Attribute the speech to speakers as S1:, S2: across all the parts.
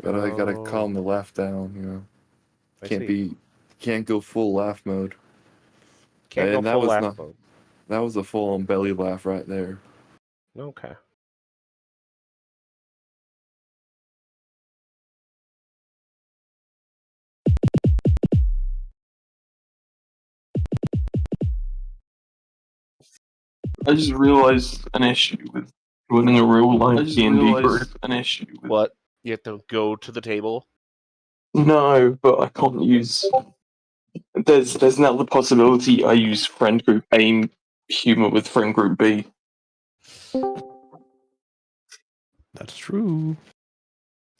S1: Gotta calm the laugh down, you know. Can't go full laugh mode.
S2: Can't go
S1: And
S2: full laugh mode.
S1: That was a full-on belly laugh right there.
S2: Okay.
S3: I just realized an issue with joining a real life D&D group.
S2: What? You have to go to the table?
S3: No, but I can't use. There's now the possibility I use friend group A humor with friend group B.
S4: That's true.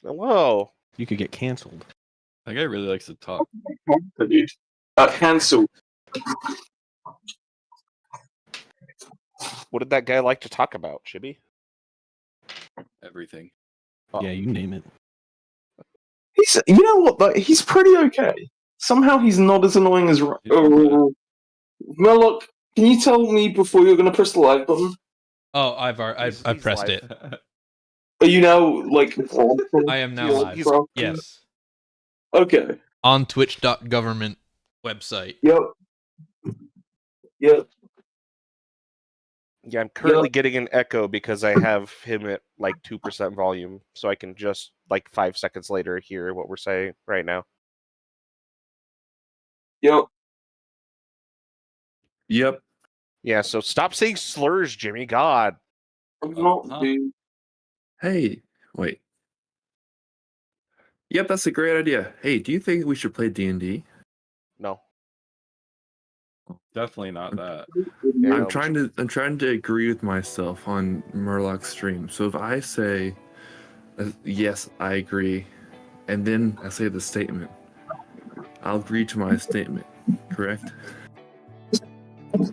S2: Whoa.
S4: You could get canceled.
S5: That guy really likes to talk.
S3: Dude. Cancel.
S2: What did that guy like to talk about, Chibi?
S5: Everything.
S4: Yeah, you name it.
S3: He's, you know what? Though? He's pretty okay. Somehow he's not as annoying as. Murloc, can you tell me before you're going to press the live button?
S6: Oh, I've pressed it.
S3: Are you now like?
S6: I am now live. Yes.
S3: Okay.
S6: On Twitch.government website.
S3: Yep.
S2: Yeah, I'm currently getting an echo because I have him at like 2% volume, so I can just like 5 seconds later hear what we're saying right now.
S1: Yep.
S2: Yeah, so stop saying slurs, Jimmy. God.
S3: I'm not, dude.
S1: Hey, wait. Yep, that's a great idea. Hey, do you think we should play D&D?
S2: No.
S5: Definitely not that.
S2: Yeah,
S1: I'm trying to agree with myself on Murloc's stream. So if I say yes, I agree, and then I say the statement, I'll agree to my statement. Correct?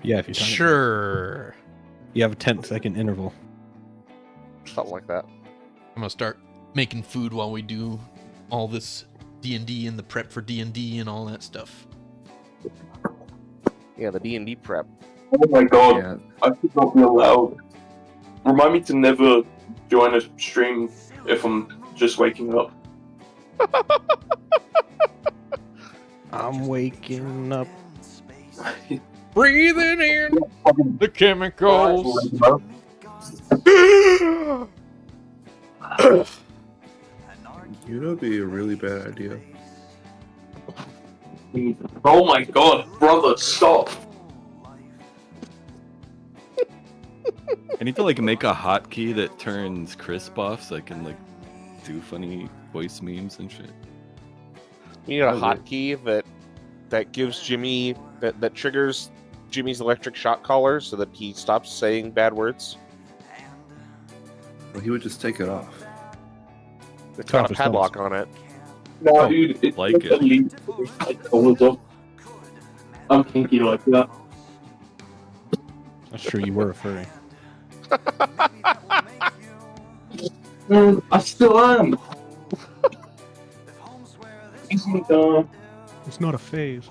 S4: Yeah, if you're
S6: Sure.
S4: You have a 10-second interval.
S2: Something like that.
S6: I'm gonna start making food while we do all this D&D and the prep for D&D and all that stuff.
S2: Yeah, the D&D prep.
S3: Oh my god,
S1: Yeah.
S3: I should not be allowed. Remind me to never join a stream if I'm just waking up.
S4: I'm waking up.
S6: Breathing in the chemicals.
S1: You know, it'd be a really bad idea.
S3: Oh my god, brother, stop!
S5: I need to like make a hotkey that turns crisp off so I can like do funny voice memes and shit.
S2: We need a hotkey that gives Jimmy that triggers Jimmy's electric shock collar so that he stops saying bad words.
S1: Well, he would just take it off.
S2: It's got a padlock on it.
S3: No, dude, it's
S5: like it.
S3: I'm kinky like that.
S4: That's true, you were a furry.
S3: I still am.
S4: It's not a phase.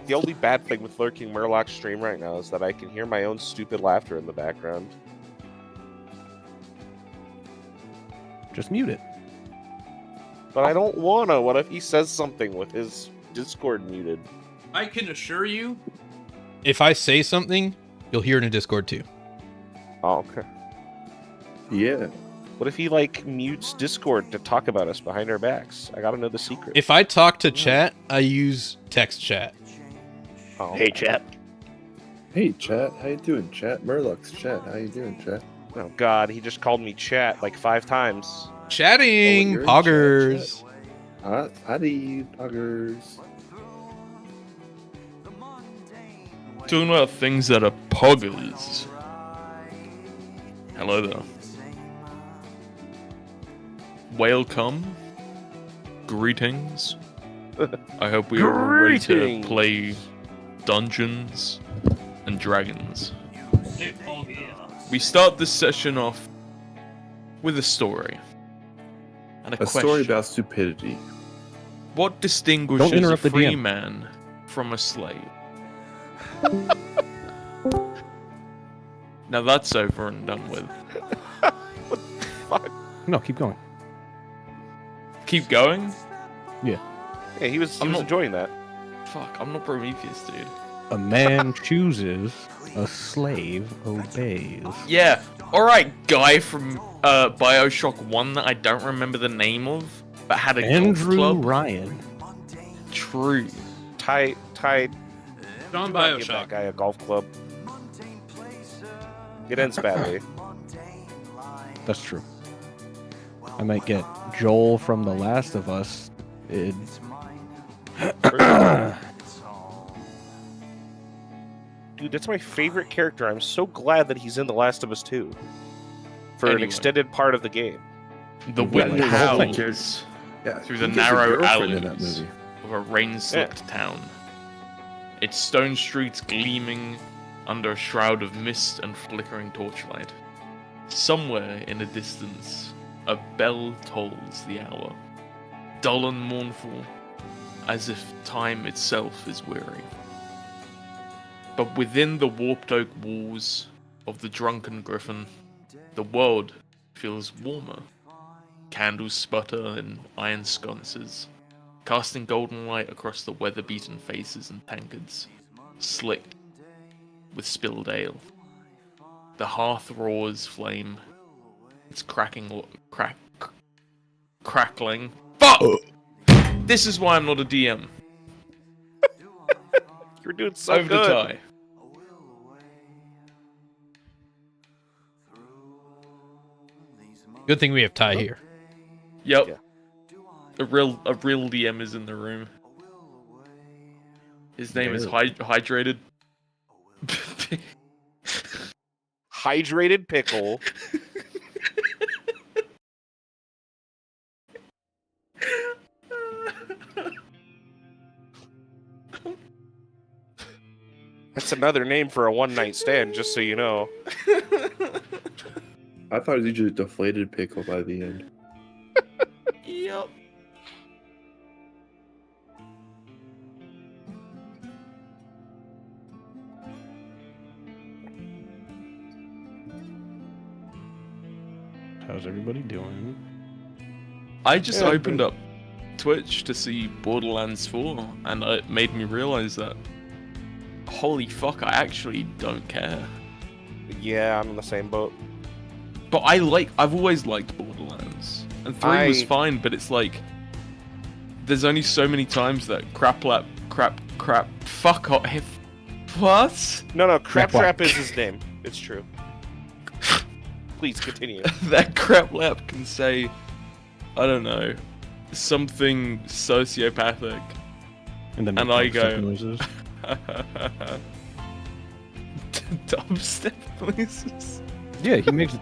S2: The only bad thing with lurking Murloc's stream right now is that I can hear my own stupid laughter in the background.
S4: Just mute it.
S2: But I don't wanna. What if he says something with his Discord muted?
S6: I can assure you, if I say something, you'll hear it in Discord too.
S2: Oh, okay.
S1: Yeah.
S2: What if he like mutes Discord to talk about us behind our backs? I gotta know the secret.
S6: If I talk to chat, I use text chat.
S2: Oh.
S7: Hey, chat.
S1: Hey, chat. How you doing, chat? Murloc's chat. How you doing, chat?
S2: Oh god, he just called me chat like 5 times.
S6: Chatting,
S1: you're in
S6: poggers.
S1: Howdy, poggers.
S5: Talking about things that are poggers. Hello there. Welcome. Greetings. I hope we are ready to
S2: Greetings.
S5: play Dungeons and Dragons. We start this session off with a story. And a question.
S1: Story about stupidity.
S5: What distinguishes
S4: Don't
S5: a
S4: interrupt the
S5: free
S4: DM.
S5: man from a slave? Now that's over and done with.
S4: No, keep going.
S5: Keep going?
S2: Yeah, he was enjoying that.
S5: Fuck, I'm not Prometheus, dude.
S4: A man chooses, a slave obeys.
S5: Yeah, alright, guy from Bioshock 1 that I don't remember the name of, but had a golf
S4: Andrew
S5: club.
S4: Ryan.
S5: True.
S2: Ty,
S7: John
S2: do not give that
S7: Bioshock.
S2: guy a golf club. It ends badly.
S4: That's true. I might get Joel from The Last of Us.
S2: Dude, that's my favorite character. I'm so glad that he's in The Last of Us 2 for an
S5: Anyway.
S2: extended part of the game.
S5: The wind
S4: like, the whole thing.
S5: howls
S1: Yeah,
S5: through
S1: he
S5: the
S1: gets a
S5: narrow
S1: girlfriend in that
S5: alleys
S1: movie.
S5: of a rain-slicked town. Its stone streets gleaming under a shroud of mist and flickering torchlight. Somewhere in the distance, a bell tolls the hour, dull and mournful, as if time itself is weary. But within the warped oak walls of the drunken griffin, the world feels warmer. Candles sputter in iron sconces, casting golden light across the weather-beaten faces and tankards, slick with spilled ale. The hearth roars flame, its crackling. Fuck! This is why I'm not a DM.
S2: You're doing so
S5: Over
S2: good.
S5: to Ty.
S6: Good thing we have Ty here.
S5: Yep.
S2: Yeah.
S5: A real DM is in the room. His name is Hydrated.
S2: Hydrated pickle. That's another name for a one-night stand, just so you know.
S1: I thought it was usually deflated pickle by the end.
S5: Yep.
S4: How's everybody doing?
S5: I just
S2: Yeah,
S5: opened up Twitch to see Borderlands 4, and it made me realize that, holy fuck, I actually don't care.
S2: Yeah, I'm in the same boat.
S5: But I've always liked Borderlands, and 3 was fine, but it's like, there's only so many times that fuck off, what?
S2: No,
S4: Crap
S2: Craptrap is his name. It's true. Please continue.
S5: That crap lap can say, I don't know, something sociopathic.
S4: And then
S5: And I go-
S4: noises.
S5: Dubstep noises.
S4: Yeah, he makes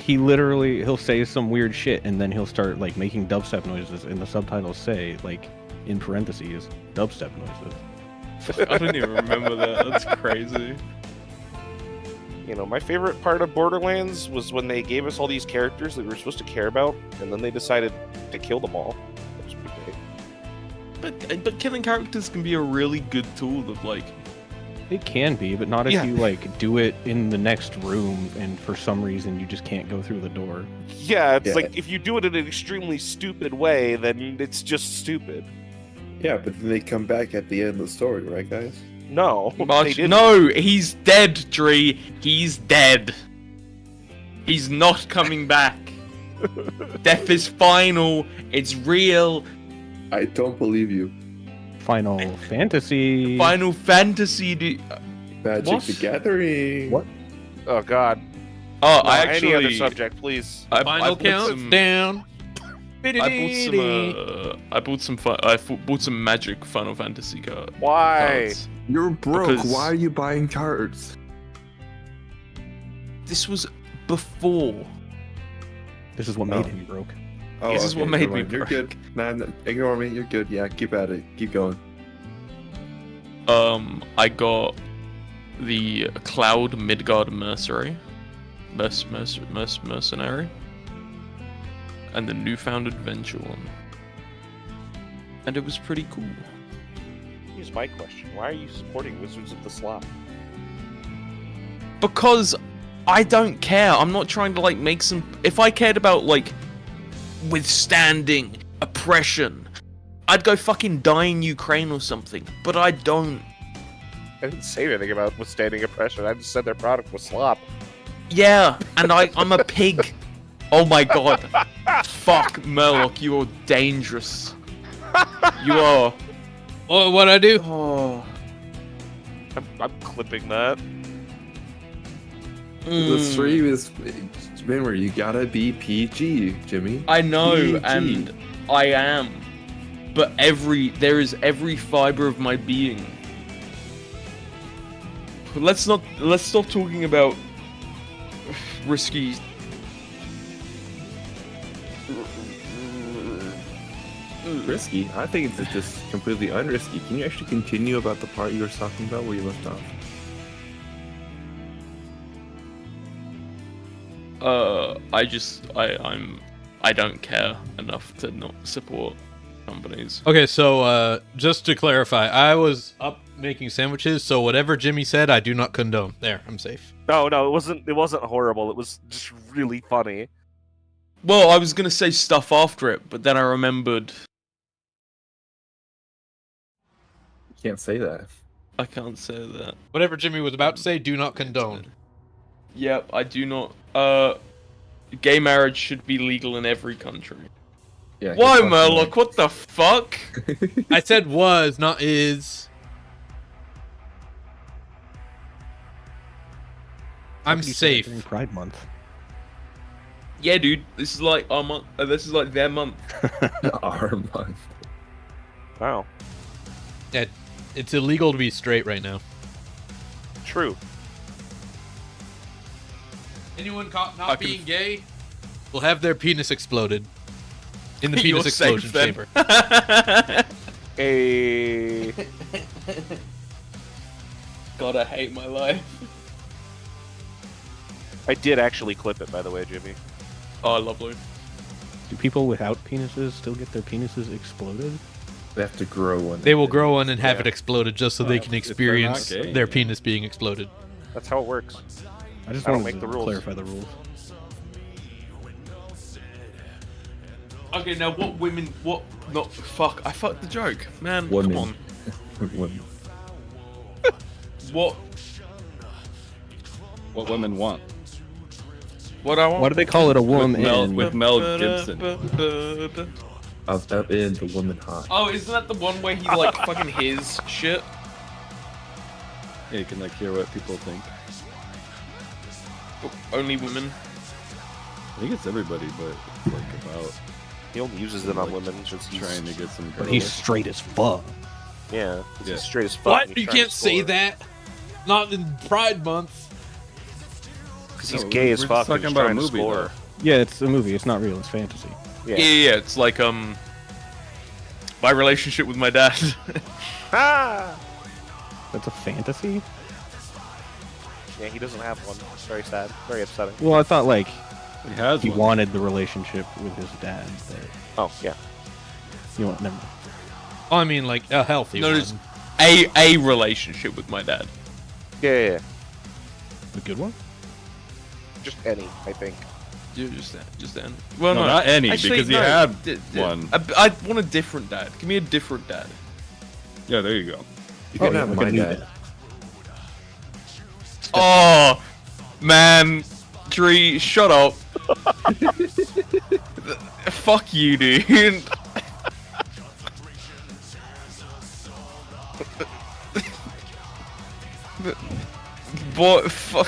S4: he'll say some weird shit and then he'll start like making dubstep noises and the subtitles say like in parentheses dubstep noises.
S5: I don't even remember that. That's crazy.
S2: You know, my favorite part of Borderlands was when they gave us all these characters that we were supposed to care about, and then they decided to kill them all. That was pretty great.
S5: But killing characters can be a really good tool of like,
S4: It can be, but not if
S5: Yeah.
S4: you like do it in the next room and for some reason you just can't go through the door.
S2: Yeah, it's
S1: Yeah.
S2: like if you do it in an extremely stupid way, then it's just stupid.
S1: Yeah, but then they come back at the end of the story, right, guys?
S2: No, they
S5: March,
S2: didn't.
S5: no, he's dead, Dree. He's dead. He's not coming back. Death is final. It's real.
S1: I don't believe you.
S4: Final Fantasy.
S5: Final Fantasy.
S1: Magic
S5: What?
S1: the Gathering.
S4: What?
S2: Oh God.
S5: Oh,
S2: No,
S5: I
S2: any other
S5: actually.
S2: subject, please.
S5: I
S6: Final
S5: bought
S6: countdown.
S5: I bought some Magic Final Fantasy cards.
S2: Why?
S1: You're broke.
S5: Because-
S1: Why are you buying cards?
S5: This was before.
S4: This is what made him broke.
S1: Oh,
S5: This is what
S1: okay,
S5: made
S1: never
S5: me
S1: mind. You're
S5: broke.
S1: good. Nah, no, ignore me. You're good. Yeah, keep at it. Keep going.
S5: I got the Cloud Midgard Mercenary, Mercenary, and the Newfound Adventure one, and it was pretty cool.
S2: Here's my question: why are you supporting Wizards of the Slop?
S5: Because I don't care. I'm not trying to like make some. If I cared about like withstanding oppression. I'd go fucking die in Ukraine or something, but I don't.
S2: I didn't say anything about withstanding oppression. I just said their product was slop.
S5: Yeah, and I'm a pig. Oh my god. Fuck, Murloc, you're dangerous. You are.
S6: Oh, what'd I do?
S5: Oh.
S2: I'm clipping that.
S1: The stream is, remember, you gotta be PG, Jimmy.
S5: I know,
S1: PG.
S5: and I am. But there is every fiber of my being. Let's stop talking about risky.
S1: Risky? I think it's just completely unrisky. Can you actually continue about the part you were talking about where you left off?
S5: I don't care enough to not support companies.
S6: Okay, so just to clarify, I was up making sandwiches, so whatever Jimmy said, I do not condone. There, I'm safe.
S2: No, it wasn't horrible. It was just really funny.
S5: Well, I was gonna say stuff after it, but then I remembered
S1: You can't say that.
S5: I can't say that.
S6: Whatever Jimmy was about to say, do not condone.
S5: Yep, I do not. Gay marriage should be legal in every country.
S1: Yeah.
S5: Why,
S1: you're fucking
S5: Murloc?
S1: right.
S5: What the fuck?
S6: I said was, not is. I'm
S4: You said it
S6: safe.
S4: during Pride Month.
S5: Yeah, dude. This is like our month. This is like their month.
S1: Our month.
S2: Wow.
S6: Yeah, it's illegal to be straight right now.
S2: True.
S6: Anyone caught
S5: I
S6: not
S5: can-
S6: being gay will have their penis exploded in the penis
S5: You're safe
S6: explosion
S5: then.
S6: chamber.
S2: A
S5: God, I hate my life.
S2: I did actually clip it, by the way, Jimmy.
S5: Oh, lovely.
S4: Do people without penises still get their penises exploded?
S1: They have to grow one.
S6: They will grow one and have
S2: Yeah.
S6: it exploded just so they can
S7: if they're not
S6: experience
S7: gay,
S6: their
S7: yeah.
S6: penis being exploded.
S2: That's how it works.
S4: I just
S2: I don't
S4: wanted
S2: make
S4: to
S2: the rules.
S4: clarify the rules.
S5: Okay, now what women? What? Not fuck. I fucked the joke, man.
S1: Women.
S5: Come on.
S1: Women.
S5: What?
S7: What women want.
S5: What I want?
S4: Why do they call it a woman?
S7: with Mel Gibson.
S1: Up in the woman hot.
S5: Oh, isn't that the one where he like fucking hears shit?
S7: Yeah, you can like hear what people think.
S5: Only women.
S7: I think it's everybody, but it's like about
S2: He only uses it on women since he's
S7: trying to get some.
S4: But he's straight as fuck.
S2: Yeah, 'cause
S7: Yeah.
S2: he's straight as fuck.
S6: What?
S2: and he's
S6: You
S2: trying to
S6: can't say
S2: score.
S6: that. Not in Pride Month.
S2: Because he's
S7: No,
S2: gay
S7: we're
S2: as
S7: just
S2: fuck.
S7: talking
S2: and he's
S7: about a
S2: trying to
S7: movie,
S2: score.
S7: though.
S4: Yeah, it's a movie. It's not real. It's fantasy.
S5: Yeah, yeah. It's like my relationship with my dad.
S2: Ah!
S4: That's a fantasy?
S2: Yeah, he doesn't have one. It's very sad. Very upsetting.
S4: Well, I thought like
S7: He has
S4: he
S7: one.
S4: wanted the relationship with his dad. But
S2: Oh, yeah.
S4: you know what? Never.
S6: Oh, I mean, like a healthy
S5: No,
S6: one.
S5: there's a relationship with my dad.
S2: Yeah.
S4: A good one?
S2: Just any, I think.
S5: Yeah, just then. Well,
S7: No,
S5: no,
S7: not any,
S5: actually,
S7: because he
S5: no,
S7: had
S5: d-
S7: one.
S5: I want a different dad. Give me a different dad.
S7: Yeah, there you go.
S1: You can
S4: yeah,
S1: have
S4: like
S1: my
S4: a new
S1: dad.
S5: Oh, man, Tree, shut up. Fuck you, dude. What? Fuck.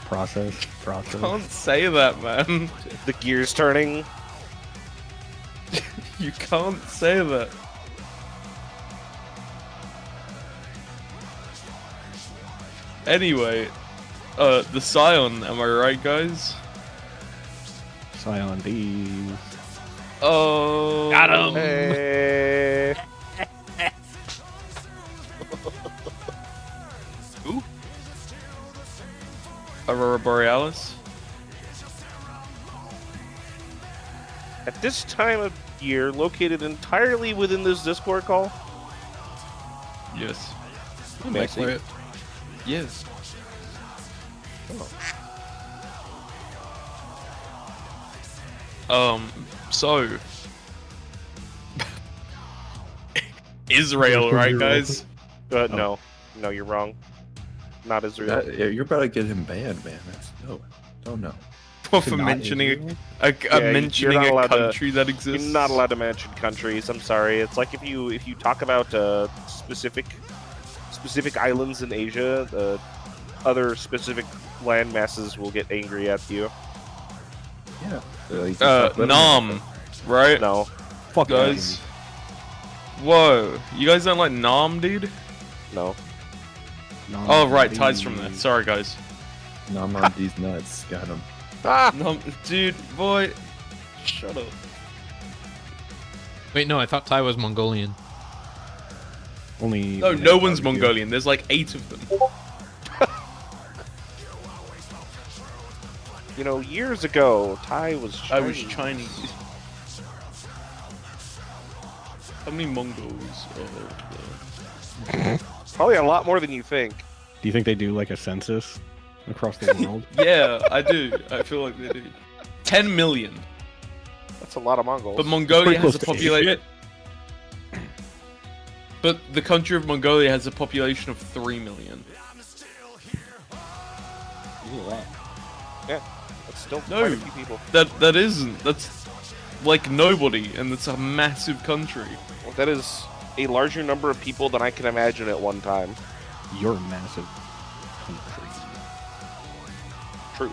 S4: Process.
S5: Can't say that, man.
S2: The gears turning.
S5: You can't say that. Anyway, the Scion, am I right, guys?
S4: Scion D's.
S5: Oh.
S6: Got him.
S2: Hey.
S5: Ooh. Aurora Borealis?
S2: At this time of year, located entirely within this Discord call,
S5: Yes.
S2: Maxi.
S5: Yes. So Israel, right, guys?
S2: No, you're wrong. Not Israel.
S1: Yeah, you're about to get him banned, man. No.
S5: For mentioning a
S2: you're not allowed to-
S5: country that exists.
S2: You're not allowed to mention countries. I'm sorry. It's like if you talk about specific islands in Asia, other specific land masses will get angry at you.
S1: Yeah.
S5: Nam, right?
S2: No.
S4: Fuck
S5: Guys. Whoa, you guys don't like Nam, dude?
S2: No.
S5: Oh, right, Ty's from there. Sorry, guys.
S7: Nom on these nuts. Got him.
S2: Ah!
S5: Nam, dude, boy, shut up.
S6: Wait, no, I thought Thai was Mongolian.
S4: Only.
S5: No one's Mongolian. There's like 8 of them.
S2: You know, years ago, Thai was Chinese.
S5: I was Chinese. How many Mongols are there?
S2: Probably a lot more than you think.
S4: Do you think they do like a census across the world?
S5: Yeah, I do. I feel like they do. 10 million.
S2: That's a lot of Mongols.
S5: But Mongolia
S4: pretty
S5: has a
S4: close to
S5: population. But the country of Mongolia has a population of 3 million.
S2: That's still
S5: No.
S2: quite a few people.
S5: That isn't. That's like nobody, and it's a massive country.
S2: That is a larger number of people than I can imagine at one time.
S4: You're a massive country.
S2: True.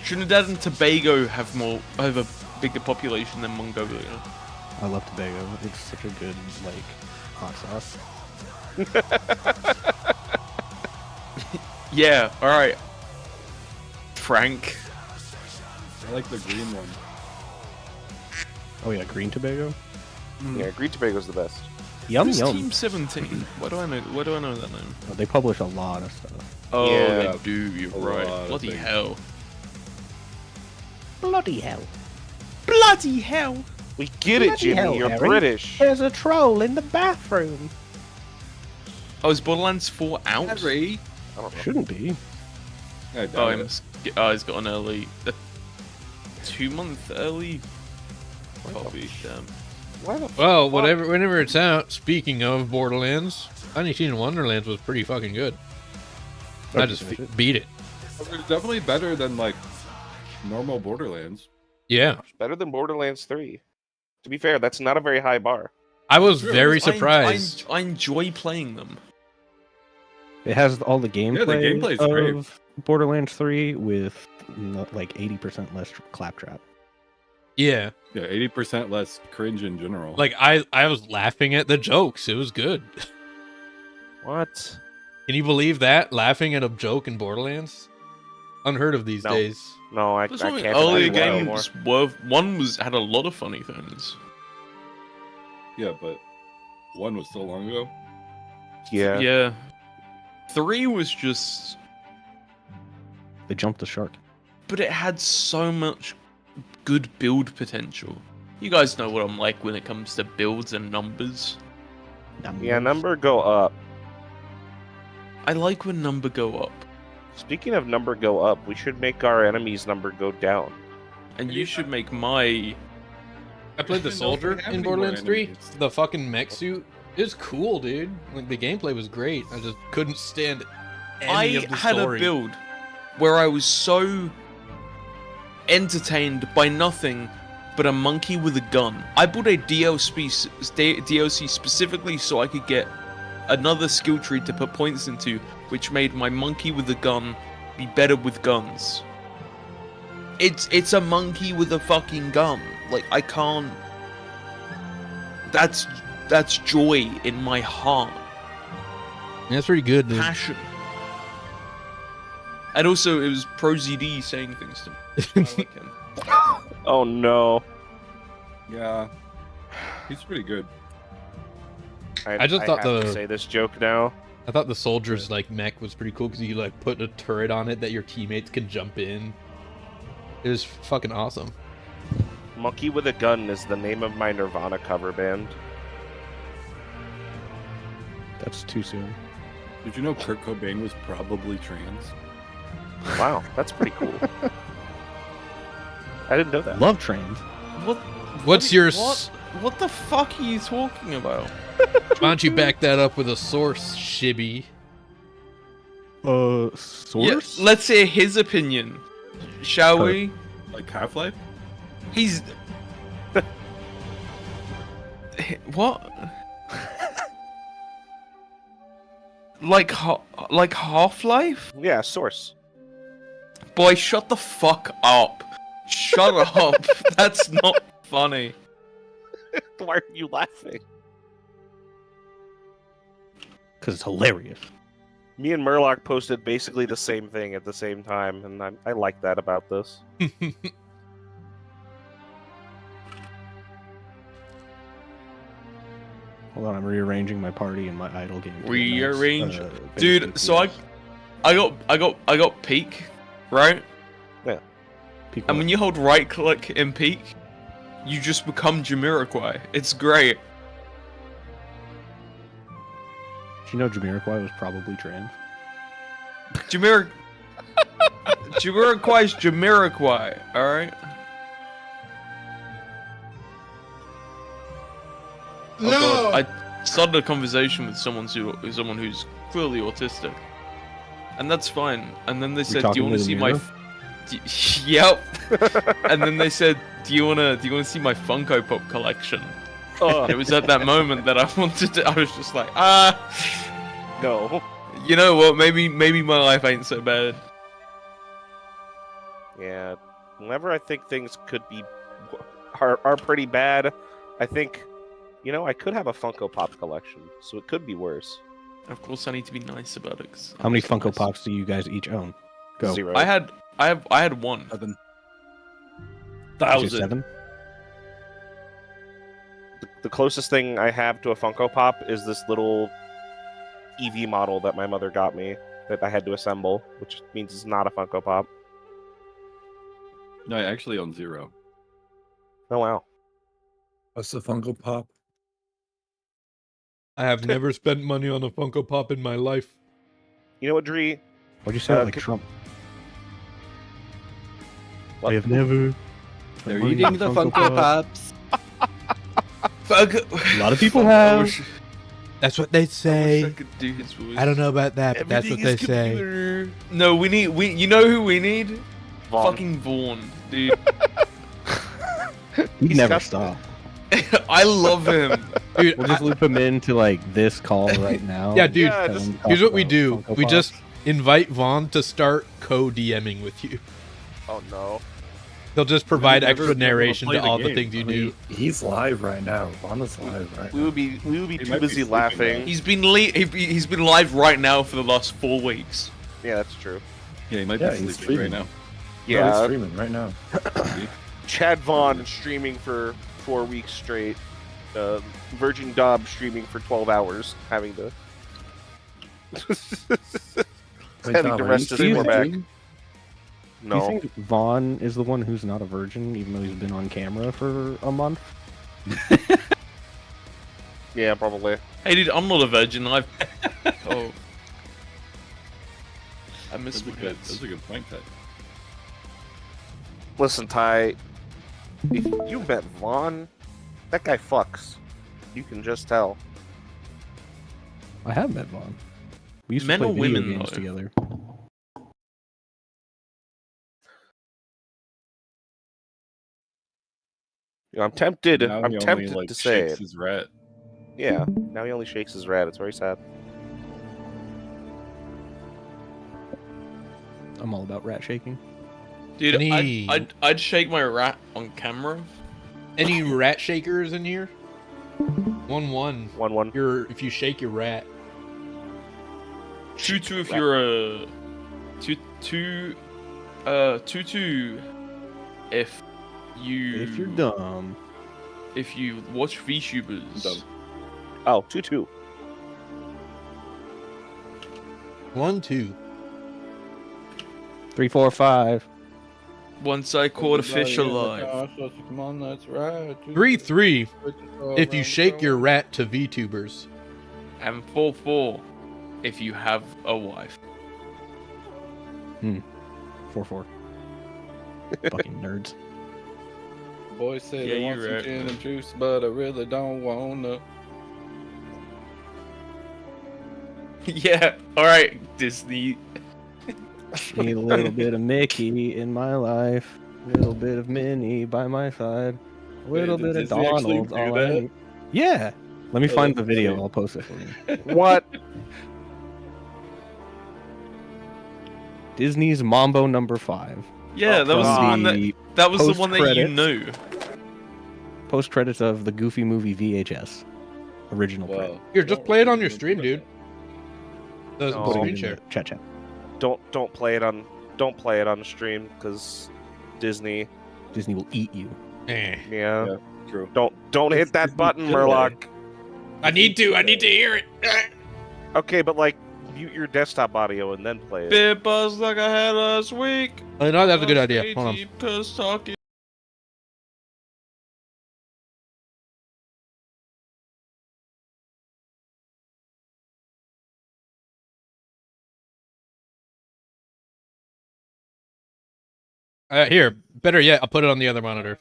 S5: Trinidad and Tobago have a bigger population than Mongolia.
S4: I love Tobago. It's such a good like hot sauce.
S5: Yeah. All right. Frank.
S7: I like the green one.
S4: Oh yeah, green Tobago.
S2: Yeah, Green Tobago's the best.
S4: Yum
S5: Who's
S4: yum.
S5: Team 17? Why do I know that name?
S4: Oh, they publish a lot of stuff.
S5: Oh,
S2: Yeah.
S5: they do. You're
S7: A
S5: right.
S7: lot of
S5: Bloody
S7: things.
S5: hell.
S4: Bloody hell!
S5: Bloody hell.
S2: We get it,
S4: Bloody
S2: Jimmy.
S4: hell,
S2: You're
S4: Harry.
S2: British.
S4: There's a troll in the bathroom.
S5: Oh, is Borderlands 4 out?
S7: Henry.
S2: I don't know.
S4: Shouldn't be.
S7: I doubt
S5: Oh,
S7: it.
S5: he's got an early, a 2-month early copy. Damn.
S2: Why the
S6: Well,
S2: fuck?
S6: whenever it's out. Speaking of Borderlands, Tiny Tina Wonderlands was pretty fucking good. I just beat it.
S7: It's definitely better than like normal Borderlands.
S6: Yeah,
S2: Better than Borderlands 3. To be fair, that's not a very high bar.
S6: I was
S7: Sure,
S6: very
S5: I
S6: surprised.
S5: enjoy playing them.
S4: It has all the gameplay
S7: gameplay's
S4: of
S7: great.
S4: Borderlands 3 with like 80% less claptrap.
S6: Yeah,
S7: Yeah, 80% less cringe in general.
S6: like I was laughing at the jokes. It was good.
S2: What?
S6: Can you believe that? Laughing at a joke in Borderlands? Unheard of these
S2: No.
S6: days.
S2: No, I
S5: There's
S2: can't.
S5: only earlier
S2: imagine that anymore.
S5: games had a lot of funny things.
S7: yeah, but one was so long ago.
S2: Yeah.
S5: Yeah. 3 was just,
S4: They jumped the shark.
S5: but it had so much good build potential. You guys know what I'm like when it comes to builds and numbers.
S2: Yeah, number go up.
S5: I like when number go up,
S2: Speaking of number go up, we should make our enemies' number go down.
S5: and you should make my.
S6: I played the
S7: I didn't know if we
S6: soldier
S7: have
S6: in
S7: any more
S6: Borderlands 3.
S7: enemies.
S6: The fucking mech suit is cool, dude. Like the gameplay was great. I just couldn't stand any of the
S5: had
S6: story.
S5: a build where I was so entertained by nothing but a monkey with a gun. I bought a DLC specifically so I could get another skill tree to put points into, which made my monkey with a gun be better with guns. It's a monkey with a fucking gun. Like, I can't. That's joy in my heart.
S6: That's pretty good, dude.
S5: Passion. And also, it was ProZD saying things to me. I like him.
S2: Oh no.
S7: Yeah, he's pretty good.
S6: I just thought
S2: have to
S6: the-
S2: say this joke now.
S6: I thought the soldier's like mech was pretty cool because you like put a turret on it that your teammates can jump in. It was fucking awesome.
S2: Monkey with a Gun is the name of my Nirvana cover band.
S4: That's too soon.
S7: Did you know Kurt Cobain was probably trans?
S2: Wow, that's pretty cool. I didn't know that.
S4: Love trains.
S5: What?
S6: What's your
S5: What the fuck are you talking about?
S6: Why don't you back that up with a source, Shibby?
S4: Source?
S5: Yeah, let's hear his opinion, shall we?
S7: Like Half-Life?
S5: He's what? like Half-Life?
S2: Yeah, source.
S5: Boy, shut the fuck up. Shut up. That's not funny.
S2: Why are you laughing?
S4: Because it's hilarious.
S2: Me and Murloc posted basically the same thing at the same time, and I like that about this.
S4: Hold on, I'm rearranging my party and my idle game. to get
S5: Rearrange,
S4: nice,
S5: dude.
S4: basic
S5: So
S4: views.
S5: I got peak, right?
S4: Peak
S5: And
S4: what?
S5: when you hold right click in peak, you just become Jamiroquai. It's great.
S4: Did you know Jamiroquai was probably trans?
S5: Jamiroquai's Jamiroquai, alright?
S8: No!
S5: Oh God, I started a conversation with someone who's clearly autistic. And that's fine. And then they said, "Do you
S4: talking
S5: want
S4: to
S5: to
S4: the
S5: see my
S4: mirror?
S5: Yep. And then they said, "Do you want to see my Funko Pop collection?"
S2: Oh,
S5: And it was at that moment that I was just like,
S2: no.
S5: you know what? Maybe my life ain't so bad.
S2: Yeah. Whenever I think things are pretty bad, I think, I could have a Funko Pop collection, so it could be worse.
S5: Of course, I need to be nice about it. 'Cause
S4: How many
S5: I'm so
S4: Funko
S5: nice.
S4: Pops do you guys each own? Go.
S2: 0.
S5: I had one.
S7: 7.
S4: Did you say 7?
S2: The closest thing I have to a Funko Pop is this little EV model that my mother got me that I had to assemble, which means it's not a Funko Pop.
S7: No, I actually own 0.
S2: Oh wow.
S1: What's the Funko Pop?
S6: I have never spent money on a Funko Pop in my life.
S2: You know what, Dree?
S4: What'd you say? Like
S2: c-
S4: Trump?
S2: What?
S4: I have never.
S7: They're
S4: money
S7: eating
S4: on
S7: the
S4: Funko
S7: Funko Pops.
S5: A
S4: lot of people have.
S6: That's what they say.
S5: I could do his voice.
S6: I don't know about that, but that's what
S5: Everything
S6: they
S5: is
S6: say.
S5: computer. No, you know who we need?
S2: Vaughn.
S5: Fucking Vaughn, dude.
S4: He
S2: He's
S4: never
S2: got-
S4: stop.
S5: I love him.
S6: Dude,
S4: We'll just loop him into like this call right now.
S6: Yeah, dude,
S4: Tell
S2: just-
S4: him to talk
S6: here's what we
S4: about
S6: do.
S4: Funko
S6: We
S4: Pops.
S6: just invite Vaughn to start co-DMing with you.
S2: Oh no.
S6: He'll just provide
S7: never
S6: extra
S7: been able to
S6: narration
S7: play
S6: to
S7: the
S6: all the
S7: game.
S6: things you
S1: I
S6: do.
S1: mean, he's live right now. Vonda's live right
S2: We
S1: now.
S2: would be
S7: He
S2: too
S7: might be
S2: busy
S7: sleeping
S2: laughing.
S5: He's been live right now for the last 4 weeks.
S2: Yeah, that's true.
S7: Yeah, he might
S1: Yeah,
S7: be
S1: he's
S7: sleeping right
S1: streaming.
S7: now.
S1: No, he's
S2: Yeah,
S1: streaming right now.
S2: Chad Vaughn streaming for 4 weeks straight. Virgin Dob streaming for 12 hours, having to
S1: Wait,
S2: having
S1: Dom,
S2: to
S1: are
S2: rest
S1: you
S2: his poor back.
S1: streaming?
S4: Do
S2: No.
S4: you think Vaughn is the one who's not a virgin, even though he's been on camera for a month?
S2: Yeah, probably.
S5: Hey, dude, I'm not a virgin. I miss
S7: That's a
S5: my
S7: good,
S5: hits.
S7: that's a good point, Ty.
S2: Listen, Ty. If you met Vaughn, that guy fucks. You can just tell.
S4: I have met Vaughn. We used
S5: Men
S4: to play
S5: or
S4: video
S5: women,
S4: games
S5: though?
S4: together.
S2: I'm tempted.
S7: Now
S2: I'm
S7: he only,
S2: tempted
S7: like,
S2: to say
S7: shakes
S2: it.
S7: his rat.
S2: Yeah. Now he only shakes his rat. It's very sad.
S4: I'm all about rat shaking.
S5: Dude,
S6: Any-
S5: I'd shake my rat on camera.
S6: Any rat shakers in here? 1-1.
S2: 1-1.
S6: If you shake your rat.
S5: 2-2 if you're a 2-2 if you
S4: If you're dumb,
S5: if you watch VTubers.
S7: Dumb.
S2: Oh, 2-2.
S6: 1-2.
S4: 3, 4, 5.
S5: Once I caught a fish alive.
S8: Come on, that's right.
S6: 3-3. If you shake your rat to VTubers.
S5: And 4-4 if you have a wife.
S4: 4, 4. Fucking nerds.
S8: Boys say
S5: Yeah,
S8: they want
S5: you're
S8: some
S5: right,
S8: gin
S5: man.
S8: and juice, but I really don't wanna.
S5: Yeah. All right, Disney.
S4: Need a little bit of Mickey in my life. A little bit of Minnie by my side. A little
S8: did
S4: bit of
S8: Disney actually
S4: Donald.
S8: do
S4: All I
S8: that?
S4: need. Yeah. Let me
S8: Oh,
S4: find the
S8: that's
S4: video.
S8: funny.
S4: I'll post it for you.
S2: What?
S4: Disney's Mambo number 5.
S5: Yeah,
S2: Oh,
S5: that was the
S2: God.
S5: one that was the one that you
S4: Post-credits.
S5: knew.
S4: Post credits of the Goofy movie VHS. Original print.
S8: Wow.
S6: Here, just play it on your stream, dude. The
S2: No.
S4: Putting
S6: screen
S4: it in
S6: share.
S4: the chat.
S2: Don't play it on the stream because Disney.
S4: Disney will eat you.
S6: Eh.
S2: Yeah.
S8: Yeah. True.
S2: Don't hit that
S8: Disney
S2: button,
S8: should
S2: Murloc.
S6: I need to hear it.
S2: Okay, but like mute your desktop audio and then play it.
S5: Bit buzz like I had last week.
S6: I know that's a good idea. Hold on.
S5: Cause talking.
S6: Here, better yet, I'll put it on the other monitor.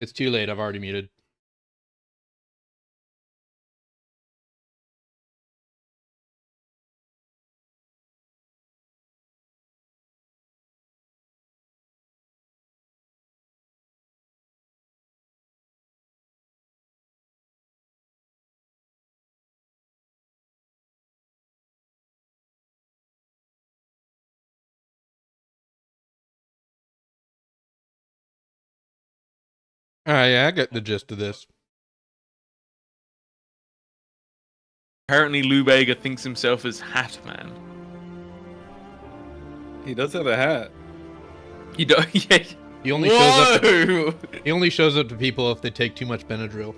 S6: It's too late. I've already muted. Alright, yeah, I get the gist of this.
S5: Apparently, Lou Bega thinks himself as Hat Man.
S8: He does have a hat.
S5: You don't. Yeah.
S6: He only shows up.
S5: Whoa!
S6: He only shows up to people if they take too much Benadryl.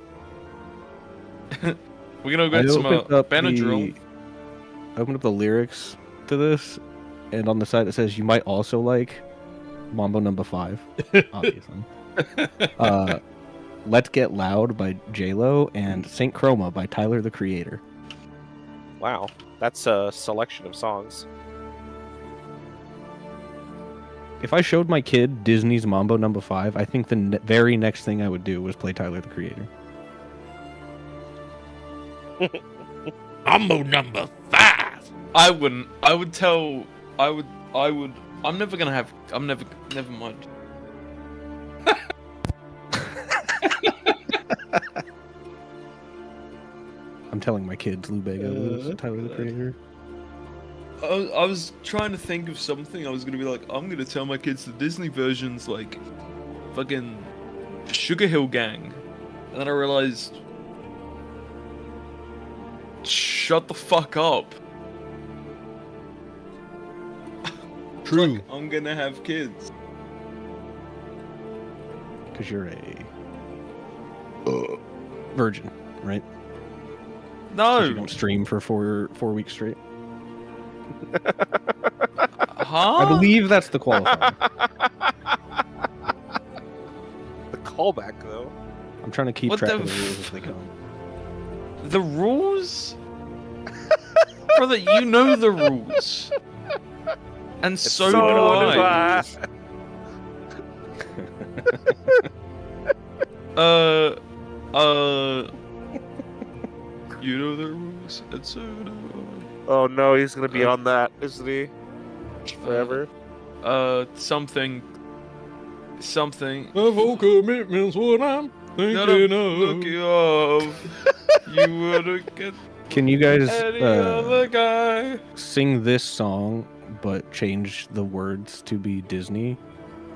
S5: We're gonna
S4: I
S5: get some
S4: opened up
S5: Benadryl.
S4: I opened up the lyrics to this, and on the side it says you might also like Mambo number 5, obviously. Let's Get Loud by J-Lo and Saint Chroma by Tyler the Creator.
S2: Wow, that's a selection of songs.
S4: If I showed my kid Disney's Mambo number 5, I think the very next thing I would do was play Tyler the Creator.
S6: Mambo number 5.
S5: I wouldn't. I would tell. I would. I'm never gonna have. Never mind.
S4: I'm telling my kids Lou Bega was Tyler the Creator.
S5: I was trying to think of something. I was gonna be like, I'm gonna tell my kids the Disney versions, like, fucking Sugar Hill Gang, and then I realized, shut the fuck up.
S6: True.
S5: Like, I'm gonna have kids.
S4: Because you're a virgin, right? 'Cause you
S5: No.
S4: don't stream for four weeks straight.
S5: Huh?
S4: I believe that's the qualifier.
S2: The callback though.
S4: I'm trying to keep
S5: What
S4: track
S5: the
S4: of the rules as they go.
S5: The rules? Brother, you know the rules. And so do I. You know the rules, and so do
S2: Oh no, he's gonna be on that, isn't he? Forever.
S5: Something.
S6: Of all commitments, what I'm
S5: That
S6: thinking
S5: I'm
S6: of.
S5: looking of. You wouldn't get
S4: Can you guys
S5: any other guy.
S4: sing this song but change the words to be Disney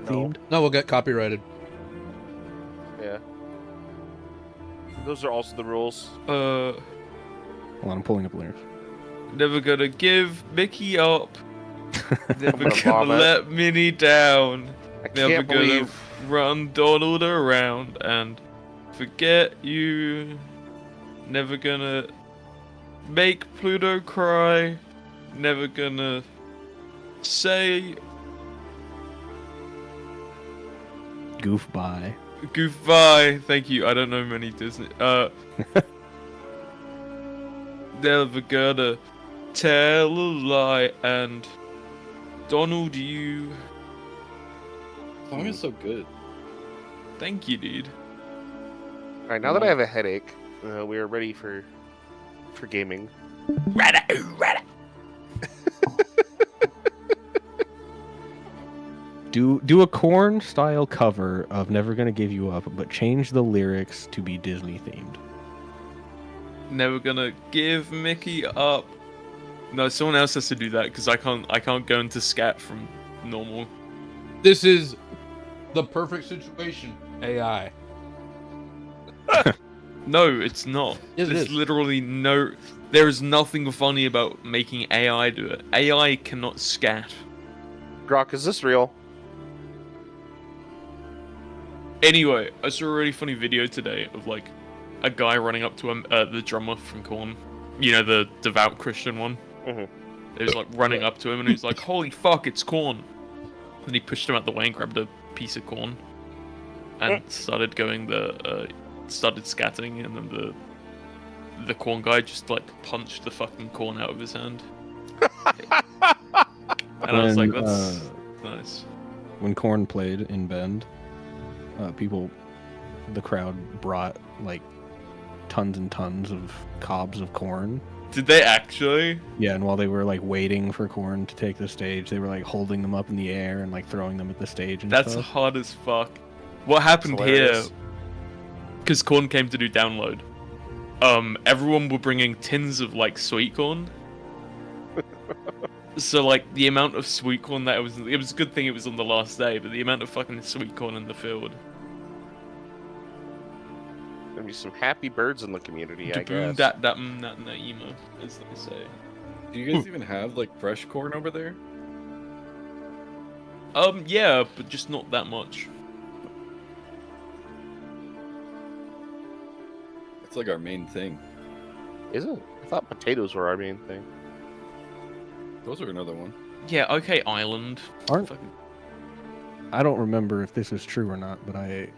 S4: themed?
S6: No, we'll get copyrighted.
S2: Yeah. Those are also the rules.
S4: Hold on, I'm pulling up lyrics.
S5: Never gonna give Mickey up. Never
S2: gonna
S5: gonna
S2: vomit.
S5: let Minnie down.
S2: I
S5: Never
S2: can't
S5: gonna
S2: believe
S5: run Donald around and forget you. Never gonna make Pluto cry. Never gonna say
S4: Goof by.
S5: goodbye. Thank you. I don't know many Disney. never gonna tell a lie. And Donald, you.
S8: The song is so good.
S5: Thank you, dude.
S2: All right, now that I have a headache, we are ready for gaming.
S4: Do a Korn style cover of Never Gonna Give You Up, but change the lyrics to be Disney themed.
S5: Never gonna give Mickey up. No, someone else has to do that because I can't go into scat from normal.
S6: This is the perfect situation. AI.
S5: No, it's not.
S6: Yes, it
S5: There's
S6: is.
S5: literally no. There is nothing funny about making AI do it. AI cannot scat.
S2: Grok, is this real?
S5: Anyway, I saw a really funny video today of like a guy running up to the drummer from Korn. You know, the devout Christian one.
S2: Mhm.
S5: He was like running up to him and he was like, "Holy fuck, it's Korn!" And he pushed him out the way and grabbed a piece of corn and started started scatting, and then the corn guy just like punched the fucking corn out of his hand. And I was like, that's nice.
S4: When Korn played in Bend, the crowd brought like tons and tons of cobs of corn.
S5: Did they actually?
S4: Yeah, and while they were like waiting for Korn to take the stage, they were like holding them up in the air and like throwing them at the stage and
S5: That's
S4: stuff.
S5: hard as fuck. What happened here? Because Korn came to do download. Everyone were bringing tins of like sweet corn. So like the amount of sweet corn that it was a good thing it was on the last day, but the amount of fucking sweet corn in the field.
S2: Gonna be some happy birds in the community, I
S5: Boom,
S2: guess.
S5: that emo, as they say.
S8: Do you guys even have like fresh corn over there?
S5: Yeah, but just not that much.
S8: It's like our main thing.
S2: Is it? I thought potatoes were our main thing.
S8: Those are another one.
S5: Yeah, okay, Island.
S4: Aren't-
S5: Fucking-
S4: I don't remember if this is true or not, but I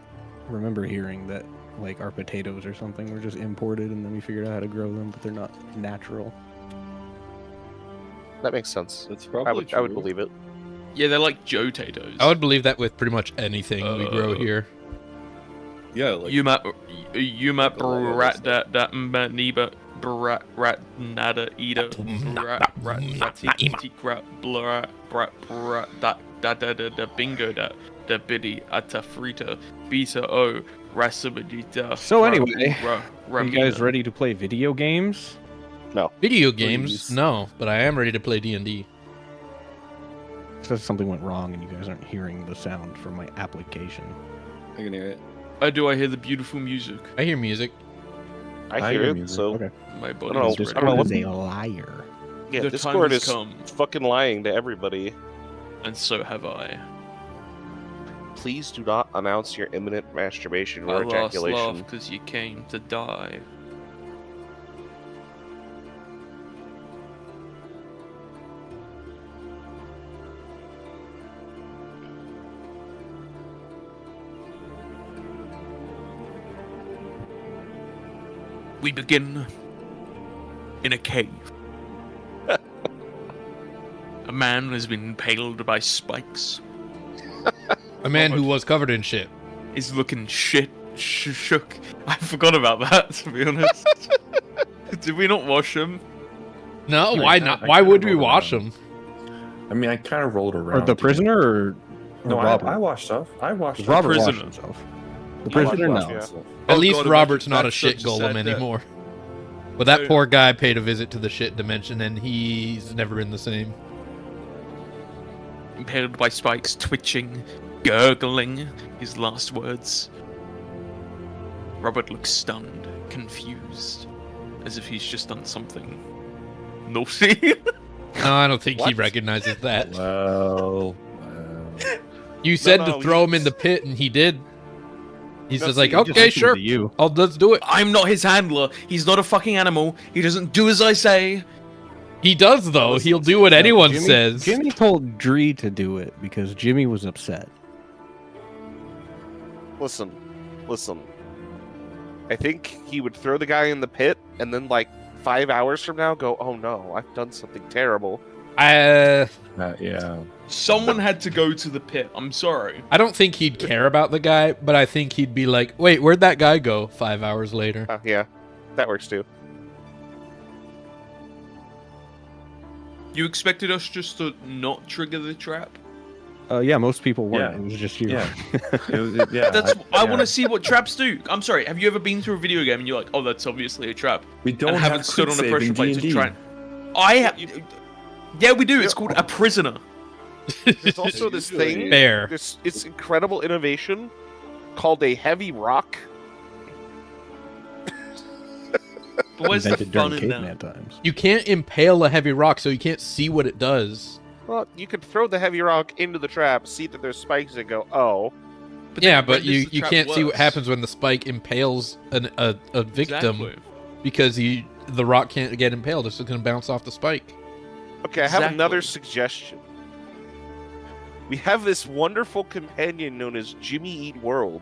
S4: remember hearing that like our potatoes or something were just imported and then we figured out how to grow them, but they're not natural.
S2: That makes sense.
S8: It's probably
S2: I would
S8: true.
S2: believe it.
S5: Yeah, they're like Joe Tatoes.
S6: I would believe that with pretty much anything we grow here.
S8: Yeah, like
S5: Yuma
S8: the
S5: brat that niba brat rat nada ida brat rat tik rat brat brat da bingo da biddy ata frita beta o rasabadita.
S4: So anyway, are you guys ready to play video games?
S6: Video games?
S8: Please.
S6: No, but I am ready to play D&D.
S4: Says something went wrong and you guys aren't hearing the sound from my application.
S8: I can hear it.
S5: Do I hear the beautiful music?
S6: I hear music.
S2: I hear it,
S1: music.
S2: so
S4: Okay.
S5: My
S2: I
S5: body
S2: don't know,
S5: is
S2: just-
S5: ready.
S2: I don't know
S4: Discord is a liar.
S2: yeah,
S5: The
S2: Discord
S5: time has
S2: is
S5: come,
S2: fucking lying to everybody.
S5: and so have I.
S2: Please do not announce your imminent masturbation
S5: I
S2: or
S5: lost
S2: ejaculation.
S5: love because you came to die. We begin in a cave. A man has been impaled by spikes.
S6: A man who was covered in shit.
S5: Is looking shook. I forgot about that, to be honest. Did we not wash him?
S6: No,
S1: I
S6: why
S1: kinda-
S6: not?
S1: I
S6: Why
S1: kinda
S6: would we
S1: rolled
S6: wash
S1: around.
S6: them?
S1: I mean, I kind of rolled around.
S4: Or the prisoner or
S1: No,
S4: Robert?
S1: I washed stuff. I washed
S4: Because Robert washed
S5: prisoner.
S4: himself. The
S2: You
S4: prisoner,
S2: washed
S4: no.
S2: yeah.
S1: myself.
S6: At
S5: Oh
S6: least
S5: God,
S6: Robert's not a
S5: that's
S6: shit
S5: such a sad
S6: golem
S5: death.
S6: anymore. But that
S5: Oh.
S6: poor guy paid a visit to the shit dimension and he's never been the same.
S5: Impaled by spikes, twitching, gurgling his last words. Robert looks stunned, confused, as if he's just done something naughty.
S6: No, I don't think he
S2: What?
S6: recognizes that.
S1: Well,
S6: You said
S2: no,
S6: to throw him in
S2: he's-
S6: the pit and he did. He's
S5: No,
S6: just
S5: see,
S6: like,
S5: he just
S6: okay,
S4: listened
S6: sure.
S4: to you.
S6: Let's do it.
S5: I'm not his handler. He's not a fucking animal. He doesn't do as I say.
S6: He does, though.
S5: Listen,
S6: He'll do what anyone
S4: Jimmy,
S6: says.
S4: Jimmy told Dree to do it because Jimmy was upset.
S2: Listen. I think he would throw the guy in the pit and then like 5 hours from now go, oh no, I've done something terrible.
S7: Yeah.
S5: Someone had to go to the pit. I'm sorry.
S6: I don't think he'd care about the guy, but I think he'd be like, wait, where'd that guy go 5 hours later?
S2: Yeah, that works too.
S5: You expected us just to not trigger the trap?
S4: Yeah, most people weren't.
S1: Yeah.
S4: It was just you.
S1: Yeah. Yeah.
S5: I want to see what traps do. I'm sorry. Have you ever been through a video game and you're like, oh, that's obviously a trap?
S1: We don't
S5: and
S1: have
S5: haven't stood on a
S1: quick
S5: pressure
S1: save
S5: plate
S1: in
S5: to
S1: D&D.
S5: try. Yeah, we do. It's called a prisoner.
S2: There's also this thing,
S6: Fair.
S2: it's incredible innovation called a heavy rock.
S5: But where's the
S4: Invented
S5: fun
S4: during
S5: in that?
S4: caveman times.
S6: You can't impale a heavy rock, so you can't see what it does.
S2: Well, you could throw the heavy rock into the trap, see that there's spikes, and go, oh.
S6: Yeah,
S5: then
S6: but
S5: renders
S6: you
S5: the trap
S6: can't see what
S5: worse.
S6: happens when the spike impales a victim
S5: Exactly.
S6: because the rock can't get impaled. It's just going to bounce off the spike.
S2: Okay, I have another
S5: Exactly.
S2: suggestion. We have this wonderful companion known as Jimmy Eat World.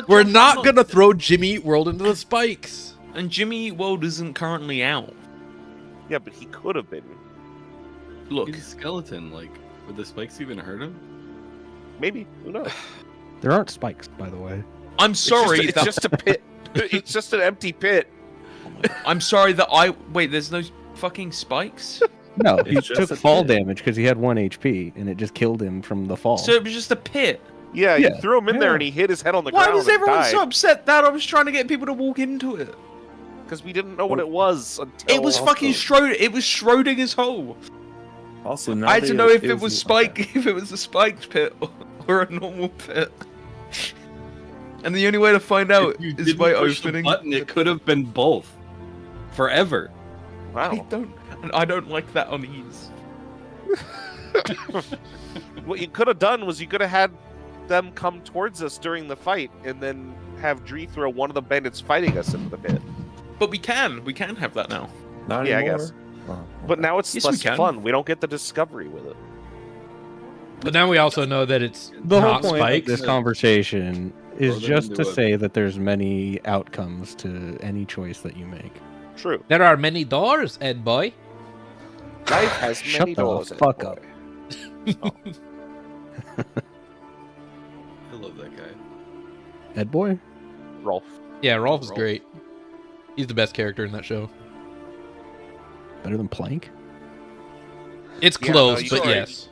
S6: We're not going to throw Jimmy Eat World into the spikes.
S5: And Jimmy Eat World isn't currently out.
S2: Yeah, but he could have been.
S5: Look,
S8: He's a skeleton. Like, would the spikes even hurt him?
S2: Maybe. Who knows?
S4: There aren't spikes, by the way.
S5: I'm sorry.
S2: It's just a pit. It's just an empty pit.
S5: I'm sorry that wait. There's no fucking spikes.
S4: No, he
S1: It's just
S4: took
S1: a
S4: fall
S1: pit.
S4: damage because he had 1 HP, and it just killed him from the fall.
S5: So it was just a pit.
S2: Yeah, you
S4: Yeah,
S2: threw him in there
S4: yeah.
S2: and he hit his head on the
S5: Why
S2: ground
S5: was
S2: and
S5: everyone
S2: died.
S5: so upset that I was trying to get people to walk into it?
S2: Because we didn't know what it was until...
S5: It was fucking It was Schrodinger's hole.
S1: Also, now
S5: I had to
S1: they-
S5: know if it was
S1: okay.
S5: spike, if it was a spiked pit or a normal pit. And the only way to find out
S8: If you
S5: is
S8: didn't
S5: by
S8: push the
S5: opening.
S8: button, it could have been both. Forever.
S2: Wow.
S5: I don't like that unease.
S2: What you could have done was you could have had them come towards us during the fight and then have Dree throw one of the bandits fighting us into the pit.
S5: But we can have that now.
S1: Not
S2: Yeah, I
S1: anymore?
S2: guess.
S1: Oh,
S2: But
S1: okay.
S2: now it's
S5: Yes, we
S2: less
S5: can.
S2: fun. We don't get the discovery with it.
S6: But now we also know that it's
S4: The whole
S6: not
S4: point
S6: spikes.
S4: of this conversation is
S8: Throw them
S4: just
S8: into
S4: to
S8: a-
S4: say that there's many outcomes to any choice that you make.
S2: True.
S6: There are many doors, Ed boy.
S2: Life has
S4: Shut
S2: many
S4: the
S2: doors.
S4: fuck
S2: boy.
S4: up.
S8: I love that guy.
S4: Ed boy?
S2: Rolf.
S6: Yeah, Rolf is
S8: Rolf.
S6: great. He's the best character in that show.
S4: Better than Plank?
S6: It's
S2: Yeah,
S6: close,
S2: no,
S6: but
S5: sorry.
S6: yes.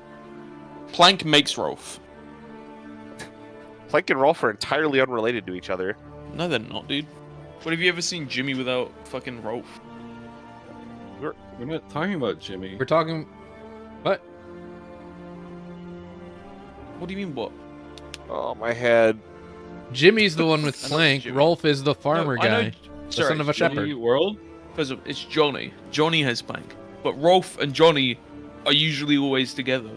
S5: Plank makes Rolf.
S2: Plank and Rolf are entirely unrelated to each other.
S5: No, they're not, dude. What have you ever seen Jimmy without fucking Rolf?
S8: We're not talking about Jimmy.
S6: We're talking. What?
S5: What do you mean what?
S2: Oh, my head.
S6: Jimmy's the one with
S5: I know
S6: Plank.
S5: Jimmy.
S6: Rolf is the farmer
S5: No, I know-
S6: guy.
S5: Sorry,
S6: son of a
S5: Johnny-
S6: shepherd.
S8: Jimmy World?
S5: First of all, it's Johnny. Johnny has Plank. But Rolf and Johnny are usually always together.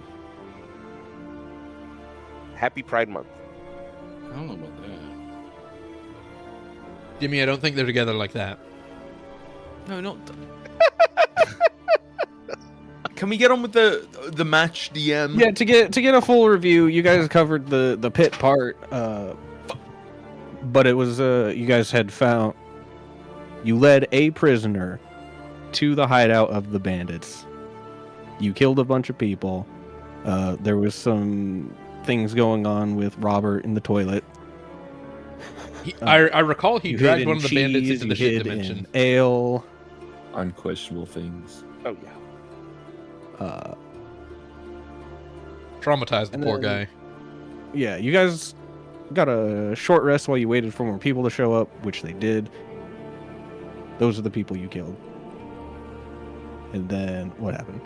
S2: Happy Pride Month.
S8: I don't know about that.
S6: Jimmy, I don't think they're together like that.
S5: No, not. Can we get on with the match, DM?
S4: Yeah, to get a full review, you guys covered the pit part, but it was you guys had found you led a prisoner to the hideout of the bandits. You killed a bunch of people. There was some things going on with Robert in the toilet.
S6: I recall he
S4: You
S6: dragged
S4: hid
S6: one
S4: in
S6: of the bandits
S4: cheese,
S6: into the
S4: you
S6: shit
S4: hid in
S6: dimension.
S4: Ale.
S1: Unquestionable things.
S2: Oh, yeah.
S6: Traumatized the
S4: And
S6: poor
S4: then-
S6: guy.
S4: Yeah, you guys got a short rest while you waited for more people to show up, which they did. Those are the people you killed. And then what happened?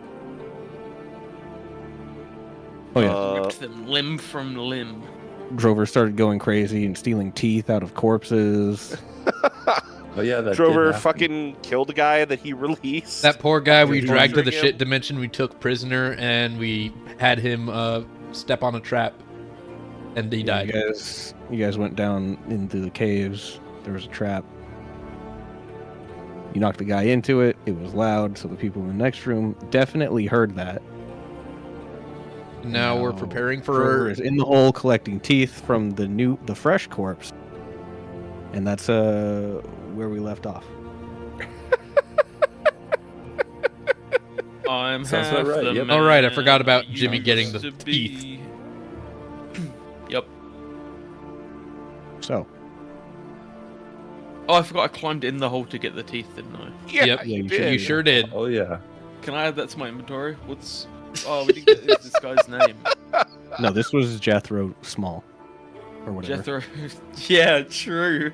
S4: Oh yeah,
S5: Ripped them limb from limb.
S4: Drover started going crazy and stealing teeth out of corpses.
S1: Oh yeah, that
S2: Drover
S1: did happen.
S2: fucking killed a guy that he released.
S6: That poor guy we
S2: He's
S6: dragged to the
S2: torturing him.
S6: shit dimension. We took prisoner and we had him step on a trap, and he died.
S4: You guys went down into the caves. There was a trap. You knocked the guy into it. It was loud, so the people in the next room definitely heard that.
S6: Now we're
S4: Now,
S6: preparing
S4: Drover
S6: for.
S4: is in the hole collecting teeth from the fresh corpse, and that's where we left off.
S5: I'm
S8: Sounds
S5: half
S8: about right,
S5: the
S8: yep.
S5: man
S6: Oh, right, I forgot about
S5: I
S6: Jimmy getting
S5: used
S6: the
S5: to
S6: teeth.
S5: be. Yep.
S4: So,
S5: Oh, I forgot I climbed in the hole to get the teeth, didn't I?
S2: Yeah,
S6: Yep,
S4: yeah,
S2: you
S4: you
S2: did.
S6: You sure did.
S8: Oh yeah.
S5: Can I add that to my inventory? What's... Oh, we didn't get this guy's name.
S4: no, this was Jethro Small. Or whatever.
S5: Jethro. Yeah, true.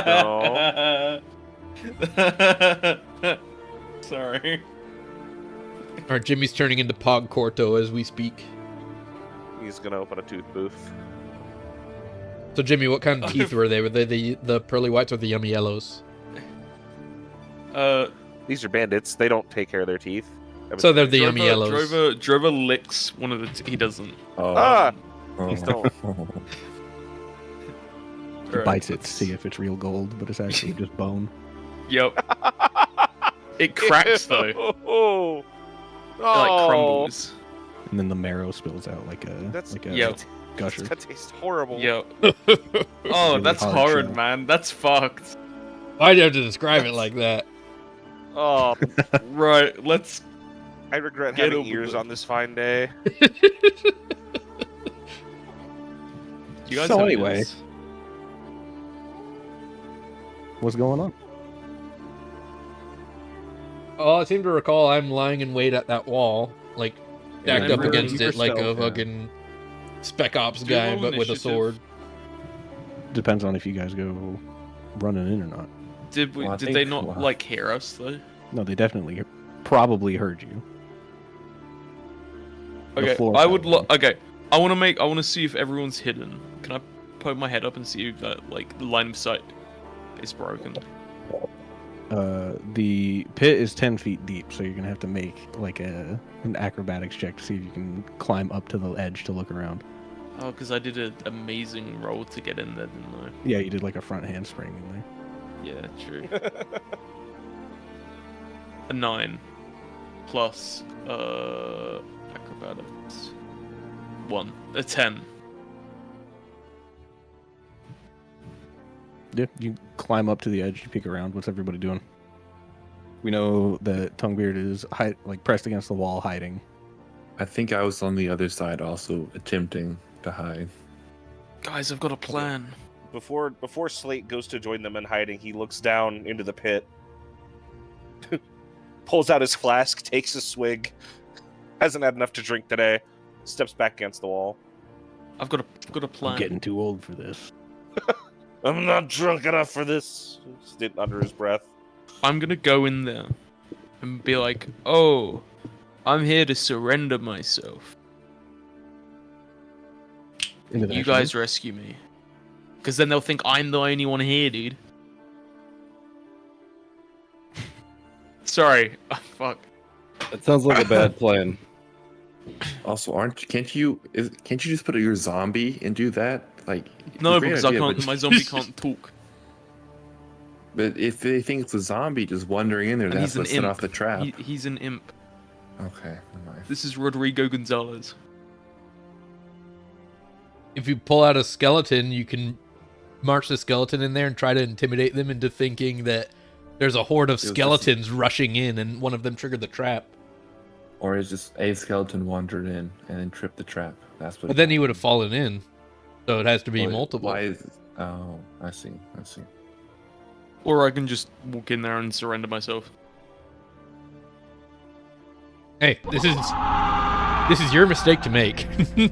S2: Oh,
S5: Sorry.
S6: Alright, Jimmy's turning into Pog Corto as we speak.
S2: He's gonna open a tooth booth.
S6: So, Jimmy, what kind of teeth were they? Were they the pearly whites or the yummy yellows?
S2: These are bandits. They don't take care of their teeth.
S6: So they're the yummy yellows.
S5: Drover licks one of the... He doesn't.
S8: Oh.
S2: Ah!
S8: Oh.
S2: Please don't.
S4: He
S5: Alright,
S4: bites it to
S5: let's-
S4: see if it's real gold, but it's actually just bone.
S5: Yep. It cracks though.
S2: Oh,
S5: It like crumbles.
S4: And then the marrow spills out like a
S2: That's-
S5: Yep.
S2: It's
S4: gusher.
S2: gonna taste horrible.
S5: Yep. Oh,
S4: Really
S5: that's
S4: hard
S5: horrid,
S4: shell.
S5: man. That's fucked.
S6: Why'd you have to describe it like that?
S2: Oh,
S5: Right, let's...
S2: I regret
S5: Get
S2: having
S5: over
S2: ears
S5: it.
S2: on this fine day.
S5: You guys
S4: So
S5: have
S4: anyway.
S5: ears?
S4: What's going on?
S6: Oh, I seem to recall I'm lying in wait at that wall, like stacked up
S5: remember
S6: against it like a
S4: yourself, yeah.
S6: fucking spec ops
S5: Do
S6: guy,
S5: roll
S6: but with a
S5: initiative.
S6: sword.
S4: Depends on if you guys go running in or not.
S5: Did we?
S8: Well, I
S5: did
S8: think-
S5: they not
S8: well,
S5: like hear us though?
S4: No, they definitely probably heard you. The
S5: Okay,
S4: floor
S5: I would.
S4: probably.
S5: Okay, I want to make. I want to see if everyone's hidden. Can I poke my head up and see if that like the line of sight is broken?
S4: The pit is 10 feet deep, so you're gonna have to make like an acrobatics check to see if you can climb up to the edge to look around.
S5: Oh, because I did an amazing roll to get in there, didn't
S4: Yeah, you did like a front handspring in there.
S5: I? Yeah, true. A 9 plus acrobatics 1, a 10.
S4: Yeah, you climb up to the edge, you peek around. What's everybody doing? We know that Tonguebeard is like pressed against the wall, hiding.
S1: I think I was on the other side also attempting to hide.
S5: Guys, I've got a plan.
S2: Before Slate goes to join them in hiding, he looks down into the pit, pulls out his flask, takes a swig, hasn't had enough to drink today, steps back against the wall.
S5: I've got a plan.
S4: I'm getting too old for this.
S2: I'm not drunk enough for this. Just under his breath.
S5: I'm gonna go in there and be like, "Oh, I'm here to surrender myself.
S4: Into the
S5: You
S4: next
S5: guys
S4: room?
S5: rescue me." Because then they'll think I'm the only one here, dude. Sorry. Oh, fuck.
S8: That sounds like a bad plan.
S1: Also, can't you just put your zombie and do that? Like
S5: No,
S1: great
S5: because
S1: idea,
S5: I can't.
S1: but-
S5: My zombie can't talk.
S1: But if they think it's a zombie just wandering in there,
S5: And
S1: that's
S5: he's an
S1: what set
S5: imp.
S1: off the trap.
S5: He's an imp.
S1: Okay, never mind.
S5: This is Rodrigo Gonzalez.
S6: If you pull out a skeleton, you can march the skeleton in there and try to intimidate them into thinking that there's a horde of
S1: was just-
S6: skeletons rushing in and one of them triggered the trap.
S1: Or it's just a skeleton wandered in and then tripped the trap. That's what.
S6: But then he would have fallen in. So it has to be multiple.
S1: Why is? Oh, I see. I see.
S5: Or I can just walk in there and surrender myself.
S6: Hey, this is your mistake to make.
S5: You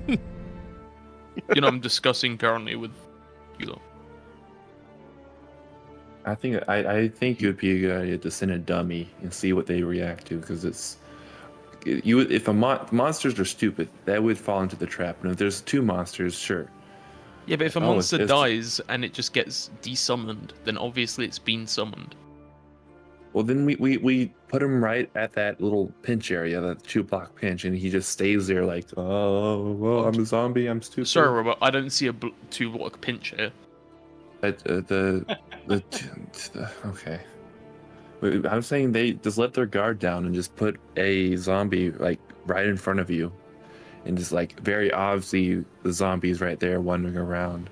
S5: know, I'm discussing currently with you lot.
S1: I think it would be a good idea to send a dummy and see what they react to, because it's you. If monsters are stupid, that would fall into the trap. And if there's two monsters, sure.
S5: Yeah, but if a
S1: Oh,
S5: monster
S1: it's-
S5: dies and it just gets desummoned, then obviously it's been summoned.
S1: Well, then we put him right at that little pinch area, that 2-block pinch, and he just stays there like, oh, well, I'm a zombie, I'm stupid.
S5: Sorry, Robert, I don't see a 2-block pinch here.
S1: Okay. I'm saying they just let their guard down and just put a zombie like right in front of you, and just like very obviously the zombie's right there wandering around.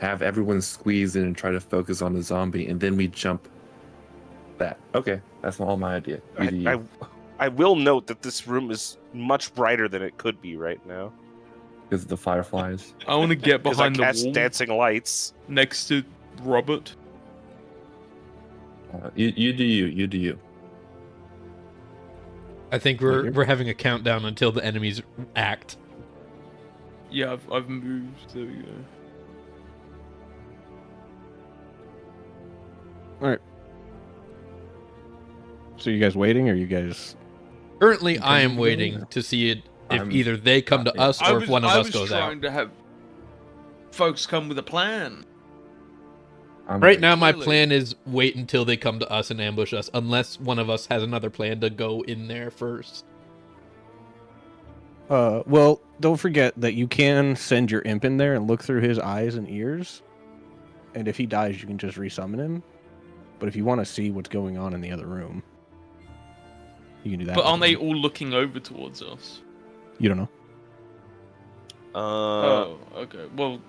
S1: Have everyone squeeze in and try to focus on the zombie, and then we jump that. Okay, that's all my idea. Either you.
S2: I will note that this room is much brighter than it could be right now.
S1: Because of the fireflies.
S5: I want to get
S2: Because I
S5: behind the
S2: cast
S5: wall
S2: dancing lights.
S5: next to Robert.
S1: You do you. You do you.
S6: I think we're having a countdown until the enemies act.
S5: Yeah, I've moved. There we go.
S4: So you guys waiting, or you guys?
S6: Currently, I am
S4: Continue
S6: waiting
S4: going?
S6: to see it if
S1: I'm-
S6: either they come to us or if one of us goes
S5: I was
S6: out.
S5: trying to have folks come with a plan.
S1: I'm
S6: Right
S1: ready.
S6: now, my
S5: Really?
S6: plan is wait until they come to us and ambush us, unless one of us has another plan to go in there first.
S4: Well, don't forget that you can send your imp in there and look through his eyes and ears, and if he dies, you can just resummon him. But if you want to see what's going on in the other room, you can do that.
S5: But
S4: with
S5: aren't they
S4: him.
S5: all looking over towards us?
S4: You don't know.
S5: Oh, okay. Well,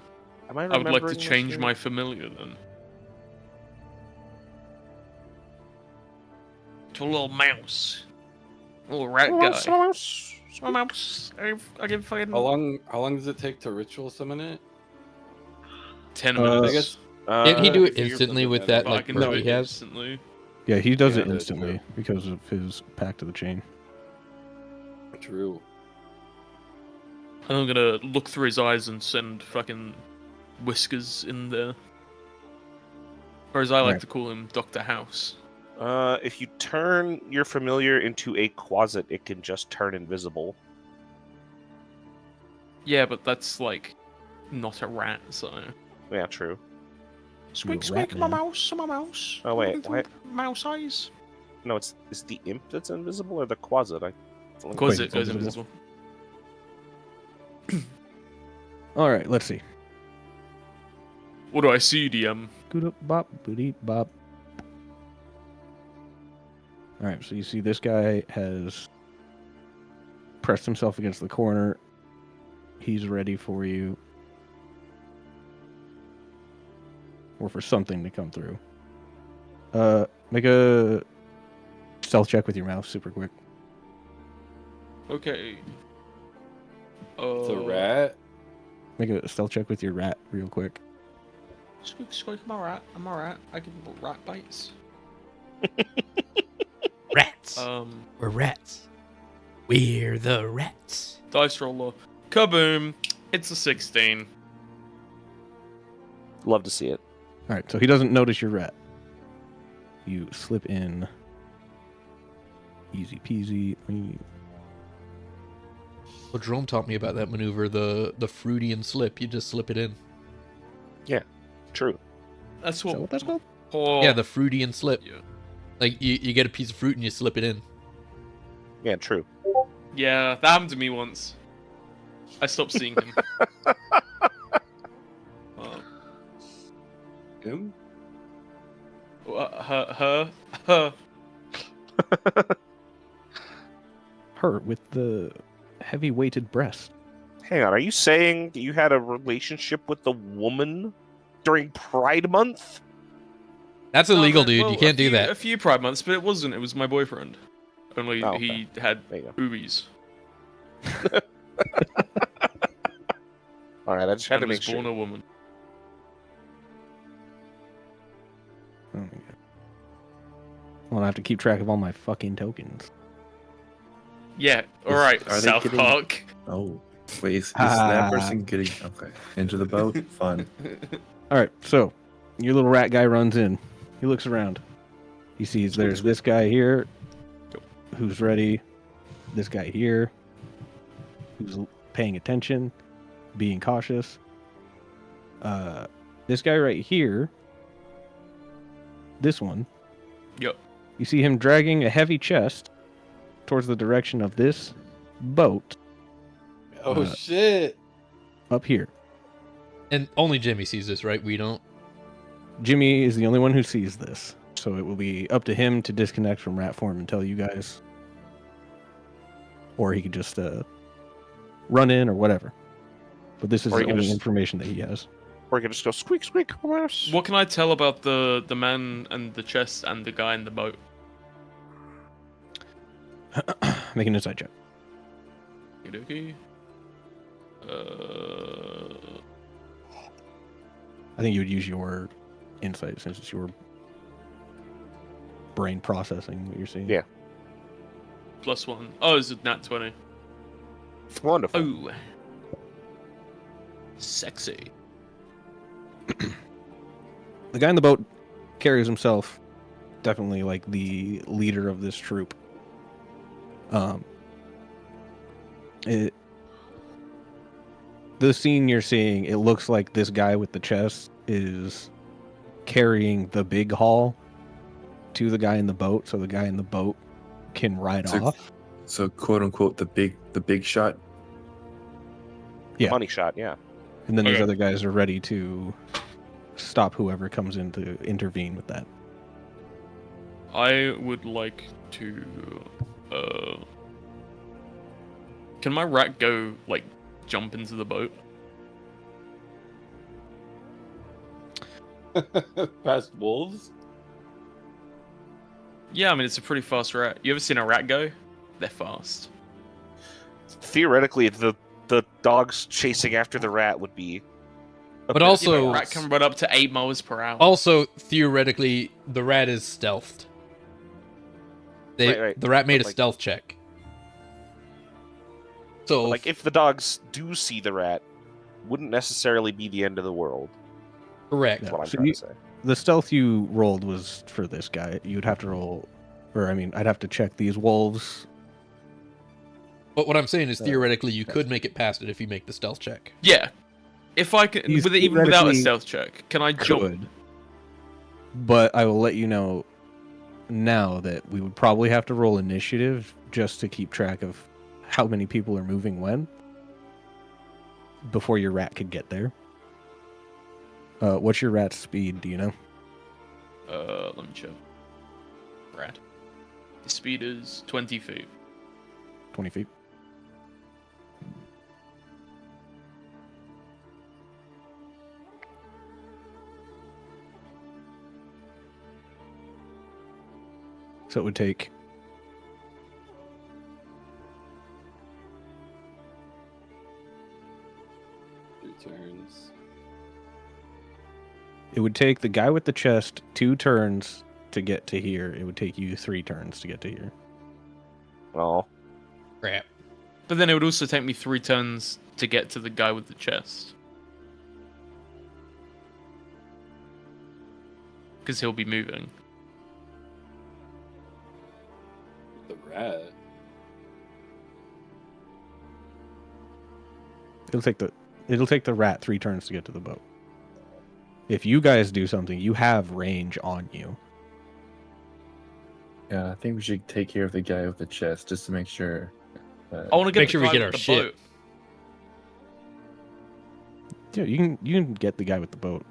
S2: Am I
S5: I would like to
S2: remembering this
S5: change
S2: right?
S5: my familiar then. To a little mouse. Little rat guy. Small mouse. I can fucking...
S8: How long does it take to ritual summon it?
S5: 10
S4: Uh,
S5: minutes.
S8: I guess
S6: Can't he do it
S8: if you're
S6: instantly
S8: something
S6: with
S8: that-
S6: that
S5: But I
S6: like
S5: can
S6: perk
S5: do
S6: he
S5: it
S6: has?
S5: instantly.
S4: Yeah, he does
S8: Yeah,
S4: it
S8: that's
S4: instantly because of his Pact of the Chain.
S8: True.
S5: And I'm gonna look through his eyes and send fucking Whiskers in there. Or as I like
S4: Right.
S5: to call him, Dr. House.
S2: If you turn your familiar into a closet, it can just turn invisible.
S5: Yeah, but that's like not a rat, so.
S2: Yeah, true.
S5: Squeak,
S4: rat
S5: squeak, my
S4: man.
S5: mouse, my mouse.
S2: Oh, wait, what?
S5: Mouse eyes.
S2: No, it's the imp that's invisible or the closet?
S5: Cause
S4: Wait,
S5: it goes
S4: it's
S5: invisible.
S4: All right, let's see.
S5: What do I see, DM?
S4: Good bop, booty bop. All right, so you see this guy has pressed himself against the corner. He's ready for you, or for something to come through. Make a stealth check with your mouse, super quick.
S5: Okay.
S8: It's a rat.
S4: Make a stealth check with your rat, real quick.
S5: Squeak, squeak, I'm alright. I'm alright. I can rat bites.
S6: Rats.
S5: We're
S6: rats. We're the rats.
S5: dice roller. Kaboom! It's a 16.
S2: Love to see it.
S4: All right, so he doesn't notice your rat. You slip in. Easy peasy.
S6: Well, Jerome taught me about that maneuver, the Freudian slip. You just slip it in.
S2: True.
S5: That's
S4: Is that
S5: what.
S4: what that's called?
S5: Oh,
S6: Yeah, the Freudian slip.
S5: Yeah.
S6: Like you get a piece of fruit and you slip it in.
S2: Yeah, true.
S5: Yeah, that happened to me once. I stopped seeing him.
S8: Him?
S5: Her.
S4: Her with the heavy-weighted breast.
S2: Hang on, are you saying that you had a relationship with a woman during Pride Month?
S6: That's illegal,
S5: No,
S6: dude.
S5: well,
S6: You can't do
S5: A
S6: that.
S5: few Pride months, but it wasn't. It was my boyfriend. Only
S2: Oh, okay.
S5: he had
S2: There you go.
S5: boobies.
S2: All right, I just had
S5: And
S2: to
S5: was
S2: make sure.
S5: born a woman.
S4: Oh my god. Well, I have to keep track of all my fucking tokens.
S5: Yeah. All right.
S1: Are they
S5: South
S1: getting-
S5: Park.
S1: Oh, wait, is that person getting okay into the boat? Fun.
S4: All right, so your little rat guy runs in. He looks around. He sees there's this guy here who's ready. This guy here who's paying attention, being cautious. This guy right here. This one.
S5: Yep.
S4: You see him dragging a heavy chest towards the direction of this boat
S8: Oh
S4: Uh,
S8: shit!
S4: up here.
S6: And only Jimmy sees this, right? We don't.
S4: Jimmy is the only one who sees this, so it will be up to him to disconnect from rat form and tell you guys, or he could just run in or whatever. But this is
S2: Or
S4: the
S2: he can
S4: only
S2: just-
S4: information that he has.
S2: Or you can just go squeak, squeak, mouse.
S5: What can I tell about the man and the chest and the guy in the boat?
S4: Make an insight check.
S5: Okey-dokey.
S4: I think you would use your insight since it's your brain processing what you're seeing.
S2: Yeah.
S5: +1. Oh, it's a nat 20.
S2: Wonderful.
S5: Oh. Sexy.
S4: The guy in the boat carries himself definitely like the leader of this troop. The scene you're seeing, it looks like this guy with the chest is carrying the big haul to the guy in the boat, so the guy in the boat can ride
S1: So-
S4: off.
S1: So quote unquote the big shot.
S4: Yeah.
S2: Money shot, yeah.
S4: And then these
S5: Okay.
S4: other guys are ready to stop whoever comes in to intervene with that.
S5: I would like to. Can my rat go like jump into the boat?
S8: Past wolves?
S5: Yeah, I mean it's a pretty fast rat. You ever seen a rat go? They're fast.
S2: Theoretically, the dogs chasing after the rat would be.
S6: But
S5: Yeah,
S6: also,
S5: but a rat can run up to 8 miles per hour.
S6: also theoretically, the rat is stealthed.
S2: Right.
S6: The rat made a
S2: Like-
S6: stealth check. So,
S2: like if the dogs do see the rat, wouldn't necessarily be the end of the world.
S6: correct.
S2: That's what I'm
S4: So
S2: trying
S4: you-
S2: to say.
S4: The stealth you rolled was for this guy. You'd have to roll, or I mean, I'd have to check these wolves.
S6: But what I'm saying is,
S4: Uh,
S6: theoretically, you could make it past it if you make the stealth check.
S5: Yeah. If I can,
S4: He's
S5: even without a
S4: theoretically
S5: stealth check, can I jump?
S4: Could. But I will let you know now that we would probably have to roll initiative just to keep track of how many people are moving when before your rat could get there. What's your rat's speed? Do you know?
S5: Let me check. Rat. The speed is 20 feet.
S4: 20 feet. So it would take
S8: Turns.
S4: the guy with the chest 2 turns to get to here. It would take you 3 turns to get to here.
S2: Oh,
S6: Crap.
S5: But then it would also take me 3 turns to get to the guy with the chest. Because he'll be moving.
S8: The rat.
S4: It'll take the rat 3 turns to get to the boat. If you guys do something, you have range on you.
S1: Yeah, I think we should take care of the guy with the chest just to make sure.
S5: I want to get
S6: Make
S5: the
S6: sure we
S5: guy
S6: get
S5: with
S6: our
S5: the
S6: shit.
S5: boat.
S4: Yeah, you can get the guy with the boat.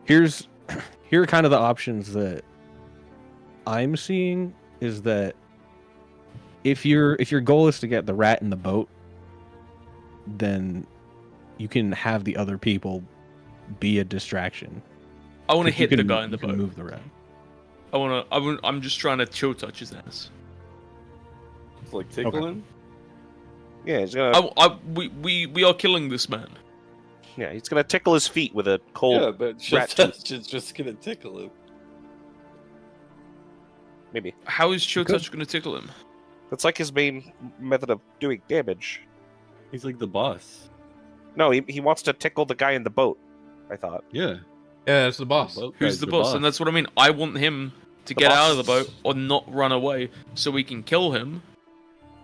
S4: Here are kind of the options that I'm seeing is that if your goal is to get the rat in the boat, then you can have the other people be a distraction.
S5: I want to
S4: 'Cause you
S5: hit the
S4: can-
S5: guy in the
S4: you can
S5: boat.
S4: Move the rat.
S5: I'm just trying to chill touch his ass.
S8: It's like tickling.
S2: yeah, he's gonna.
S5: We are killing this man.
S2: Yeah, he's gonna tickle his feet with a cold.
S8: Yeah, but
S2: rat
S8: just
S2: tooth.
S8: touch is just gonna tickle him.
S2: Maybe
S5: How is chill
S4: Good.
S5: touch going to tickle him?
S2: that's like his main method of doing damage.
S8: He's like the boss.
S2: No, he wants to tickle the guy in the boat. I thought.
S8: Yeah.
S6: Yeah, that's the boss.
S8: Boat
S5: Who's
S8: guy's
S5: the boss? And that's what I mean. I want him to
S2: The
S5: get
S2: boss
S5: out of the
S2: is-
S5: boat or not run away so we can kill him.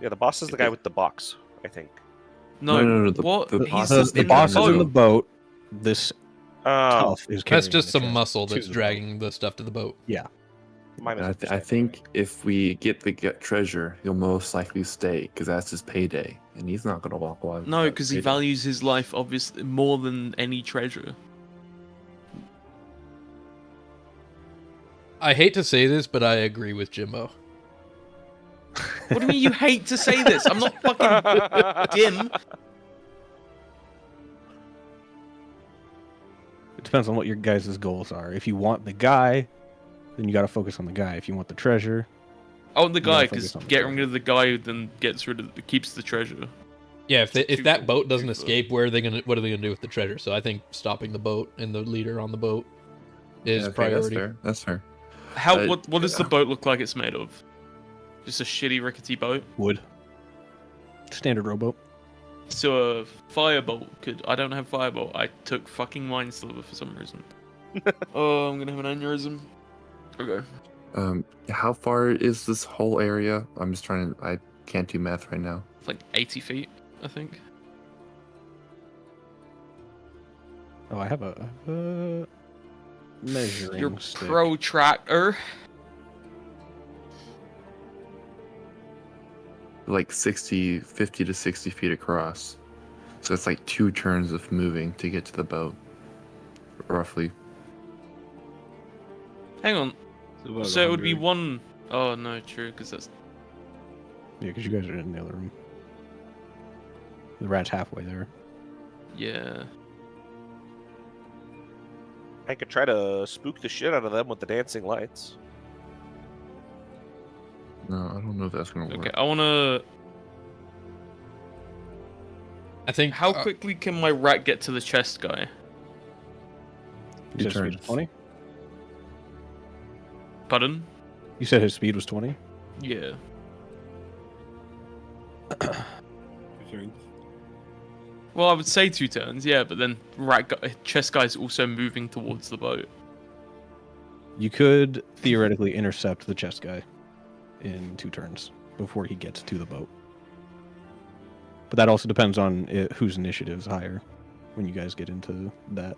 S2: Yeah, the boss is the guy with the box. I think.
S5: No,
S1: No,
S5: what?
S1: the
S5: He's
S1: boss
S4: The,
S1: is
S4: the
S5: in
S4: boss
S5: the
S4: is in the
S5: boat.
S4: boat. This
S2: Oh,
S4: tough is carrying
S6: That's just
S4: the
S6: some
S4: chest
S6: muscle
S4: to
S6: that's
S4: the
S6: dragging the stuff to the boat.
S2: my
S1: I
S2: misunderstanding.
S1: think if we get the treasure, he'll most likely stay because that's his payday, and he's not gonna walk away.
S5: No,
S1: without
S5: because he
S1: payday.
S5: values his life obviously more than any treasure.
S6: I hate to say this, but I agree with Jimbo.
S5: What do you mean you hate to say this? I'm not fucking dim.
S4: It depends on what your guys' goals are. If you want the guy, then you got to focus on the guy. If you want the treasure,
S5: I want the guy
S4: focus
S5: because
S4: on the
S5: getting
S4: guy.
S5: rid of the guy then keeps the treasure.
S6: Yeah, if that boat doesn't
S5: too
S6: escape, what are they gonna do with the treasure? So I think stopping the boat and the leader on the boat is
S1: Okay,
S6: priority.
S1: That's fair.
S5: What does the boat look like it's made of? Just a shitty rickety boat.
S4: Wood. Standard rowboat.
S5: So a firebolt could. I don't have firebolt. I took fucking Mind Sliver for some reason. Oh, I'm gonna have an aneurysm. Okay.
S1: How far is this whole area? I'm just trying to. I can't do math right now.
S5: It's like 80 feet, I think.
S4: Oh, I have a measuring
S5: Your
S4: stick.
S5: protractor.
S1: Like 50 to 60 feet across. So it's like 2 turns of moving to get to the boat, roughly.
S5: Hang on.
S8: It's about
S5: So it would be
S8: 100.
S5: one. Oh no, true, because that's.
S4: Yeah, because you guys are in the other room. The rat's halfway there.
S5: Yeah.
S2: I could try to spook the shit out of them with the dancing lights.
S1: No, I don't know if that's gonna work.
S5: Okay, I wanna.
S6: I think
S5: How quickly can my rat get to the chest guy?
S4: You said speed
S1: turns.
S4: was 20?
S5: Pardon?
S4: You said his speed was 20?
S5: Yeah.
S8: Turns.
S5: Well, I would say 2 turns, yeah, but then chest guy's also moving towards the boat.
S4: You could theoretically intercept the chest guy in 2 turns before he gets to the boat. But that also depends on whose initiative's higher when you guys get into that.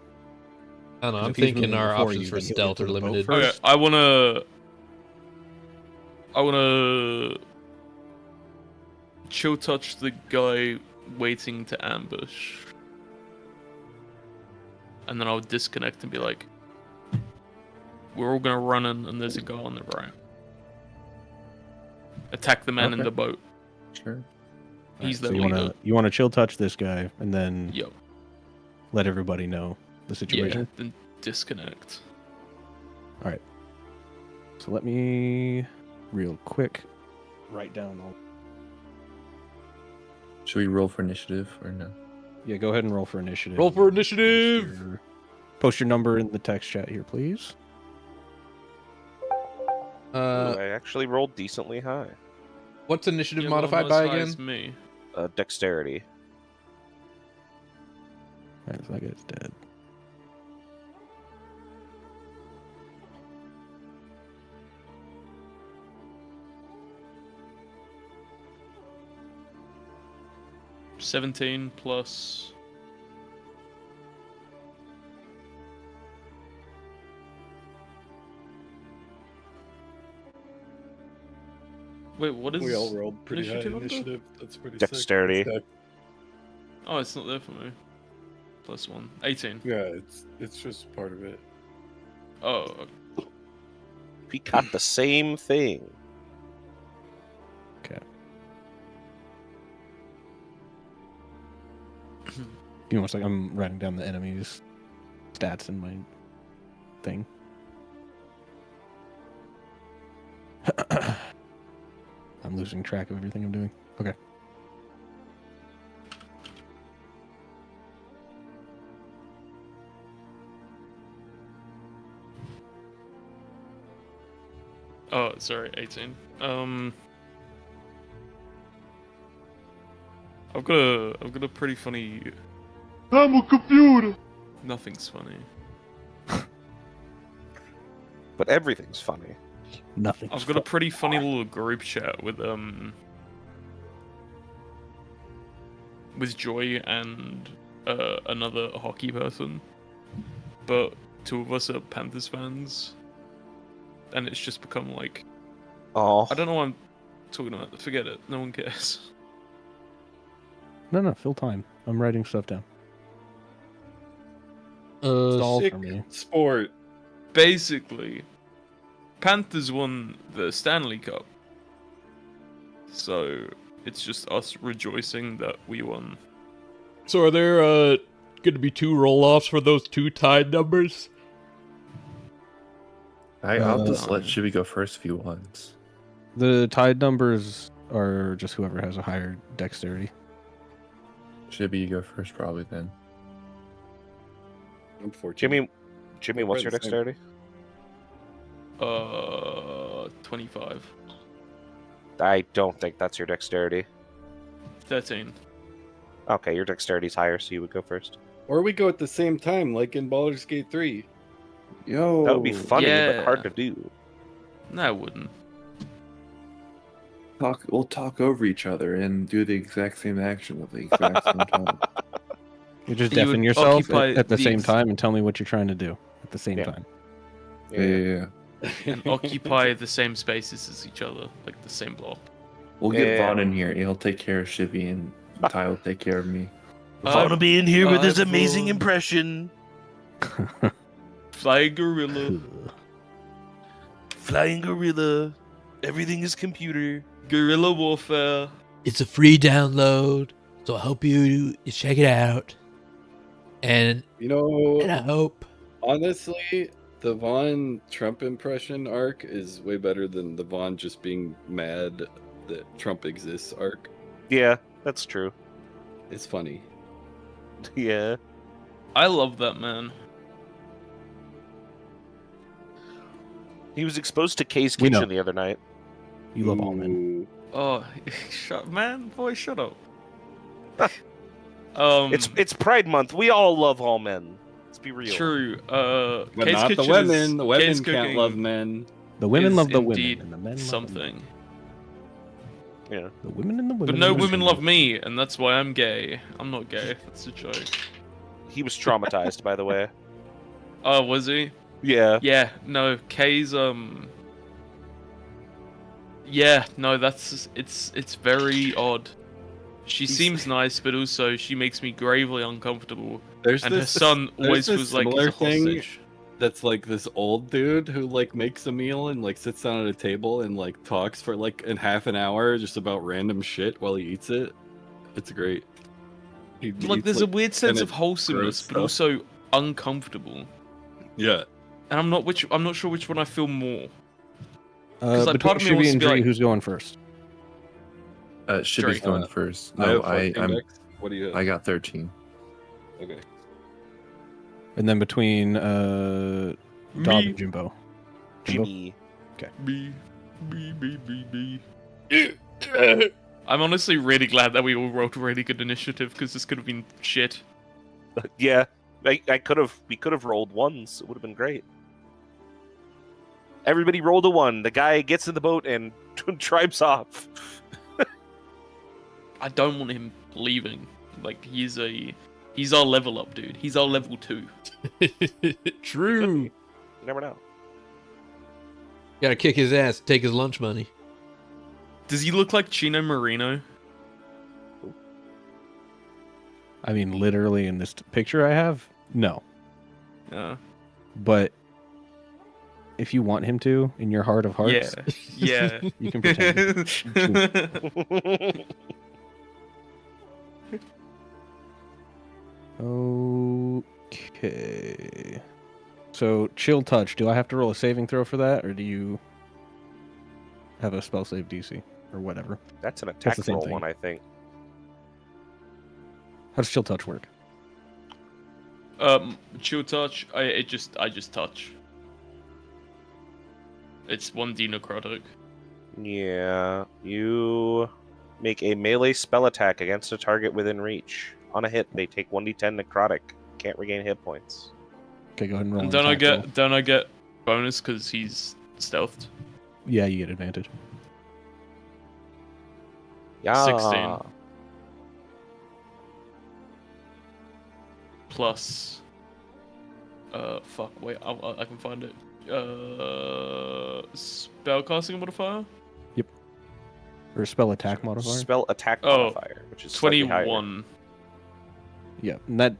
S6: I don't know. I'm
S4: If he's
S6: thinking
S4: moving
S6: our
S4: before
S6: options
S4: you,
S6: for
S4: then he'll
S6: stealth
S4: get
S6: are
S4: to the boat
S6: limited.
S4: first.
S5: Okay, I wanna chill touch the guy waiting to ambush. And then I'll disconnect and be like, we're all gonna run in and there's a guy on the right. Attack the man in
S1: Okay.
S5: the boat.
S1: Sure.
S5: He's
S4: So
S5: the
S4: you
S5: leader.
S4: want to chill touch this guy and then
S5: Yo.
S4: let everybody know the
S5: Yeah,
S4: situation.
S5: then disconnect.
S4: So let me real quick write down all.
S1: Should we roll for initiative or no?
S4: Yeah, go ahead and roll for initiative.
S6: Roll for initiative!
S4: Post your number in the text chat here, please.
S2: Ooh, I actually rolled decently high.
S6: What's initiative
S5: Yeah, well,
S6: modified
S5: not as
S6: by
S5: high
S6: again?
S5: as me.
S2: Dexterity.
S4: Alright, so that guy's dead.
S5: $17 plus. Wait, what is
S8: We all rolled pretty high
S5: initiative under?
S8: initiative. That's pretty
S2: Dexterity.
S8: sick.
S5: Oh, it's not there for me. +1. 18.
S8: Yeah, it's just part of it.
S5: Oh,
S2: We got the same thing.
S4: Give me 1 second. I'm writing down the enemy's stats in my thing. I'm losing track of everything I'm doing. Okay.
S5: oh, sorry, 18. I've got a pretty funny.
S8: I'm a computer.
S5: Nothing's funny.
S2: But everything's funny.
S4: Nothing.
S5: I've got a pretty funny little group chat with Joy and another hockey person, but 2 of us are Panthers fans, and it's just become like,
S2: Oh,
S5: I don't know what I'm talking about. Forget it. No one cares.
S4: No, fill time. I'm writing stuff down.
S6: Uh,
S4: Stall
S8: Sick
S4: for me.
S8: sport.
S5: Basically, Panthers won the Stanley Cup, so it's just us rejoicing that we won.
S6: so are there going to be 2 roll-offs for those 2 tied numbers?
S1: I'll just let
S5: Uh,
S1: Chibi go first if he wants.
S4: The tied numbers are just whoever has a higher dexterity.
S1: Shibby, you go first, probably then.
S8: I'm 14.
S2: Jimmy, what's your
S8: Right, same.
S2: dexterity?
S5: 25.
S2: I don't think that's your dexterity.
S5: 13.
S2: Okay, your dexterity's higher, so you would go first.
S8: Or we go at the same time, like in Baldur's Gate 3.
S3: Yo,
S2: That would be funny, but
S5: Yeah.
S2: hard to do.
S5: No, I wouldn't.
S1: We'll talk over each other and do the exact same action at the exact same time.
S4: You just
S5: You
S4: deafen
S5: would
S4: yourself
S5: occupy
S4: at the
S5: the
S4: same
S5: ex-
S4: time and tell me what you're trying to do at the same
S2: Yeah.
S4: time.
S1: Yeah.
S5: And occupy the same spaces as each other, like the same block.
S1: We'll get
S2: Yeah.
S1: Vaughn in here. He'll take care of Shibby, and Ty will take care of me.
S5: Vaughn will
S2: be in here
S5: with his amazing
S2: impression.
S5: Flying gorilla.
S2: Flying gorilla. Everything is computer.
S5: Guerrilla warfare.
S6: It's a free download, so I hope you check it out. And
S8: You know,
S6: I hope.
S8: honestly, the Vaughn Trump impression arc is way better than the Vaughn just being mad that Trump exists arc.
S2: Yeah, that's true.
S8: It's funny.
S2: Yeah.
S5: I love that man.
S2: He was exposed to Kay's
S4: We know.
S2: kitchen the other night.
S4: You love all men.
S8: Ooh.
S5: Oh, shut up.
S2: It's Pride Month. We all love all men. Let's be real.
S5: True.
S8: But
S5: Kay's
S8: not the
S5: kitchen
S8: women. The women
S5: Kay's
S8: can't
S5: cooking
S8: love men.
S4: The women
S5: is
S4: love the women,
S5: indeed
S4: and the men love the men.
S5: something.
S2: Yeah.
S4: The women and the women.
S5: But no
S4: love the
S5: women
S4: men.
S5: love me, and that's why I'm gay. I'm not gay. That's a joke.
S2: He was traumatized, by the way.
S5: Oh, was he?
S2: Yeah.
S5: Yeah. No, Kay's Yeah, no, it's very odd. She seems nice, but also she makes me gravely uncomfortable.
S8: There's
S5: And her
S8: this
S5: son always
S8: this
S5: feels like he's
S8: similar
S5: a
S8: thing
S5: hostage.
S8: that's like this old dude who like makes a meal and like sits down at a table and like talks for like in half an hour just about random shit while he eats it. It's great. He
S5: Like,
S8: eats,
S5: there's a weird sense
S8: kinda
S5: of wholesomeness,
S8: gross
S5: but
S8: stuff.
S5: also uncomfortable.
S8: Yeah.
S5: And I'm not sure which one I feel more. 'Cause, like,
S4: Between
S5: part of me
S4: Shibby
S5: wants to
S4: and
S5: be
S4: Dree,
S5: like-
S4: who's going first?
S1: Shibby's
S5: Drake.
S1: going first.
S8: I
S1: No,
S8: have 14
S1: I'm.
S8: Dex. What do you have?
S1: I got 13.
S8: Okay.
S4: And then between Dob
S5: Me.
S4: and Jimbo. Jimbo?
S2: Jimmy.
S5: Me. I'm honestly really glad that we all rolled a really good initiative, because this could have been shit.
S2: Yeah. We could have rolled ones. It would have been great. Everybody rolled a 1. The guy gets in the boat and tribes off.
S5: I don't want him leaving. Like, he's our level up dude. He's our level 2.
S6: True.
S2: You never know.
S6: Gotta kick his ass, take his lunch money.
S5: Does he look like Chino Marino?
S4: I mean, literally in this picture I have, no.
S5: Yeah.
S4: But if you want him to, in your heart of hearts,
S5: Yeah.
S4: you can pretend. Okay. So, chill touch. Do I have to roll a saving throw for that, or do you have a spell save DC or whatever?
S2: That's an attack
S4: the same
S2: roll
S4: thing.
S2: one, I think.
S4: How does chill touch work?
S5: Chill touch. I just touch. It's 1d necrotic.
S2: Yeah. You make a melee spell attack against a target within reach. On a hit, they take 1d10 necrotic. Can't regain hit points.
S4: Okay, go ahead and roll.
S5: And
S4: an attack roll.
S5: don't I get bonus because he's stealthed?
S4: Yeah, you get advantage.
S2: Yeah.
S5: 16. Plus. Fuck. Wait, I can find it. Spellcasting modifier.
S4: Or spell attack modifier.
S2: Spell attack
S5: Oh,
S2: modifier, which is slightly higher.
S5: 21.
S4: Yeah, and that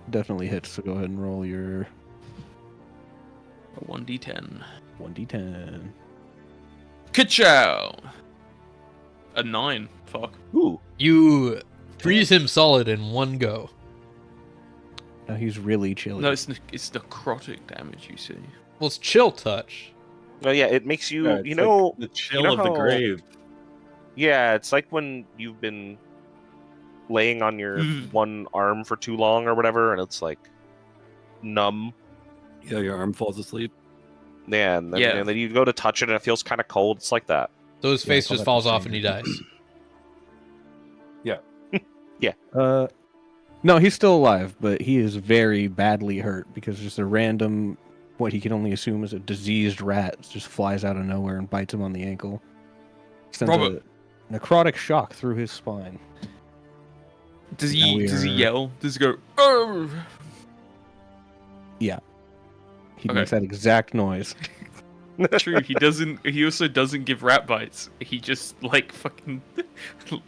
S4: definitely hits. So go ahead and roll your
S5: A 1d10.
S4: 1d10.
S5: Ka-chow! A 9. Fuck.
S2: Ooh.
S6: You freeze him solid in one go.
S4: Now he's really chilly.
S5: No, it's necrotic damage, you see.
S6: Well, it's chill touch.
S2: No, yeah, it makes you.
S8: Yeah, it's
S2: you know,
S8: like the chill
S2: know
S8: of the
S2: how-
S8: grave.
S2: yeah, it's like when you've been laying on your one arm for too long or whatever, and it's like numb.
S8: Yeah, your arm falls asleep.
S2: Yeah, and then you go to touch it and it feels kind of cold. It's like that.
S6: So his
S4: Yeah, I
S6: face
S4: call
S6: just
S4: that
S6: falls
S4: the
S6: off and he
S4: same.
S6: dies.
S4: No, he's still alive, but he is very badly hurt because just a random, what he can only assume is a diseased rat, just flies out of nowhere and bites him on the ankle. Sends
S5: Robert.
S4: a necrotic shock through his spine.
S5: Does
S4: Now
S5: he
S4: we
S5: does he
S4: are-
S5: yell? Does he go? Oh!
S4: He
S5: Okay.
S4: makes that exact noise.
S5: True. He doesn't. He also doesn't give rat bites. He just like fucking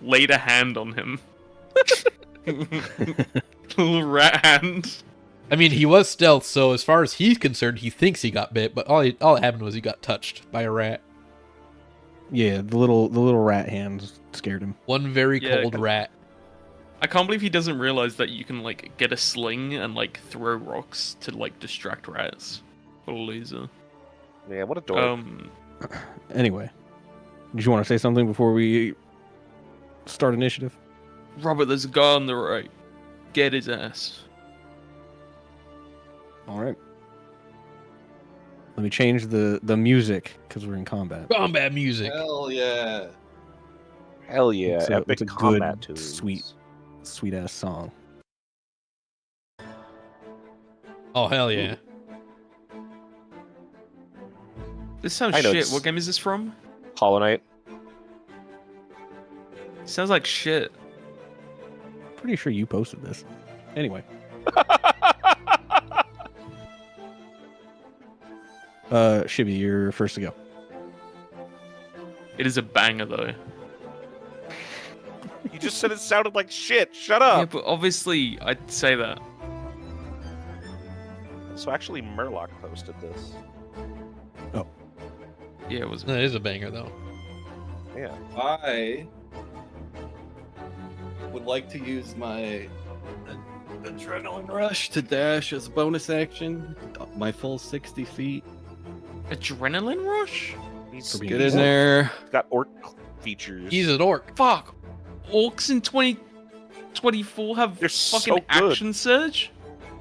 S5: laid a hand on him. Little rat hand.
S6: I mean, he was stealth, so as far as he's concerned, he thinks he got bit, but all that happened was he got touched by a rat.
S4: Yeah, the little rat hands scared him.
S6: One very
S5: Yeah,
S6: cold rat.
S5: I can't believe he doesn't realize that you can like get a sling and like throw rocks to like distract rats. What a loser.
S2: Yeah, what a dork.
S4: Anyway, did you want to say something before we start initiative?
S5: Robert, there's a guy on the right. Get his ass.
S4: All right. Let me change the music because we're in combat.
S6: Combat music.
S3: Hell yeah.
S2: Hell yeah,
S4: It's
S2: epic
S4: a
S2: combat
S4: good,
S2: tunes.
S4: sweet ass song.
S6: Oh, hell yeah.
S5: This sounds
S2: I know
S5: shit.
S2: it's-
S5: What game is this from?
S2: Hollow Knight.
S5: Sounds like shit.
S4: Pretty sure you posted this. Anyway, Shibby, you're first to go.
S5: It is a banger though.
S2: You just said it sounded like shit. Shut
S5: Yeah,
S2: up.
S5: but obviously I'd say that.
S2: So actually, Murloc posted this.
S5: Yeah, it was.
S6: That is a banger, though.
S2: Yeah.
S8: I would like to use my adrenaline rush to dash as a bonus action. My full 60 feet.
S5: Adrenaline rush?
S2: He's
S4: being
S8: Get in there.
S2: got orc features.
S6: He's an orc.
S5: Fuck. Orcs in 2024 have
S2: They're
S5: fucking
S2: so good.
S5: action surge?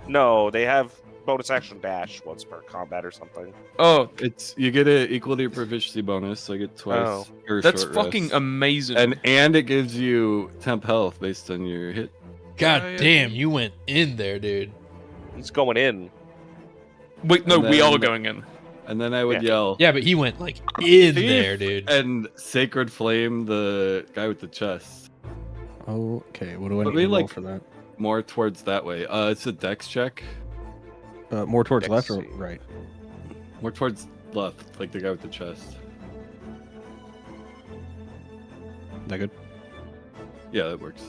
S2: No, they have bonus action dash once per combat or something.
S5: Oh,
S8: It's you get it equal to your proficiency bonus, so I get twice.
S2: Oh.
S8: your
S5: that's
S8: short
S5: fucking
S8: rest.
S5: amazing.
S8: and it gives you temp health based on your hit.
S6: God
S5: yeah.
S6: damn, you went in there, dude.
S2: He's going in.
S5: Wait, no,
S8: and
S5: we
S8: then-
S5: are going in.
S8: And then I would
S2: Yeah.
S8: yell.
S6: Yeah, but he went, like, in
S8: Thief
S6: there, dude.
S8: And Sacred Flame, the guy with the chest.
S4: Okay, what do I
S8: But
S4: need
S8: we
S4: to roll
S8: like-
S4: for that?
S8: More towards that way. It's a dex check.
S4: More towards
S2: Dex
S4: left or
S2: save.
S4: right?
S8: More towards left, like the guy with the chest.
S4: Is that good?
S8: Yeah, that works.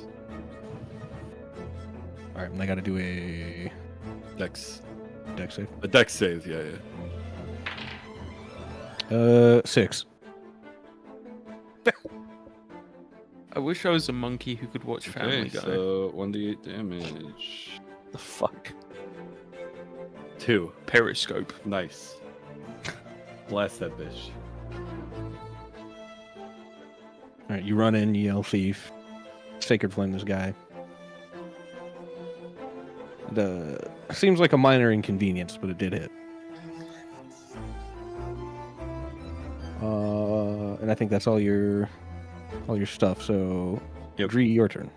S4: All right, and I got to do a
S8: Dex.
S4: dex save.
S8: A dex save, yeah.
S4: 6.
S5: I wish I was a monkey who could watch Family
S8: Okay,
S5: Guy.
S8: so 1d8 damage.
S2: The fuck?
S8: 2.
S5: Periscope.
S8: Nice. Blast that bitch.
S4: All right, you run in, you yell thief, sacred flame this guy. Seems like a minor inconvenience, but it did hit. And I think that's all your stuff. So,
S8: Yep.
S4: Dree, your turn.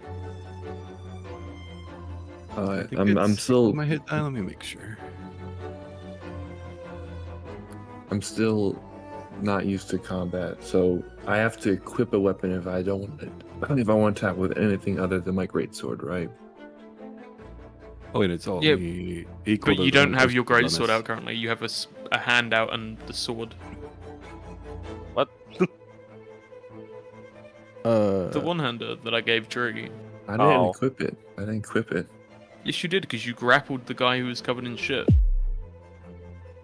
S8: I think
S1: I'm
S8: it's
S1: still
S8: my hit die. Let me make sure.
S1: I'm still not used to combat, so I have to equip a weapon if I want to attack with anything other than my greatsword, right?
S8: Oh, wait, it's all
S5: Yeah,
S8: equal.
S5: But
S8: to
S5: you
S8: the
S5: don't have your
S8: bonus.
S5: greatsword out currently. You have a hand out and the sword.
S2: What?
S5: The one-hander that I gave Dree.
S1: I didn't
S2: Oh.
S1: equip it. I didn't equip it.
S5: Yes, you did, because you grappled the guy who was covered in shit.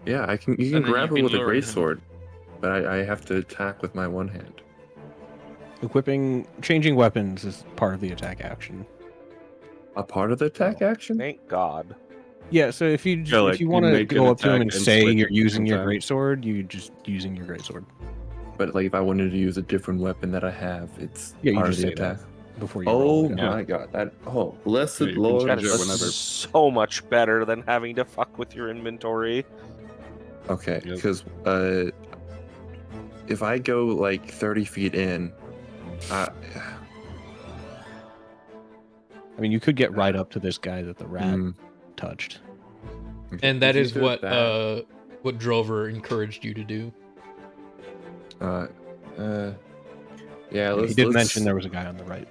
S1: Yeah, I can. You
S5: And
S1: can
S5: then you've
S1: grapple
S5: been
S1: with a
S5: luring him.
S1: greatsword, but I have to attack with my one hand.
S4: Changing weapons is part of the attack action.
S1: A part of the attack action?
S2: Thank God.
S4: Yeah, so if you
S8: Yeah, like,
S4: if you
S8: you
S4: want to
S8: make an
S4: go up to him
S8: attack
S4: and
S8: and
S4: say
S8: switch
S4: you're
S8: at the
S4: using
S8: same
S4: your
S8: time.
S4: greatsword, you just using your greatsword
S1: But like if I wanted to use a different weapon that I have, it's
S4: Yeah, you
S1: part
S4: just
S1: of the
S4: say that.
S1: attack.
S4: before you
S1: Oh
S4: roll it.
S1: my god! That blessed
S8: Yeah, you can
S1: Lord.
S8: change
S2: That
S8: it
S2: is
S8: whenever.
S2: so much better than having to fuck with your inventory.
S1: Okay,
S8: Yep.
S1: because if I go like 30 feet in, I,
S4: I mean, you could get right up to this guy that the rat
S1: mm,
S4: touched.
S1: okay,
S6: And that
S1: it's
S6: is
S1: either
S6: what Drover encouraged you to do.
S1: yeah.
S4: Yeah,
S1: Let's
S4: he did
S1: let's-
S4: mention there was a guy on the right.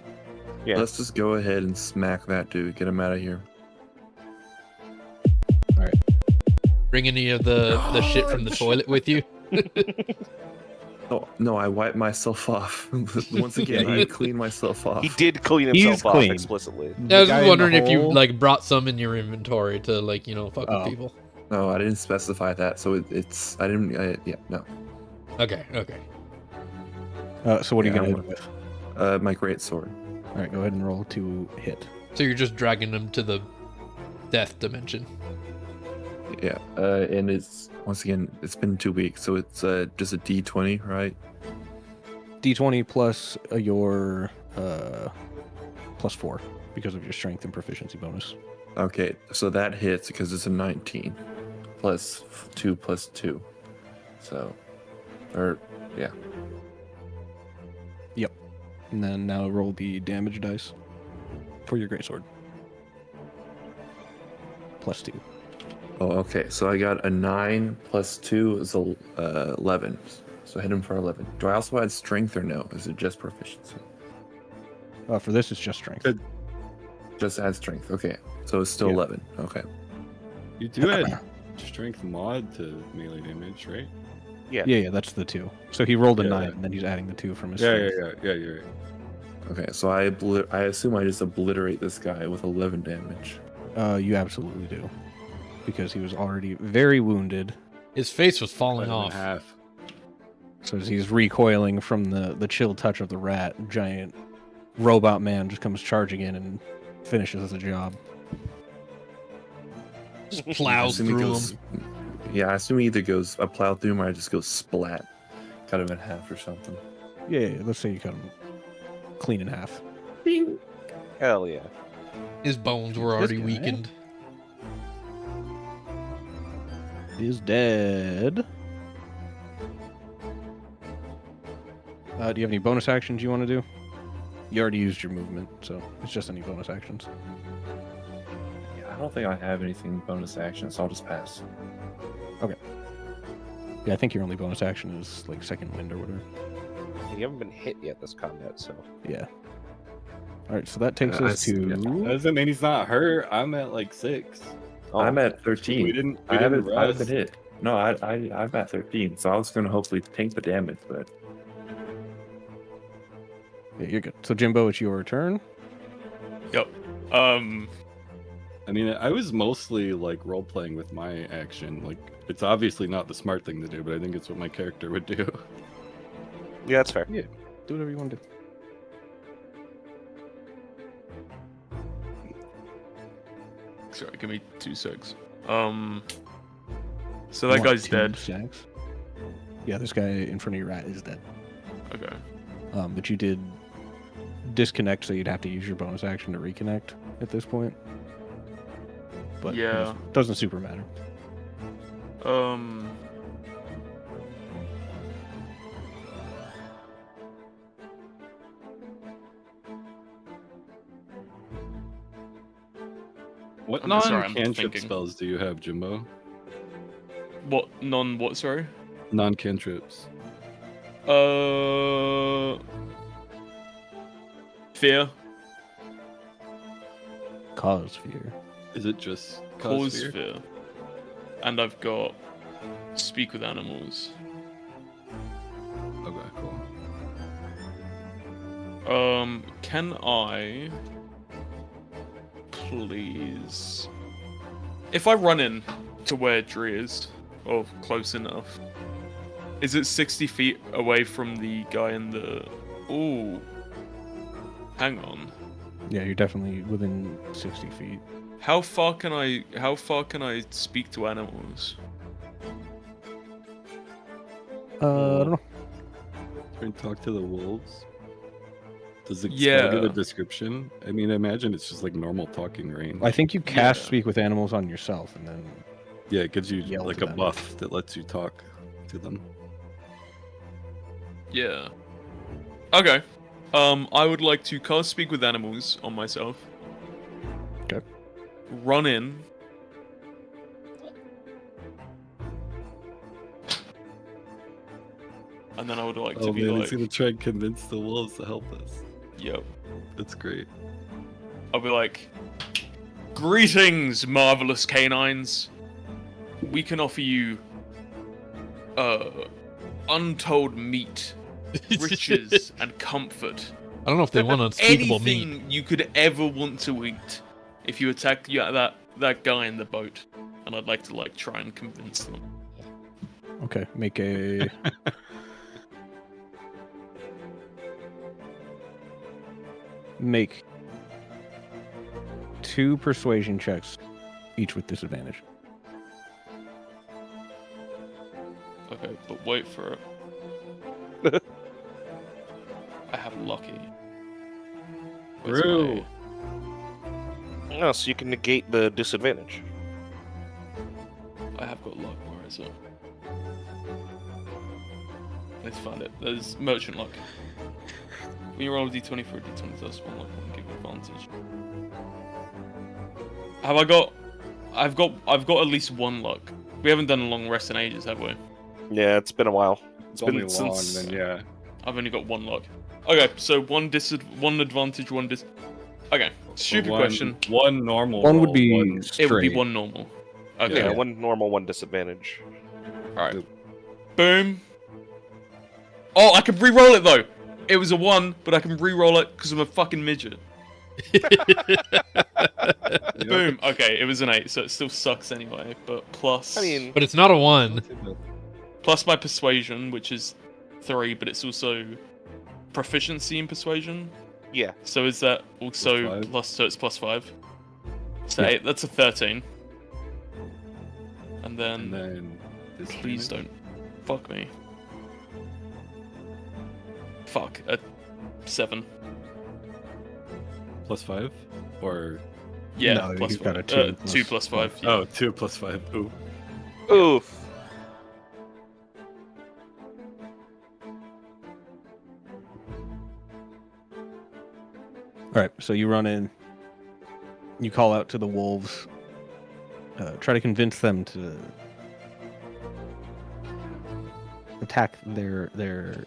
S2: Yeah.
S1: Let's just go ahead and smack that dude. Get him out of here.
S6: Bring any of the shit from the toilet with you.
S1: Oh no, I wiped myself off. Once again,
S4: Yeah,
S1: I cleaned myself off.
S2: He did clean
S4: He's
S2: himself off
S4: clean.
S2: explicitly.
S6: I was
S4: guy in
S6: just
S4: the
S6: wondering if you
S4: hole-
S6: like brought some in your inventory to like fuck
S4: Oh.
S6: with people.
S1: No, I didn't specify that, so it's. I didn't. Yeah, no.
S6: Okay.
S4: So what are you
S1: Yeah,
S4: gonna hit
S1: I'm-
S4: him with?
S1: My great sword.
S4: All right, go ahead and roll to hit.
S6: So you're just dragging them to the death dimension.
S1: Yeah, and it's once again, it's been 2 weeks, so it's just a D20, right?
S4: D20 plus your plus 4 because of your strength and proficiency bonus.
S1: Okay, so that hits because it's a 19 plus 2 plus 2. So, or yeah,
S4: And then now roll the damage dice for your greatsword. Plus 2.
S1: oh okay. So I got a 9 plus 2 is 11. So I hit him for 11. Do I also add strength or no? Is it just proficiency?
S4: For this, it's just strength.
S8: Good.
S1: Just add strength. Okay, so it's still
S4: Yeah.
S1: 11. Okay.
S8: You do add strength mod to melee damage, right?
S4: Yeah, that's the 2. So he rolled a
S8: Yeah.
S4: 9, and then he's adding the 2 from his
S8: Yeah,
S4: strength.
S8: you're right.
S1: Okay, so I assume I just obliterate this guy with 11 damage.
S4: You absolutely do. Because he was already very wounded.
S6: His face was falling
S8: Cut him in
S6: off.
S8: half.
S4: So as he's recoiling from the chill touch of the rat, giant robot man just comes charging in and finishes the job.
S6: Just
S1: I
S6: plows
S1: assume he
S6: through
S1: goes-
S6: him.
S1: Yeah, I assume he either goes a plow through him or I just go splat. Cut him in half or something.
S4: Yeah, let's say you cut him clean in half.
S2: Hell yeah.
S6: His bones were already
S4: guy.
S6: weakened.
S4: Is dead. Do you have any bonus actions you want to do? You already used your movement, so it's just any bonus actions.
S1: Yeah, I don't think I have anything bonus action, so I'll just pass.
S4: Yeah, I think your only bonus action is like second wind or whatever.
S2: You haven't been hit yet this combat, so.
S4: Yeah. All right, so that takes
S1: I
S4: us
S1: see,
S4: to.
S1: yeah.
S8: That doesn't mean he's not hurt. I'm at like 6.
S2: Oh,
S1: I'm at 13.
S8: We didn't.
S1: I haven't
S8: rest.
S1: hit. No, I'm at 13, so I was going to hopefully tank the damage, but
S4: Yeah, you're good. So Jimbo, it's your turn.
S5: Yep.
S8: I mean, I was mostly like role playing with my action. Like, it's obviously not the smart thing to do, but I think it's what my character would do.
S2: yeah, that's fair.
S4: Do whatever you want to do.
S5: Sorry, give me 2 secs. So that guy's dead.
S4: Sacks. Yeah, this guy in front of your rat is dead.
S5: Okay.
S4: But you did disconnect, so you'd have to use your bonus action to reconnect at this point. But
S5: Yeah.
S4: doesn't super matter.
S8: What
S5: I'm sorry, I'm
S8: non-cantrip
S5: thinking.
S8: spells do you have, Jimbo?
S5: What what, sorry?
S8: Non-cantrips.
S5: Fear.
S4: Cause fear.
S8: Is it just
S5: Cause
S8: fear?
S5: fear. And I've got speak with animals.
S8: Okay, cool.
S5: Can I please, if I run in to where Dree is, or close enough, is it 60 feet away from the guy in the? Ooh, hang on.
S4: Yeah, you're definitely within 60 feet.
S5: How far can I speak to animals?
S4: I don't know.
S8: Can talk to the wolves. Does it
S5: Yeah.
S8: give a description? I mean, I imagine it's just like normal talking range.
S4: I think you cast
S5: Yeah.
S4: speak with animals on yourself, and then
S8: Yeah, it gives you
S4: Yell
S8: like
S4: to
S8: a
S4: them.
S8: buff that lets you talk to them.
S5: Yeah. Okay. I would like to cast speak with animals on myself.
S4: Okay.
S5: Run in. And then I would like to
S8: Oh
S5: be
S8: man,
S5: like,
S8: he's gonna try and convince the wolves to help us.
S5: yo.
S8: That's great.
S5: I'll be like, greetings, marvelous canines. We can offer you, untold meat, riches, and comfort.
S6: I don't know if they want unspeakable
S5: Anything
S6: meat.
S5: you could ever want to eat if you attack that guy in the boat. And I'd like to like try and convince them.
S4: okay, make a. Make 2 persuasion checks, each with disadvantage.
S5: Okay, but wait for it. I have lucky. Where's
S8: Brew.
S2: No, so you can negate the disadvantage.
S5: I have got luck. Where is it? Let's find it. There's merchant luck. When you roll a d20 for a d20 plus 1 luck, one give advantage. Have I got? I've got at least 1 luck. We haven't done a long rest in ages, have we?
S2: Yeah, it's been a while.
S8: It's only
S5: been
S8: long,
S5: since-
S8: then yeah.
S5: I've only got 1 luck. Okay, so one advantage, one dis. Okay, stupid
S8: One-
S5: question.
S8: One normal.
S4: One would
S8: roll,
S4: be
S8: one-
S5: It would be
S4: straight.
S5: 1 normal. Okay,
S2: Yeah, one normal, one disadvantage.
S5: alright. Boom. Oh, I can re-roll it though! It was a 1, but I can re-roll it because I'm a fucking midget. Boom. Okay, it was an 8, so it still sucks anyway, but plus...
S2: I mean,
S6: But it's not a 1.
S5: Plus my persuasion, which is 3, but it's also proficiency in persuasion.
S2: yeah.
S5: So is that also
S8: +5?
S5: plus, so it's +5. So
S4: Yeah.
S5: 8, that's a 13. And then,
S8: And then
S5: please don't fuck me. Fuck, a 7.
S8: +5 or
S5: Yeah,
S4: No,
S5: plus
S4: you've got
S5: 1.
S4: a 2 plus
S5: 2 plus 5. Yeah.
S8: oh 2 + 5. Ooh.
S2: Oof.
S4: All right, so you run in. You call out to the wolves. Try to convince them to attack their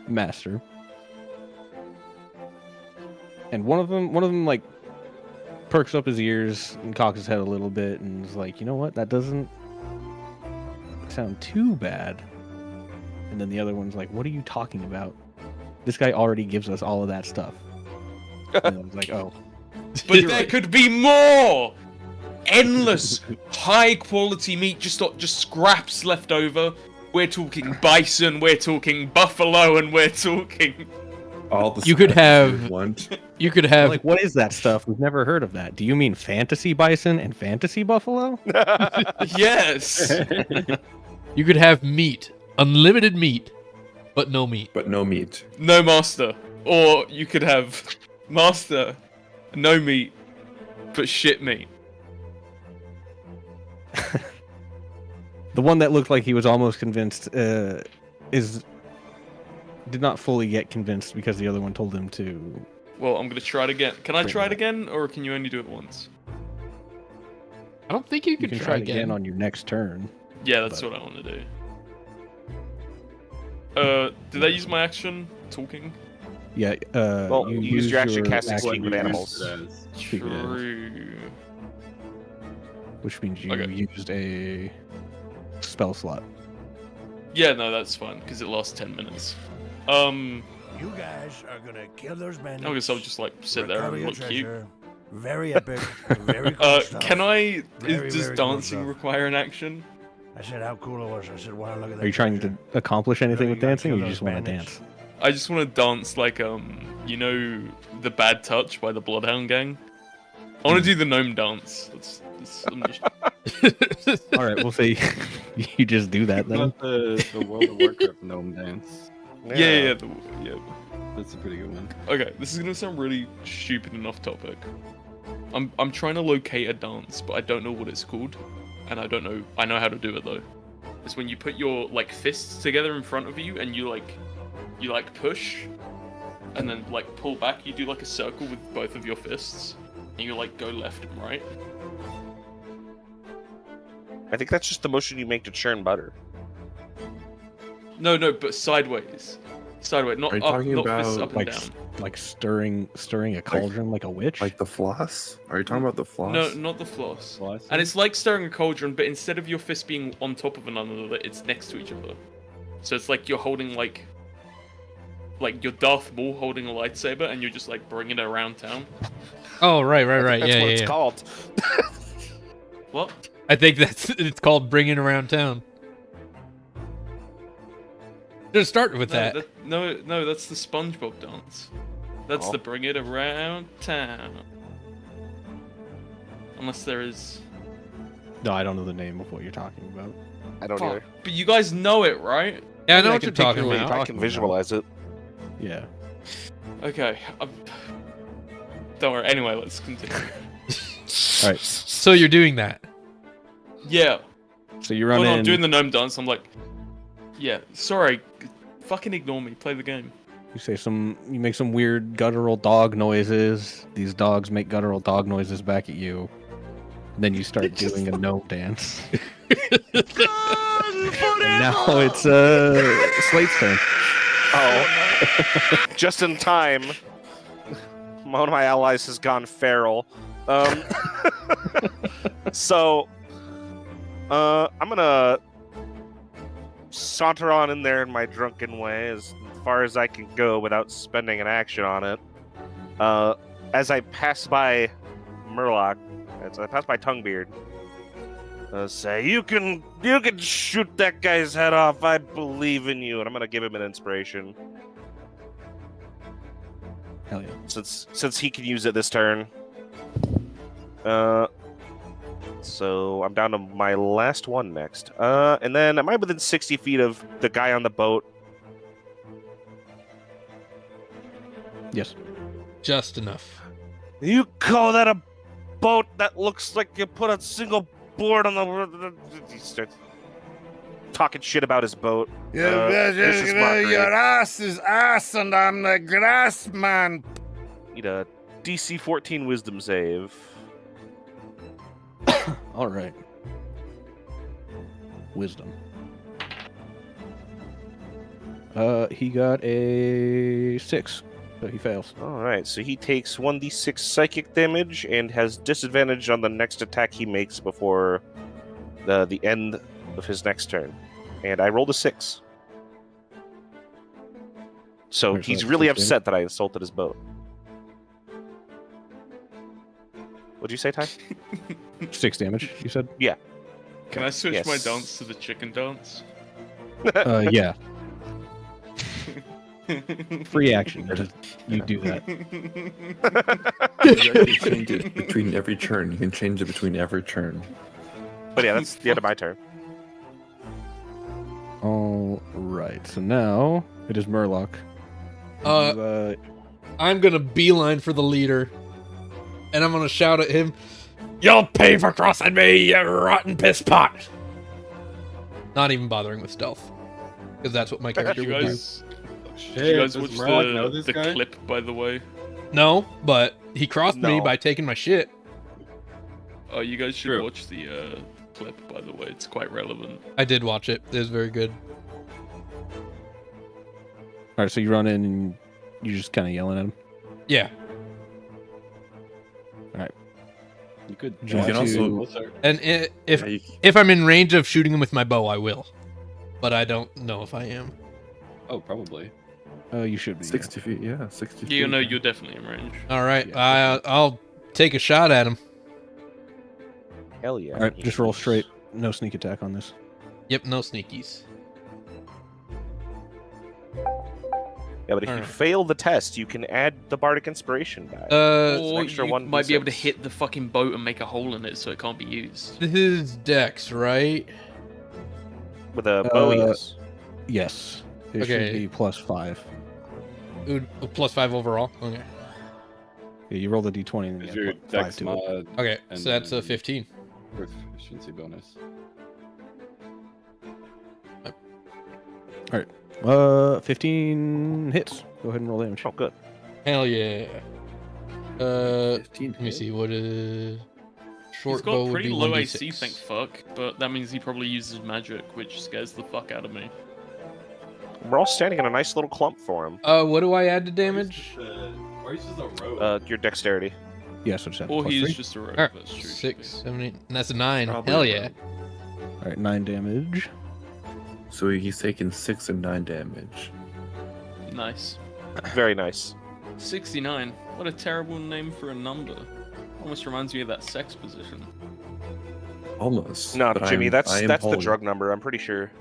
S4: master. And one of them like perks up his ears and cocks his head a little bit and is like, you know what? That doesn't sound too bad. And then the other one's like, what are you talking about? This guy already gives us all of that stuff. And I was like, oh.
S5: But there could be more! Endless, high quality meat, just scraps left over. We're talking bison, we're talking buffalo, and we're talking...
S1: All the
S6: You could
S1: stuff
S6: have-
S1: you want.
S6: You could have
S4: Like, what is that stuff? We've never heard of that. Do you mean fantasy bison and fantasy buffalo?
S5: Yes!
S6: you could have meat, unlimited meat, but no meat.
S1: But no meat.
S5: No master. Or you could have master, no meat, but shit meat.
S4: The one that looked like he was almost convinced did not fully get convinced because the other one told him to.
S5: Well, I'm gonna try it again. Can I try it again, or can you only do it once?
S6: I don't think you
S4: You
S6: can
S4: can
S6: try
S4: try
S6: again.
S4: again on your next turn.
S5: Yeah, that's
S4: But-
S5: what I want to do. Did I use my action talking?
S4: Yeah.
S2: Well, you used your action casting
S8: What
S2: speak
S8: you
S2: with
S8: used
S2: animals.
S8: it as.
S4: Speak with animals.
S5: True.
S4: Which means you
S5: Okay.
S4: used a spell slot.
S5: Yeah, no, that's fine because it lasts 10 minutes.
S9: You guys are gonna kill those bandits.
S5: I guess I'll just like sit there
S9: recover
S5: and
S9: your
S5: look cute.
S9: treasure. Very epic. Very cool stuff.
S5: Can I?
S9: Very,
S5: Does
S9: very cool
S5: dancing
S9: stuff.
S5: require an action?
S9: I said how cool it was. I said, wow, look at that.
S4: Are you trying to
S9: treasure.
S4: accomplish anything
S9: No,
S4: with
S9: you gotta
S4: dancing, or
S9: kill
S4: you
S9: those
S4: just want to
S9: bandits.
S4: dance?
S5: I just want to dance like you know, the Bad Touch by the Bloodhound Gang. I want to do the gnome dance. I'm just...
S4: All right, we'll say you just do that then.
S8: Not the World of Warcraft gnome dance.
S5: Yeah.
S8: That's a pretty good one.
S5: Okay, this is gonna sound really stupid and off topic. I'm trying to locate a dance, but I don't know what it's called, and I don't know. I know how to do it though. It's when you put your like fists together in front of you, and you push, and then like pull back. You do like a circle with both of your fists, and you like go left and right.
S2: I think that's just the motion you make to churn butter.
S5: No, but sideways. Sideways, not
S1: Are you
S5: up,
S1: talking
S5: not fists
S1: about,
S5: up and
S4: Like
S5: down.
S4: like stirring a cauldron like a witch.
S1: Like the floss? Are you talking about the floss?
S5: No, not the floss.
S8: Floss?
S5: And it's like stirring a cauldron, but instead of your fists being on top of another, it's next to each other. So it's like you're holding like your Darth Maul holding a lightsaber, and you're just like bringing it around town.
S6: Oh, right.
S2: That's
S6: Yeah,
S2: what
S6: yeah,
S2: it's
S6: yeah.
S2: called.
S5: What?
S6: I think it's called bringing around town. Just start with that.
S5: No, that's the SpongeBob dance. That's
S2: Oh.
S5: the bring it around town. Unless there is.
S4: No, I don't know the name of what you're talking about.
S2: I don't either.
S5: But you guys know it, right?
S6: Yeah, I know
S4: I
S6: what
S4: can
S6: you're talking
S4: picture what
S6: about.
S4: you're
S2: I
S4: talking
S2: can visualize it.
S4: Yeah.
S5: Okay. Don't worry. Anyway, let's continue.
S4: All right.
S6: So you're doing that.
S5: Yeah.
S4: So you run
S5: Well, no,
S4: in.
S5: I'm doing the gnome dance. I'm like, yeah. Sorry. Fucking ignore me. Play the game.
S4: You make some weird guttural dog noises. These dogs make guttural dog noises back at you. And then you start doing a gnome dance. And now it's Slate's turn.
S2: Oh, just in time. One of my allies has gone feral. So, I'm gonna saunter on in there in my drunken way as far as I can go without spending an action on it. As I pass by Murloc, as I pass by Tonguebeard, say, "You can shoot that guy's head off. I believe in you." And I'm gonna give him an inspiration
S4: Hell yeah.
S2: since he can use it this turn. So I'm down to my last one next. And then am I within 60 feet of the guy on the boat?
S4: Yes.
S6: Just enough.
S2: You call that a boat that looks like you put a single board on the... He starts talking shit about his boat. This is mockery.
S9: Your ass is ass, and I'm the grass man.
S2: Need a DC 14 wisdom save.
S4: All right. Wisdom. He got a 6, so he fails.
S2: Alright, so he takes 1d6 psychic damage and has disadvantage on the next attack he makes before the end of his next turn. And I rolled a 6. So
S4: Where's
S2: he's
S4: that,
S2: really
S4: 16?
S2: upset that I insulted his boat. What'd you say, Ty?
S4: 6 damage, you said?
S5: Can I switch my
S2: Yes.
S5: dance to the chicken dance?
S4: Yeah. Free action. You do that.
S1: You actually change it between every turn. You can change it between every turn.
S2: But yeah, that's the end of my turn.
S4: All right. So now it is Murloc. You,
S6: I'm gonna beeline for the leader, and I'm gonna shout at him, "You'll pay for crossing me, you rotten piss pot!" Not even bothering with stealth, because that's what my character
S5: You
S6: would do.
S5: guys,
S8: Shit,
S5: did you guys
S8: does
S5: watch
S8: Murloc know this
S5: the
S8: guy?
S5: clip, by the way?
S6: No, but he crossed me
S2: No.
S6: by taking my shit.
S5: Oh, you guys should
S8: True.
S5: watch the clip, by the way. It's quite relevant.
S6: I did watch it. It was very good.
S4: All right. So you run in and you're just kind of yelling at him.
S6: Yeah,
S8: You could.
S4: You can
S1: also-
S6: and if
S1: Yeah, you-
S6: if I'm in range of shooting him with my bow, I will. But I don't know if I am.
S8: Oh, probably.
S4: You should be.
S1: 60 feet, yeah, 60 feet.
S5: You know, you're definitely in range.
S6: All right,
S4: Yeah.
S6: I'll take a shot at him.
S2: Hell yeah.
S4: All right. Just roll straight. No sneak attack on this.
S6: Yep, no sneakies.
S2: Yeah, but if you
S6: Alright.
S2: fail the test, you can add the bardic inspiration die.
S5: Or
S2: extra
S5: you
S2: 1d6.
S5: might be able to hit the fucking boat and make a hole in it so it can't be used.
S6: This is Dex, right?
S2: With a bow, yes.
S4: Yes. It
S6: Okay.
S4: should be +5.
S6: Ooh, +5 overall. Okay.
S4: Yeah, you roll the d20 and
S8: Is
S4: you
S8: your
S4: add 5
S8: dex
S4: to it.
S8: mod
S6: Okay,
S8: And
S6: so that's a
S8: then-
S6: 15.
S8: proficiency bonus?
S4: 15 hits. Go ahead and roll damage.
S2: Oh, good.
S6: Hell yeah.
S1: 15
S6: Let me see. What is
S5: He's
S6: short bow
S5: got
S6: would
S5: pretty
S6: be
S5: low
S6: 1d6.
S5: AC, thank fuck, but that means he probably uses magic, which scares the fuck out of me.
S2: We're all standing in a nice little clump for him.
S6: What do I add to damage?
S8: Or he's just a rogue.
S2: Your dexterity.
S4: Yeah, so just add
S5: Or
S4: +3.
S5: he's just a rogue.
S6: Alright,
S5: That's true.
S6: 6, 7, 8, and that's a 9.
S1: Probably
S6: Hell
S1: a
S6: yeah.
S1: rogue.
S4: All right, 9 damage.
S1: So he's taking 6 and 9 damage.
S5: Nice.
S2: Very nice.
S5: 69. What a terrible name for a number. Almost reminds me of that sex position.
S1: Almost.
S2: No,
S1: but
S2: Jimmy,
S1: I
S2: that's
S1: am
S2: the
S1: holy.
S2: drug number. I'm pretty sure.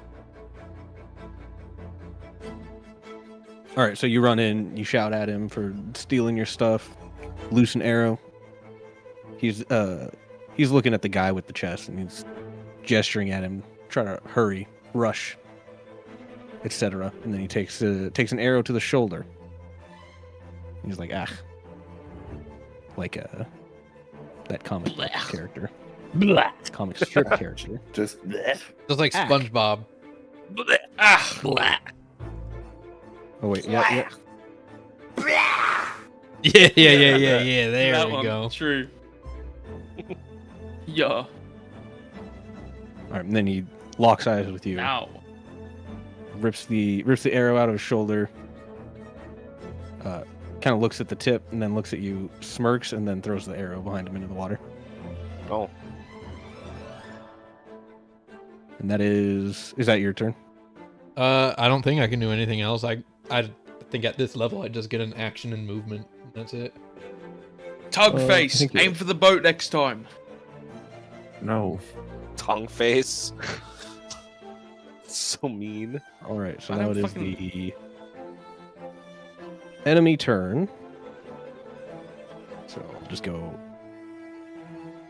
S4: All right, so you run in, you shout at him for stealing your stuff, loose an arrow. He's looking at the guy with the chest and he's gesturing at him, trying to hurry, rush, etc. And then he takes an arrow to the shoulder. He's like, like that comic book character, comic strip character.
S1: Just
S6: Just like
S4: Ack.
S6: SpongeBob.
S4: Oh wait, yeah.
S6: Yeah. There
S5: That
S6: we
S5: one,
S6: go.
S5: True. Yeah.
S4: All right, and then he locks eyes with you,
S5: Ow.
S4: rips the arrow out of his shoulder, kind of looks at the tip, and then looks at you, smirks, and then throws the arrow behind him into the water.
S2: Oh,
S4: And that is that your turn?
S6: I don't think I can do anything else. I think at this level I just get an action and movement. That's it.
S5: Tug
S4: I
S5: face.
S4: think you-
S5: Aim for the boat next time.
S1: no.
S2: tongue face. So mean.
S4: All right, so
S5: I
S4: now
S5: don't
S4: it is
S5: fucking-
S4: the enemy turn. So I'll just go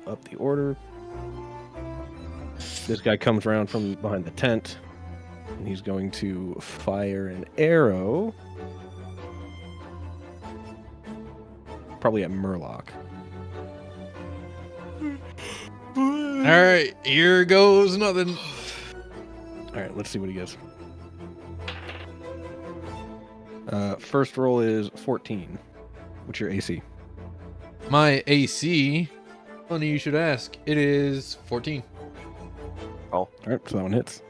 S4: up the order. This guy comes around from behind the tent, and he's going to fire an arrow. Probably at Murloc.
S6: All right, here goes nothing.
S4: All right, let's see what he gets. First roll is 14. What's your AC?
S6: My AC, funny you should ask, it is 14.
S4: All right, so that one hits.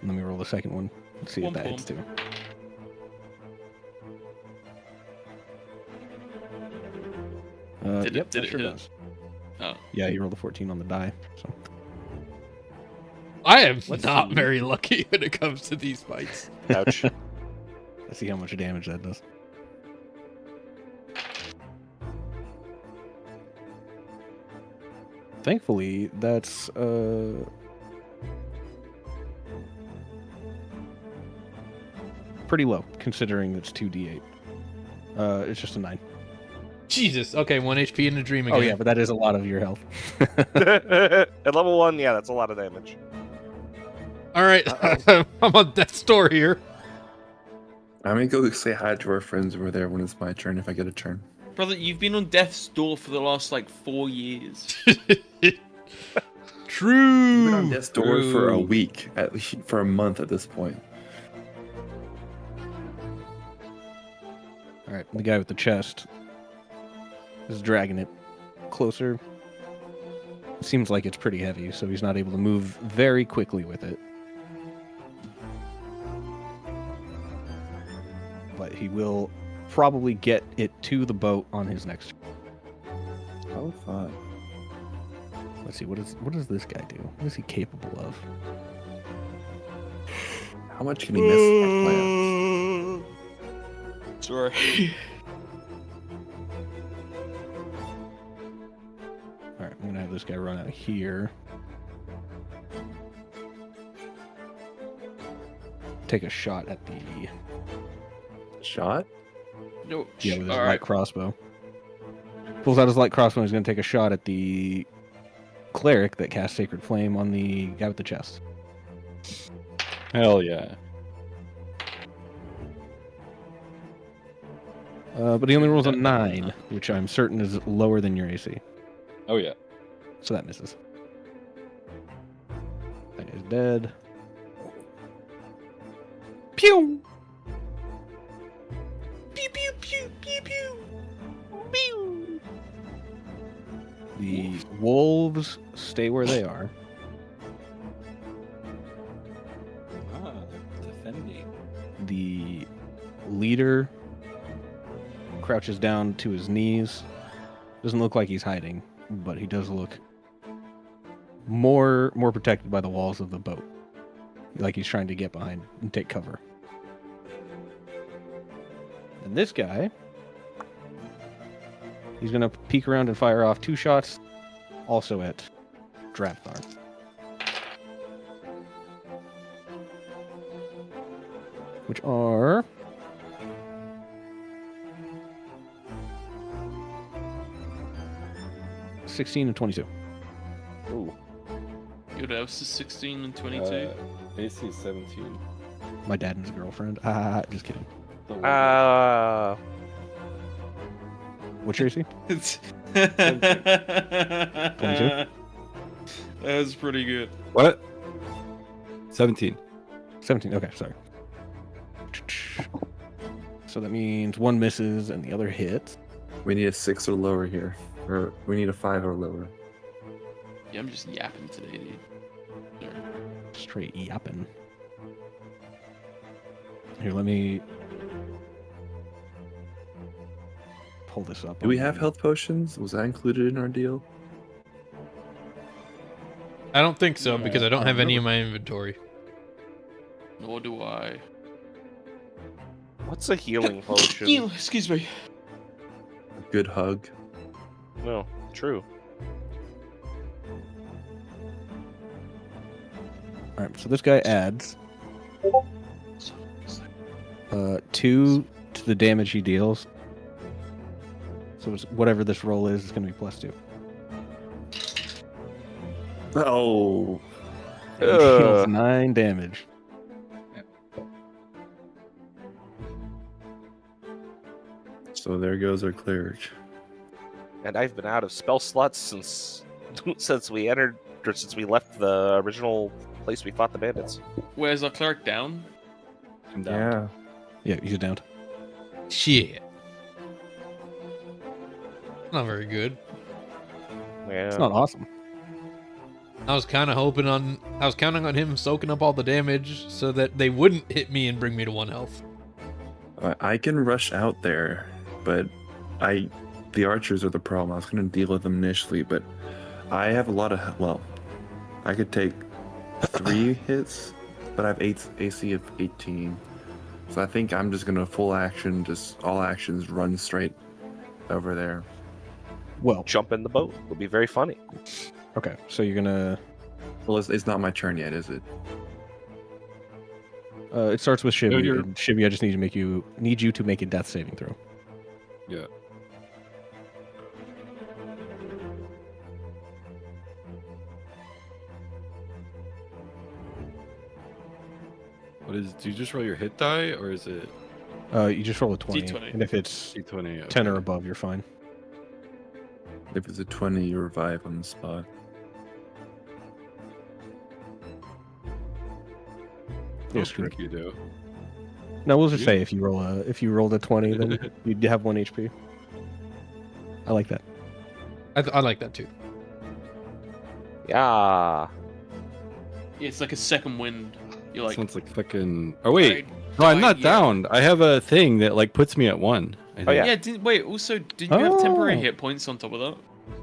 S4: Let me roll the second one. Let's see if
S5: Womp
S4: that hits
S5: womp.
S4: too.
S5: Did
S4: Yep,
S5: it
S4: that sure
S5: hit?
S4: does.
S5: Oh.
S4: Yeah, he rolled a 14 on the die. So
S6: I am
S5: Let's
S6: not
S5: see.
S6: very lucky when it comes to these fights.
S2: Ouch.
S4: let's see how much damage that does. Thankfully, that's pretty low considering it's 2d8. It's just a 9.
S6: Jesus. Okay, 1 HP in the dream again.
S4: Oh yeah, but that is a lot of your health.
S2: At level 1, yeah, that's a lot of damage.
S6: All right, I'm on death's door here.
S1: I'm gonna go say hi to our friends over there when it's my turn if I get a turn.
S5: Brother, you've been on death's door for the last, 4 years.
S6: True.
S1: I've been on death's door for a
S6: True.
S1: week, at least for a month at this point.
S4: All right, the guy with the chest is dragging it closer. Seems like it's pretty heavy, so he's not able to move very quickly with it. But he will probably get it to the boat on his next turn.
S1: Oh, fun.
S4: Let's see, what does this guy do? What is he capable of?
S1: How much can he miss our plans?
S5: Sorry.
S4: All right, I'm gonna have this guy run out here. Take a shot at the
S1: Shot?
S5: No,
S4: Yeah, with his
S5: all
S4: light
S5: right.
S4: crossbow. Pulls out his light crossbow. He's going to take a shot at the cleric that casts Sacred Flame on the guy with the chest.
S8: Hell yeah.
S4: But he only rolls a 9, which I'm certain is lower than your AC.
S8: Oh yeah.
S4: So that misses. That guy's dead. Pew!
S5: Pew pew pew pew pew. Pew.
S4: The wolves stay where they are.
S8: Ah, defending.
S4: The leader crouches down to his knees. Doesn't look like he's hiding, but he does look more protected by the walls of the boat. Like he's trying to get behind and take cover. And this guy, he's gonna peek around and fire off 2 shots, also at Drapthar. Which are 16 and 22.
S8: Ooh.
S5: Your house is 16 and 22.
S8: AC 17.
S4: My dad and his girlfriend. Just kidding. What's your AC?
S5: It's
S4: 22?
S5: That was pretty good.
S8: What? 17.
S4: 17. Okay, sorry. So that means 1 misses and the other hits.
S1: We need a 6 or lower here. Or we need a 5 or lower.
S5: Yeah, I'm just yapping today, dude. Sorry.
S4: Straight yapping. Here, let me pull this up.
S1: Do we have health potions? Was that included in our deal?
S6: I don't think so because I don't have any in
S1: remember.
S6: my inventory.
S5: Nor do I.
S2: What's a healing potion?
S5: Excuse me.
S1: Good hug.
S2: No, true.
S4: Alright, so this guy adds 2 to the damage he deals. So it's whatever this roll is, it's going to be +2.
S1: Oh.
S4: He deals 9 damage.
S1: So there goes our cleric.
S2: And I've been out of spell slots since we entered, or since we left the original place we fought the bandits.
S5: Where's our cleric down?
S8: I'm down.
S4: Yeah, he's downed.
S6: Shit. Not very good.
S2: Yeah.
S4: It's not awesome.
S6: I was counting on him soaking up all the damage so that they wouldn't hit me and bring me to 1 health.
S1: I can rush out there, but the archers are the problem. I was going to deal with them initially, but I have a lot of, well, I could take 3 hits, but I have AC of 18. So I think I'm just going to full action, just all actions, run straight over there.
S4: Well,
S2: Jump in the boat. It'll be very funny.
S4: okay, so you're going to...
S1: Well, it's not my turn yet, is it?
S4: it starts with Shibby.
S8: No, you're-
S4: And Shibby, I just need you to make a death saving throw.
S8: Yeah. What is? Do you just roll your hit die, or is it
S4: You just roll a 20.
S5: D20.
S4: And if it's
S8: D20?
S4: 10 or above, you're fine.
S1: If it's a 20, you revive on the spot.
S8: I
S4: Yes,
S8: think you do.
S4: No, we'll just
S8: You?
S4: say if you rolled a 20, then you'd have 1 HP. I like that.
S6: I like that too.
S2: Yeah.
S5: Yeah, it's like a second wind. You're like,
S8: Sounds like fucking. Oh wait,
S5: I
S8: no, I'm
S5: died,
S8: not
S5: yeah.
S8: down. I have a thing that like puts me at 1. I
S2: Oh,
S8: think.
S2: yeah.
S5: Yeah, wait, also, didn't you have temporary
S4: Oh.
S5: hit points on top of that?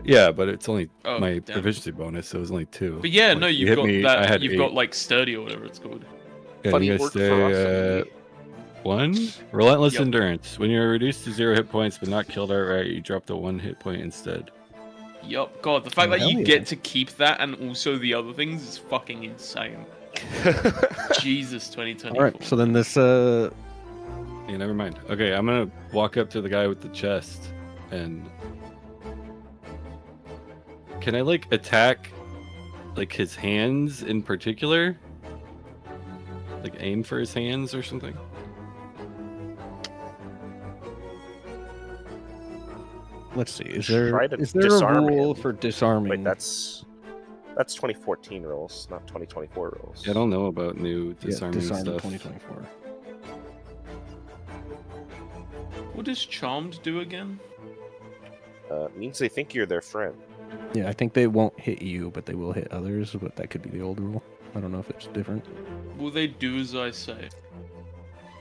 S8: Yeah, but it's only
S5: Oh,
S8: my
S5: damn.
S8: proficiency bonus, so it was only 2.
S5: But yeah,
S8: Like,
S5: no,
S8: you
S5: you've
S8: hit
S5: got
S8: me,
S5: that.
S8: I had
S5: You've
S8: 8.
S5: got like sturdy or whatever it's called.
S8: Yeah,
S2: Funny
S8: you guys
S2: word for us.
S8: say 1 relentless
S5: Yep.
S8: endurance. When you're reduced to 0 hit points but not killed outright, you drop to 1 hit point instead.
S5: Yup. God, the fact
S4: Oh,
S5: that
S4: hell
S5: you
S4: yeah.
S5: get to keep that and also the other things is fucking insane. Jesus, 2024.
S4: All right, so then this
S8: Yeah, Yeah, never mind. Okay, I'm gonna walk up to the guy with the chest, and can I like attack, like his hands in particular? Like aim for his hands or something?
S4: Let's see. Is
S2: Try
S4: there
S2: to
S4: a
S2: disarm
S4: rule
S2: him.
S4: for disarming?
S2: Wait, that's 2014 rules, not 2024 rules.
S8: I don't know about new
S4: Yeah,
S8: disarming
S4: disarm
S8: stuff.
S4: 2024.
S5: What does Charmed do again?
S2: It means they think you're their friend.
S4: Yeah, I think they won't hit you, but they will hit others. But that could be the old rule. I don't know if it's different.
S5: Will they do as I say?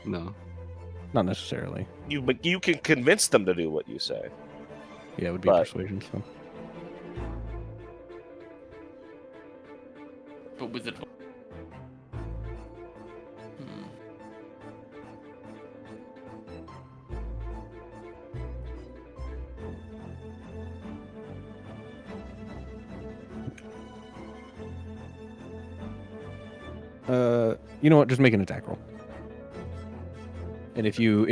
S8: No.
S4: Not necessarily.
S2: But you can convince them to do what you say.
S4: Yeah, it would be
S2: But-
S4: persuasion. So.
S5: But with advice.
S4: You know what? Just make an attack roll. And if you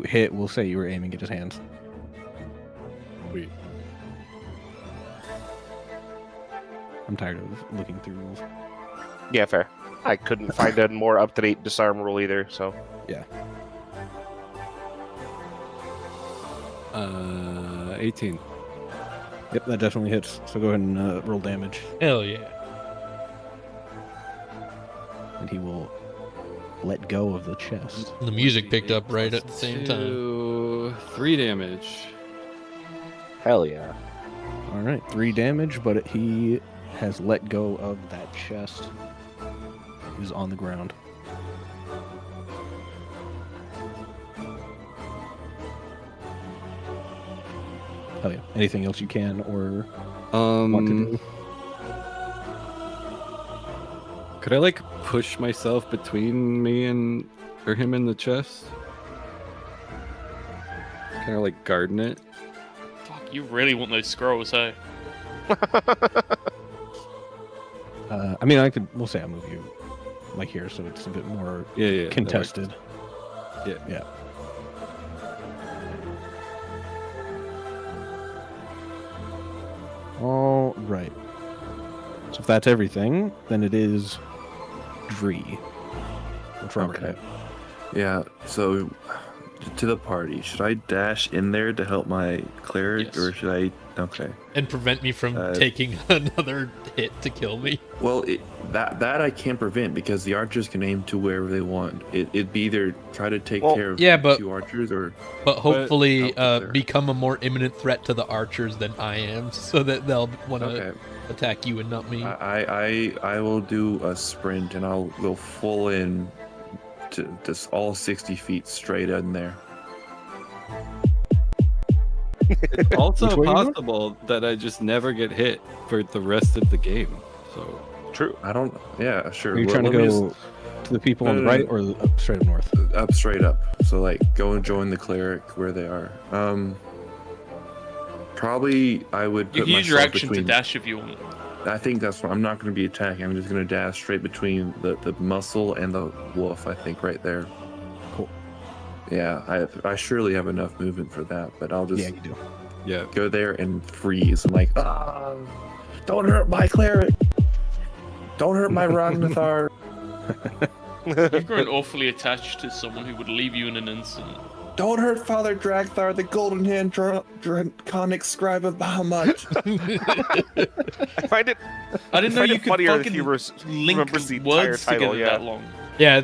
S4: hit, we'll say you were aiming at his hands.
S8: Wait.
S4: I'm tired of looking through rules.
S2: Yeah, fair. I couldn't find a more up-to-date disarm rule either, so...
S8: 18.
S4: Yep, that definitely hits. So go ahead and roll damage,
S6: Hell yeah.
S4: and he will let go of the chest.
S6: The music picked up right at the same time.
S8: 3 damage.
S2: Hell yeah.
S4: All right, 3 damage, but he has let go of that chest. He's on the ground. Hell yeah. Anything else you can or want to do?
S8: Could I like push myself between me and or him in the chest? Kind of like garden it.
S5: Fuck, you really want those scrolls, hey?
S4: I mean, we'll say I move you like here, so it's a bit more
S8: Yeah, that
S4: contested.
S8: works. Yeah.
S4: Yeah. All right. So if that's everything, then it is Dree. What's Robert
S1: Okay.
S4: have?
S1: Yeah, so to the party, should I dash in there to help my cleric,
S5: Yes.
S1: or should I? Okay.
S6: And prevent me from taking another hit to kill me.
S1: Well, that I can't prevent because the archers can aim to wherever they want. It'd be either try to take care of
S6: yeah,
S1: the
S6: but-
S1: 2 archers, or
S6: But hopefully
S1: help there.
S6: become a more imminent threat to the archers than I am, so that they'll want to
S1: okay.
S6: attack you and not me.
S1: I will do a sprint and I'll go full in to just all 60 feet straight in there.
S8: It's also
S4: Which way you going?
S8: possible that I just never get hit for the rest of the game. So
S2: True.
S1: I don't. Yeah, sure.
S4: Are you trying to
S1: Let me
S4: go to the people on the
S1: No,
S4: right or up, straight up north?
S1: just- up straight up? So like, go and join the cleric where they are. Probably I would
S5: You
S1: put
S5: can use your
S1: myself
S5: action
S1: between.
S5: to dash if you want.
S1: I think that's what I'm not going to be attacking. I'm just going to dash straight between the muscle and the wolf. I think right there.
S4: Cool.
S1: Yeah, I surely have enough movement for that, but I'll just
S4: Yeah, you do.
S8: yeah,
S1: go there and freeze. I'm like, don't hurt my cleric. Don't hurt my Ragnathar.
S5: You've grown awfully attached to someone who would leave you in an instant.
S1: Don't hurt Father Dragthar, the golden hand draconic scribe of Bahamut.
S2: I find it
S5: I didn't know
S2: find
S5: you
S2: it
S5: could
S2: funnier if
S5: fucking
S2: he
S5: link
S2: remembers the entire
S5: words
S2: title,
S5: together
S2: yeah.
S5: that long.
S6: Yeah,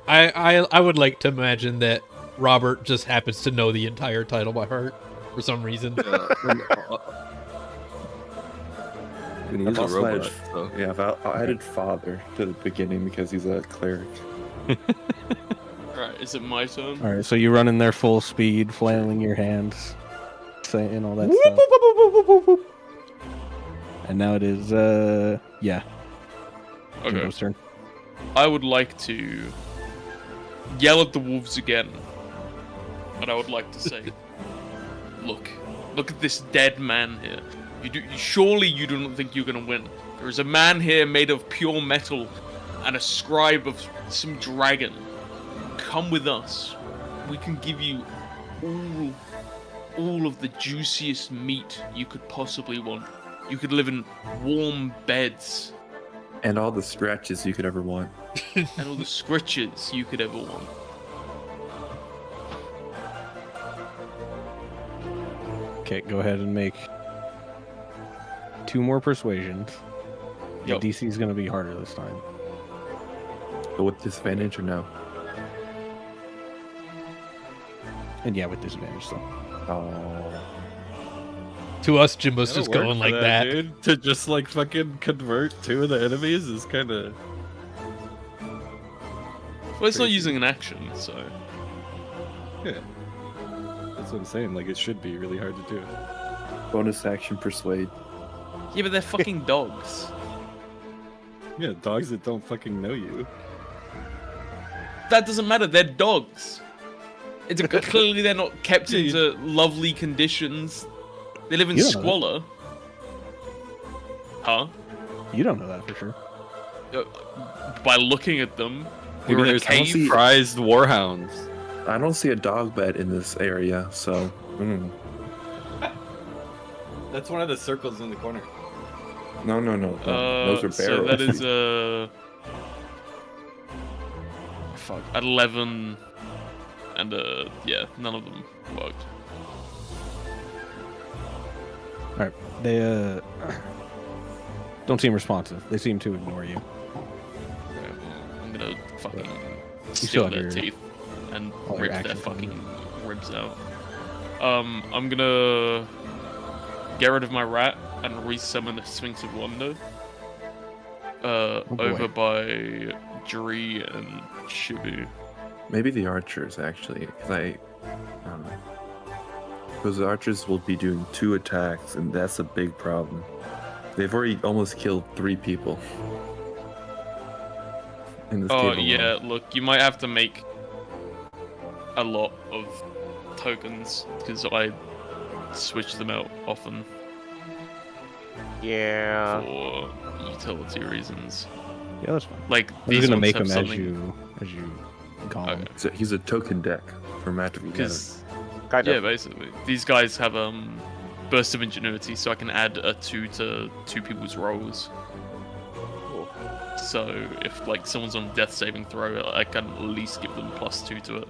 S6: I would like to imagine that Robert just happens to know the entire title by heart for some reason.
S8: and he's
S1: I've
S8: a
S1: also
S8: robot.
S1: added-
S8: So.
S1: Yeah, I added Father to the beginning because he's a cleric.
S5: Right, is it my turn?
S4: All right, so you run in there full speed, flailing your hands, saying all that stuff. And now it is, yeah,
S5: Okay.
S4: Jimbo's turn.
S5: I would like to yell at the wolves again. And I would like to say, look at this dead man here. Surely you do not think you're going to win. There is a man here made of pure metal and a scribe of some dragon. Come with us. We can give you all of the juiciest meat you could possibly want. You could live in warm beds
S1: And all the scratches you could ever want.
S5: and all the scritches you could ever want.
S4: Okay, go ahead and make 2 more persuasions.
S5: Yep.
S4: The DC is going to be harder this time.
S1: But with disadvantage or no?
S4: And yeah, with disadvantage still.
S1: Oh.
S6: To us, Jimbo's
S8: Gotta
S6: just
S8: work
S6: going
S8: for
S6: like that.
S8: dude. To just like fucking convert 2 of the enemies is kind of.
S5: Well, it's not using an action, so.
S8: Yeah. That's what I'm saying. Like, it should be really hard to do.
S1: Bonus action persuade.
S5: Yeah, but they're fucking dogs.
S8: Yeah, dogs that don't fucking know you.
S5: That doesn't matter. They're dogs. It's clearly they're not kept into lovely conditions. They live in
S4: You don't know that.
S5: squalor. Huh?
S4: You don't know that for sure.
S5: By looking at them,
S8: Maybe
S5: we're in a
S8: there's
S5: cave.
S8: prized warhounds.
S1: I don't see a dog bed in this area, so.
S8: That's one of the circles in the corner.
S1: No. Those are
S5: So
S1: barrels.
S5: that is fuck, 11, and yeah, none of them worked.
S4: All right, they don't seem responsive. They seem to ignore you.
S5: Okay, well, I'm gonna fucking
S4: still
S5: steal
S4: have
S5: their
S4: your-
S5: teeth and
S4: all your
S5: rip their
S4: actions.
S5: fucking ribs out. I'm gonna get rid of my rat and resummon the Sphinx of Wonder.
S4: boy.
S5: Over by Jiri and Shibu.
S1: Maybe the archers, actually, because because the archers will be doing 2 attacks, and that's a big problem. They've already almost killed 3 people. In this
S5: Oh
S1: game
S5: yeah,
S1: alone.
S5: look, you might have to make a lot of tokens because I switch them out often
S2: Yeah.
S5: for utility reasons.
S4: Yeah, that's fine.
S5: Like
S4: I'm
S5: these
S4: just gonna
S5: ones
S4: make
S5: have
S4: them
S5: something.
S4: as you call them.
S5: Okay.
S1: He's a token deck for magic.
S5: Because
S2: Kind
S5: yeah,
S2: of.
S5: basically these guys have burst of ingenuity, so I can add a 2 to 2 people's rolls.
S2: Cool.
S5: So if like someone's on a death saving throw, I can at least give them +2 to it.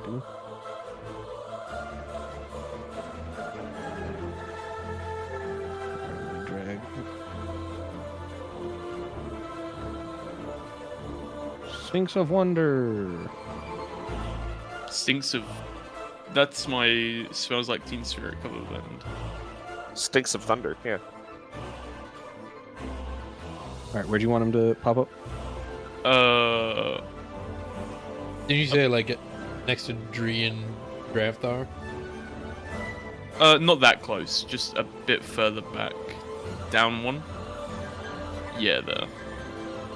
S4: Do. Drag. Sphinx of Wonder.
S5: Stinks of. That's my smells like Teen Spirit cover band.
S2: Stinks of thunder. Yeah.
S4: All right, where do you want him to pop up?
S6: Did you say like next to Dree and Drafthar?
S5: Not that close, just a bit further back. Down one. Yeah, there.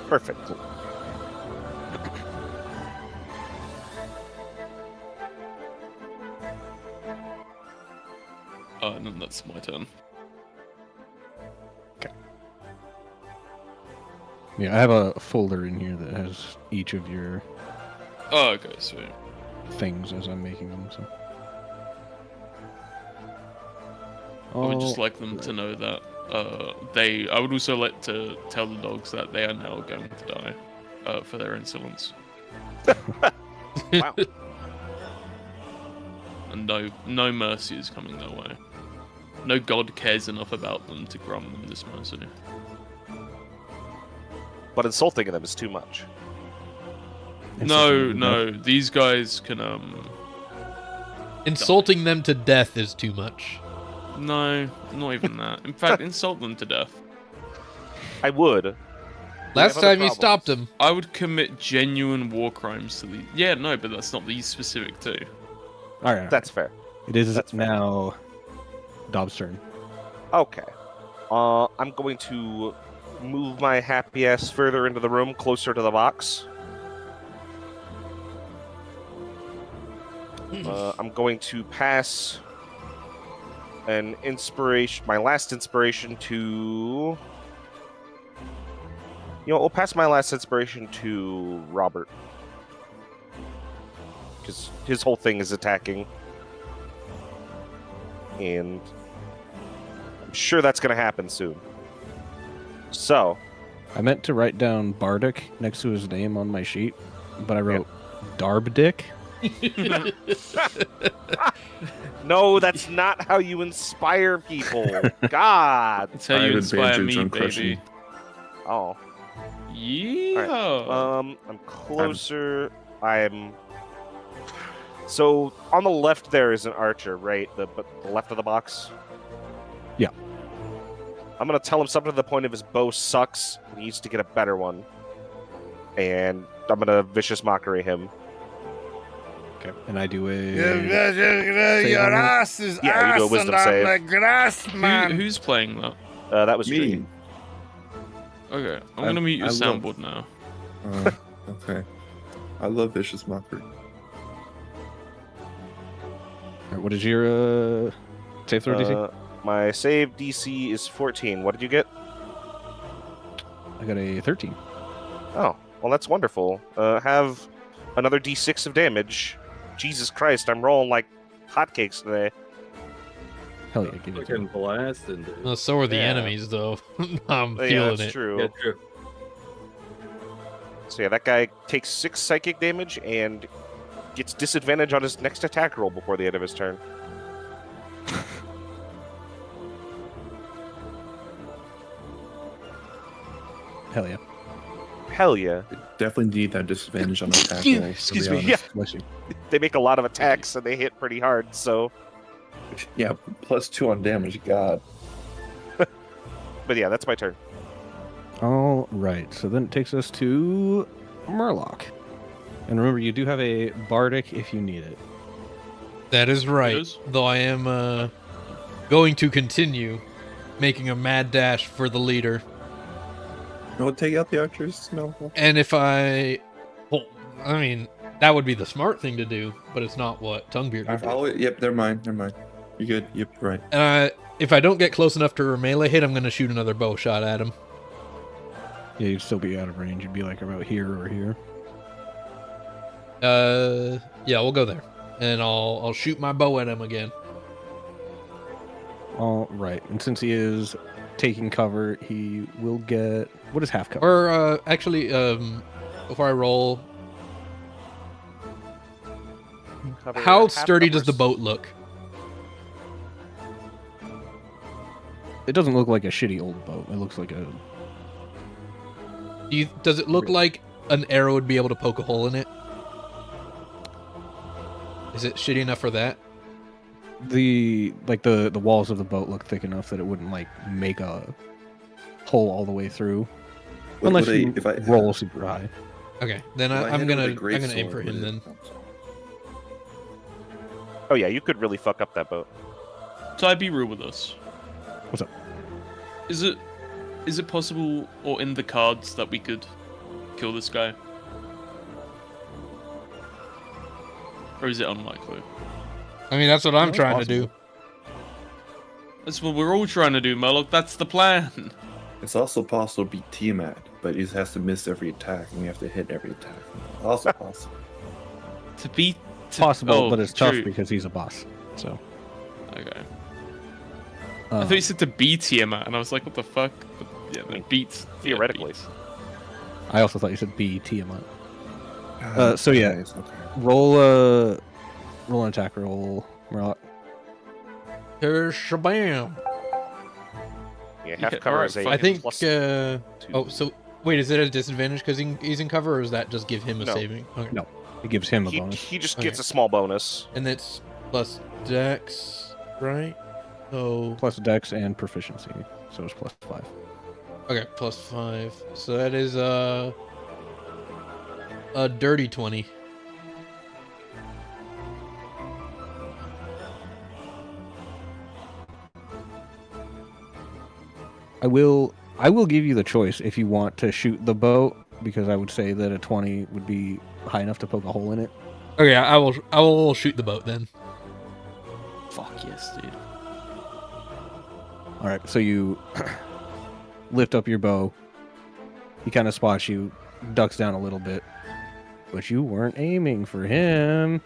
S2: Perfect.
S5: No, that's my turn.
S4: Yeah, I have a folder in here that has each of your
S5: Oh, okay, sweet.
S4: things as I'm making them. So.
S5: I would just
S4: Oh,
S5: like them to know that I would also like to tell the dogs that they are now going to die for their insolence.
S2: Wow.
S5: And no mercy is coming their way. No god cares enough about them to grant them this mercy.
S2: But insulting them is too much.
S5: No, these guys can
S6: Insulting them to death is too much.
S5: no, not even that. In fact, insult them to death.
S2: I would.
S6: Last
S2: have other
S6: time you
S2: problems.
S6: stopped him.
S5: I would commit genuine war crimes to these. Yeah, no, but that's not these specific two.
S4: All right,
S2: That's fair.
S4: it is
S2: that's fair.
S4: now Dobbs' turn.
S2: Okay. I'm going to move my happy ass further into the room, closer to the box. I'm going to pass an inspiration, my last inspiration to... You know, we'll pass my last inspiration to Robert. Because his whole thing is attacking. And I'm sure that's going to happen soon. So...
S4: I meant to write down Bardic next to his name on my sheet, but I wrote Darbdick.
S2: No, that's not how you inspire people. God.
S5: That's how
S1: I
S5: you
S1: have
S5: inspire
S1: advantage
S5: me,
S1: on crushing.
S5: baby.
S2: Oh.
S5: Yeah.
S2: I'm closer. I'm... So, on the left there is an archer, right? The left of the box?
S4: Yeah.
S2: I'm going to tell him something to the point of his bow sucks. He needs to get a better one. And I'm going to vicious mockery him.
S4: Okay. And I do a...
S9: Your ass is
S2: Yeah, you do a wisdom save.
S9: the grass, man.
S5: Who's playing that?
S2: That was
S1: Me.
S2: Tree.
S5: Okay, I'm gonna mute your
S1: I love-
S5: soundboard now.
S1: Okay. I love vicious mockery.
S4: Alright, what is your save throw DC?
S2: My save DC is 14. What did you get?
S4: I got a 13.
S2: Oh, well, that's wonderful. Have another D6 of damage. Jesus Christ, I'm rolling like hotcakes today.
S4: Hell yeah, give it to
S8: Fucking
S4: me.
S8: blasting, dude.
S6: Well, so are the
S2: Yeah.
S6: enemies, though. I'm
S2: Yeah,
S6: feeling
S2: that's
S6: it.
S2: true.
S8: Yeah, true.
S2: So yeah, that guy takes 6 psychic damage and gets disadvantage on his next attack roll before the end of his turn.
S4: Hell yeah.
S2: Hell yeah.
S1: Definitely need that disadvantage on attack
S2: Excuse
S1: rolls. to be
S2: me,
S1: honest.
S2: yeah.
S4: Bless you.
S2: They make a lot of attacks and they hit pretty hard, so...
S1: Yeah, +2 on damage. God.
S2: But yeah, that's my turn.
S4: All right, so then it takes us to Murloc. And remember, you do have a Bardic if you need it.
S6: That is right.
S5: is?
S6: Though I am going to continue making a mad dash for the leader.
S1: No, take out the archers. No.
S6: And if I... Well, I mean, that would be the smart thing to do, but it's not what Tonguebeard
S1: I
S6: would do.
S1: follow it. Yep, they're mine. They're mine. You're good. Yep, right.
S6: And if I don't get close enough to a melee hit, I'm going to shoot another bow shot at him.
S4: Yeah, you'd still be out of range. You'd be like about here or here.
S6: Yeah, we'll go there. And I'll shoot my bow at him again.
S4: All right, and since he is taking cover, he will get... What is half cover?
S6: Or, actually, before I roll,
S2: Cover
S6: how
S2: half
S6: sturdy does the
S2: covers.
S6: boat look?
S4: It doesn't look like a shitty old boat. It looks like a...
S6: Does it look like an arrow would be able to poke a hole in it? Is it shitty enough for that?
S4: The walls of the boat look thick enough that it wouldn't like make a hole all the way through, unless you roll super high.
S6: Okay, then I'm gonna aim for him then.
S2: Oh yeah, you could really fuck up that boat.
S5: Ty, be real with us.
S4: What's up?
S5: Is it possible or in the cards that we could kill this guy? Or is it unlikely?
S6: I mean, that's what I'm
S4: That's
S6: trying to do.
S4: possible.
S5: That's what we're all trying to do, Murloc. That's the plan.
S1: It's also possible to beat Tiamat, but he has to miss every attack, and we have to hit every attack. Also possible.
S5: To beat...
S4: Possible,
S5: oh,
S4: but it's tough
S5: true.
S4: because he's a boss. So.
S5: Okay. I thought you said to beat Tiamat, and I was like, what the fuck? But, yeah, then beat...
S2: Theoretically.
S4: I also thought you said B Tiamat.
S1: God,
S4: So yeah.
S1: guys, okay.
S4: Roll an attack roll, Murloc.
S6: Shabam!
S2: Yeah, half
S5: Yeah,
S2: cover
S5: alright,
S2: is a
S5: fine.
S6: I think.
S2: plus
S6: Oh,
S2: 2.
S6: so wait, is it a disadvantage because he's in cover, or does that just give him a
S2: No.
S6: saving? Okay.
S4: No. It gives him a
S2: He,
S4: bonus.
S2: he just
S6: Okay.
S2: gets a small bonus.
S6: And that's plus Dex, right? So
S4: Plus Dex and proficiency, so it's plus 5.
S6: okay, plus 5. So that is a dirty 20.
S4: I will give you the choice if you want to shoot the boat, because I would say that a 20 would be high enough to poke a hole in it.
S6: Okay, I will shoot the boat then.
S5: Fuck yes, dude.
S4: All right, so you lift up your bow. He kind of spots you, ducks down a little bit, but you weren't aiming for him.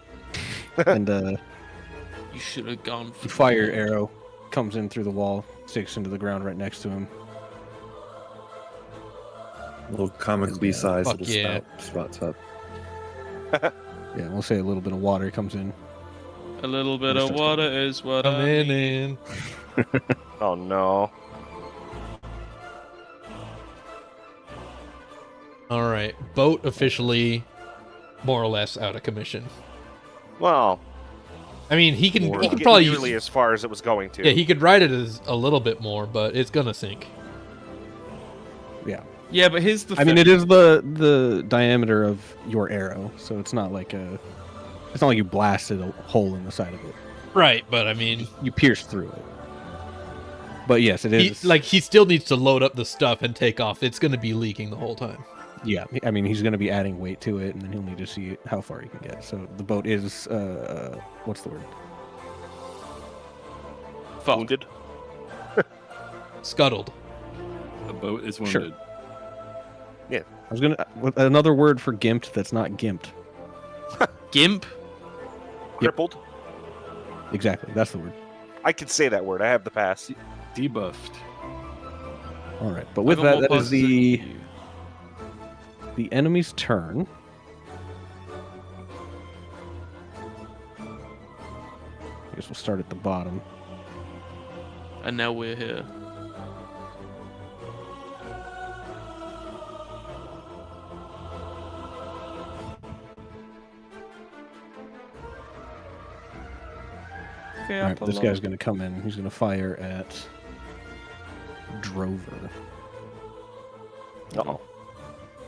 S4: And
S5: You should have gone for
S4: the fire
S5: the-
S4: arrow comes in through the wall, sticks into the ground right next to him.
S1: Little comically
S4: Yeah,
S1: sized
S6: fuck
S1: little
S6: yeah.
S1: sprouts up.
S4: Yeah, we'll say a little bit of water comes in.
S5: A little bit of water is what
S6: Come
S5: I
S6: in
S5: need.
S6: in.
S2: Oh no.
S6: All right, boat officially, more or less out of commission.
S2: Well,
S6: I mean, he can
S2: didn't get
S6: probably
S2: nearly as far as it was going to.
S6: yeah, he could ride it as a little bit more, but it's gonna sink.
S4: Yeah.
S5: Yeah, but here's the
S4: I mean,
S5: thing.
S4: it is the diameter of your arrow, so it's not like you blasted a hole in the side of it.
S6: Right, but I mean,
S4: You pierced through it. But yes, it is.
S6: he still needs to load up the stuff and take off. It's gonna be leaking the whole time.
S4: Yeah, I mean, he's going to be adding weight to it, and then he'll need to see how far he can get. So the boat is, what's the word?
S5: Fuck.
S2: Wounded.
S6: Scuttled.
S8: The boat is
S4: Sure.
S8: wounded.
S4: I was going to, another word for gimped that's not gimped.
S5: Gimp?
S2: Crippled.
S4: Exactly, that's the word.
S2: I can say that word. I have the pass.
S8: Debuffed.
S4: All right, but with
S5: I got
S4: that,
S5: more
S4: that is
S5: pluses than you.
S4: the enemy's turn. I guess we'll start at the bottom.
S5: And now we're here. Okay,
S4: All
S5: up
S4: right,
S5: a
S4: this
S5: lot.
S4: guy's going to come in. He's going to fire at Drover.
S2: Uh-oh.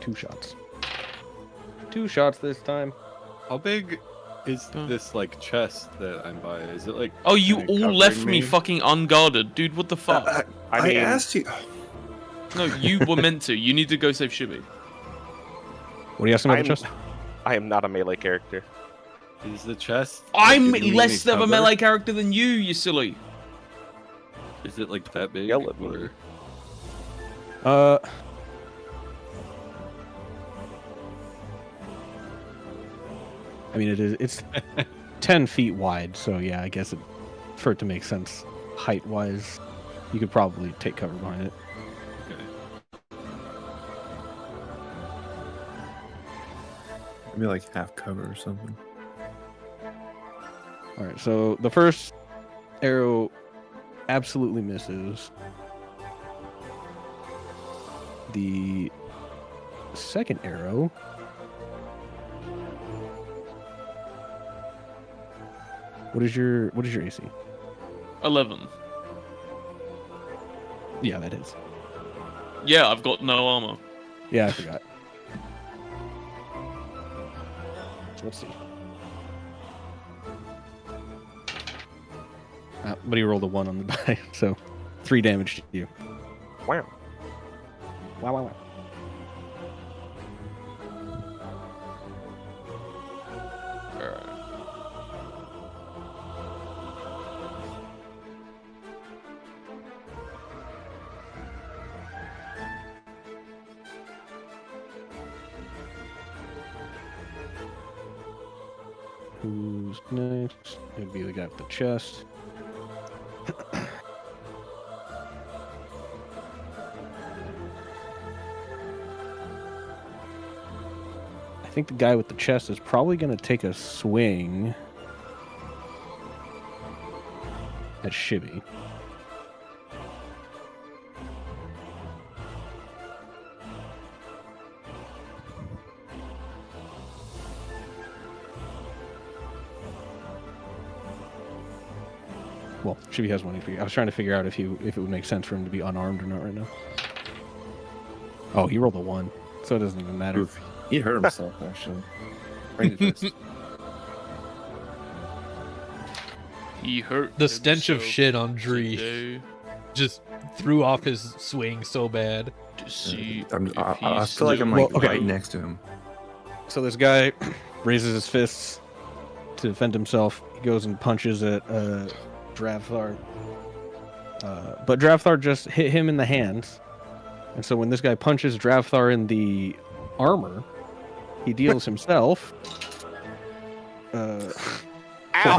S4: 2 shots. 2 shots this time.
S8: How big is this like chest that I'm by? Is it like?
S5: Oh, you
S8: kinda
S5: all left
S8: covering
S5: me fucking unguarded. Dude, what the fuck?
S2: I
S1: I
S2: mean,
S1: asked you.
S5: No, you were meant to. You need to go save Shibby.
S4: What are you asking about the
S2: I'm-
S4: chest?
S2: I am not a melee character.
S8: Is the chest? like,
S5: I'm
S8: giving me
S5: less
S8: any
S5: of a
S8: cover?
S5: melee character than you, you silly.
S8: Is it like that big?
S2: Yell at me.
S8: or-
S4: I mean, it's 10 feet wide, so yeah, I guess for it to make sense height-wise, you could probably take cover behind it.
S8: Okay.
S1: Maybe like half cover or something.
S4: All right, so the first arrow absolutely misses. The second arrow What is your AC?
S5: 11.
S4: Yeah, that is.
S5: Yeah, I've got no armor.
S4: Yeah, I forgot. So let's see. But he rolled a 1 on the die, so 3 damage to you.
S2: Wow.
S4: Wow, wow, wow.
S5: Alright.
S4: Who's next? It'd be the guy with the chest. I think the guy with the chest is probably going to take a swing at Shibby. Well, Shibby has 1 HP. I was trying to figure out if it would make sense for him to be unarmed or not right now. Oh, he rolled a 1, so it doesn't even matter.
S1: Oof. He hurt himself actually. Right in his face.
S5: He hurt
S6: The stench of
S5: himself
S6: shit on Dree
S5: today
S6: just threw off his swing so bad.
S5: to see if
S1: I
S5: he's
S1: feel like I'm
S5: still
S1: like
S4: okay.
S1: right next to him.
S4: So this guy raises his fists, to defend himself, he goes and punches at Dravthar. But Dravthar just hit him in the hands. And so when this guy punches Dravthar in the armor, he deals himself 4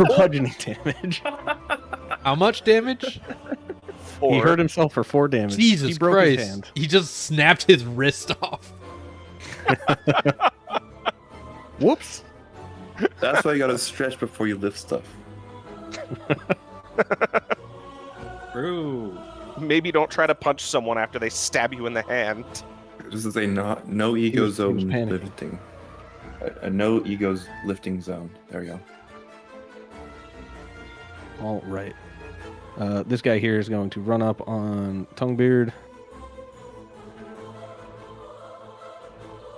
S4: bludgeoning damage.
S6: How much damage?
S4: He hurt himself for 4 damage.
S6: Jesus
S4: he broke
S6: Christ.
S4: his hand.
S6: He just snapped his wrist off.
S4: Whoops.
S1: That's why you gotta stretch before you lift stuff.
S8: True.
S2: Maybe don't try to punch someone after they stab you in the hand.
S1: This is a no ego
S4: was
S1: zone
S4: panicking.
S1: lifting. A no egos lifting zone. There we go.
S4: All right. This guy here is going to run up on Tonguebeard,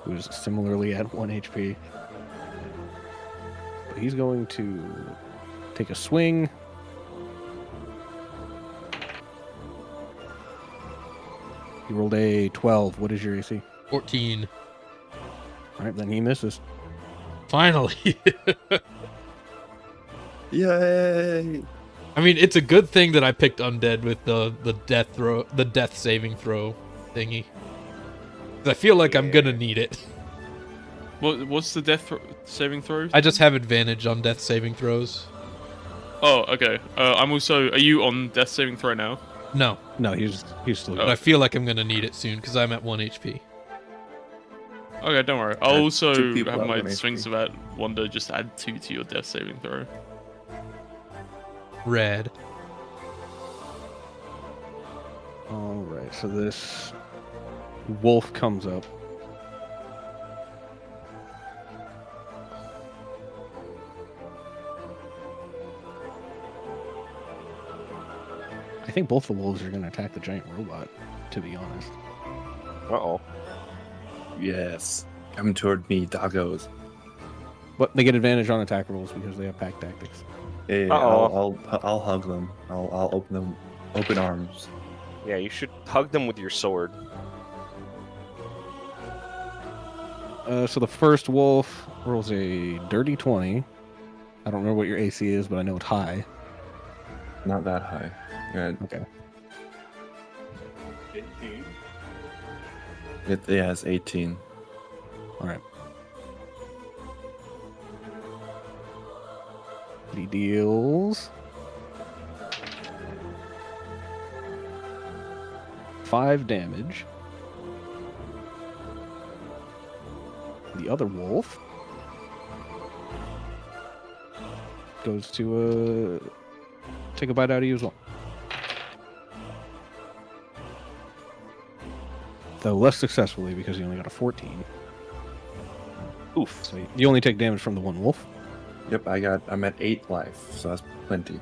S4: who's similarly at 1 HP. But he's going to take a swing. He rolled a 12. What is your AC?
S6: 14.
S4: All right, then he misses.
S6: Finally.
S1: Yay!
S6: I mean, it's a good thing that I picked undead with the death saving throw thingy. 'Cause I feel like I'm gonna need it.
S5: What's the saving throw?
S6: I just have advantage on death saving throws.
S5: Oh, okay. I'm also. Are you on death saving throw now?
S6: No,
S4: No, he's still.
S6: but I feel like I'm gonna need it soon because I'm at 1 HP.
S5: Okay, don't worry. I'll also
S1: 2 people
S5: have
S1: at
S5: my
S1: 1
S5: swings
S1: HP.
S5: of that wonder just add 2 to your death saving throw.
S6: Red.
S4: All right, so this wolf comes up. I think both the wolves are going to attack the giant robot, to be honest.
S2: Uh-oh.
S1: Yes. Come toward me, doggos.
S4: But they get advantage on attack rolls because they have pack tactics.
S1: Hey, I'll hug them. I'll open them, open arms.
S2: Yeah, you should hug them with your sword.
S4: So the first wolf rolls a dirty 20. I don't remember what your AC is, but I know it's high.
S1: Not that high. Yeah,
S4: Okay.
S1: it's 18.
S4: All right. He deals 5 damage. The other wolf goes to take a bite out of you as well. Though less successfully because he only got a 14.
S2: Oof.
S4: So you only take damage from the one wolf.
S1: Yep, I'm at 8 life, so that's plenty.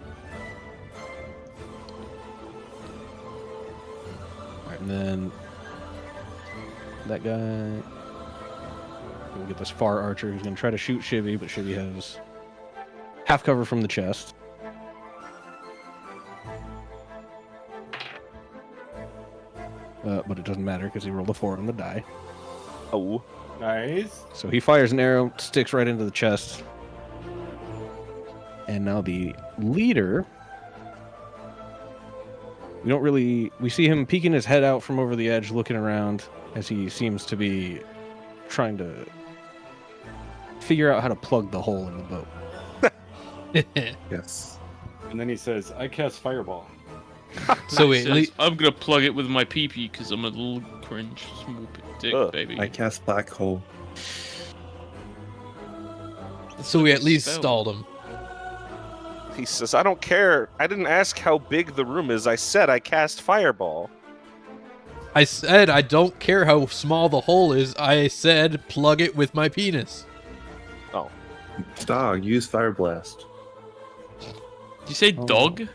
S4: Alright, and then that guy. We'll get this far archer who's going to try to shoot Shivy, but Shivy has half cover from the chest. But it doesn't matter because he rolled a 4 on the die.
S2: Oh.
S8: Nice.
S4: So he fires an arrow, sticks right into the chest. And now the leader. We see him peeking his head out from over the edge, looking around as he seems to be trying to figure out how to plug the hole in the boat.
S1: Yes.
S8: And then he says, "I cast fireball."
S6: So
S5: He
S6: wait,
S5: says, I'm gonna plug it with my pee-pee because I'm a little cringe small dick
S2: Ugh.
S5: baby.
S1: I cast black hole.
S6: so we at least
S5: Spell.
S6: stalled him.
S2: He says, I don't care. I didn't ask how big the room is. I said I cast fireball.
S6: I said I don't care how small the hole is. I said plug it with my penis.
S2: Oh.
S1: Dog, use fire blast.
S5: Did you say
S4: Oh.
S5: dog?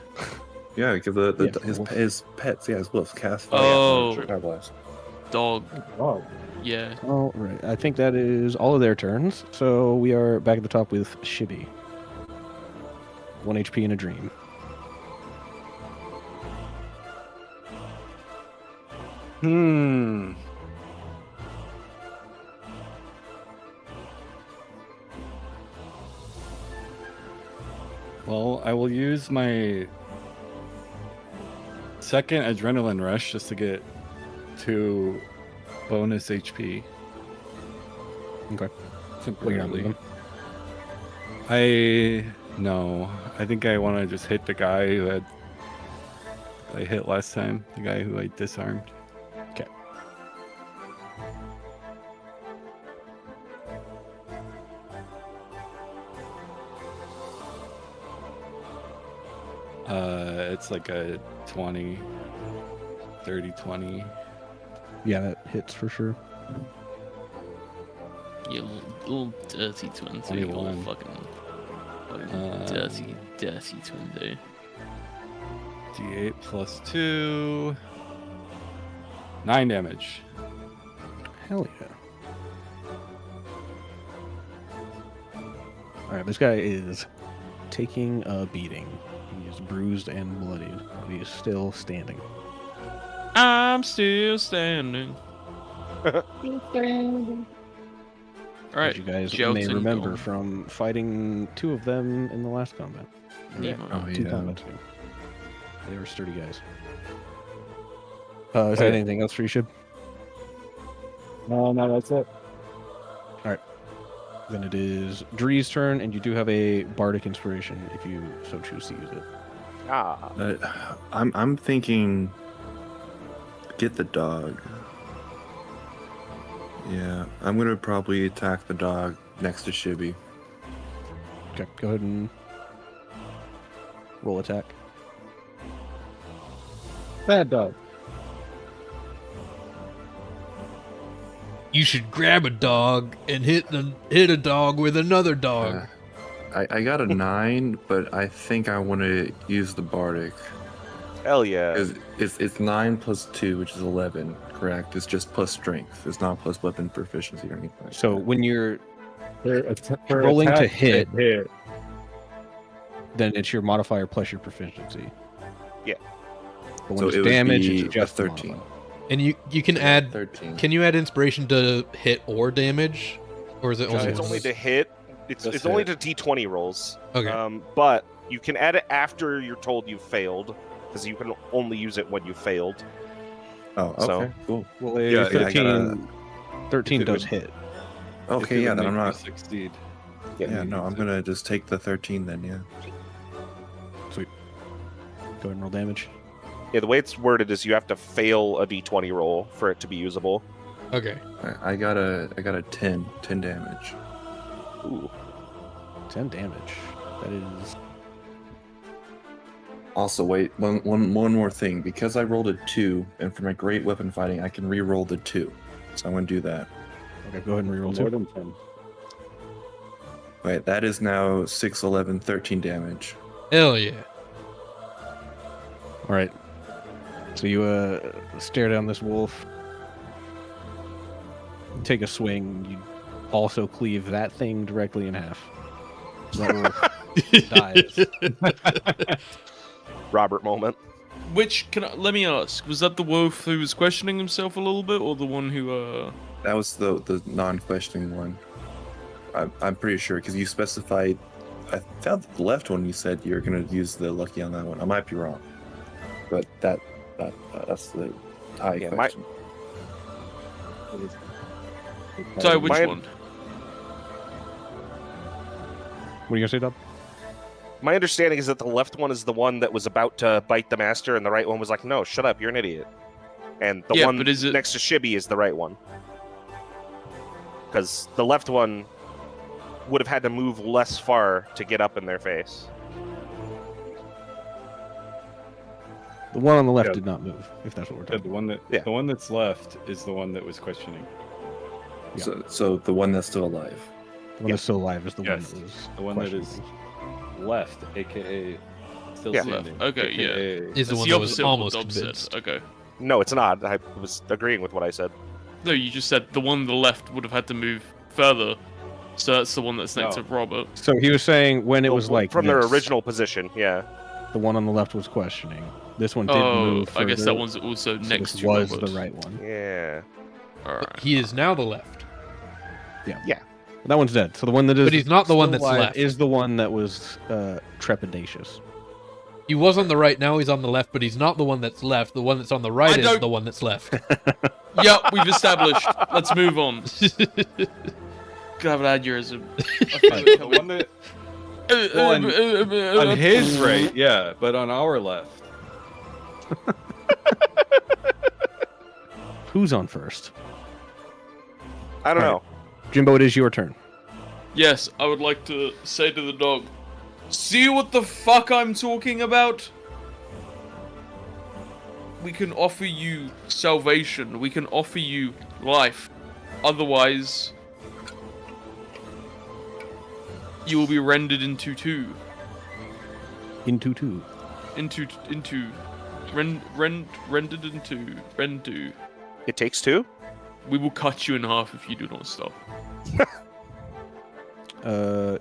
S1: Yeah, because
S4: Yeah,
S1: his pets, yeah, his wolves cast fire,
S5: Oh.
S1: fire blast.
S5: Dog.
S8: Oh,
S5: Yeah.
S4: All right. I think that is all of their turns. So we are back at the top with Shibby. 1 HP in a dream.
S8: Well, I will use my second adrenaline rush just to get 2 bonus HP.
S4: Okay.
S8: Simply
S4: You're not
S8: early.
S4: moving?
S8: I think I want to just hit the guy who I hit last time. The guy who I disarmed.
S4: Okay.
S8: It's like a 20, 30, 20.
S4: Yeah, that hits for sure.
S5: You little dirty twin, you little
S8: 21.
S5: fucking
S8: Um,
S5: dirty twin, dude.
S8: D8 plus 2. 9 damage.
S4: Hell yeah. Alright, this guy is taking a beating. He is bruised and bloodied, but he is still standing.
S5: I'm still standing.
S4: As
S5: Alright,
S4: you guys
S5: Gelton
S4: may remember
S5: gone.
S4: from fighting 2 of them in the last combat.
S5: Yeah.
S1: Oh,
S4: 2
S1: yeah.
S4: combats ago. They were sturdy guys. Is there anything else for you, Shib?
S8: No, that's it.
S4: Then it is Dree's turn, and you do have a bardic inspiration if you so choose to use it.
S1: I'm thinking, get the dog. Yeah, I'm gonna probably attack the dog next to Shibby.
S4: Okay, go ahead and roll attack.
S8: Bad dog.
S6: You should grab a dog and hit a dog with another dog.
S1: I got a 9, but I think I want to use the bardic.
S2: Hell yeah.
S1: 'Cause it's 9 plus 2, which is 11, correct? It's just plus strength. It's not plus weapon proficiency or anything. like
S4: So
S1: that.
S4: when you're
S8: For
S4: rolling to
S8: attack,
S4: hit,
S8: hit.
S4: then it's your modifier plus your proficiency.
S2: Yeah.
S4: But when
S1: So
S4: it's
S1: it would
S4: damage,
S1: be
S4: it's just
S1: a
S4: the
S1: 13.
S4: modifier.
S6: And you can add.
S1: 13.
S6: Can you add inspiration to hit or damage, or is it only?
S2: It's only to hit. It's
S8: Just
S2: only
S8: hit.
S2: to D20 rolls.
S6: Okay.
S2: But you can add it after you're told you failed, because you can only use it when you failed.
S1: Oh, okay,
S2: So-
S1: cool.
S4: Well, a
S1: Yeah, I
S4: 13, 13
S8: If it
S4: does
S8: would-
S4: hit.
S1: Okay,
S8: If it
S1: yeah,
S8: would
S1: then I'm
S8: make me
S1: not.
S8: succeed.
S1: Yeah, no, I'm gonna just take the 13 then. Yeah.
S4: Go ahead and roll damage.
S2: Yeah, the way it's worded is you have to fail a D20 roll for it to be usable.
S6: Okay.
S1: I got a 10 damage.
S2: Ooh.
S4: 10 damage. That is.
S1: Also, wait, one more thing. Because I rolled a 2, and for my great weapon fighting, I can re-roll the 2. So I'm gonna do that.
S4: Okay, go ahead and reroll
S8: More
S4: 2.
S8: than 10.
S1: Wait, that is now 6, 11, 13 damage.
S6: Hell yeah.
S4: All right. So you stare down this wolf. Take a swing. You also cleave that thing directly in half. That wolf dies.
S2: Robert moment.
S5: Let me ask, was that the wolf who was questioning himself a little bit, or the one who
S1: That was the non-questioning one. I'm pretty sure because you specified. I found the left one. You said you're gonna use the lucky on that one. I might be wrong, but that's the tie
S2: Yeah,
S1: question.
S5: Sorry, which
S2: Mine-
S5: one?
S4: What are you gonna say, Dub?
S2: My understanding is that the left one is the one that was about to bite the master, and the right one was like, "No, shut up, you're an idiot." And the
S5: Yeah,
S2: one
S5: but is it-
S2: next to Shibby is the right one, because the left one would have had to move less far to get up in their face.
S4: The one on the left
S8: Yeah.
S4: did not move. If that's what we're
S8: Yeah,
S4: talking.
S8: the one that's left is the one that was questioning.
S4: Yeah.
S1: So the one that's still alive.
S4: The one that's still alive is the
S8: Yes,
S4: one that was.
S8: the one that is
S4: questionable.
S8: left, aka still
S2: Yeah.
S8: standing.
S5: Left. Okay, yeah.
S8: AKA
S6: Is the
S5: That's
S6: one
S5: the
S6: that was
S5: opposite of what
S6: almost
S5: Dob said.
S6: convinced.
S5: Okay.
S2: No, it's not. I was agreeing with what I said.
S5: No, you just said the one on the left would have had to move further, so that's the one that's next
S8: No.
S5: to Robert.
S4: So he was saying when it was like
S2: from their
S4: this,
S2: original position. Yeah.
S4: the one on the left was questioning. This one did
S5: Oh,
S4: move.
S5: I guess
S4: further,
S5: that one's also
S4: so
S5: next
S4: this
S5: to
S4: was
S5: Robert.
S4: the right one.
S2: Yeah.
S5: Alright.
S6: He is now the left.
S4: That one's dead. So the one that is.
S6: But he's not the one
S4: still
S6: that's
S4: alive
S6: left.
S4: Is the one that was trepidatious.
S6: He was on the right, now he's on the left, but he's not the one that's left. The one that's on the right is
S5: don't-
S6: the one that's left.
S5: Yep, we've established. Let's move on. Could have an aneurysm.
S8: The one that on his right, yeah, but on our left.
S4: Who's on first?
S2: I don't know.
S4: Jimbo, it is your turn.
S5: Yes, I would like to say to the dog, see what the fuck I'm talking about? We can offer you salvation. We can offer you life. Otherwise, you will be rendered into two.
S4: Into two.
S5: Rendered into.
S2: It takes two?
S5: We will cut you in half if you do not stop.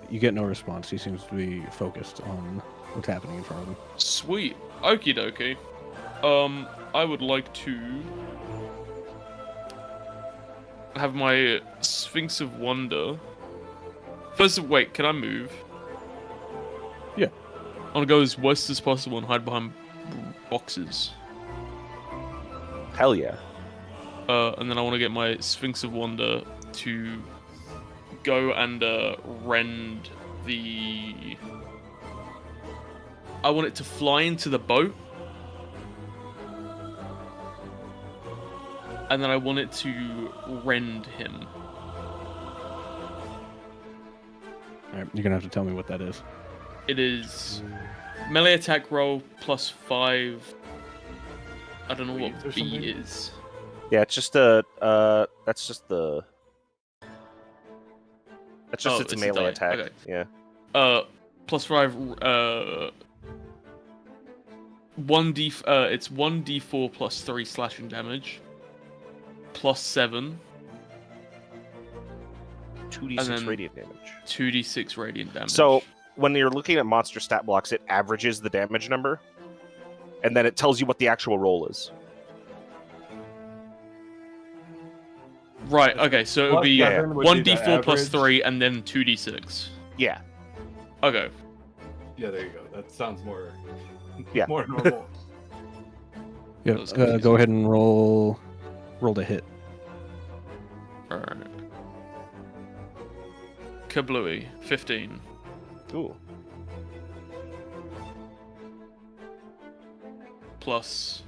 S4: You get no response. He seems to be focused on what's happening in front of him.
S5: Sweet. Okie dokie. I would like to have my Sphinx of Wonder. First, wait, can I move?
S4: Yeah.
S5: I want to go as west as possible and hide behind boxes.
S2: Hell yeah.
S5: And then I want to get my Sphinx of Wonder to go and rend the... I want it to fly into the boat. And then I want it to rend him.
S4: Alright, you're gonna have to tell me what that is.
S5: It is melee attack roll plus 5. I don't know what
S8: Or
S5: B
S8: something?
S5: is.
S2: Yeah, it's just a. That's just the. That's just
S5: Oh,
S2: its
S5: it's a
S2: melee
S5: die.
S2: attack.
S5: Okay.
S2: Yeah.
S5: Plus 5. 1d. It's 1d4 plus 3 slashing damage. Plus 7.
S2: 2d6
S5: then-
S2: radiant damage.
S5: 2d6 radiant damage.
S2: So when you're looking at monster stat blocks, it averages the damage number, and then it tells you what the actual roll is.
S5: Right. Okay. So it would be
S2: Yeah,
S5: 1d4 plus 3 and then 2d6.
S2: Yeah.
S5: Okay.
S8: Yeah, there you go. That sounds more
S2: Yeah.
S8: more normal.
S4: Yeah,
S5: That was confusing.
S4: go ahead and roll to hit.
S5: Alright. Kablooey, 15.
S2: Ooh.
S5: Plus,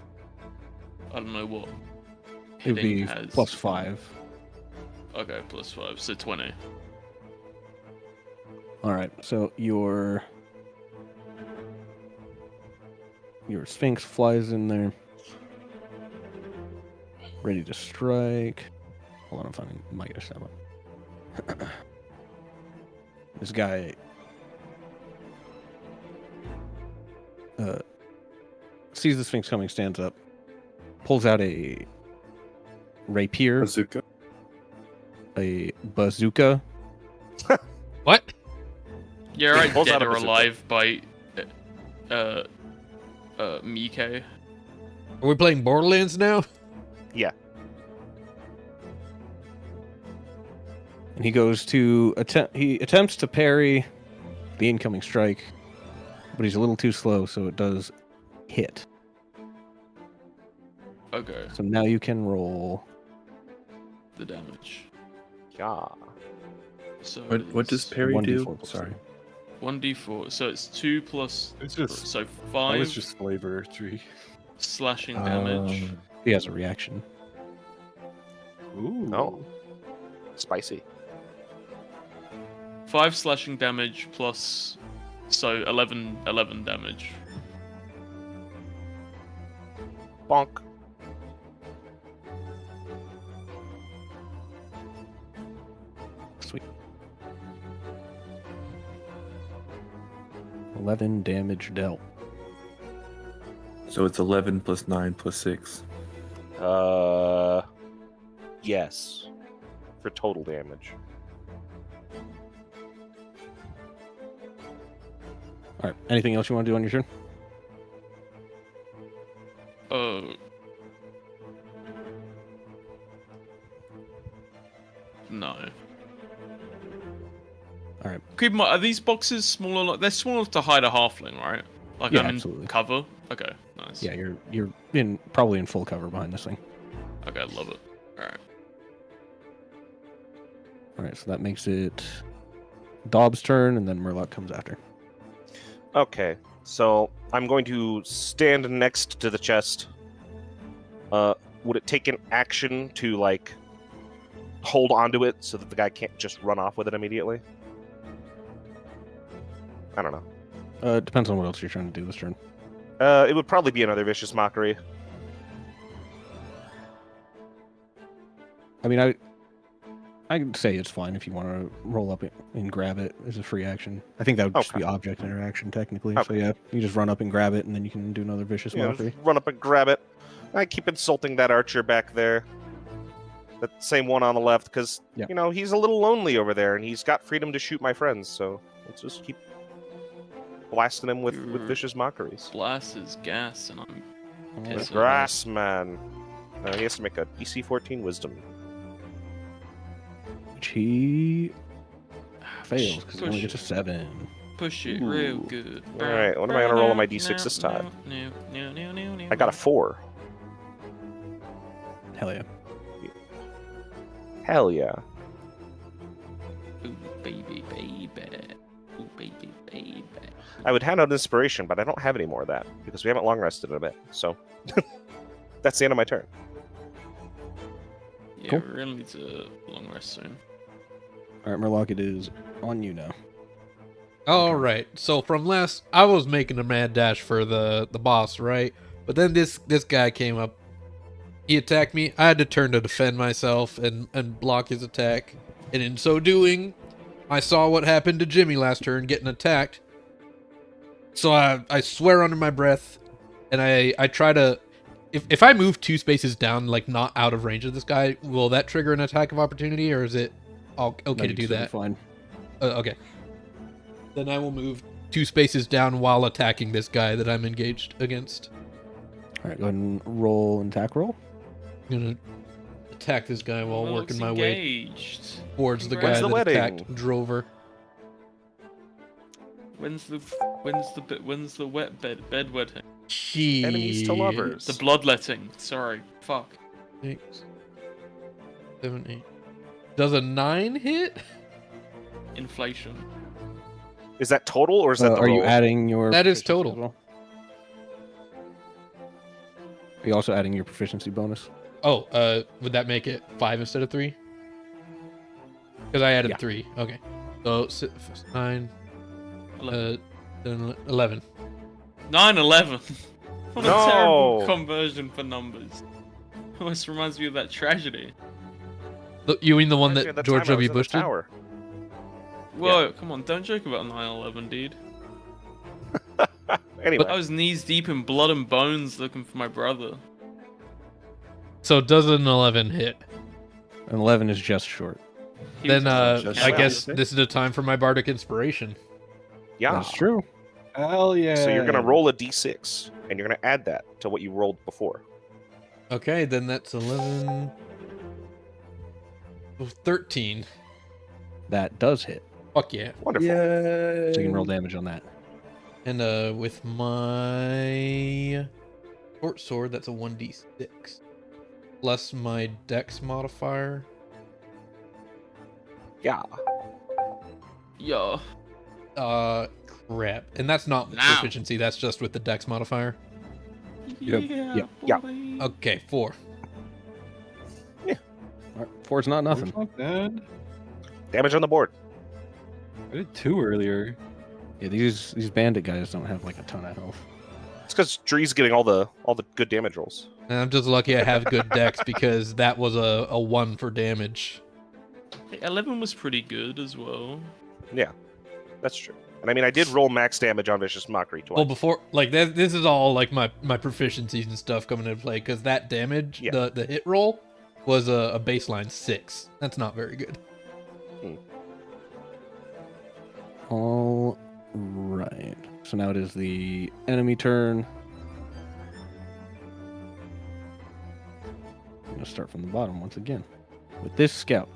S5: I don't know what.
S4: It would be
S5: hitting has.
S4: plus 5.
S5: Okay, plus 5, so 20.
S4: Alright, so your Sphinx flies in there. Ready to strike. Hold on, I'm finding my get a stab. This guy sees the Sphinx coming, stands up, pulls out a rapier,
S1: Bazooka.
S4: a bazooka.
S6: What?
S5: Yeah, right,
S2: Pulls out
S5: dead
S2: a
S5: or
S2: bazooka.
S5: alive by Mike.
S6: Are we playing Borderlands now?
S2: Yeah.
S4: And he goes to he attempts to parry the incoming strike, but he's a little too slow, so it does hit.
S5: Okay,
S4: So now you can roll.
S5: the damage.
S2: Yeah.
S5: So
S1: What does parry
S4: 1d4
S1: do?
S4: plus
S1: Sorry.
S5: 1d4, so it's 2 plus.
S8: It's just
S5: So
S8: that
S5: 5
S8: was just flavor tree.
S5: slashing damage.
S4: He has a reaction.
S8: Ooh.
S2: Oh. Spicy.
S5: 5 slashing damage plus. So 11 damage.
S2: Bonk.
S4: Sweet. 11 damage dealt.
S1: So it's 11 plus 9 plus 6.
S2: Yes. For total damage.
S4: All right. Anything else you want to do on your turn?
S5: No. keep in mind, are these boxes smaller? Like, they're small enough to hide a halfling, right? Like
S4: Yeah,
S5: I'm in
S4: absolutely.
S5: cover. Okay, nice.
S4: Yeah, you're in probably in full cover behind this thing.
S5: Okay, love it. All right.
S4: All right, so that makes it Dobbs' turn, and then Murloc comes after.
S2: Okay, so I'm going to stand next to the chest. Would it take an action to like hold onto it so that the guy can't just run off with it immediately? I don't know.
S4: It depends on what else you're trying to do this turn.
S2: It would probably be another vicious mockery.
S4: I mean, I'd say it's fine if you want to roll up and grab it as a free action. I think that would just be object interaction technically.
S2: Okay.
S4: So yeah, you just run up and grab it, and then you can do another vicious
S2: Yeah,
S4: mockery.
S2: just run up and grab it. I keep insulting that archer back there. That same one on the left, because,
S4: Yeah.
S2: you know, he's a little lonely over there, and he's got freedom to shoot my friends, so let's just keep blasting him with vicious mockeries.
S5: Blast is gas, and I'm
S4: Alright.
S2: The
S5: pissed.
S2: grass man. He has to make a DC 14 wisdom.
S4: Which he fails because he only
S5: Push
S4: gets a 7.
S5: Push it real good.
S2: Alright, what am I gonna roll on my D6 this time? I got a 4.
S4: Hell yeah.
S2: Hell yeah.
S5: Ooh, baby, baby. Ooh, baby, baby.
S2: I would hand out inspiration, but I don't have any more of that because we haven't long rested in a bit. So that's the end of my turn.
S5: Yeah,
S4: Cool.
S5: we're gonna need to long rest soon.
S4: All right, Murloc, it is on you now.
S6: All right. So from last, I was making a mad dash for the boss, right? But then this guy came up. He attacked me. I had to turn to defend myself and block his attack. And in so doing, I saw what happened to Jimmy last turn, getting attacked. So I swear under my breath, and I try to. If I move 2 spaces down, like not out of range of this guy, will that trigger an attack of opportunity, or is it okay
S4: No,
S6: to
S4: you
S6: do
S4: said
S6: that?
S4: Fine.
S6: Okay. Then I will move 2 spaces down while attacking this guy that I'm engaged against.
S4: All right, go ahead and roll an attack roll.
S6: I'm gonna attack this guy while
S5: Well,
S6: working
S5: it's
S6: my way
S5: engaged.
S6: towards the guy
S5: When's
S2: the
S6: that
S2: wedding?
S6: attacked Drover.
S5: When's the wet bedwetting?
S2: Enemies to lovers.
S5: The bloodletting. Sorry. Fuck.
S6: 6, 7, 8. Does a 9 hit?
S5: Inflation.
S2: Is that total or is that the
S4: Are
S2: roll?
S4: you adding your?
S6: That is
S4: proficiency
S6: total.
S4: as well? Are you also adding your proficiency bonus?
S6: Oh, would that make it 5 instead of 3? Because I added
S4: Yeah.
S6: 3. Okay. So 9, then 11.
S5: 9/11. What a
S2: No.
S5: terrible conversion for numbers. Almost reminds me of that tragedy.
S6: You mean the one
S2: Actually,
S6: that
S2: at the
S6: George
S2: time I was
S6: W.
S2: in the
S6: Bush did?
S2: tower.
S5: Whoa, come on, don't joke about 9/11, dude.
S2: Anyway,
S5: I was knees deep in blood and bones looking for my brother.
S6: So does an 11 hit?
S4: An 11 is just short.
S5: He
S6: Then
S5: was
S8: just
S6: I
S2: well.
S6: guess this is the time for my bardic inspiration.
S2: yeah.
S4: That's true.
S8: Hell yeah.
S2: So you're gonna roll a d6, and you're gonna add that to what you rolled before.
S6: Okay, then that's 11. 13.
S4: That does hit.
S6: Fuck yeah.
S2: Wonderful.
S8: Yeah.
S4: So you can roll damage on that.
S6: And with my short sword, that's a 1d6. Plus my dex modifier.
S2: Yeah.
S5: Yeah.
S6: Crap. And that's not with
S5: Now.
S6: proficiency, that's just with the dex modifier.
S8: Yep.
S4: Yep.
S2: Yeah.
S5: boy.
S6: Okay, 4.
S4: All right, 4's not nothing.
S8: That's not bad.
S2: Damage on the board.
S8: I did 2 earlier.
S4: Yeah, these bandit guys don't have like a ton of health.
S2: It's because Dree's getting all the good damage rolls.
S6: And I'm just lucky I have good dex because that was a 1 for damage.
S5: Hey, 11 was pretty good as well.
S2: Yeah, that's true. And I mean, I did roll max damage on Vicious Mockery twice.
S6: Well, before, like, this is all, like, my proficiencies and stuff coming into play, because that damage,
S2: Yeah.
S6: the hit roll, was a baseline 6. That's not very good.
S4: All right. So now it is the enemy turn. I'm going to start from the bottom once again with this scout.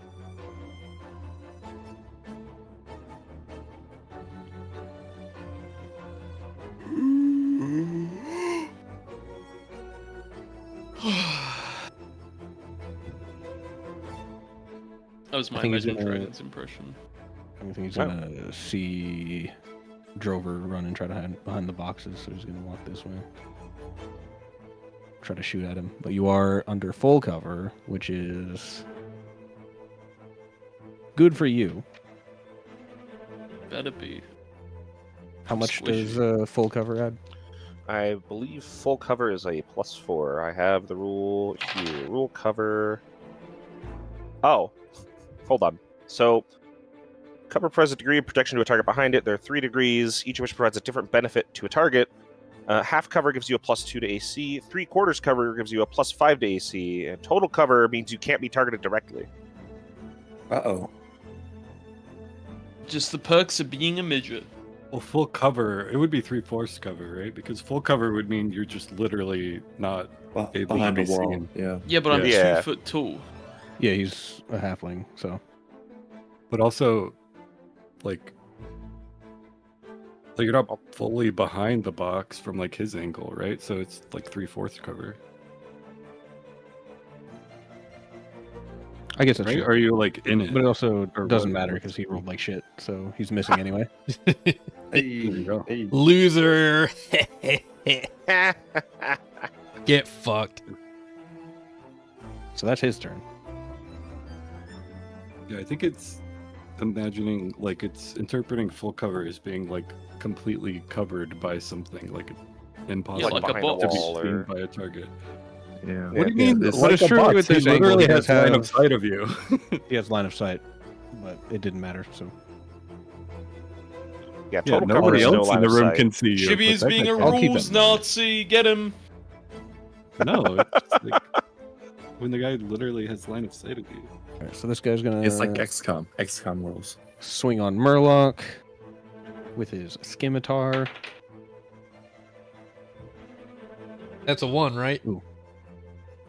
S5: That was my
S4: think he's
S5: Imagine
S4: gonna-
S5: Dragons impression.
S4: I think he's gonna see Drover run and try to hide behind the boxes, so he's gonna walk this way. Try to shoot at him. But you are under full cover, which is good for you.
S5: Better be.
S4: How much
S5: Squishy.
S4: does full cover add?
S2: I believe full cover is a +4. I have the rule here. Rule cover. Oh, hold on. So, cover provides a degree of protection to a target behind it. There are 3 degrees, each of which provides a different benefit to a target. Half cover gives you a +2 to AC. 3/4 cover gives you a +5 to AC. And total cover means you can't be targeted directly.
S3: Uh-oh.
S5: Just the perks of being a midget.
S8: Well, full cover, it would be 3/4 cover, right? Because full cover would mean you're just literally not able
S3: Behind
S8: to
S3: the
S8: be
S3: wall.
S8: seen.
S3: Yeah.
S5: Yeah, but I'm
S2: Yeah.
S5: 2 foot tall.
S4: Yeah, he's a halfling, so
S8: But also, like you're not fully behind the box from like his angle, right? So it's like 3/4 cover,
S4: I guess that's
S8: right?
S4: true.
S8: Are you like in it?
S4: But it also
S8: Or
S4: doesn't
S8: what?
S4: matter because he rolled like shit, so he's missing anyway.
S8: There you go.
S6: Loser. Get fucked.
S4: So that's his turn.
S8: Yeah, I think it's imagining like it's interpreting full cover as being like completely covered by something, like impossible
S5: like a
S2: behind
S5: box.
S8: to be
S2: wall
S8: seen
S2: or...
S8: by a target.
S1: Yeah.
S8: What do you
S3: Yeah,
S8: mean?
S3: this-
S4: What is
S8: Like a
S4: true
S8: box?
S4: with
S8: He
S4: this
S8: literally
S4: angle
S8: has
S4: is
S8: line of
S4: have-
S8: sight of you.
S4: He has line of sight, but it didn't matter. So
S2: Yeah,
S8: Yeah,
S2: total cover
S8: nobody
S2: is no
S8: else in
S2: line
S8: the
S2: of
S8: room
S2: sight.
S8: can see you.
S5: Chibi
S8: but
S5: is being a
S8: technically-
S4: I'll keep
S5: rules
S4: that in mind.
S5: Nazi. Get him.
S8: No, it's just like when the guy literally has line of sight of you.
S4: all right, so this guy's gonna
S3: It's like XCOM rules.
S4: swing on Murloc with his scimitar.
S6: That's a 1, right?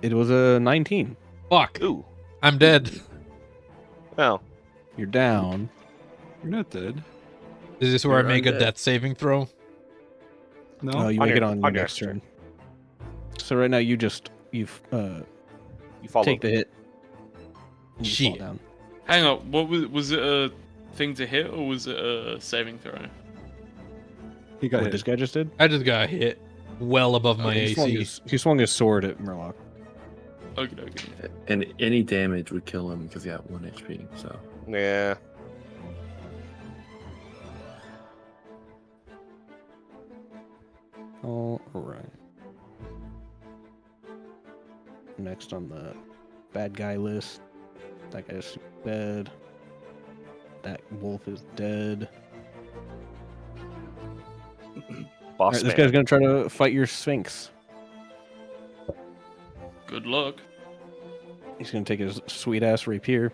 S4: It was a 19.
S6: Fuck.
S2: Ooh.
S6: I'm dead.
S2: Well,
S4: You're down.
S8: You're not dead.
S6: Is this where I
S8: You're
S6: make a
S8: undead.
S6: death saving throw?
S8: No.
S4: Oh, you
S2: On
S4: make
S2: your-
S4: it on your
S2: on your
S4: next
S2: turn.
S4: turn. So right now you
S2: you follow.
S4: take the hit. and you fall
S6: Shit.
S4: down.
S5: Hang on. What was it? A thing to hit, or was it a saving throw?
S8: He got
S4: What
S8: hit.
S4: this guy just did?
S6: I just got hit well above my
S4: he, swung
S6: AC.
S4: his sword at Murloc.
S5: Okay, okay.
S3: And any damage would kill him because he had 1 HP. So
S2: Yeah.
S4: All right. Next on the bad guy list, that guy's dead. That wolf is dead.
S2: Boss
S4: All right, this
S2: man.
S4: guy's gonna try to fight your Sphinx.
S5: Good luck.
S4: He's gonna take his sweet ass rapier.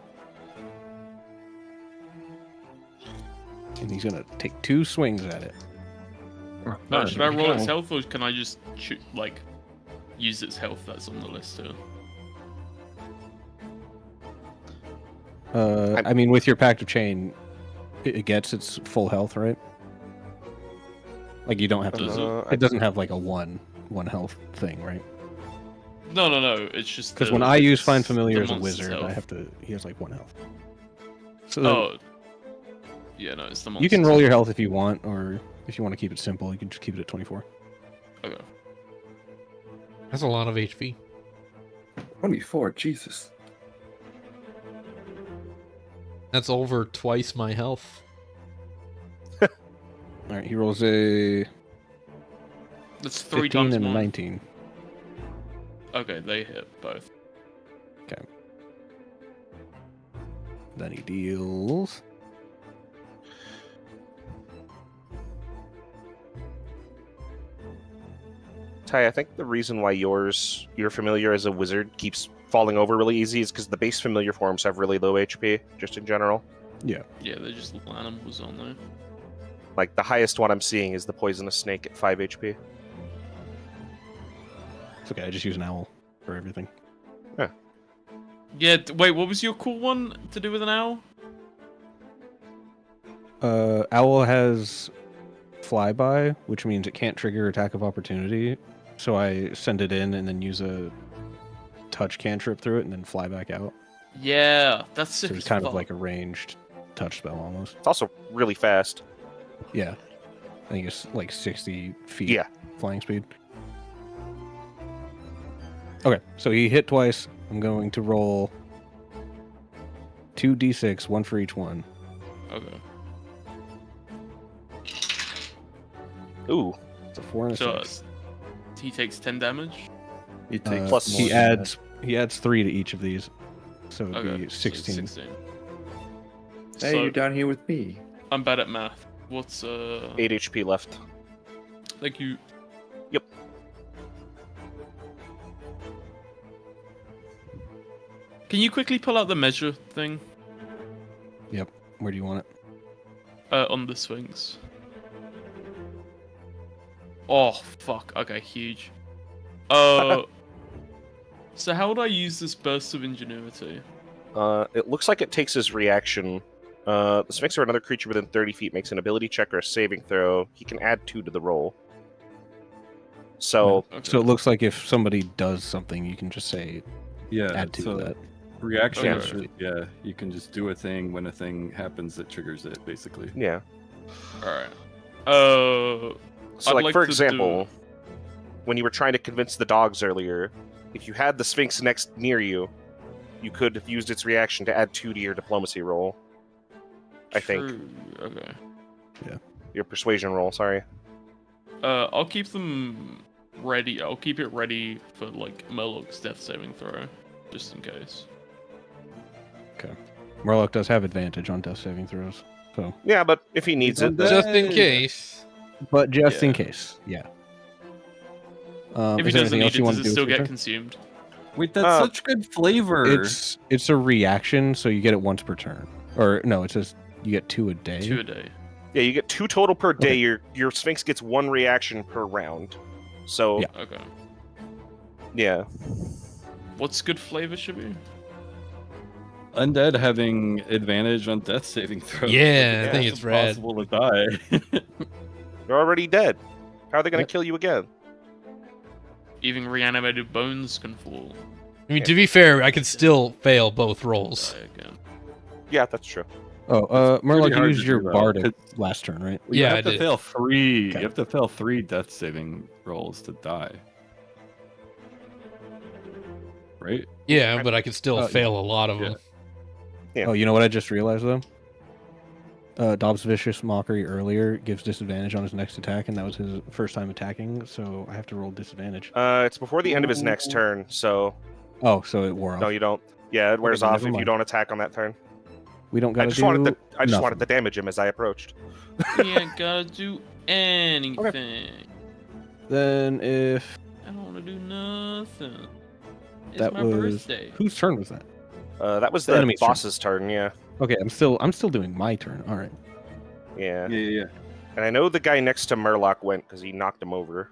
S4: And he's gonna take 2 swings at it.
S5: No, should I roll its health, or can I just shoot, like, use its health that's on the list too?
S4: I mean, with your Pact of Chain, it gets its full health, right? Like you don't have
S5: Does
S4: to. It doesn't have like a one health thing, right?
S5: No. It's just
S4: Because
S5: the-
S4: when I use
S5: it's
S4: Find Familiar
S5: the
S4: as a
S5: monster's
S4: wizard, I
S5: health.
S4: have to. He has like 1 health. So
S5: Oh. Yeah, no, it's the monster.
S4: you can roll your health if you want, or if you want to keep it simple, you can just keep it at 24.
S5: Okay.
S6: That's a lot of HP.
S3: 24, Jesus.
S6: That's over twice my health.
S4: All right, he rolls a
S5: That's 3
S4: 15
S5: times
S4: and a
S5: more.
S4: 19.
S5: Okay, they hit both.
S4: Then he deals.
S2: Ty, I think the reason why your familiar as a wizard keeps falling over really easy is because the base familiar forms have really low HP, just in general.
S5: Yeah, they just animals on there.
S2: Like, the highest one I'm seeing is the poisonous snake at 5 HP.
S4: It's okay. I just use an owl for everything.
S5: Yeah, wait, what was your cool one to do with an owl?
S4: Owl has flyby, which means it can't trigger attack of opportunity. So I send it in and then use a touch cantrip through it and then fly back out.
S5: Yeah, that's sick.
S4: So it's
S5: as
S4: kind
S5: fuck.
S4: of like a ranged touch spell almost.
S2: It's also really fast.
S4: Yeah. I think it's like 60 feet
S2: Yeah.
S4: flying speed. Okay, so he hit twice. I'm going to roll 2d6, one for each one.
S5: Okay.
S2: Ooh.
S4: It's a 4 and a
S5: So
S4: 6.
S5: he takes 10 damage.
S1: You take
S2: Plus
S1: more
S4: He
S1: than
S4: adds 3 to each of these. So it'd
S5: Okay.
S4: be
S5: so
S4: 16.
S5: 16.
S1: that.
S5: So
S1: Hey, you're down here with me.
S5: I'm bad at math. What's
S2: 8 HP left.
S5: Thank you.
S2: Yep.
S5: Can you quickly pull out the measure thing
S4: Where do you want it?
S5: on the Sphinx? Oh fuck. Okay, huge. So how would I use this burst of ingenuity?
S2: It looks like it takes his reaction. The Sphinx or another creature within 30 feet makes an ability check or a saving throw. He can add 2 to the roll. So,
S5: Okay.
S4: So it looks like if somebody does something, you can just say
S8: Yeah.
S4: add 2
S8: so
S4: to that.
S8: reaction.
S5: Okay.
S8: is just- yeah, you can just do a thing when a thing happens that triggers it, basically.
S2: yeah.
S5: Alright.
S2: So,
S5: I'd
S2: like,
S5: like
S2: for
S5: to
S2: example, when you were trying to convince the dogs earlier, if you had the Sphinx next near you, you could have used its reaction to add 2 to your diplomacy roll. I think.
S5: True. Okay.
S2: Your persuasion roll, sorry.
S5: I'll keep them ready. I'll keep it ready for like Murloc's death saving throw, just in case.
S4: Murloc does have advantage on death saving throws. So,
S2: Yeah, but if he needs it, then-
S6: Just in case.
S4: but just in
S5: Yeah.
S4: case, yeah.
S5: If he
S4: is there
S5: doesn't
S4: anything
S5: need
S4: else
S5: it,
S4: you want
S5: does
S4: to
S5: it
S4: do
S5: still
S4: with your
S5: get
S4: turn?
S5: consumed?
S8: Wait, that's
S2: Uh,
S8: such good flavor.
S4: It's a reaction, so you get it once per turn. Or no, it says you get 2 a day.
S5: 2 a day.
S2: yeah, you get 2 total per day.
S4: Okay.
S2: Your Sphinx gets 1 reaction per round. So,
S4: Yeah.
S5: Okay.
S2: yeah.
S5: What's good flavor should be?
S8: Undead having advantage on death saving throws.
S6: Yeah, I think
S8: It's
S6: it's rad.
S8: impossible to die.
S2: You're already dead. How are they going to
S4: Yep.
S2: kill you again?
S5: Even reanimated bones can fall.
S6: I mean, to be fair, I could still fail both rolls.
S5: Die again.
S2: Yeah, that's true.
S4: Oh,
S8: pretty
S4: Murloc, you
S8: hard
S4: used
S8: to
S4: your
S8: do that,
S4: bardic last turn, right?
S8: You
S6: Yeah,
S8: have
S6: I
S8: to
S6: did.
S8: fail 3.
S4: Okay.
S8: You have to fail 3 death saving rolls to die. Right?
S6: Yeah, but I could still
S4: yeah.
S6: fail a lot of
S8: Yeah.
S6: them.
S2: Yeah.
S4: Oh, you know what I just realized though? Dobbs' vicious mockery earlier gives disadvantage on his next attack, and that was his first time attacking, so I have to roll disadvantage.
S2: It's before the end of his next turn, so
S4: Oh, so it wore off.
S2: no, you don't. Yeah, it wears
S4: then
S2: off
S4: never
S2: if you
S4: mind.
S2: don't attack on that turn.
S4: We don't
S2: I
S4: gotta
S2: just
S4: do
S2: wanted to. I just
S4: nothing.
S2: wanted to damage him as I approached.
S5: We ain't gotta do anything.
S4: Then if
S5: I don't wanna do nothing. It's
S4: that
S5: my
S4: was
S5: birthday.
S4: whose turn was that?
S2: That was
S4: The
S2: the
S4: enemy's turn.
S2: boss's turn. Yeah,
S4: Okay, I'm still doing my turn. All right.
S2: yeah.
S8: Yeah.
S2: And I know the guy next to Murloc went because he knocked him over.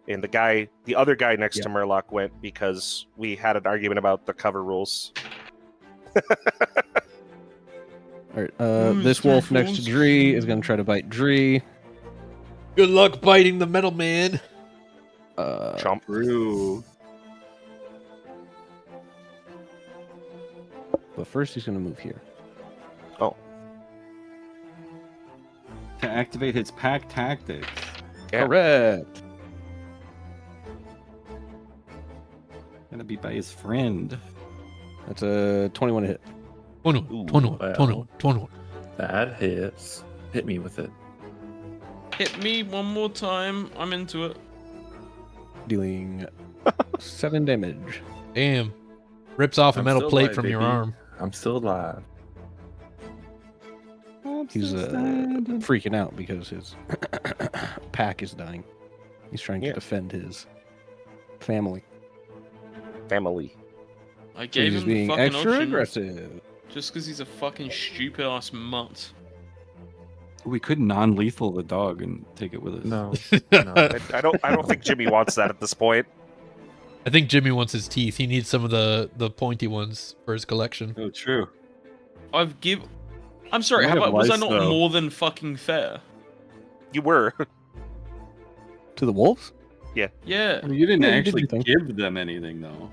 S2: And the other guy next to Murloc went because we had an argument about the cover rules.
S4: All right. This wolf next to Dree is gonna try to bite Dree.
S6: Good luck biting the metal man.
S2: Chomp.
S8: True.
S4: But first, he's gonna move here.
S2: Oh,
S8: To activate his pack tactics.
S2: Yeah.
S4: Correct.
S8: Gonna be by his friend.
S4: That's a 21 to hit.
S6: 21, 21,
S1: wow.
S6: 21, 21.
S1: That hits. Hit me with it.
S5: Hit me one more time. I'm into it.
S4: Dealing 7 damage.
S6: Damn. Rips off a
S1: I'm
S6: metal
S1: still
S6: plate
S1: alive,
S6: from your
S1: baby.
S6: arm.
S1: I'm still alive.
S4: He's freaking out because his pack is dying. He's trying to
S2: Yeah.
S4: defend his family.
S2: family.
S5: I
S4: So
S5: gave
S4: he's
S5: him the
S4: being
S5: fucking
S4: extra
S5: option
S4: aggressive.
S5: just because he's a fucking stupid ass mutt.
S8: We could non-lethal the dog and take it with us.
S1: No.
S2: I don't think Jimmy wants that at this point.
S6: I think Jimmy wants his teeth. He needs some of the pointy ones for his collection.
S8: Oh, true.
S5: I'm sorry.
S8: We
S5: How
S8: have
S5: about was I
S8: lice,
S5: not
S8: though.
S5: more than fucking fair?
S2: You were.
S4: To the wolves?
S5: Yeah.
S8: You didn't
S4: Yeah, you did
S8: actually
S4: your thing.
S8: give them anything, though.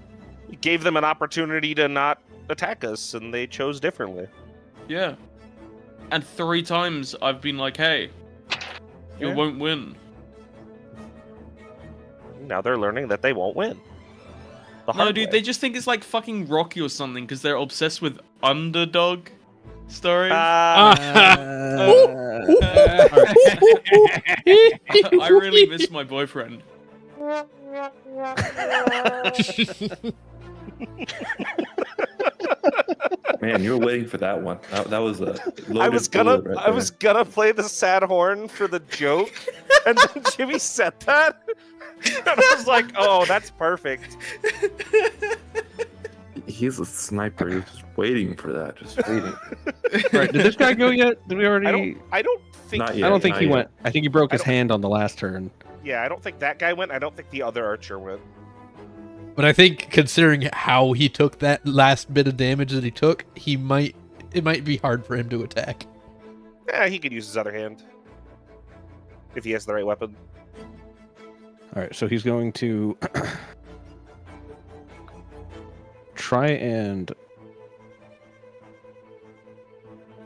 S2: We gave them an opportunity to not attack us, and they chose differently.
S5: Yeah. And 3 times I've been like, hey, you
S2: Yeah.
S5: won't win.
S2: Now they're learning that they won't win. The
S5: No,
S2: hard
S5: dude,
S2: way.
S5: they just think it's like fucking Rocky or something because they're obsessed with underdog stories. I really miss my boyfriend.
S1: Man, you were waiting for that one. That was a loaded
S2: I was gonna,
S1: bullet right
S2: I was gonna play the sad horn for the joke, and then Jimmy said that, and I was like, "Oh, that's perfect."
S1: there. He's a sniper. He was just waiting for that. Just waiting.
S4: Right, did this guy go yet? Did we already?
S2: I don't think.
S1: Not
S4: I
S1: yet.
S4: don't think
S1: not
S4: he
S1: yet.
S4: went. I think he broke his
S2: I don't-
S4: hand on the last turn.
S2: Yeah, I don't think that guy went. I don't think the other archer went.
S6: But I think considering how he took that last bit of damage that he took, it might be hard for him to attack.
S2: Yeah, he could use his other hand if he has the right weapon.
S4: All right, so he's going to try and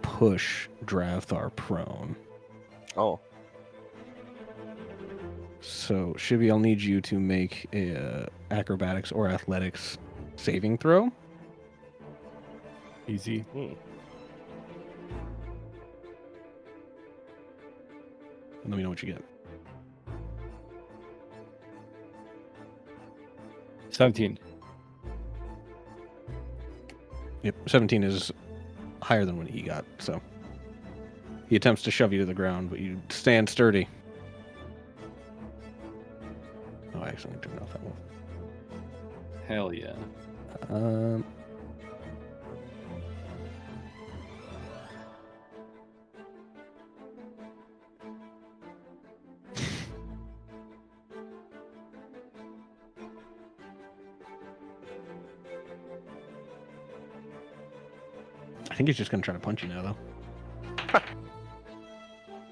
S4: push Dravthar prone.
S2: Oh,
S4: So, Shibby, I'll need you to make a acrobatics or athletics saving throw.
S8: Easy.
S4: Let me know what you get.
S8: 17.
S4: Yep, 17 is higher than what he got, so he attempts to shove you to the ground, but you stand sturdy. Oh, I accidentally turned off that one.
S8: Hell yeah.
S4: I think he's just gonna try to punch you now, though.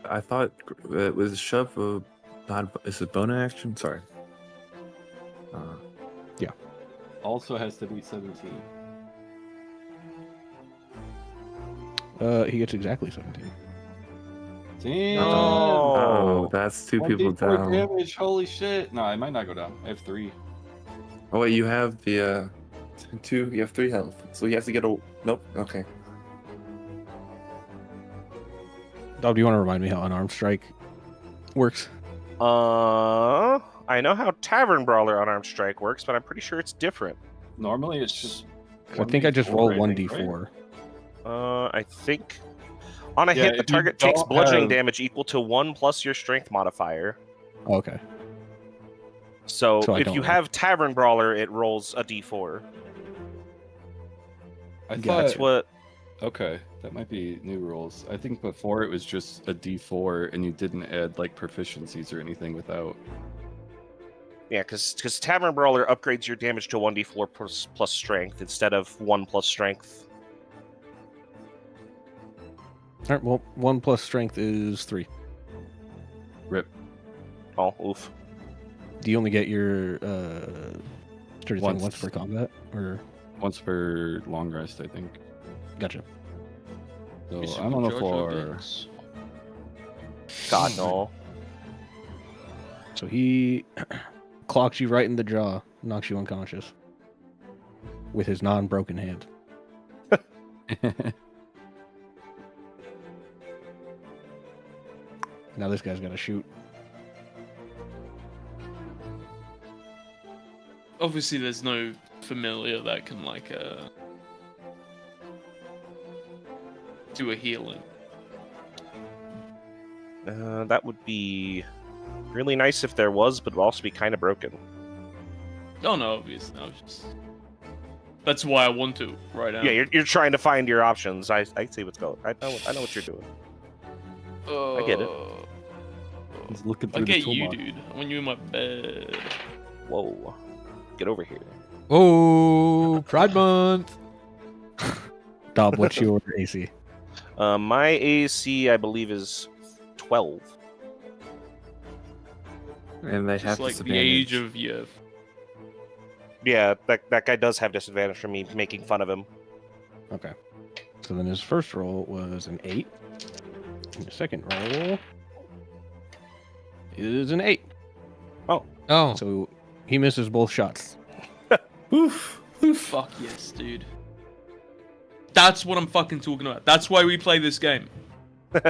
S1: I thought it was shove a not. Is it bonus action? Sorry.
S8: Also has to be 17.
S4: He gets exactly 17.
S8: Damn.
S1: Oh, that's 2 people
S8: 1d4
S1: down.
S8: damage. Holy shit. No, I might not go down. I have 3.
S1: Oh wait, you have the 2. You have 3 health, so he has to get a. Nope. Okay.
S4: Dob, do you want to remind me how unarmed strike works?
S2: I know how Tavern Brawler Unarmed Strike works, but I'm pretty sure it's different.
S8: Normally it's just.
S4: I think I just
S8: 1d4,
S4: roll
S8: I think, right?
S4: 1d4.
S2: I think on a
S8: Yeah,
S2: hit, the
S8: if you
S2: target takes
S8: don't
S2: bludgeoning
S8: have-
S2: damage equal to 1 plus your strength modifier.
S4: Oh, okay.
S2: So,
S4: So I
S2: if
S4: don't
S2: you
S4: roll.
S2: have Tavern Brawler, it rolls a d4.
S8: I
S4: Yeah,
S8: thought.
S2: That's what.
S8: Okay, that might be new rules. I think before it was just a d4 and you didn't add like proficiencies or anything without.
S2: Yeah, because Tavern Brawler upgrades your damage to 1d4 plus strength instead of 1 plus strength.
S4: All right, well, 1 plus strength is 3.
S8: Rip.
S2: Oh, oof.
S4: Do you only get your sturdy thing
S8: Once.
S4: once per combat? Or
S8: Once per long rest, I think.
S4: gotcha.
S8: So
S5: It's
S8: I'm on the
S5: Jar Jar
S8: floor.
S5: Binks.
S2: God, no.
S4: So he clocks you right in the jaw, knocks you unconscious with his non-broken hand. Now this guy's got to shoot.
S5: Obviously, there's no familiar that can like do a healing.
S2: That would be really nice if there was, but would also be kind of broken.
S5: Oh no, obviously, I was just. That's why I want to right now.
S2: Yeah, you're trying to find your options. I see what's going. I know what you're doing. I get it.
S8: He's looking
S5: I
S8: through the
S5: get you,
S8: toolbox.
S5: dude. I want you in my bed.
S2: Whoa, get over here.
S6: Oh, Pride Month.
S4: Dob, what's your AC?
S2: My AC, I believe, is 12.
S1: And they have
S5: Just like the
S1: disadvantage.
S5: age of Yev.
S2: Yeah, that guy does have disadvantage from me making fun of him.
S4: Okay. So then his first roll was an 8. And his second roll is an 8.
S6: Oh,
S4: So he misses both shots.
S5: Oof. Fuck yes, dude. That's what I'm fucking talking about. That's why we play this game.
S6: for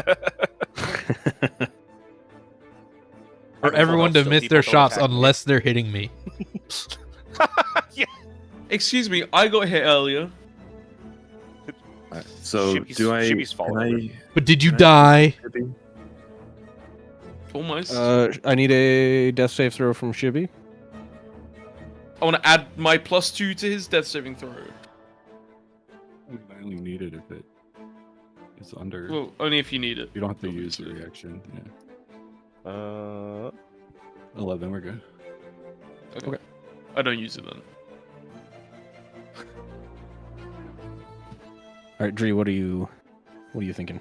S6: everyone to
S2: Still
S6: miss
S2: people
S6: their
S2: don't
S6: shots
S2: attack me.
S6: unless they're hitting me.
S2: Yeah.
S5: Excuse me, I got hit earlier.
S1: So
S2: Shibby's falling over.
S6: But did you
S1: Can I-
S6: die?
S5: Almost.
S4: I need a death save throw from Shibby.
S5: I want to add my +2 to his death saving throw.
S8: I only need it if it is under.
S5: Well, only if you need it.
S8: You don't have to use the reaction. Yeah. 11, we're good.
S5: Okay. I don't use it then.
S4: All right, Dree, what are you thinking?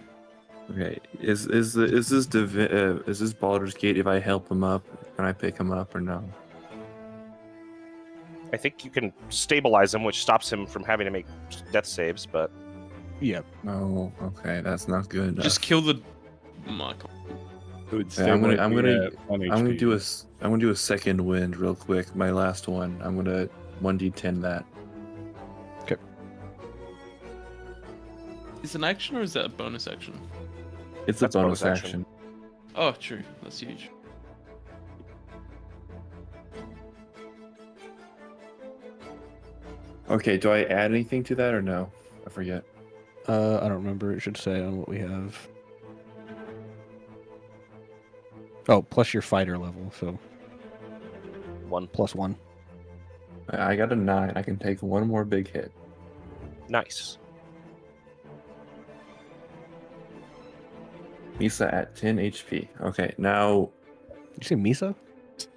S1: Okay, is this Baldur's Gate? If I help him up, can I pick him up or no?
S2: I think you can stabilize him, which stops him from having to make death saves, but
S4: Yeah.
S1: No. Okay, that's not good enough.
S5: Just kill the. Michael.
S8: It would
S1: Yeah, I'm gonna
S8: stabilize me at 1
S1: I'm gonna
S8: HP.
S1: do a second wind real quick. My last one. I'm gonna 1d10 that.
S5: Is it an action or is that a bonus action?
S1: It's
S2: That's
S1: a bonus
S2: bonus
S1: action.
S5: Oh, true. That's huge.
S1: Okay, do I add anything to that or no? I forget.
S4: I don't remember. It should say on what we have. Oh, plus your fighter level, so
S2: 1.
S4: +1.
S1: I got a 9. I can take one more big hit.
S2: Nice.
S1: Misa at 10 HP. Okay, now
S4: Did you say Misa?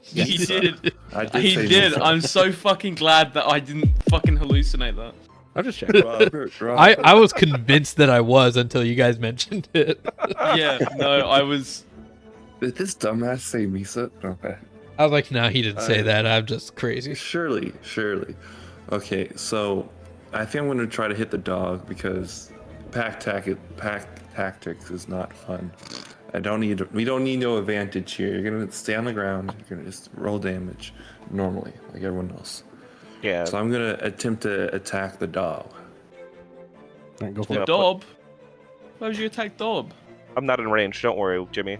S5: He did.
S1: I did
S5: He
S1: say
S5: did.
S1: Misa.
S5: I'm so fucking glad that I didn't fucking hallucinate that.
S4: I'll just check.
S1: Robert, Robert.
S6: I was convinced that I was until you guys mentioned it.
S5: Yeah, no, I was.
S1: Did this dumbass say Misa? Okay.
S6: I was like, no, he didn't say
S1: Uh,
S6: that. I'm just crazy.
S1: Surely. Okay, so I think I'm gonna try to hit the dog because pack tactics is not fun. We don't need no advantage here. You're gonna stay on the ground. You're gonna just roll damage normally, like everyone else.
S2: Yeah.
S1: So I'm gonna attempt to attack the dog.
S4: All right, go for
S5: The
S4: it.
S5: Dob? Why would you attack Dob?
S2: I'm not in range. Don't worry, Jimmy.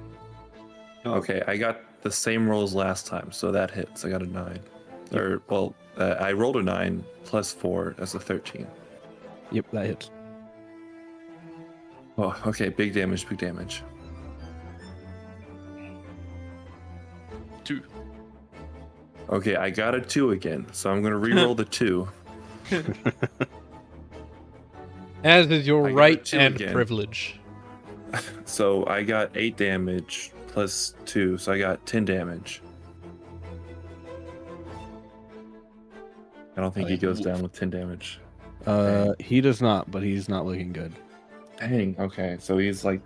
S1: Okay, I got the same rolls last time, so that hits. I got a 9. I rolled a 9 plus 4. That's a 13.
S4: Yep, that hits.
S1: Oh, okay, big damage.
S5: 2.
S1: Okay, I got a 2 again, so I'm gonna re-roll the 2.
S6: As is your
S1: I got
S6: right
S1: two
S6: and
S1: again.
S6: privilege.
S1: So I got 8 damage plus 2, so I got 10 damage. I don't think he goes down with 10 damage.
S4: He does not, but he's not looking good.
S1: Dang. Okay, so he's like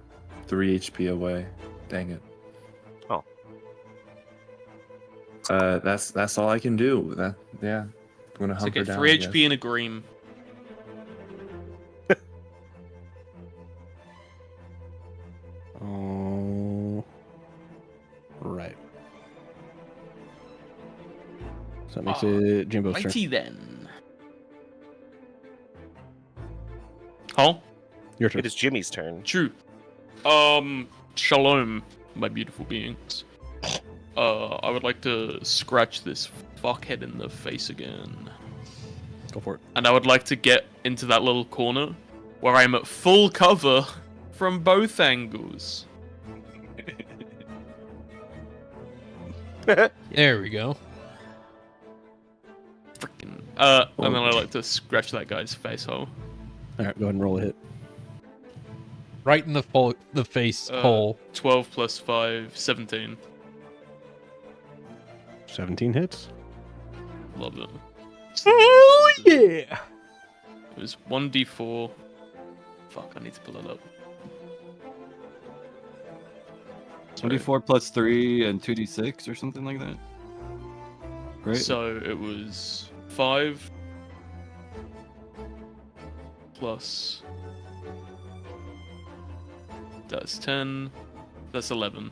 S1: 3 HP away. Dang it.
S2: Oh.
S1: That's all I can do. Yeah. I'm gonna
S5: So
S1: hunker
S5: get
S1: down.
S5: 3
S1: I
S5: HP
S1: guess.
S5: and a Greem.
S4: Oh, right. So that makes it Jimbo's turn.
S5: Mighty then. Huh?
S4: Your turn.
S2: It is Jimmy's turn.
S5: True. Shalom, my beautiful beings. I would like to scratch this fuckhead in the face again.
S4: Go for it.
S5: And I would like to get into that little corner where I'm at full cover from both angles.
S6: There we go.
S5: Freaking. And then I'd like to scratch that guy's face hole.
S4: All right, go ahead and roll a hit.
S6: Right in the face hole.
S5: 12 plus 5, 17.
S4: 17 hits.
S5: Love it.
S6: Oh yeah!
S5: It was 1d4. Fuck, I need to pull it up.
S8: 24 plus 3 and 2d6 or something like that. Right?
S5: So it was 5 plus. That's 10. That's 11.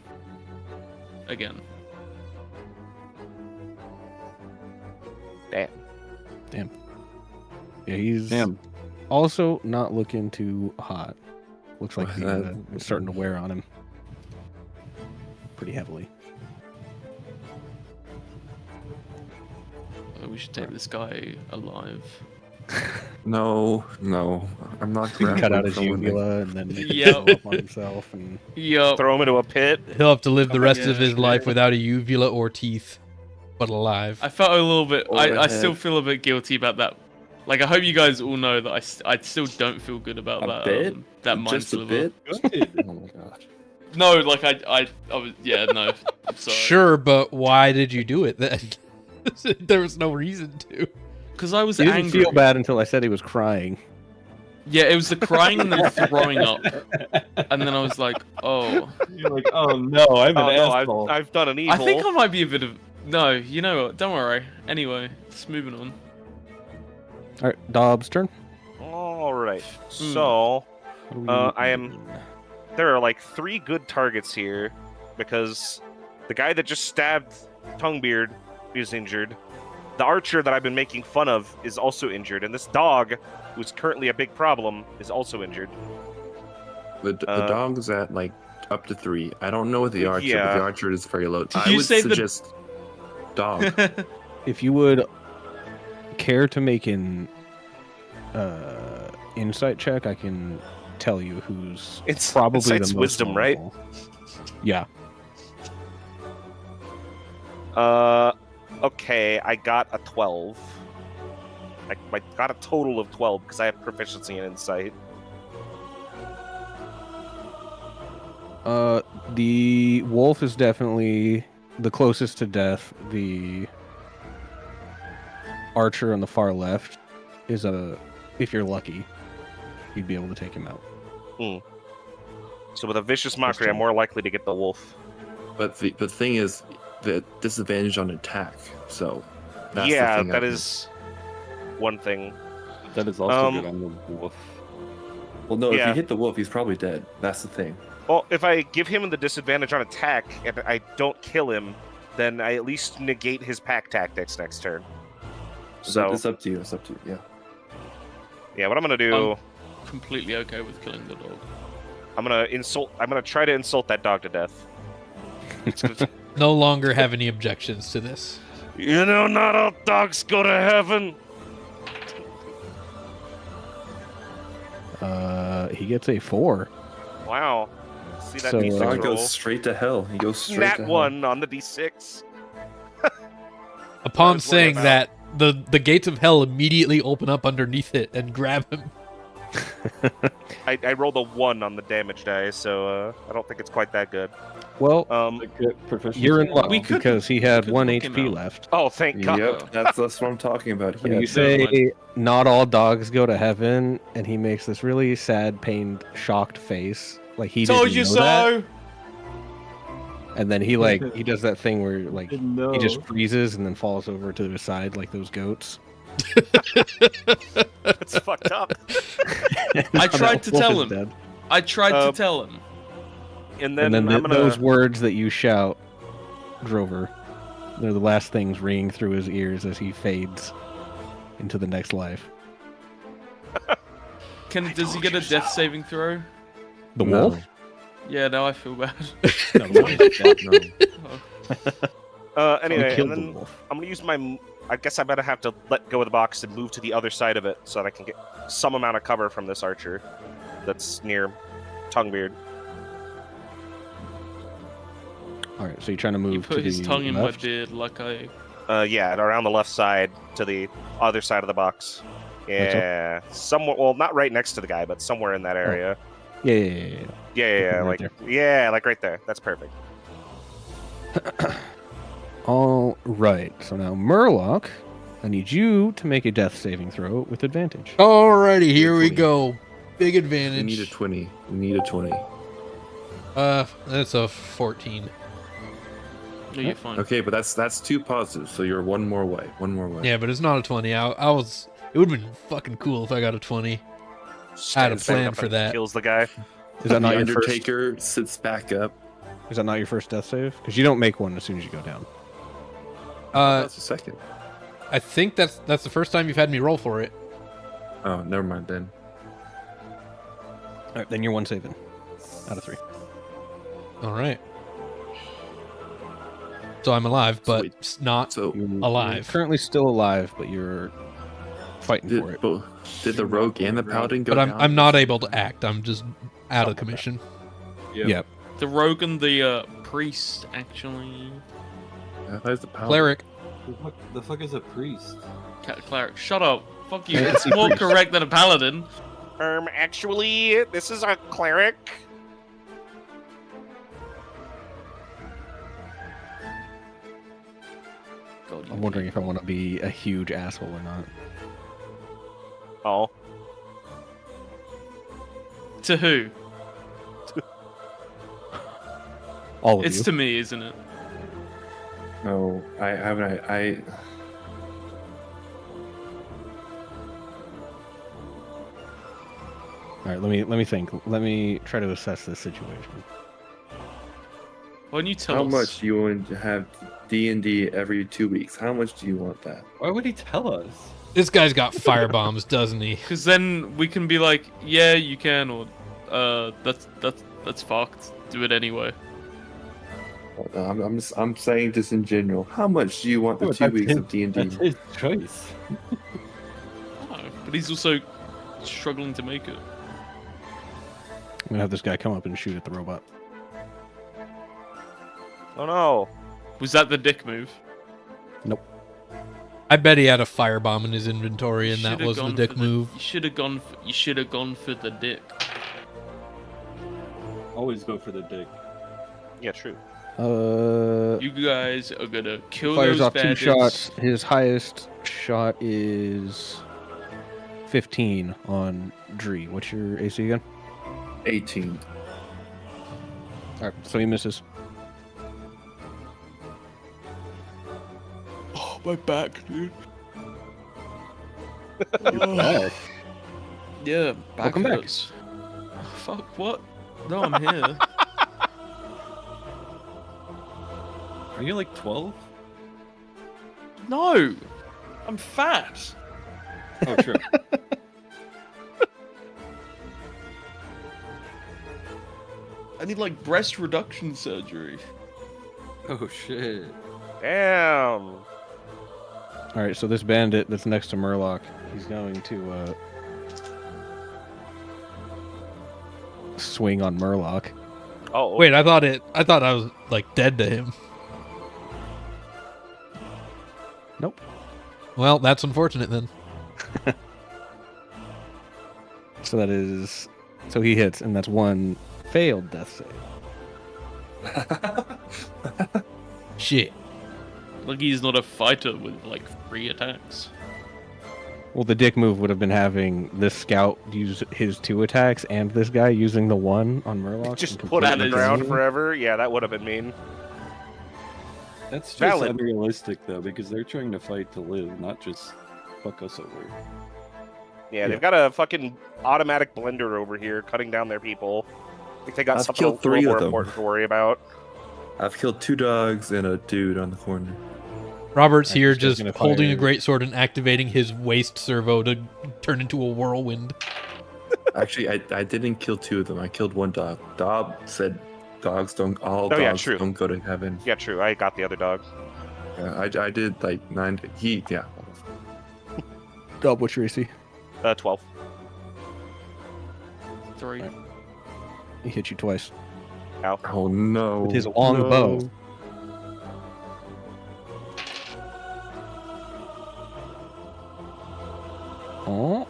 S5: Again.
S2: Damn.
S4: Yeah, he's
S8: Damn.
S4: also not looking too hot. Looks like
S1: Well,
S4: it's starting to wear on him pretty heavily.
S5: We should take this guy alive.
S1: No, I'm not
S4: He can cut out his
S1: grappling from
S4: uvula and then make
S5: Yep.
S4: it blow up on himself. And
S5: Yup.
S2: Throw him into a pit.
S6: He'll have to live the rest of
S5: Yeah.
S6: his life without a uvula or teeth, but alive.
S5: I felt a little bit.
S1: Or
S5: I
S1: a
S5: still
S1: head.
S5: feel a bit guilty about that. Like, I hope you guys all know that I still don't feel good about
S1: A
S5: that.
S1: bit?
S5: That mind
S1: Just a
S5: sliver.
S1: bit. Oh my god.
S5: No, like I was. Yeah, no. I'm sorry.
S6: Sure, but why did you do it then? There was no reason to.
S5: Because I was
S4: he didn't
S5: angry.
S4: feel bad until I said he was crying.
S5: Yeah, it was the crying and then throwing up, and then I was like, oh.
S8: You're like, oh no, I'm
S2: Oh
S8: an
S2: no,
S8: asshole.
S2: I've done an evil.
S5: I think I might be a bit of. No, you know what? Don't worry. Anyway, just moving on.
S4: All right, Dobbs' turn.
S2: All right. So
S4: What do we
S2: I am-
S4: do?
S2: there are like 3 good targets here because the guy that just stabbed Tonguebeard is injured. The archer that I've been making fun of is also injured, and this dog, who's currently a big problem, is also injured.
S1: The dog is at like up to 3. I don't know what the archer,
S2: Yeah.
S1: but the archer is very low.
S5: Did
S1: I
S5: you
S1: would
S5: say the-
S1: suggest dog.
S4: If you would care to make an insight check, I can tell you who's
S2: It's
S4: probably
S2: insight's
S4: the most
S2: wisdom, right?
S4: vulnerable. Yeah.
S2: Okay, I got a 12. I got a total of 12 because I have proficiency in insight.
S4: The wolf is definitely the closest to death. The archer on the far left is if you're lucky, you'd be able to take him out.
S2: So with a vicious mockery, I'm more likely to get the wolf.
S1: But the thing is, the disadvantage on attack. So that's
S2: Yeah,
S1: the thing
S2: that
S1: I-
S2: is one thing.
S8: That is also
S2: Um,
S8: good on the wolf.
S1: Well, no, if
S2: Yeah.
S1: you hit the wolf, he's probably dead. That's the thing.
S2: Well, if I give him the disadvantage on attack and I don't kill him, then I at least negate his pack tactics next turn. So
S1: it's up to you. It's up to you. Yeah.
S2: yeah, what I'm gonna do,
S5: Completely okay with killing the dog.
S2: I'm gonna try to insult that dog to death.
S6: No longer have any objections to this.
S2: You know, not all dogs go to heaven.
S4: He gets a 4.
S2: Wow. See that
S4: So,
S2: D6
S1: Dog
S2: roll?
S1: goes straight to hell. He goes straight
S2: Nat
S1: to hell.
S2: 1 on the D6.
S6: Upon
S2: was worried
S6: saying
S2: about.
S6: that, the gates of hell immediately open up underneath it and grab him.
S2: I rolled a 1 on the damage die, so I don't think it's quite that good.
S4: Well, you're in luck
S5: We could-
S4: because he had
S5: could
S4: 1
S5: knock him
S4: HP
S5: out.
S4: left.
S2: Oh, thank God.
S1: Yep, that's what I'm talking about.
S4: When
S1: Here.
S4: you
S5: never
S4: say not all dogs go to heaven, and he makes this really sad, pained, shocked face, like he
S5: Told
S4: didn't
S5: you
S4: know
S5: so.
S4: that. And then he he does that thing where like
S8: No.
S4: he just freezes and then falls over to the side like those goats.
S2: That's fucked up.
S5: I tried to tell him.
S4: Dead.
S5: I tried
S2: Uh,
S5: to tell him.
S2: And then,
S4: And then
S2: I'm gonna.
S4: those words that you shout, Drover, they're the last things ringing through his ears as he fades into the next life.
S5: Does he get a death saving throw?
S4: The
S1: No.
S4: wolf?
S5: Yeah, now I feel bad.
S4: No, the wolf is dead.
S5: Oh.
S2: Anyway,
S4: He killed
S2: and
S4: the
S2: then
S4: wolf.
S2: I'm gonna use my. I guess I better have to let go of the box and move to the other side of it so that I can get some amount of cover from this archer that's near Tonguebeard.
S4: All right, so you're trying to move
S5: You
S4: to
S5: put his
S4: the
S5: tongue in my
S4: left?
S5: beard like I.
S2: Yeah, and around the left side to the other side of the box. Yeah, somewhere. Well, not right next to the guy, but somewhere in that area.
S4: Yeah.
S2: Yeah,
S4: Right
S2: like right there. That's perfect.
S4: All right. So now, Murloc, I need you to make a death saving throw with advantage.
S6: Alrighty, here we
S1: 20.
S6: go. Big
S1: You
S6: advantage.
S1: need a 20. You need a 20.
S6: That's a 14.
S5: No, you're fine.
S1: Okay, but that's 2 positives, so you're one more way. One more way.
S6: Yeah, but it's not a 20. I was. It would have been fucking cool if I got a 20. I had a
S2: Stands back
S6: plan
S2: up
S6: for
S2: and
S6: that.
S2: Kills the guy.
S4: Is that not
S1: the
S4: your first?
S1: Undertaker sits back up.
S4: Is that not your first death save? Because you don't make one as soon as you go down.
S1: That's the second.
S6: I think that's the first time you've had me roll for it.
S1: Oh, never mind then.
S4: All right, then you're 1 saving out of 3.
S6: All right. So I'm alive, but
S1: Sweet.
S6: not
S1: So
S4: You're
S6: alive.
S4: currently still alive, but you're fighting for it.
S1: did the rogue and the paladin go
S6: But
S1: down?
S6: I'm not able to act. I'm just out of commission.
S4: Yep.
S5: The rogue and the priest actually.
S1: That's the paladin.
S6: Cleric.
S8: The fuck is a priest?
S5: Cleric, shut up. Fuck you.
S4: Fancy
S5: It's more
S4: priest.
S5: correct than a paladin.
S2: Actually, this is a cleric.
S5: God,
S4: I'm wondering if I want to be a huge asshole or not.
S2: Oh,
S5: To who?
S4: All of
S5: It's
S4: you.
S5: to me, isn't it?
S1: No, I haven't. I
S4: All right, let me think. Let me try to assess this situation.
S5: Why don't you tell
S1: how
S5: us?
S1: much do you want to have D&D every 2 weeks? How much do you want that?
S8: Why would he tell us?
S6: This guy's got firebombs, doesn't he?
S5: Because then we can be like, yeah, you can, or that's fucked. Do it anyway.
S1: I'm saying this in general. How much do you want the
S8: Oh,
S1: 2
S8: that's
S1: weeks
S8: his-
S1: of D&D?
S8: That's his choice.
S5: Oh, but he's also struggling to make it.
S4: I'm gonna have this guy come up and shoot at the robot.
S2: oh no.
S5: Was that the dick move?
S6: I bet he had a firebomb in his inventory, and that
S5: Should've
S6: was the
S5: gone
S6: dick
S5: for
S6: move.
S5: You should have gone. You should have gone for the dick.
S8: Always go for the dick.
S2: Yeah, true.
S5: You guys are gonna kill
S4: Fires
S5: those
S4: off 2
S5: bandits.
S4: shots. His highest shot is 15 on Dree. What's your AC again?
S1: 18.
S4: All right, so he misses.
S5: Oh, my back, dude.
S4: Back.
S5: Yeah, back
S4: Welcome back.
S5: hurts. Fuck, what? No, I'm here.
S8: Are you like 12?
S5: No! I'm fat!
S8: Oh, true.
S5: I need, like, breast reduction surgery.
S8: Oh, shit.
S2: Damn.
S4: All right, so this bandit that's next to Murloc, he's going to swing on Murloc.
S2: Oh,
S6: Wait, I thought I was like dead to him.
S4: Nope.
S6: Well, that's unfortunate then.
S4: So that is, so he hits, and that's 1 failed death save.
S6: Shit.
S5: Like, he's not a fighter with, like, 3 attacks.
S4: Well, the dick move would have been having this scout use his 2 attacks and this guy using the 1 on Murloc.
S2: just
S4: and
S2: put it on
S4: completely
S2: the ground
S4: missing.
S2: forever. Yeah, that would have been mean.
S8: That's just
S2: Valid.
S8: unrealistic, though, because they're trying to fight to live, not just fuck us over.
S2: Yeah, they've got a fucking automatic blender over here cutting down their people. I think they got
S1: I've
S2: something
S1: killed
S2: a
S1: 3
S2: little more
S1: of them.
S2: important to worry about.
S1: I've killed 2 dogs and a dude on the corner.
S6: Robert's
S4: I'm
S6: here
S4: just
S6: just
S4: gonna
S6: holding a
S4: fire-
S6: greatsword and activating his waist servo to turn into a whirlwind.
S1: Actually, I didn't kill 2 of them. I killed 1 dog. Dob said dogs don't. All
S2: Oh, yeah,
S1: dogs
S2: true.
S1: don't go to heaven.
S2: Yeah, true. I got the other dog.
S1: Yeah, I did like 9. Yeah.
S4: Dub, what's your AC?
S2: 12.
S5: 3.
S4: Right. He hit you twice.
S2: Ow.
S1: Oh no.
S4: With his long
S1: no.
S4: bow. Oh.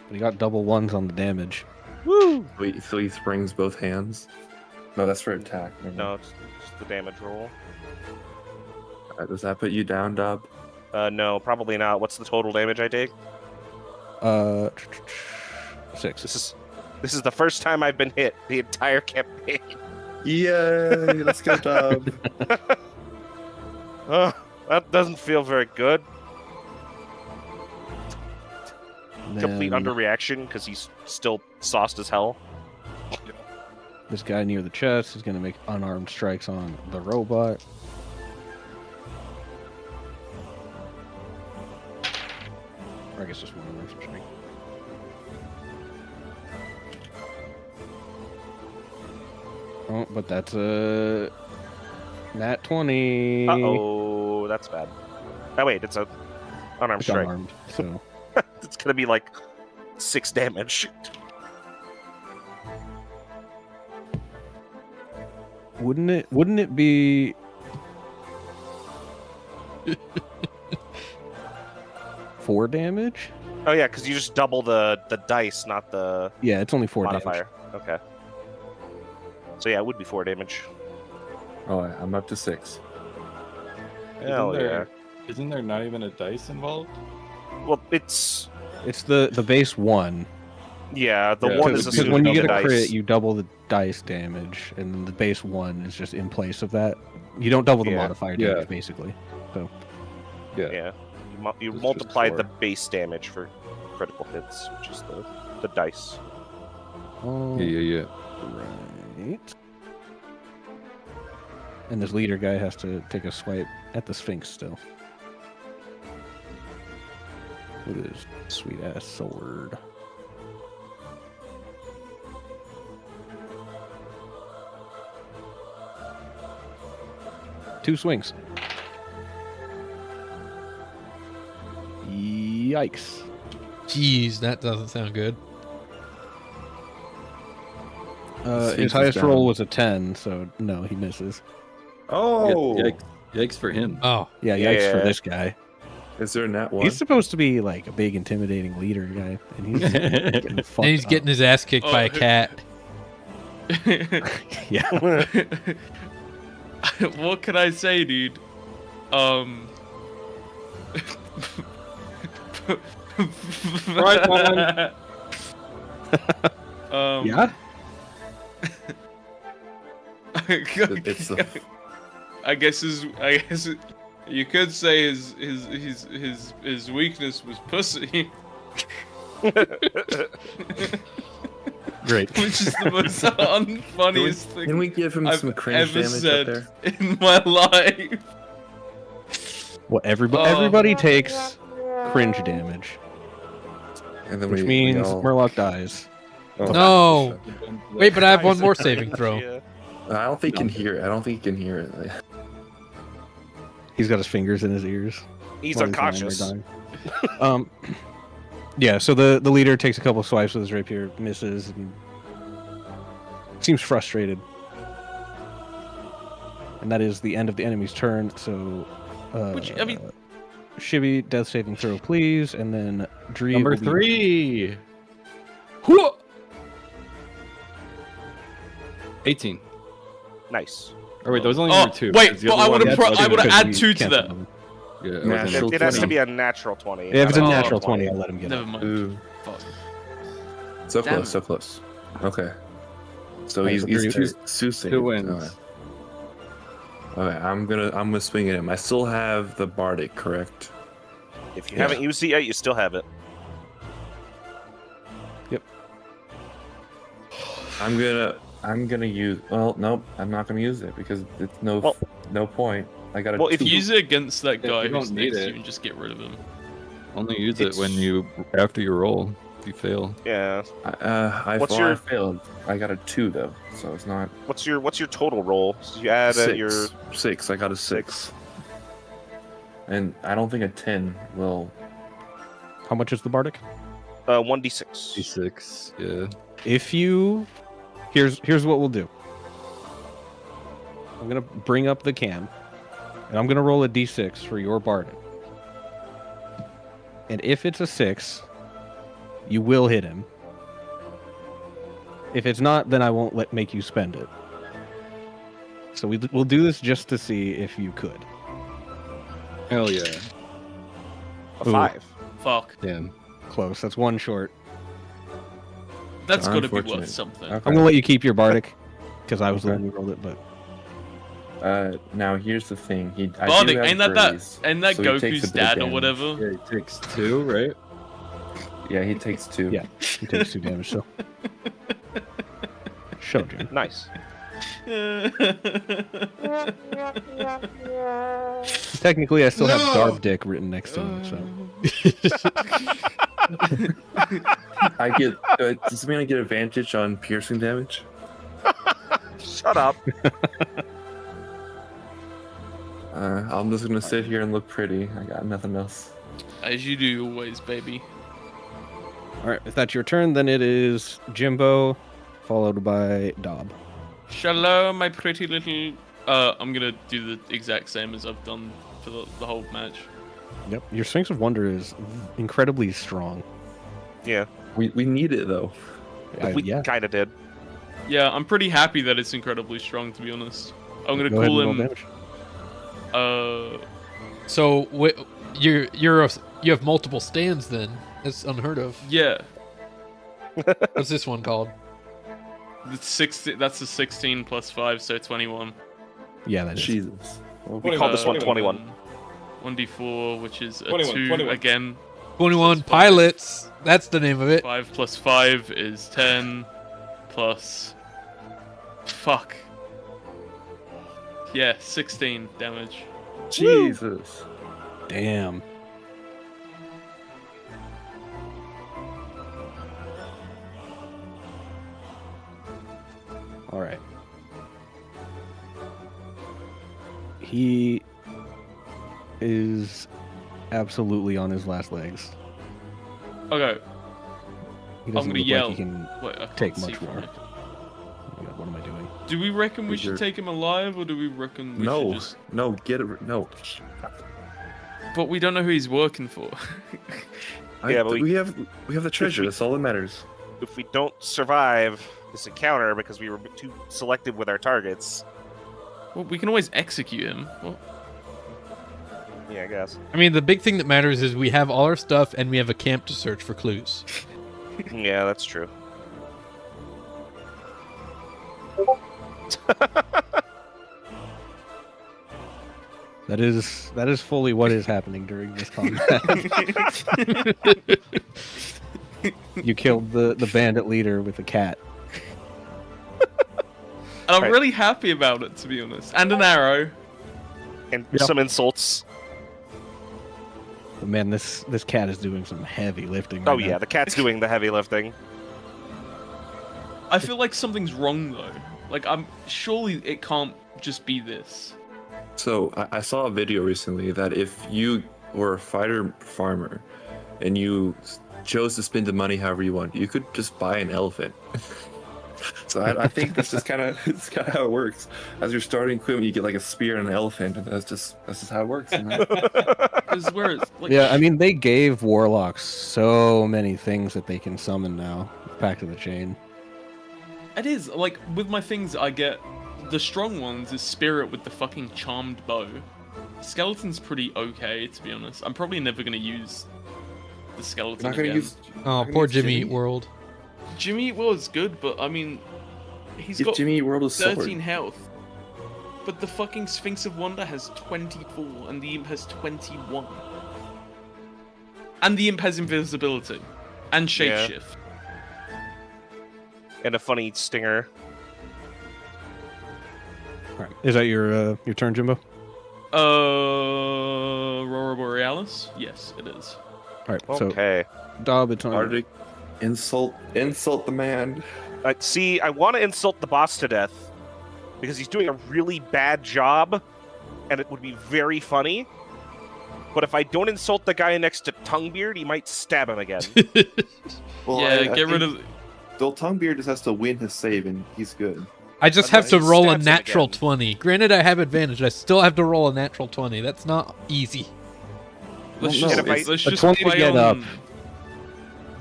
S4: But he got double 1s on the damage.
S2: Woo!
S1: So he springs both hands. No, that's for attack. Never
S2: No, it's just the damage roll.
S1: mind. Does that put you down, Dob?
S2: No, probably not. What's the total damage I take?
S4: 6.
S2: This is the first time I've been hit the entire campaign.
S1: Yay! Let's go, Dub.
S2: That doesn't feel very good. Complete
S4: Then
S2: underreaction because he's still sauced as hell.
S4: this guy near the chest is going to make unarmed strikes on the robot. Or I guess just one unarmed strike. Oh, but that's a nat 20.
S2: Uh-oh, that's bad. Oh, wait, it's a unarmed
S4: It's
S2: strike.
S4: unarmed, so
S2: It's gonna be like 6 damage.
S4: wouldn't it be 4 damage?
S2: Oh yeah, because you just double the dice, not the
S4: Yeah, it's only 4 damage.
S2: modifier. Okay. So yeah, it would be 4 damage.
S1: Oh, I'm up to 6.
S2: Hell yeah.
S8: Isn't there not even a dice involved?
S2: Well, it's
S4: It's the base 1.
S2: yeah. The
S8: Yeah,
S2: one is
S4: Because
S2: assumed
S4: when
S2: to
S4: you
S2: be
S4: get
S2: the
S4: a crit,
S2: dice.
S4: you double the dice damage, and then the base 1 is just in place of that. You don't double the
S2: Yeah.
S4: modifier
S8: Yeah.
S4: damage, basically.
S2: Yeah. You
S8: just
S2: multiply the
S8: 4.
S2: base damage for critical hits, which is the dice.
S4: Oh,
S8: Yeah.
S4: right. And this leader guy has to take a swipe at the Sphinx still. With his sweet ass sword. Two swings. Yikes.
S6: Jeez, that doesn't sound good.
S1: Sphinx
S4: His
S1: is
S4: highest
S1: down.
S4: roll was a 10, so no, he misses.
S1: Oh!
S8: Yikes for him.
S6: Oh,
S4: Yeah, yikes for
S2: Yeah.
S4: this guy.
S1: Is there a nat 1?
S4: He's supposed to be like a big, intimidating leader guy, and he's getting fucked
S6: and he's getting his ass kicked by a
S5: Oh,
S6: cat.
S4: yeah.
S5: What can I say, dude?
S8: Right one.
S4: Yeah.
S1: It's the
S5: I guess you could say his weakness was pussy,
S4: Great.
S5: which is the most unfunniest thing
S1: Can we give him
S5: I've
S1: some cringe
S5: ever
S1: damage
S5: said
S1: up there?
S5: in my life.
S4: Well,
S5: Oh.
S4: everybody takes cringe damage,
S1: And then
S4: which
S1: we
S4: means
S1: all...
S4: Murloc dies.
S1: Oh,
S6: No. Wait, but I have one more saving throw.
S2: Yeah.
S1: I don't think he can hear it. I don't think he can hear it.
S4: He's got his fingers in his ears.
S2: He's
S4: while lying there
S2: unconscious.
S4: dying. Yeah. So the leader takes a couple swipes with his rapier, misses, and seems frustrated. And that is the end of the enemy's turn. So,
S5: Which, I mean-
S4: Shibby, death saving throw, please, and then Dree.
S8: Number
S4: will be-
S8: 3. 18.
S2: Nice.
S8: Or wait, that was only
S5: Oh,
S8: number 2.
S5: wait,
S8: because the
S5: but
S8: other
S5: I
S8: one-
S5: would've I would've
S4: because
S5: add
S4: you
S5: 2 to
S4: can't
S5: that.
S4: double them.
S8: Yeah, it was
S1: Natural
S8: natural
S2: It has to
S8: 20.
S2: be a natural 20.
S4: Yeah, if it's a
S2: not
S4: natural 20, I'll let him get
S5: Never
S4: it.
S5: mind.
S1: Ooh,
S5: Fuck.
S1: so
S5: Damn
S1: close,
S5: it.
S1: so close. Okay. So
S4: Alright,
S1: he's
S4: so
S1: he's
S4: three-
S1: two saved.
S8: 2 wins.
S1: Okay, I'm gonna swing at him. I still have the bardic, correct?
S2: If you
S1: Yeah.
S2: haven't used it yet, you still have it.
S1: I'm gonna use. Well, nope, I'm not gonna use it because it's
S2: Well-
S1: no point. I got
S2: Well, if
S1: two.
S5: Use it against that
S8: Yeah,
S5: guy
S8: you
S5: who's
S8: don't need
S5: next to
S8: it.
S5: you and just get rid of him.
S8: Only use it
S2: It's-
S8: when after you roll. If you fail.
S2: Yeah.
S1: I failed. I got a 2 though, so it's not
S2: What's your total roll? So you add
S1: 6.
S2: your
S1: 6. I got a 6. And I don't think a 10 will.
S4: How much is the bardic?
S2: 1d6.
S8: D6. Yeah.
S4: If you, here's what we'll do. I'm gonna bring up the cam, and I'm gonna roll a d6 for your bardic. And if it's a 6, you will hit him. If it's not, then I won't make you spend it. So we'll do this just to see if you could.
S8: Hell yeah.
S2: A
S4: Ooh.
S2: 5.
S5: Fuck.
S8: Damn.
S4: Close. That's one short.
S5: That's gotta be
S1: Unfortunate.
S5: worth something.
S1: Okay.
S4: I'm gonna let you keep your bardic, because I was the
S1: Okay.
S4: one who rolled it. But
S1: Now here's the thing. I do
S5: Bardic,
S1: have
S5: ain't that
S1: graze,
S5: ain't that
S1: so he takes
S5: Goku's
S1: a bit of
S5: dad or
S1: damage.
S5: whatever?
S8: Yeah, it takes 2, right?
S1: Yeah, he takes 2.
S4: yeah, he takes 2 damage. So, show Jim.
S2: Nice.
S4: Technically, I still have Darb Dick written next to him. So
S1: I get. Does it mean I get advantage on piercing damage?
S2: Shut up.
S1: I'm just gonna sit here and look pretty. I got nothing else.
S5: As you do always, baby.
S4: all right, if that's your turn, then it is Jimbo, followed by Dob.
S5: Shalom, my pretty little. I'm gonna do the exact same as I've done for the whole match.
S4: Yep, your Sphinx of Wonder is incredibly strong.
S2: Yeah,
S1: We need it though.
S2: we
S4: Yeah.
S2: kind of did.
S5: Yeah, I'm pretty happy that it's incredibly strong, to be honest. I'm gonna
S4: Go ahead
S5: call
S4: and roll
S5: him.
S4: damage.
S6: So you have multiple stands then? That's unheard of.
S5: Yeah,
S6: What's this one called?
S5: that's 16. That's a 16 plus 5, so 21.
S4: Yeah, that is.
S1: Jesus.
S2: We call this one 21.
S5: 1d4, which is a
S7: 21,
S5: 2
S7: 21.
S5: again.
S6: 21
S5: That's fine.
S6: pilots. That's the name of it.
S5: 5 plus 5 is 10 plus. Fuck. Yeah, 16 damage.
S1: Jesus.
S4: Damn. All right. He is absolutely on his last legs.
S5: Okay,
S4: He
S5: I'm
S4: doesn't
S5: gonna
S4: look
S5: yell.
S4: like he can.
S5: wait, I can't
S4: Take
S5: see
S4: much
S5: from
S4: more.
S5: here.
S4: Oh my God, what am I doing?
S5: Do we reckon we
S1: Is there-
S5: should take him alive, or do we reckon we
S1: No,
S5: should just...
S1: no, get it. No.
S5: But we don't know who he's working for.
S2: Yeah, but
S1: we have the treasure. That's all that matters.
S2: If we don't survive this encounter because we were too selective with our targets,
S5: Well, we can always execute him. Well,
S2: yeah, I guess.
S6: I mean, the big thing that matters is we have all our stuff and we have a camp to search for clues.
S2: Yeah, that's true.
S4: That is fully what is happening during this combat. You killed the bandit leader with a cat.
S5: and I'm
S2: Right.
S5: really happy about it, to be honest. And an arrow.
S2: And
S4: Yep.
S2: some insults.
S4: But man, this cat is doing some heavy lifting.
S2: Oh
S4: right
S2: yeah,
S4: now.
S2: the cat's doing the heavy lifting.
S5: I feel like something's wrong, though. Like, surely it can't just be this.
S1: So I saw a video recently that if you were a fighter farmer and you chose to spend the money however you want, you could just buy an elephant. So I think that's just kind of how it works. As your starting equipment, you get like a spear and an elephant, and that's just how it works. You know?
S5: Because where it's like,
S4: Yeah, I mean they gave warlocks so many things that they can summon now. Back to the chain.
S5: it is like with my things. I get the strong ones is spirit with the fucking charmed bow. Skeleton's pretty okay, to be honest. I'm probably never gonna use the skeleton
S1: Not gonna
S5: again.
S1: use.
S6: Oh,
S1: gonna
S6: poor
S1: use
S6: Jimmy Eat
S1: Jimmy.
S6: World.
S5: Jimmy Eat World is good, but I mean, he's
S1: Give
S5: got
S1: Jimmy Eat World a sword.
S5: 13 health. But the fucking Sphinx of Wonder has 24, and the Imp has 21. And the Imp has invisibility. And
S2: Yeah.
S5: shapeshift.
S2: And a funny stinger.
S4: All right. Is that your turn, Jimbo?
S5: Aurora Borealis? Yes, it is.
S4: All right. So
S2: Okay.
S4: Dob, it's on. you.
S1: Arctic, insult the man.
S2: See, I want to insult the boss to death because he's doing a really bad job, and it would be very funny. But if I don't insult the guy next to Tonguebeard, he might stab him again.
S1: Well,
S5: yeah, get rid of...
S1: Bill Tonguebeard just has to win his save, and he's good.
S6: I just
S2: But
S6: have to
S2: he
S6: roll a
S2: stabs him
S6: natural
S2: again.
S6: 20. Granted, I have advantage. I still have to roll a natural 20. That's not easy.
S5: Let's
S1: Well, no,
S5: just,
S2: it's-
S5: let's
S4: a
S5: just
S4: 20 to
S5: play
S4: get
S5: on...
S4: up.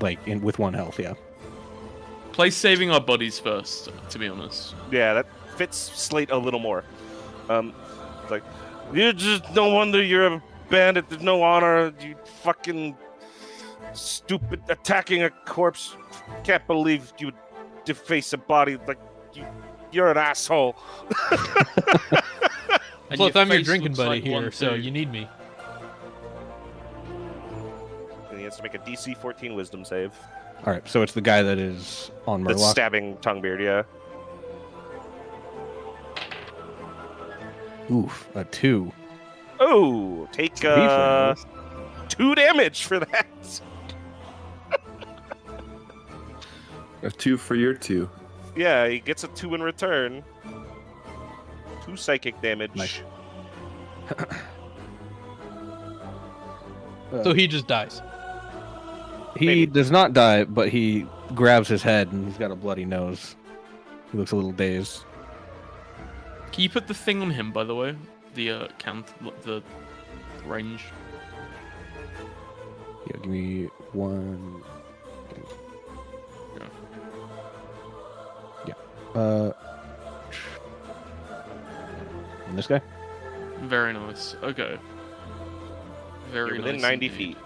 S4: Like with 1 health, yeah.
S5: Play saving our bodies first, to be honest.
S2: Yeah, that fits Slate a little more. It's like, you just no wonder you're a bandit. There's no honor. You fucking stupid attacking a corpse. Can't believe you would deface a body like you You're an asshole.
S5: And
S6: Plus,
S5: your
S6: I'm your
S5: face
S6: drinking
S5: looks
S6: buddy
S5: like
S6: here,
S5: one
S6: so
S5: too.
S6: you need me.
S2: And he has to make a DC 14 Wisdom save.
S4: All right, so it's the guy that is on
S2: That's
S4: Murloc.
S2: stabbing Tonguebeard, yeah.
S4: Oof, a 2.
S2: Oh, take
S4: To be fair,
S2: 2 damage for that.
S1: A 2 for your 2.
S2: Yeah, he gets a 2 in return. 2 psychic damage.
S4: Nice.
S6: So he just dies.
S4: He
S2: Maybe.
S4: does not die, but he grabs his head and he's got a bloody nose. He looks a little dazed.
S5: Can you put the thing on him, by the way? The the range.
S4: Yeah, give me one. Yeah. And this guy?
S5: Very nice. Okay. Very
S2: You're within
S5: nice
S2: 90
S5: indeed.
S2: feet.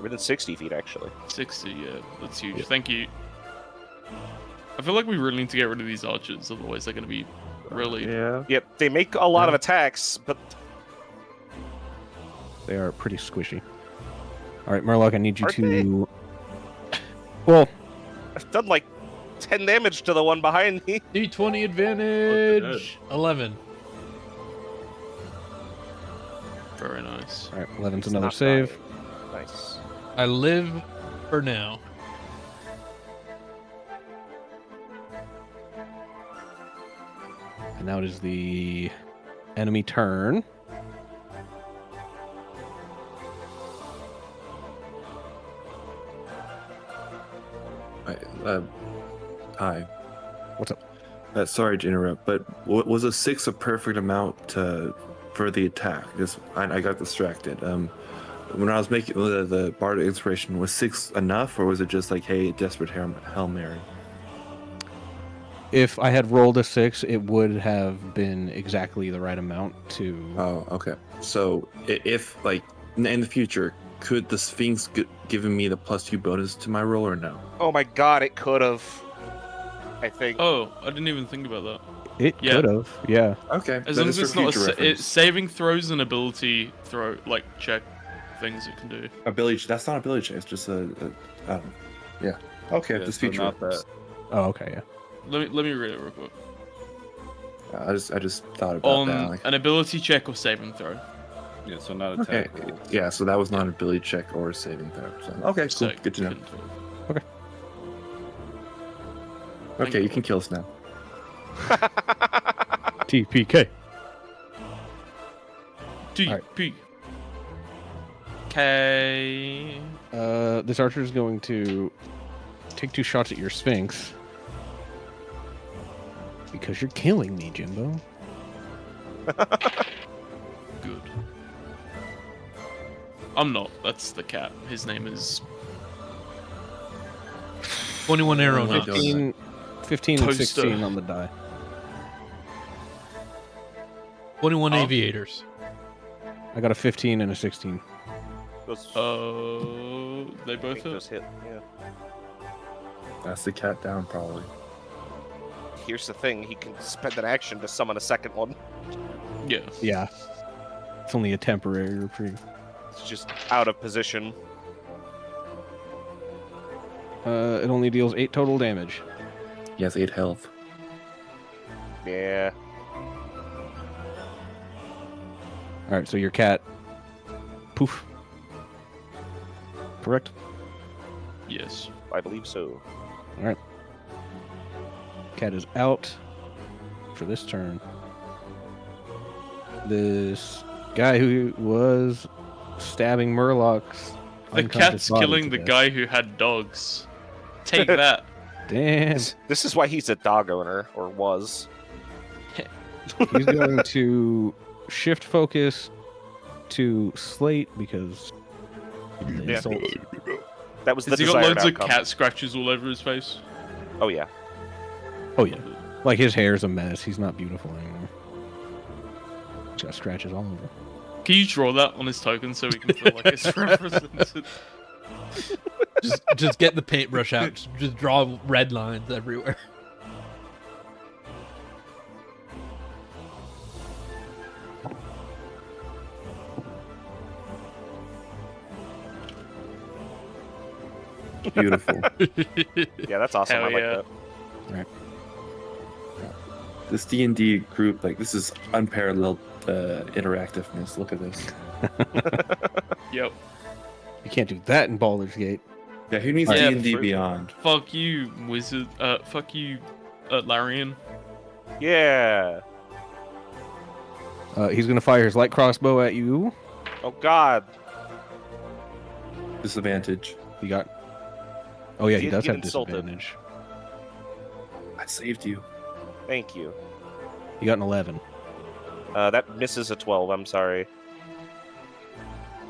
S2: Within 60 feet, actually.
S5: 60, yeah, that's huge.
S4: Yeah.
S5: Thank you. I feel like we really need to get rid of these archers, otherwise they're going to be really...
S1: Yeah.
S2: Yep, they make a lot of attacks, but
S4: They are pretty squishy. All right, Murloc, I need you
S2: Are
S4: to. Well,
S2: I've done like 10 damage to the one behind me.
S6: D20 advantage. 11.
S5: Very nice.
S4: all right, 11's
S2: It's
S4: another
S2: not
S4: save.
S2: dying. Nice.
S6: I live for now.
S4: And now it is the enemy turn.
S1: Hi.
S4: What's up?
S1: Sorry to interrupt, but was a 6 a perfect amount for the attack? Just I got distracted. When I was making the Bard Inspiration, was 6 enough, or was it just like, hey, desperate Hail Mary?
S4: If I had rolled a 6, it would have been exactly the right amount to.
S1: Oh, okay. So if like in the future, could the Sphinx given me the +2 bonus to my roll or no?
S2: Oh my god, it could have. I think.
S5: Oh, I didn't even think about that.
S4: It
S5: Yeah.
S4: could have, yeah.
S1: Okay.
S5: As
S1: that
S5: long
S1: is
S5: as
S1: for
S5: it's not
S1: future reference.
S5: saving throws and ability throw, like, check things it can do.
S1: Ability. That's not ability check. It's just yeah. Okay.
S8: Yeah,
S1: Just
S8: so
S1: future
S8: not
S1: reference.
S8: that.
S4: Oh, okay, yeah.
S5: Let me read it real quick.
S1: I just thought about
S5: On
S1: that. Like,
S5: an ability check or saving throw.
S8: Yeah, so not
S1: okay.
S8: attack roll.
S1: Yeah. So that was not an ability check or a saving throw. So, okay. Cool.
S5: So,
S1: Good to know.
S5: couldn't do it.
S1: Okay.
S5: Thank
S1: You can kill us now.
S4: TPK.
S5: DP. Okay.
S4: This archer is going to take 2 shots at your Sphinx. Because you're killing me, Jimbo.
S5: Good. I'm not. That's the cat. His name is
S6: 21 arrow
S1: Oh my
S6: knots.
S1: God.
S4: 15 and
S5: Toaster.
S4: 16 on the die.
S6: 21
S5: Huh?
S6: aviators.
S4: I got a 15 and a 16.
S2: Those,
S5: they
S2: I
S5: both
S2: think
S5: hit.
S2: those hit. Yeah.
S1: That's the cat down, probably.
S2: Here's the thing: he can spend an action to summon a second one.
S5: Yeah.
S4: Yeah. It's only a temporary reprieve.
S2: It's just out of position.
S4: It only deals 8 total damage.
S1: He has 8 health.
S2: Yeah.
S4: Alright, so your cat. Poof. Correct?
S5: Yes.
S2: I believe so.
S4: Alright. Cat is out for this turn. This guy who was stabbing Murloc's
S5: The
S4: unconscious
S5: cat's
S4: body
S5: killing
S4: to
S5: the
S4: death.
S5: guy who had dogs. Take that.
S4: Damn.
S2: This is why he's a dog owner, or was.
S4: He's going to shift focus to Slate because
S2: Yeah.
S4: insult.
S2: That was the
S5: Has he got
S2: desired
S5: loads
S2: outcome.
S5: of cat scratches all over his face?
S2: Oh yeah.
S4: Oh yeah, like his hair's a mess. He's not beautiful anymore. He's got scratches all over.
S5: Can you draw that on his token so we can feel like it's represented?
S6: Just get the paintbrush out. Just draw red lines everywhere.
S1: Beautiful.
S2: Yeah, that's awesome.
S5: Hell
S2: I like
S5: yeah.
S2: that.
S1: This D&D group, like, this is unparalleled interactiveness. Look at this.
S5: Yep.
S4: You can't do that in Baldur's Gate.
S1: Yeah, who needs
S5: Yeah,
S1: D&D
S5: for-
S1: Beyond?
S5: Fuck you, wizard. Fuck you, Larian.
S2: Yeah.
S4: He's gonna fire his light crossbow at you.
S2: Oh God.
S1: Disadvantage.
S4: He got. Oh yeah, he
S2: Did
S4: does
S2: get
S4: have
S2: insulted.
S4: disadvantage.
S1: I saved you.
S2: Thank you.
S4: He got an 11.
S2: That misses a 12. I'm sorry.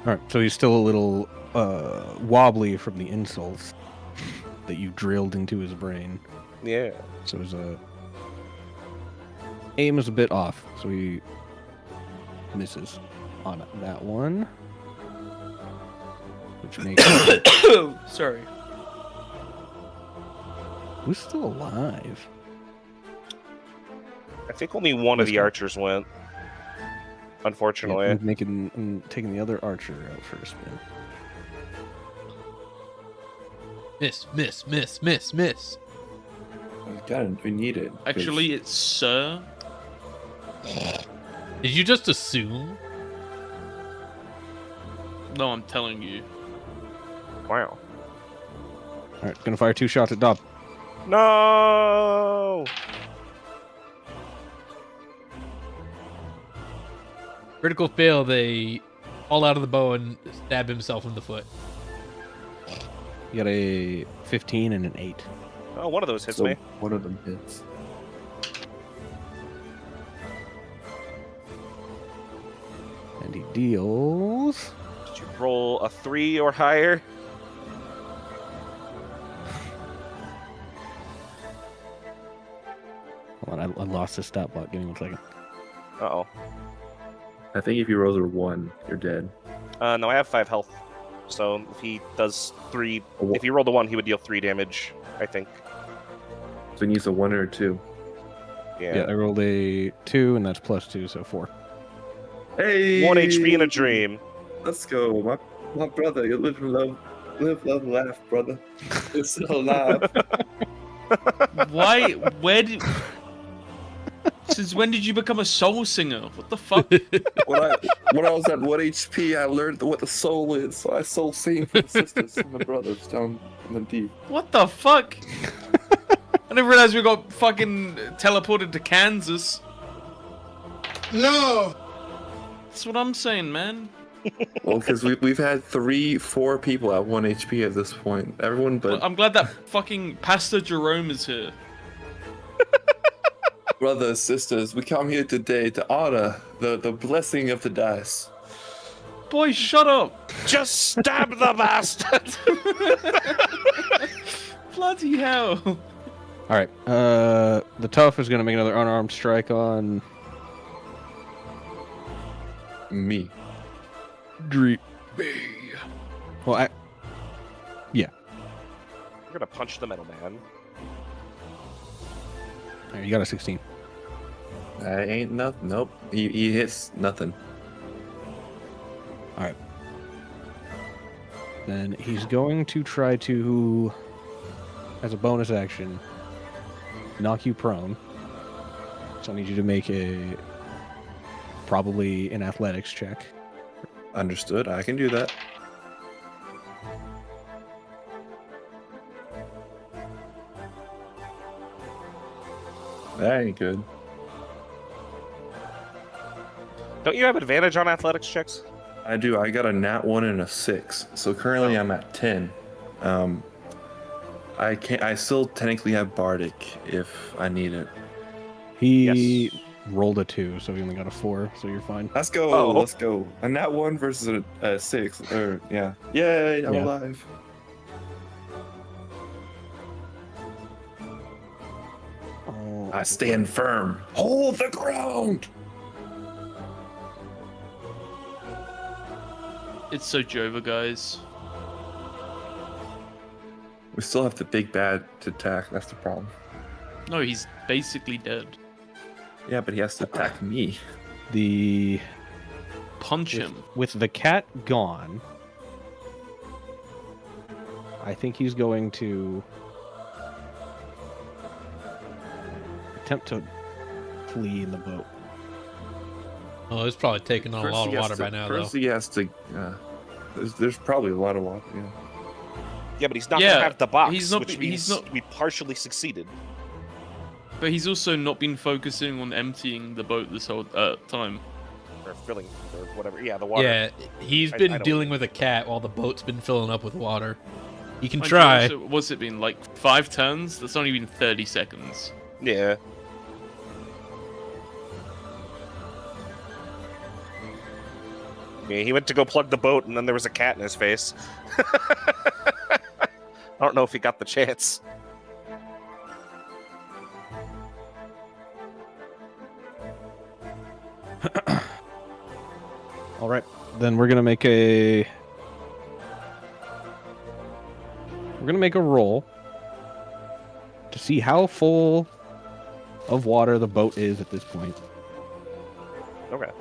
S4: All right, so he's still a little wobbly from the insults that you drilled into his brain.
S2: Yeah.
S4: So his aim is a bit off, so he misses on that one, which makes
S5: Sorry.
S4: who's still alive?
S2: I think only one of
S4: This
S2: the
S4: guy.
S2: archers went. Unfortunately.
S4: I'm taking the other archer out for a spin.
S6: Miss, miss, miss, miss, miss.
S1: God, we need it. 'cause
S5: Actually, it's Sir.
S6: Did you just assume?
S5: No, I'm telling you.
S2: Wow.
S4: All right, gonna fire 2 shots at Dob.
S2: No.
S6: Critical fail, they fall out of the bow and stab himself in the foot.
S4: You got a 15 and an 8.
S2: Oh, one of those hits
S1: so
S2: me.
S1: one of them hits.
S4: And he deals.
S2: Did you roll a 3 or higher?
S4: Hold on, I lost his stat block. Give me 1 second.
S2: Uh-oh.
S1: I think if you roll a 1, you're dead.
S2: No, I have 5 health. So if he does 3...
S1: Oh,
S2: If he rolled a 1, he would deal 3 damage, I think.
S1: So he needs a 1 or a 2.
S2: Yeah.
S4: Yeah, I rolled a 2, and that's +2, so 4.
S1: Hey!
S2: 1 HP in a dream.
S1: Let's go. My brother, you live, love, laugh, brother. You're still alive.
S5: Why? Where did? Since when did you become a soul singer? What the fuck?
S1: when I was at 1 HP, I learned what the soul is. So I soul sing for the sisters and the brothers down in the deep.
S5: What the fuck? I didn't realize we got fucking teleported to Kansas.
S9: No!
S5: That's what I'm saying, man.
S1: Well, because we've had 3-4 people at 1 HP at this point. Everyone but
S5: I'm glad that fucking Pastor Jerome is here.
S1: brothers, sisters, we come here today to honor the blessing of the dice.
S5: Boy, shut up!
S2: Just stab the bastard!
S5: Bloody hell!
S4: All right, the tough is gonna make another unarmed strike on
S1: Me.
S4: Dreep. Well,
S2: You're gonna punch the metal man.
S4: you got a 16.
S1: I ain't nothing. Nope. He hits nothing.
S4: All right. Then he's going to try to, as a bonus action, knock you prone. So I need you to make probably an athletics check.
S1: Understood. I can do that. That ain't good.
S2: Don't you have advantage on athletics checks?
S1: I do. I got a nat 1 and a 6. So currently I'm at 10. I still technically have Bardic if I need it.
S4: He
S2: Yes.
S4: rolled a 2, so he only got a 4, so you're fine.
S1: Let's go.
S2: Oh.
S1: Let's go. A nat 1 versus a 6. Or yeah. Yay! I'm
S4: Yeah.
S1: alive.
S4: Oh,
S1: I stand firm. Hold the ground.
S5: It's so Jova, guys.
S1: We still have the big bad to attack. That's the problem.
S5: No, he's basically dead.
S1: Yeah, but he has to attack me.
S4: the
S5: Punch him.
S4: with the cat gone, I think he's going to attempt to flee in the boat.
S6: Oh, it's probably taking on a lot of water by now, though.
S1: First he has to. There's probably a lot of water. Yeah.
S2: Yeah, but he's not
S5: Yeah,
S2: gonna have the box,
S5: he's not-
S2: which
S5: he's
S2: means
S5: not-
S2: we partially succeeded.
S5: But he's also not been focusing on emptying the boat this whole time.
S2: Or filling, or whatever. Yeah, the water.
S6: Yeah, he's
S2: I
S6: been
S2: don't-
S6: dealing with a cat while the boat's been filling up with water. He can
S5: Mind you,
S6: try.
S5: also, what's it been, like 5 turns? That's only been 30 seconds.
S2: Yeah. Yeah, he went to go plug the boat, and then there was a cat in his face. I don't know if he got the chance.
S4: All right, then we're gonna make a roll to see how full of water the boat is at this point.
S2: Okay.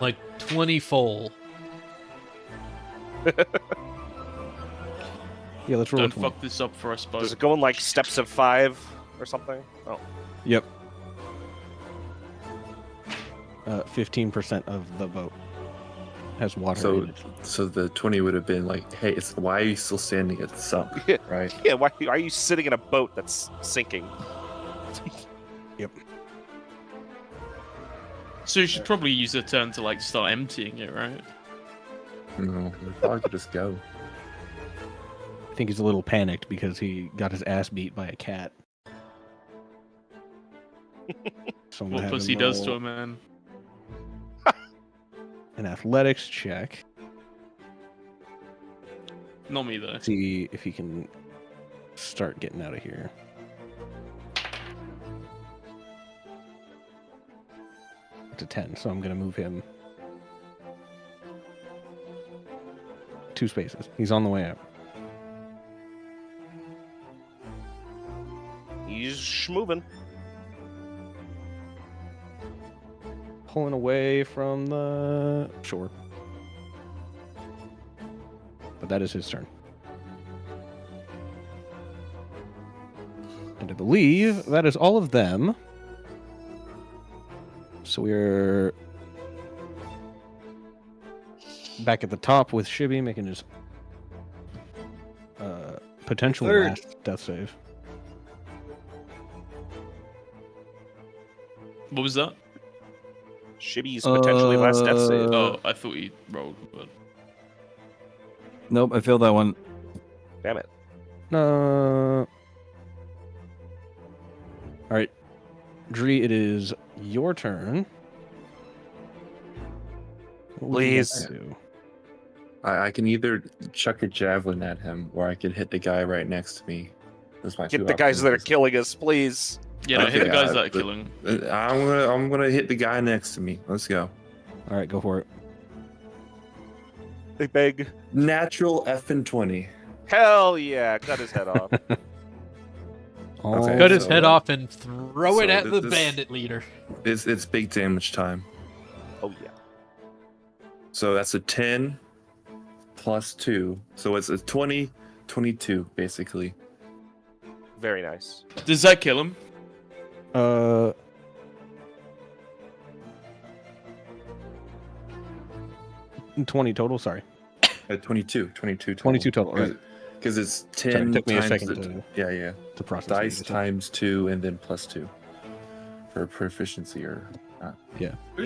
S6: Like 20 full.
S4: Yeah, let's roll.
S5: Don't
S4: 20.
S5: fuck this up for us
S2: Does
S5: both.
S2: it go in like steps of 5 or something? Oh.
S4: Yep. 15% of the boat has water
S1: So,
S4: in it.
S1: so the 20 would have been like, hey, why are you still standing at the sump,
S2: Yeah.
S1: right?
S2: Yeah, why are you sitting in a boat that's sinking?
S5: So you should probably use a turn to like start emptying it, right?
S1: No, we probably could just go.
S4: I think he's a little panicked because he got his ass beat by a cat. So I'm gonna
S5: What
S4: have
S5: pussy
S4: him
S5: does to
S4: roll
S5: a man.
S4: an athletics check.
S5: Not me though.
S4: See if he can start getting out of here. It's a 10, so I'm going to move him 2 spaces. He's on the way out.
S2: He's schmoving.
S4: Pulling away from the shore. But that is his turn. And I believe that is all of them. So we're back at the top with Shibby making his potential
S8: Third.
S4: last death save.
S5: What was that?
S2: Shibby's potentially last death save.
S5: Oh, I thought he rolled, but
S7: Nope, I failed that one.
S2: Damn it.
S4: All right, Dree, it is your turn. What would you like
S2: Please.
S4: to do?
S1: I can either chuck a javelin at him, or I can hit the guy right next to me. Those my
S2: Get
S1: two
S2: the guys that are
S1: options.
S2: killing us, please.
S5: yeah, no, hit the
S1: Okay,
S5: guys that are
S1: but-
S5: killing.
S1: I'm gonna hit the guy next to me. Let's go.
S4: All right, go for it.
S2: They beg.
S1: Natural effing 20.
S2: Hell yeah, cut his head off.
S1: Okay.
S6: Cut his
S1: so-
S6: head off and throw it
S1: so
S6: at the
S1: this-
S6: bandit leader.
S1: It's big damage time.
S2: Oh yeah.
S1: So that's a 10 plus 2. So it's a 20, 22, basically.
S2: Very nice.
S5: Does that kill him?
S4: 20 total. Sorry,
S1: 22 total.
S4: 22 total. Right.
S1: Because it's
S4: Sorry,
S1: 10
S4: it took me a
S1: times
S4: second
S1: the,
S4: to
S1: yeah.
S4: process.
S1: Dice
S4: what you said.
S1: times 2 and then plus 2 for proficiency or not.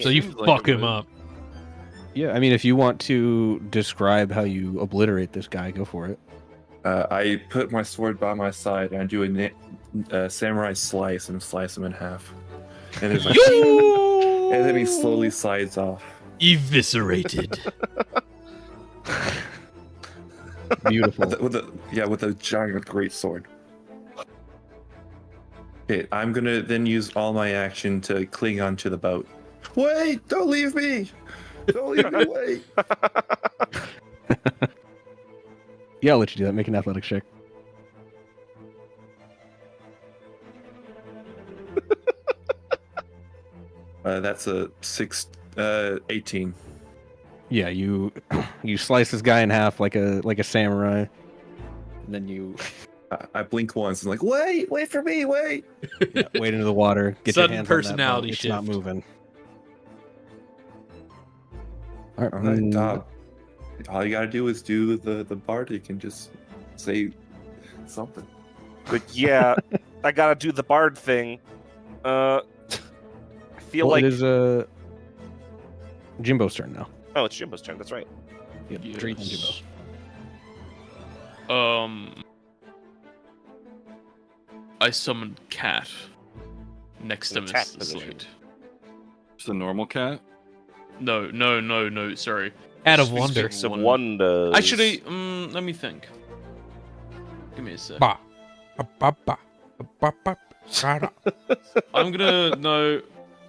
S6: So you fuck him up.
S4: Yeah, I mean, if you want to describe how you obliterate this guy, go for it.
S1: I put my sword by my side and I do a samurai slice and slice him in half. And, it's like, and then he slowly slides off.
S6: Eviscerated.
S4: Beautiful.
S1: With a giant great sword. Okay, I'm gonna then use all my action to cling onto the boat. Wait! Don't leave me! Don't leave me! Wait!
S4: Yeah, I'll let you do that. Make an athletics check.
S1: That's a 18.
S4: Yeah, you slice this guy in half like a samurai, and then you
S1: I blink once and like, wait for me, wait.
S4: wade into the water. Get
S6: Sudden
S4: your hands
S6: personality
S4: on that boat. It's not
S6: shift.
S4: moving. All right,
S1: All right, Dob. All you gotta do is do the bardic and just say something.
S2: But yeah, I gotta do the bard thing. I feel
S4: Well,
S2: like
S4: it is Jimbo's turn now.
S2: oh, it's Jimbo's turn. That's right.
S4: Yep,
S5: Yes.
S4: Drake and Jimbo.
S5: I summoned Cat next to
S2: In cat
S5: Mr.
S2: position.
S5: Slate.
S8: Just a normal cat.
S5: No, sorry.
S6: Out of
S5: Just
S6: wonder.
S5: speaks
S2: Some
S5: one.
S2: wonders.
S5: Actually, let me think. Give me a sec.
S6: Ba. Ba, ba, ba. Ba, ba, ba, da.
S5: I'm gonna no.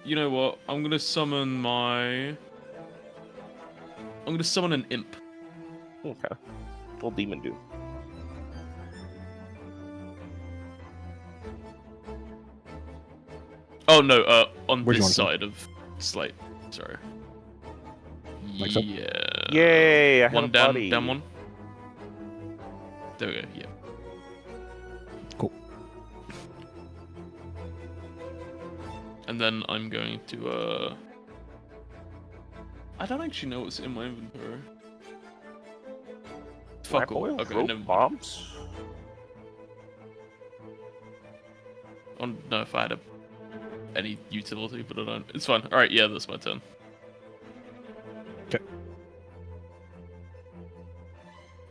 S5: You know what? I'm gonna summon an imp.
S2: Okay. Full demon dude.
S5: Oh no, on
S4: Where'd you
S5: this
S4: want
S5: side of Slate. Sorry.
S4: Like so?
S5: Yeah.
S2: Yay! I have a
S5: One down,
S2: buddy.
S5: down one. There we go. Yeah.
S4: Cool.
S5: And then I'm going to I don't actually know what's in my inventory. Fuck
S2: Black
S5: all.
S2: oil,
S5: Okay,
S2: rope,
S5: never mind.
S2: bombs.
S5: Oh, no, if I had any utility, but I don't. It's fine. All right, yeah, that's my turn.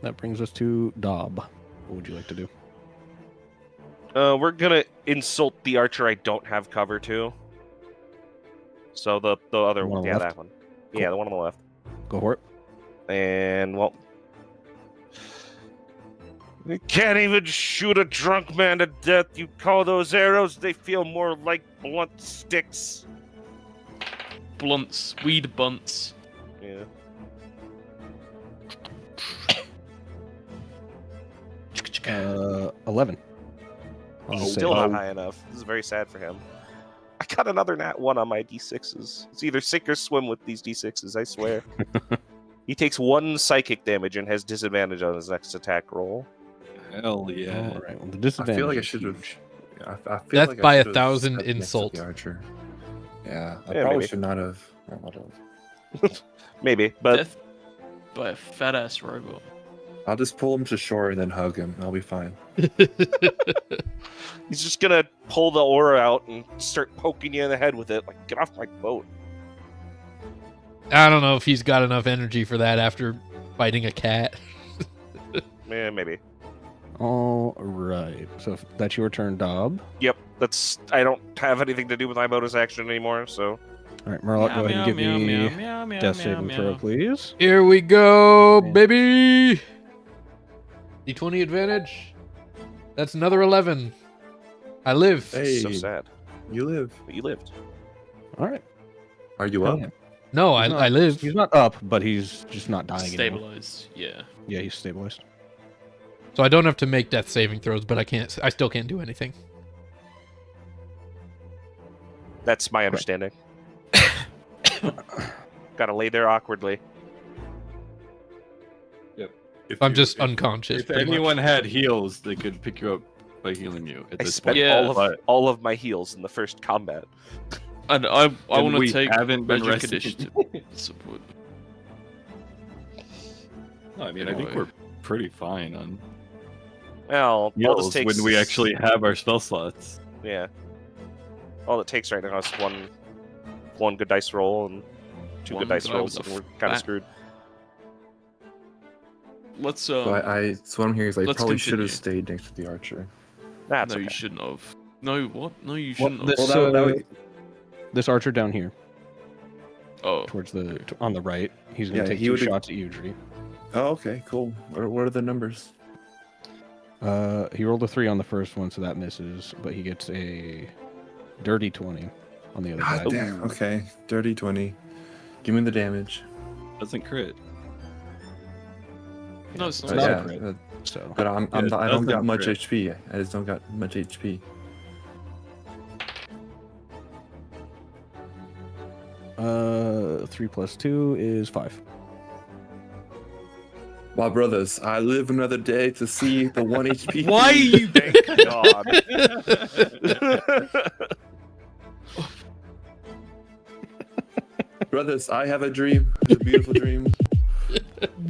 S4: That brings us to Dob. What would you like to do?
S2: We're gonna insult the archer I don't have cover to. So the other
S4: one on
S2: one,
S4: the
S2: yeah,
S4: left?
S2: that one. Yeah, the one on the left.
S4: Go for it.
S2: And well, you can't even shoot a drunk man to death. You call those arrows? They feel more like blunt sticks.
S5: Blunts, weed bunts.
S2: Yeah.
S4: 11.
S2: Still not high enough. This is very sad for him. I got another nat 1 on my d6s. It's either sink or swim with these d6s, I swear. He takes 1 psychic damage and has disadvantage on his next attack roll.
S8: Hell yeah.
S4: All right. Well, the
S1: I
S4: disadvantage.
S1: feel like I
S4: is
S1: should have.
S4: huge.
S1: I feel
S6: That's
S1: like I
S6: by
S1: should've
S6: 1,000
S1: stepped next to
S6: insult.
S1: the archer. Yeah, I
S2: Yeah,
S1: probably
S2: maybe.
S1: should not have.
S2: Maybe, but
S5: Death by a fat ass robot.
S1: I'll just pull him to shore and then hug him. I'll be fine.
S2: he's just gonna pull the aura out and start poking you in the head with it. Like, get off my boat.
S6: I don't know if he's got enough energy for that after fighting a cat.
S2: Yeah, maybe.
S4: All right. So if that's your turn, Dob.
S2: Yep, that's. I don't have anything to do with my bonus action anymore, so.
S4: All right, Murloc, go ahead and give me death saving throw, please.
S6: Here we go, baby. D20 advantage. That's another 11. I live.
S1: Hey,
S2: So sad.
S1: you live.
S2: But you lived.
S4: All right.
S1: Are you up?
S4: Yeah.
S6: No,
S4: He's not-
S6: I live.
S4: He's not up, but he's just not dying anymore.
S5: Stabilized. Yeah.
S4: Yeah, he's stabilized.
S6: So I don't have to make death saving throws, but I still can't do anything.
S2: That's my understanding. Gotta lay there awkwardly.
S8: If
S6: I'm
S8: you-
S6: just
S8: if-
S6: unconscious.
S8: If
S6: pretty much.
S8: anyone had heals, they could pick you up by healing you. At
S2: I
S8: this
S2: spent
S8: point.
S5: Yeah.
S2: all of my heals in the first combat.
S5: And I
S8: And
S5: want
S8: we
S5: to take
S8: haven't been
S5: magic
S8: resting.
S5: initiative support.
S8: No, I mean, I think
S5: Anyway.
S8: we're pretty fine on
S2: Well, all
S8: heals
S2: this takes
S8: when we actually have our spell slots.
S2: Yeah. All it takes right now is one good dice roll and two
S5: One
S2: good dice
S5: guy
S2: rolls,
S5: with
S2: and
S5: a
S2: we're kind of
S5: fat-
S2: screwed.
S5: Let's
S1: So so what I'm hearing is I
S5: let's
S1: probably should
S5: continue.
S1: have stayed next to the archer.
S2: That's
S5: no,
S2: okay.
S5: you shouldn't have. No, what? No, you
S4: Well,
S5: shouldn't
S4: this,
S5: have.
S1: Well, that would-
S4: this archer down here,
S5: Oh,
S4: towards on the right, he's gonna
S1: Yeah,
S4: take
S1: he
S4: 2
S1: would've-
S4: shots at Udry.
S1: Oh, okay, cool. What are the numbers?
S4: He rolled a 3 on the first one, so that misses, but he gets a dirty 20 on the other
S1: God
S4: side.
S1: damn. Okay, dirty 20. Give me the damage.
S8: Doesn't crit.
S5: no, it's
S4: It's
S5: not.
S4: not
S1: yeah,
S4: a crit.
S1: uh,
S4: So
S1: but I
S8: it
S1: don't
S8: doesn't
S1: got much
S8: crit.
S1: HP. I just don't got much HP.
S4: 3 plus 2 is 5.
S1: My brothers, I live another day to see the 1 HP.
S5: Why are you?
S2: Thank God.
S1: Brothers, I have a dream. It's a beautiful dream.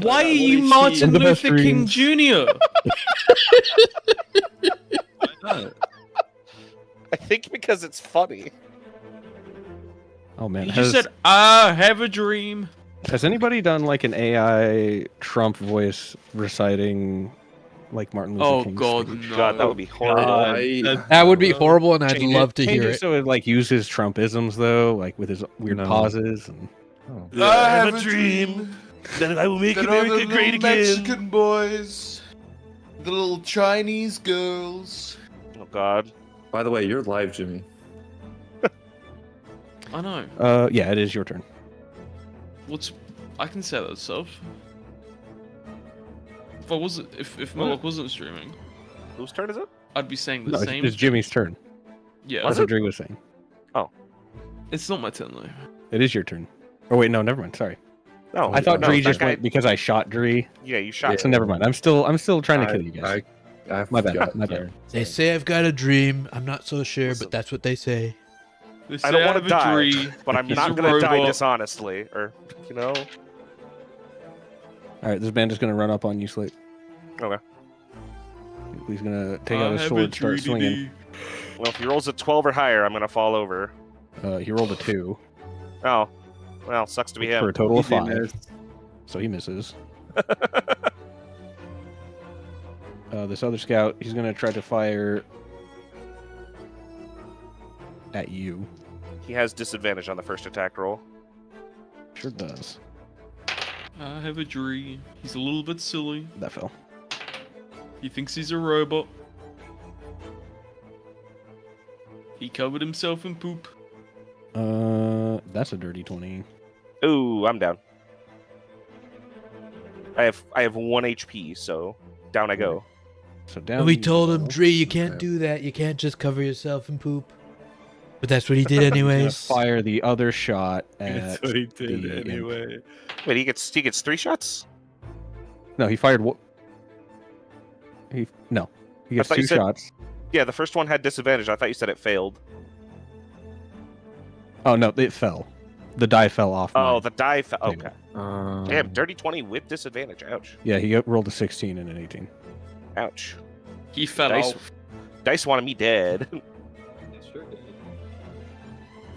S5: Why are
S1: What
S5: you
S1: is
S5: Martin
S4: he? The best
S5: Luther King
S4: dreams.
S5: Jr.?
S2: I think because it's funny.
S4: Oh man,
S5: You just said, "I have a dream."
S4: has anybody done like an AI Trump voice reciting like Martin Luther
S5: Oh
S4: King's
S5: God,
S4: speech?
S5: no!
S2: God, that would be horrible.
S6: That would be horrible, and I'd
S4: Change
S6: love to
S4: change
S6: hear
S4: it
S6: it.
S4: so it like uses Trumpisms though, like with his weird
S1: No.
S4: pauses and.
S1: Oh.
S9: I have a dream
S10: that I will make
S9: that all the
S10: America great
S9: little
S10: again.
S9: Mexican boys, the little Chinese girls.
S2: Oh God.
S1: By the way, you're live, Jimmy.
S5: I know.
S4: Yeah, it is your turn.
S5: What's? I can say that stuff. If I wasn't, if Moloch wasn't streaming,
S2: Whose turn is it?
S5: I'd be saying the
S4: No,
S5: same.
S4: it's Jimmy's turn.
S5: Yeah,
S4: That's what Drew was saying.
S5: it's not my turn though.
S4: It is your turn. Oh wait, no, never mind. Sorry,
S2: No,
S4: I thought
S2: no,
S4: Dree
S2: that
S4: just
S2: guy-
S4: went because I shot Dree.
S2: Yeah, you shot.
S4: So never mind. I'm still trying to kill you guys.
S1: I
S4: My bad.
S1: forgot.
S4: My bad.
S6: They say I've got a dream. I'm not so sure, but that's what they say.
S5: They
S2: I
S5: say
S2: don't want
S5: have
S2: to
S5: a
S2: die,
S5: dream.
S2: but I'm
S5: He's
S2: not
S5: a
S2: gonna die
S5: robot.
S2: dishonestly, or you know.
S4: All right, this band is gonna run up on you, Slate.
S2: Okay.
S4: He's gonna take
S5: I
S4: out his
S5: have a
S4: sword, start swinging.
S5: dream.
S2: Well, if he rolls a 12 or higher, I'm gonna fall over.
S4: He rolled a 2
S2: Oh, well, sucks to be
S4: for
S2: him.
S4: a total of
S8: Easy
S4: 5,
S8: miss.
S4: so he misses. This other scout, he's gonna try to fire at you.
S2: He has disadvantage on the first attack roll.
S4: Sure does.
S5: I have a dream. He's a little bit silly.
S4: That fell.
S5: He thinks he's a robot. He covered himself in poop.
S4: That's a dirty 20.
S2: Ooh, I'm down. I have 1 HP, so down I go.
S4: So down.
S6: We
S4: you
S6: told him,
S4: go.
S6: Dree, you can't
S1: Okay.
S6: do that. You can't just cover yourself in poop. But that's what he did
S4: He's gonna
S6: anyways.
S4: fire the other shot
S8: That's
S4: at.
S8: what he did
S4: the imp.
S8: anyway.
S2: Wait, he gets 3 shots?
S4: No, he fired what? He gets
S2: thought you
S4: 2
S2: said-
S4: shots.
S2: Yeah, the first one had disadvantage. I thought you said it failed.
S4: Oh no, it fell. The die fell off.
S2: Oh,
S4: mine.
S2: the die fell.
S4: Table.
S2: Okay. Damn, dirty 20 with disadvantage. Ouch.
S4: Yeah, he rolled a 16 and an 18.
S2: Ouch.
S5: He fell
S2: Dice-
S5: off.
S2: Dice wanted me dead.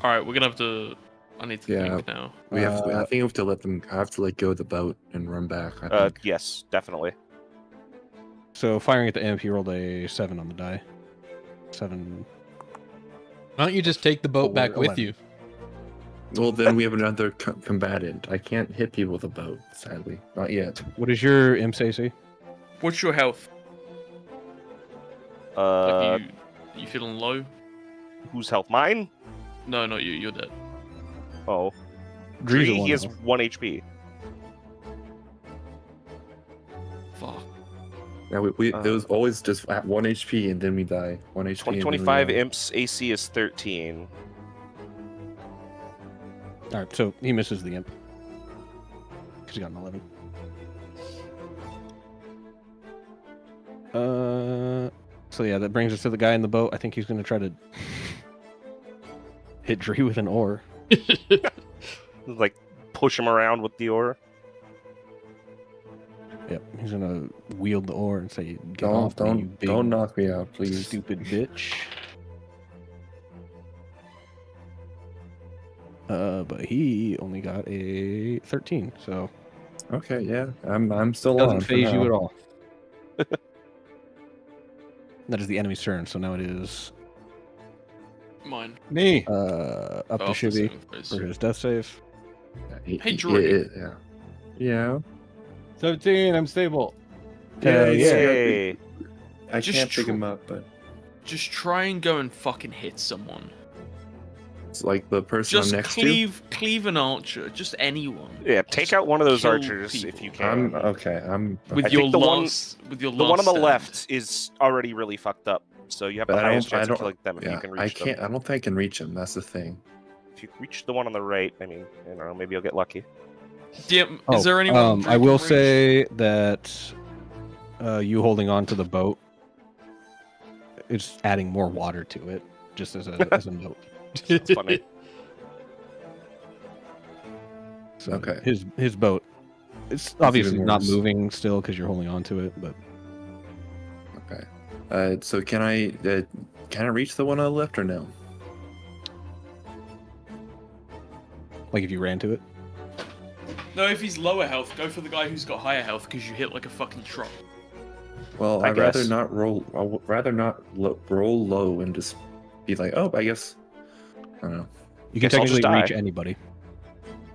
S5: All right, we're gonna have to. I need to
S1: Yeah.
S5: think now.
S1: We have. I
S4: Uh,
S1: think we have to let them. I have to let go of the boat and run back. I think.
S2: Yes, definitely.
S4: So firing at the imp, he rolled a 7 on the die. 7.
S6: Why don't you just take the boat
S4: Or
S6: back with
S4: 11.
S6: you?
S1: Well, then we have another combatant. I can't hit people with a boat, sadly. Not yet.
S4: What is your imp's AC?
S5: What's your health? Like you feeling low?
S2: Whose health? Mine?
S5: No, not you. You're dead.
S2: Oh.
S4: Dree's
S2: Dree,
S4: a
S2: he has
S4: one
S2: 1 HP.
S5: Fuck.
S1: Now it was always just at 1 HP and then we die. 1 HP. and then we
S2: 2025
S1: die.
S2: Imp's AC is 13.
S4: All right, so he misses the imp. Because he got an 11. So yeah, that brings us to the guy in the boat. I think he's going to try to hit Dree with an oar.
S2: Like, push him around with the oar.
S4: Yep, he's going to wield the oar and say, "Get off me, you big
S1: Don't knock me out, please.
S4: stupid bitch." But he only got a 13, so
S1: Okay, yeah, I'm still
S4: doesn't
S1: on. for
S4: phase you
S1: now.
S4: at all. That is the enemy's turn, so now it is
S5: Mine.
S8: Me.
S4: up to
S5: Oh, for
S4: Shibby
S5: saving throws.
S4: for his death save.
S5: Hey, Drew.
S1: Yeah. Yeah.
S8: 17. I'm stable.
S4: Hell yeah.
S2: Yay.
S1: I
S5: Just
S1: can't pick
S5: tr-
S1: him up, but
S5: Just try and go and fucking hit someone.
S1: it's like the person
S5: Just
S1: I'm next
S5: cleave an archer. Just anyone.
S2: Yeah, take out one of those
S5: Kill
S2: archers if
S5: people.
S2: you
S1: to.
S2: can.
S1: I'm
S5: With
S2: I
S5: your
S2: think the one-
S5: last, with your
S2: The
S5: last
S2: one on the
S5: stand.
S2: left is already really fucked up, so you have
S1: But
S2: the
S1: I
S2: highest
S1: don't- I
S2: chance of
S1: don't-
S2: killing them if you
S1: Yeah,
S2: can
S1: I
S2: reach
S1: can't.
S2: them.
S1: I don't think I can reach him. That's the thing.
S2: If you reach the one on the right, I mean, maybe you'll get lucky.
S5: DM, is there anyone?
S4: I will
S5: drinking
S4: say that you holding on to the boat is adding more water to it, just as a note.
S2: It's funny.
S4: So
S1: Okay.
S4: his boat, it's obviously
S1: even
S4: not
S1: worse.
S4: moving still because you're holding on to it, but
S1: Okay. So can I reach the one on the left or no?
S4: like if you ran to it.
S5: No, if he's lower health, go for the guy who's got higher health because you hit like a fucking truck.
S1: Well,
S2: I
S1: I'd rather
S2: guess.
S1: not roll. I'd rather not roll low and just be like, oh, I guess. I don't know.
S4: You can
S2: Guess I'll just
S4: technically reach
S2: die.
S4: anybody.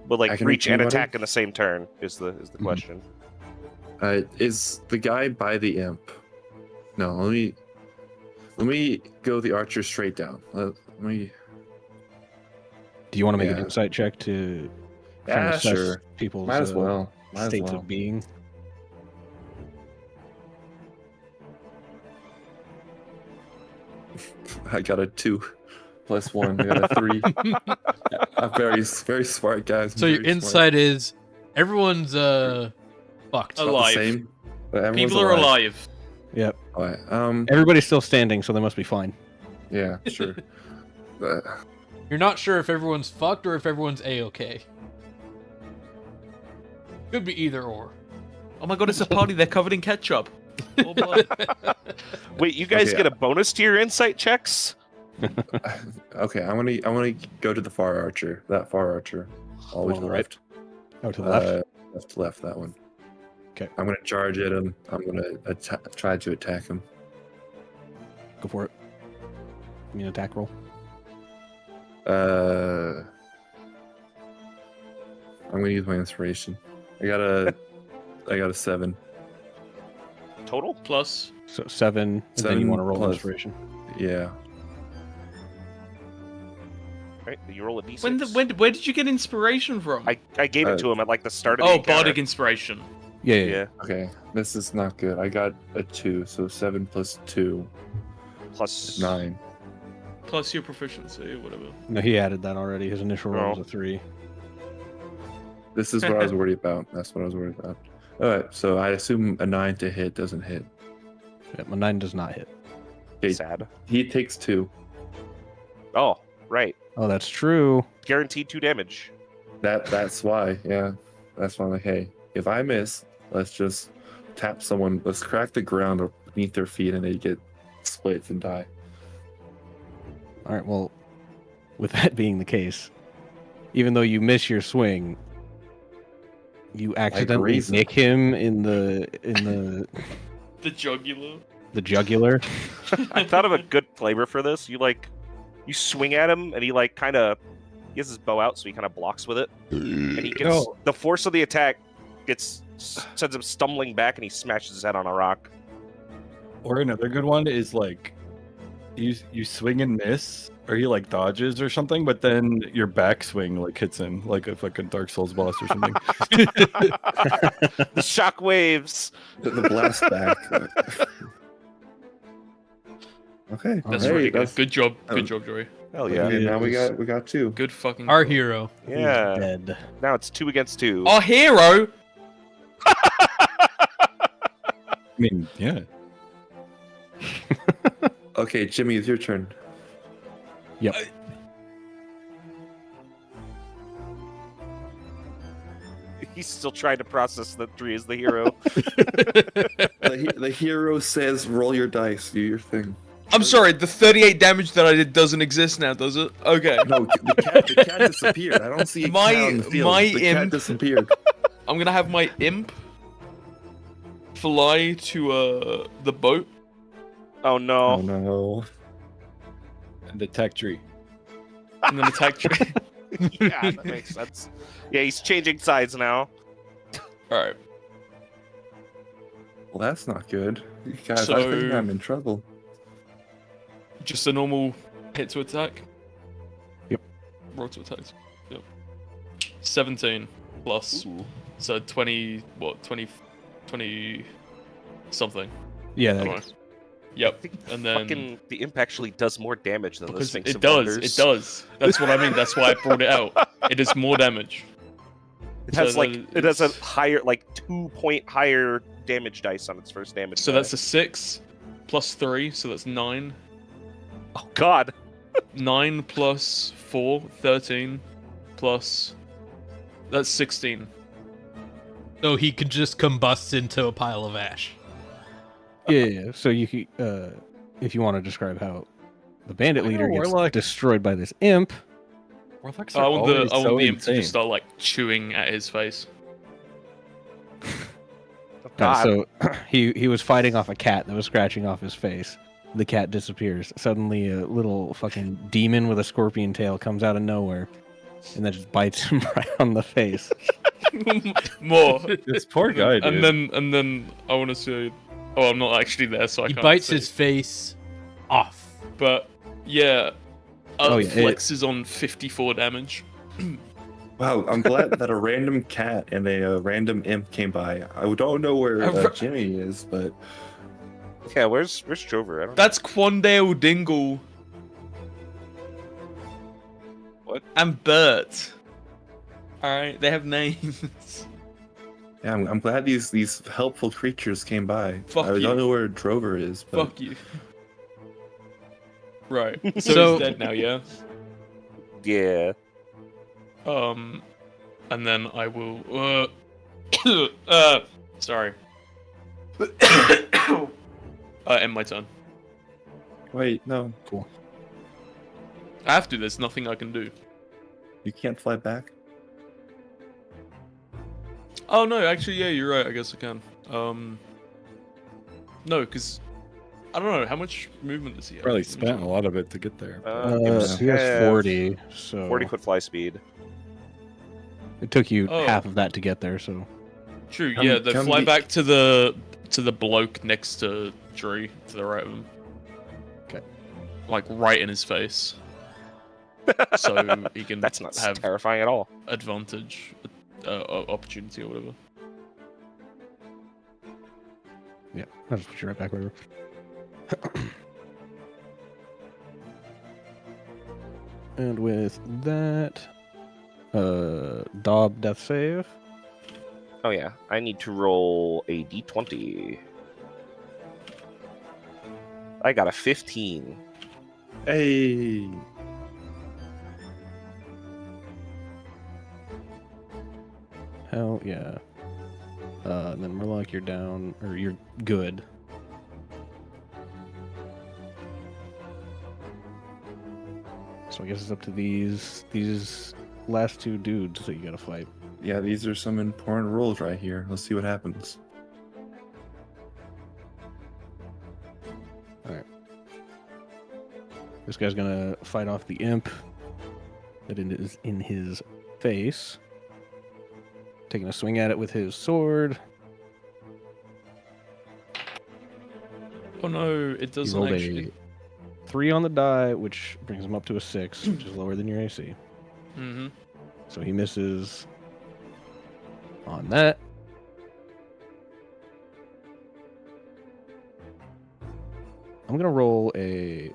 S2: But
S1: I
S2: like
S1: can
S2: reach
S1: reach
S2: and
S1: anybody?
S2: attack in the same turn is the question.
S1: Is the guy by the imp? No, let me go the archer straight down. Let me.
S4: Do you want to make an
S1: Yeah.
S4: insight check to try and
S1: Yeah,
S4: assess
S1: sure.
S4: people's
S1: Might as well. Might as
S4: states
S1: well.
S4: of being?
S1: I got a 2 plus 1. I got a 3. I'm very smart, guys. I'm
S6: So your
S1: very smart.
S6: insight is everyone's fucked.
S1: Not the
S5: Alive.
S1: same, but everyone's
S5: People are alive.
S4: Yep.
S1: Alright,
S4: Everybody's still standing, so they must be fine.
S1: yeah, sure.
S6: You're not sure if everyone's fucked or if everyone's a-okay. Could be either or.
S5: Oh my god, it's a party. They're covered in ketchup. Oh, blood.
S2: Wait, you guys
S1: Okay,
S2: get a bonus to your insight checks?
S1: Okay, I want to go to the far archer. That far archer, all the way to the
S2: Alright.
S1: left.
S4: Oh, to the left.
S1: Left. That one.
S4: Okay.
S1: I'm gonna charge at him. I'm gonna try to attack him.
S4: Go for it. Give me an attack roll.
S1: I'm gonna use my inspiration. I got a 7.
S2: Total?
S5: Plus,
S4: So 7, and then you
S1: 7
S4: want to roll
S1: plus-
S4: inspiration.
S1: Yeah.
S2: Right, you roll a d6.
S5: where did you get inspiration from?
S2: I gave it to him at like the start of
S5: Oh,
S2: the encounter.
S5: bardic inspiration.
S4: Yeah.
S2: Yeah,
S1: Okay. This is not good. I got a 2, so 7 plus 2
S2: plus
S1: is 9.
S5: Plus your proficiency, whatever.
S4: No, he added that already. His initial roll was a 3.
S1: This is what I was worried about. That's what I was worried about. All right. So I assume a 9 to hit doesn't hit.
S4: Yeah, my 9 does not hit.
S1: Okay.
S2: Sad.
S1: He takes 2.
S2: Oh, right.
S4: Oh, that's true.
S2: Guaranteed 2 damage.
S1: That's why. Yeah. That's why I'm like, hey, if I miss, let's just tap someone. Let's crack the ground beneath their feet, and they get splits and die.
S4: All right. Well, with that being the case, even though you miss your swing, you accidentally
S1: graze him.
S4: nick him in the
S5: The jugular.
S4: the jugular.
S2: I thought of a good flavor for this. You swing at him, and he he has his bow out, so he kind of blocks with it, and he gets
S4: Oh.
S2: the force of the attack sends him stumbling back, and he smashes his head on a rock.
S8: Or another good one is like you swing and miss, or he like dodges or something, but then your backswing like hits him like a fucking Dark Souls boss or something.
S2: The shock waves.
S1: The blast back. Okay.
S5: That's
S1: hey,
S5: really good.
S1: that's-
S5: Good job.
S1: um,
S5: Good job, Joey.
S2: Hell yeah.
S1: Okay, now we got 2.
S5: Good fucking.
S6: Our
S5: job.
S6: hero.
S4: He's
S2: Yeah.
S4: dead.
S2: Now it's 2 against 2.
S5: Our hero.
S8: I mean, yeah.
S1: Okay, Jimmy, it's your turn.
S4: Yep.
S2: He's still trying to process that Dree is the hero.
S1: The hero says, "Roll your dice. Do your thing."
S5: I'm sorry. The 38 damage that I did doesn't exist now, does it? Okay.
S1: No, the cat disappeared. I don't see a
S5: My-
S1: cat on the field.
S5: my
S1: The cat
S5: imp-
S1: disappeared.
S5: I'm gonna have my imp fly to the boat.
S2: Oh
S1: Oh
S2: no.
S1: no.
S8: And the tech tree.
S5: and then attack tree.
S2: Yeah, that makes sense. Yeah, he's changing sides now.
S5: All right.
S1: Well, that's not good. Guys, I
S5: So-
S1: think I'm in trouble.
S5: Just a normal hit to attack.
S4: Yep.
S5: Roll to attack. Yep. 17 plus. So 20. What? 20 something.
S4: Yeah.
S5: Come on. Yep. And then
S2: Fucking the imp actually does more damage than the
S5: because
S2: Sphinx
S5: it
S2: of
S5: does.
S2: Wonders.
S5: It does. That's what I mean. That's why I brought it out. It is more damage.
S2: It
S5: So
S2: has like
S5: that
S2: it has a
S5: is-
S2: higher, like 2-point higher damage dice on its first damage.
S5: So
S2: die.
S5: that's a 6 plus 3, so that's 9.
S2: Oh God.
S5: 9 plus 4, 13 plus. That's 16.
S6: So he could just combust into a pile of ash.
S4: Yeah. So you could, if you want to describe how the bandit
S8: I know,
S4: leader gets
S8: Warlock.
S4: destroyed by this imp.
S8: Warlocks
S5: I
S8: are
S5: want
S8: always
S5: the I want
S8: so
S5: the imp to
S8: insane.
S5: just start like chewing at his face.
S2: Oh, God.
S4: So he was fighting off a cat that was scratching off his face. The cat disappears. Suddenly, a little fucking demon with a scorpion tail comes out of nowhere, and then just bites him right on the face.
S5: More.
S8: This poor guy, dude.
S5: And then I want to say, oh, I'm not actually there, so I
S6: He
S5: can't.
S6: bites
S5: say.
S6: his face off.
S5: But yeah,
S4: Oh, yeah,
S5: flexes on 54 damage.
S1: Wow, I'm glad that a random cat and a random imp came by. I don't know where Jimmy is, but
S2: Yeah, where's Drover? I don't know.
S5: That's Quandale Dingle.
S2: What?
S5: And Bert. Alright, they have names.
S1: yeah, I'm glad these helpful creatures came by.
S5: Fuck
S1: I
S5: you.
S1: don't know where Drover is, but
S5: Fuck you. Right. So,
S6: So-
S5: he's dead now, yeah?
S2: Yeah.
S5: And then I will sorry. End my turn.
S1: wait, no,
S5: I have to, there's nothing I can do.
S1: you can't fly back.
S5: Oh no, actually yeah, you're right, I guess I can. No, because I don't know, how much movement does he have?
S8: Probably spent a lot of it to get there.
S4: He has 40, so
S2: 40-foot fly speed.
S4: it took you
S5: Oh.
S4: half of that to get there. So
S5: True,
S1: Come-
S5: yeah, they
S1: come
S5: fly
S1: the-
S5: back to the bloke next to Dree, to the right of him.
S4: Okay.
S5: Like right in his face. So he can
S2: That's not
S5: have
S2: terrifying at all.
S5: advantage, opportunity or whatever.
S4: yeah, I'll just put you right back where. And with that, Daub death save.
S2: Oh yeah, I need to roll a d20. I got a 15.
S1: Hey,
S4: Hell yeah. And then Murloc, you're down, or you're good. So I guess it's up to these last two dudes that you gotta fight.
S1: yeah, these are some important rules right here. Let's see what happens.
S4: This guy's gonna fight off the imp that is in his face. Taking a swing at it with his sword.
S5: Oh no, it
S4: He
S5: doesn't
S4: rolled
S5: actually.
S4: a 3 on the die, which brings him up to a 6, which is lower than your AC.
S5: Mm-hmm.
S4: So he misses on that. I'm gonna roll a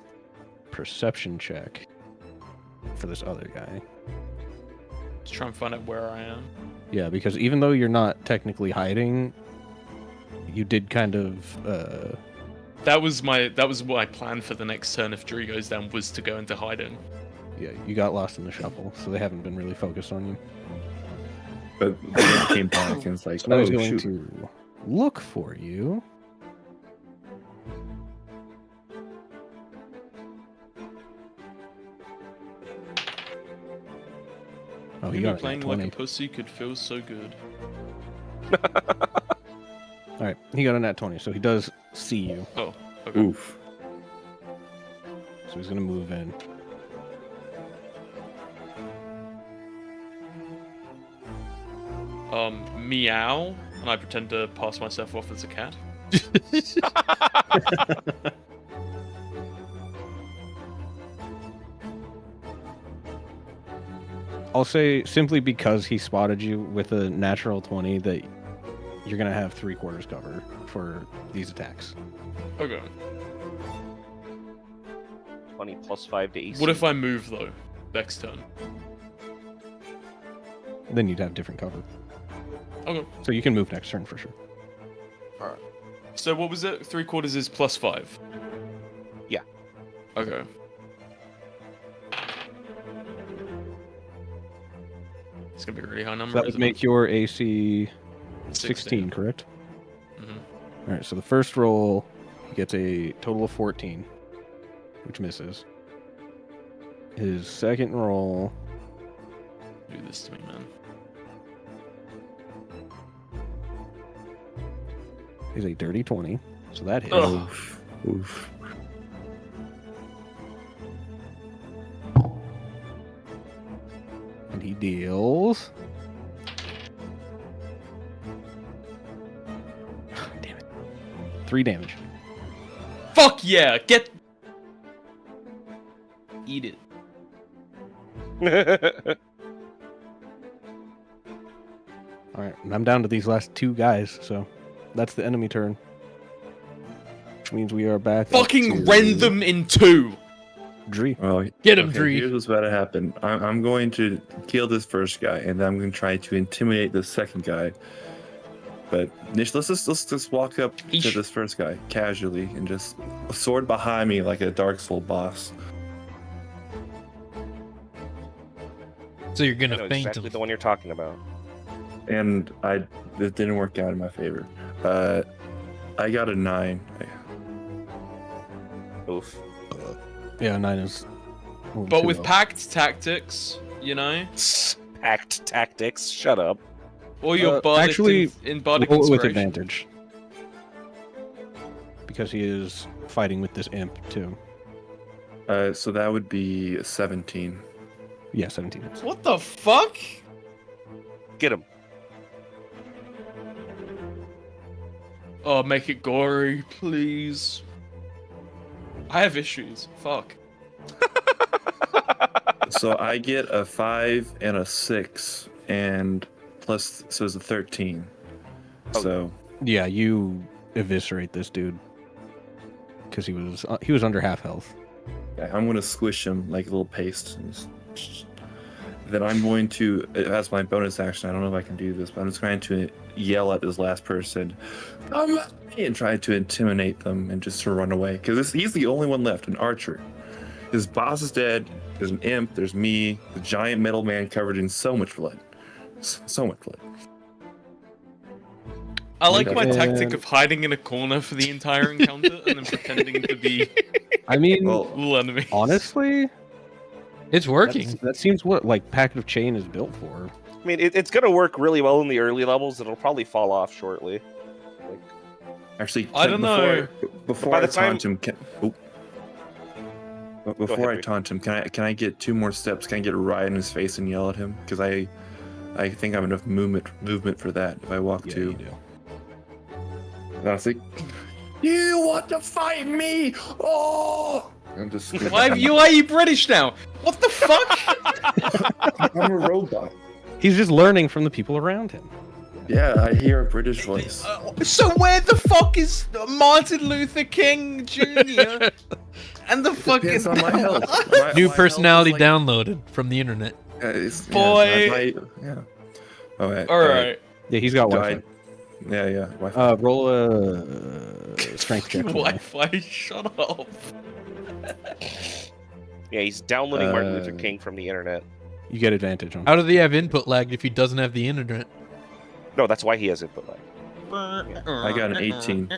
S4: perception check for this other guy.
S5: Just try and find out where I am.
S4: Yeah, because even though you're not technically hiding, you did kind of
S5: That was what I planned for the next turn if Dree goes down, was to go into hiding.
S4: yeah, you got lost in the shuffle, so they haven't been really focused on you.
S1: But then it came back and it's like,
S4: So now
S1: oh
S4: he's going
S1: shoot.
S4: to look for you. Oh, he
S5: You
S4: got
S5: know,
S4: it
S5: playing
S4: at
S5: like
S4: 20.
S5: a pussy could feel so good.
S4: All right, he got a nat 20, so he does see you.
S5: Oh, okay.
S1: Oof.
S4: So he's gonna move in.
S5: Meow, and I pretend to pass myself off as a cat.
S4: I'll say simply because he spotted you with a natural 20 that you're gonna have 3/4 cover for these attacks.
S5: Okay.
S2: 20 plus 5 to AC.
S5: What if I move though? Next turn.
S4: then you'd have different cover.
S5: Okay.
S4: So you can move next turn for sure.
S5: So what was it? 3/4 is +5.
S2: Yeah.
S5: Okay. It's gonna be a really high number.
S4: So that would
S5: isn't
S4: make
S5: it?
S4: your AC 16, correct?
S5: Mhm.
S4: All right. So the first roll, he gets a total of 14, which misses. His second roll,
S5: Do this to me, man.
S4: is a dirty 20, so that hits.
S5: Ugh.
S1: Oof.
S4: And he deals. Damn it. 3 damage.
S5: Fuck yeah! Eat it.
S4: Alright, and I'm down to these last 2 guys, so that's the enemy turn. Which means we are back. up
S5: Fucking
S4: to
S5: rend them in 2!
S4: Dree.
S1: Well,
S6: Get him,
S1: okay,
S6: Dree.
S1: here's what's about to happen. I'm going to kill this first guy, and then I'm going to try to intimidate the second guy. But Nish, let's just walk up to
S5: Eesh.
S1: this first guy casually and just sword behind me like a Dark Soul boss.
S6: So you're
S2: I
S6: gonna
S2: know
S6: faint
S2: exactly
S6: him.
S2: the one you're talking about.
S1: And it didn't work out in my favor. I got a 9.
S2: Oof.
S4: Yeah, 9 is. a little
S5: But
S4: too
S5: with
S4: low.
S5: packed tactics, you know?
S2: Packed tactics. Shut up.
S5: Or your bardic
S4: actually,
S5: in bardic
S4: roll it with
S5: inspiration.
S4: advantage. Because he is fighting with this imp, too.
S1: So that would be 17.
S4: Yeah, 17 hits.
S5: What the fuck?
S2: Get him.
S5: Oh, make it gory, please. I have issues. Fuck.
S1: So I get a 5 and a 6, and plus, so it's a 13. So
S4: Yeah, you eviscerate this dude. Because he was under half health.
S1: yeah, I'm going to squish him like a little paste. Then I'm going to, as my bonus action, I don't know if I can do this, but I'm just trying to yell at this last person, "Come at me," and try to intimidate them and just to run away. Because he's the only one left, an archer. His boss is dead. There's an imp. There's me. The giant metal man covered in so much blood. So much blood.
S5: I like my
S4: And-
S5: tactic of hiding in a corner for the entire encounter and then pretending to be
S4: I mean,
S1: Well,
S5: cool enemies.
S4: honestly,
S6: It's working.
S4: that seems what like Pact of Chain is built for.
S2: I mean, it's gonna work really well in the early levels. It'll probably fall off shortly. Like,
S1: actually,
S5: I don't know.
S1: Before
S2: By
S1: I
S2: the time-
S1: taunt him, before
S2: ahead,
S1: I
S2: Reed.
S1: taunt him, can I get 2 more steps? Can I get right in his face and yell at him? Because I think I have enough movement for that. If I walk
S4: Yeah,
S1: to,
S4: you do.
S1: and I say, "You want to fight me? Oh!" I'm just.
S5: Why are you British now? What the fuck?
S1: I'm a robot.
S4: He's just learning from the people around him.
S1: Yeah, I hear a British voice.
S5: So where the fuck is Martin Luther King Jr. and the fucking
S1: Depends on my health.
S6: New
S1: My
S6: personality
S1: health is
S6: downloaded from the internet.
S5: Boy.
S1: Yeah. All right.
S5: All right.
S4: Yeah, he's got Wi-Fi.
S1: Yeah. Wi-Fi.
S4: Roll a strength check. for me.
S5: Wi-Fi. Shut up.
S2: yeah, he's downloading Martin Luther
S1: Uh,
S2: King from the internet.
S4: You get advantage on.
S6: How do they have input lag if he doesn't have the internet?
S2: No, that's why he has input lag.
S1: I got an 18.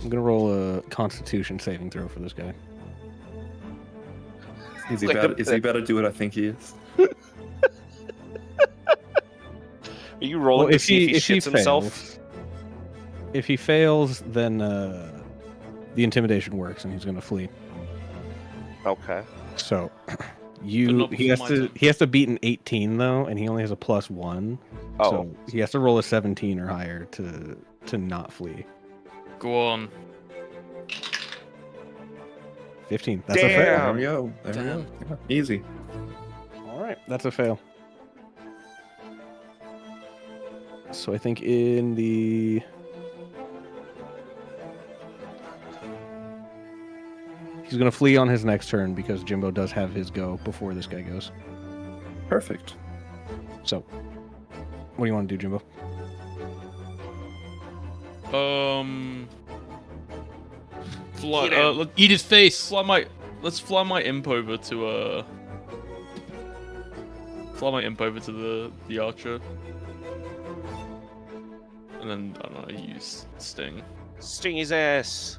S4: I'm gonna roll a Constitution saving throw for this guy.
S1: Is he
S2: Like
S1: about?
S2: the-
S1: Is he about to do what I think he is?
S2: Are you rolling to see if he shits himself?
S4: If he fails, then the intimidation works and he's gonna flee.
S2: Okay.
S4: So
S5: But
S4: he
S5: not
S4: has
S5: before my
S4: to
S5: turn.
S4: he has to beat an 18 though, and he only has a +1.
S2: Oh.
S4: So he has to roll a 17 or higher to not flee.
S5: Go on.
S4: 15. That's a
S2: Damn.
S4: fail.
S1: There we go. There we go. Yeah, easy.
S4: All right, that's a fail. So I think in the He's gonna flee on his next turn because Jimbo does have his go before this guy goes.
S1: Perfect.
S4: So, what do you want to do, Jimbo?
S5: Fly,
S6: Eat his face.
S5: let's fly my imp over to the archer. And then I don't know, use sting.
S2: Sting his ass.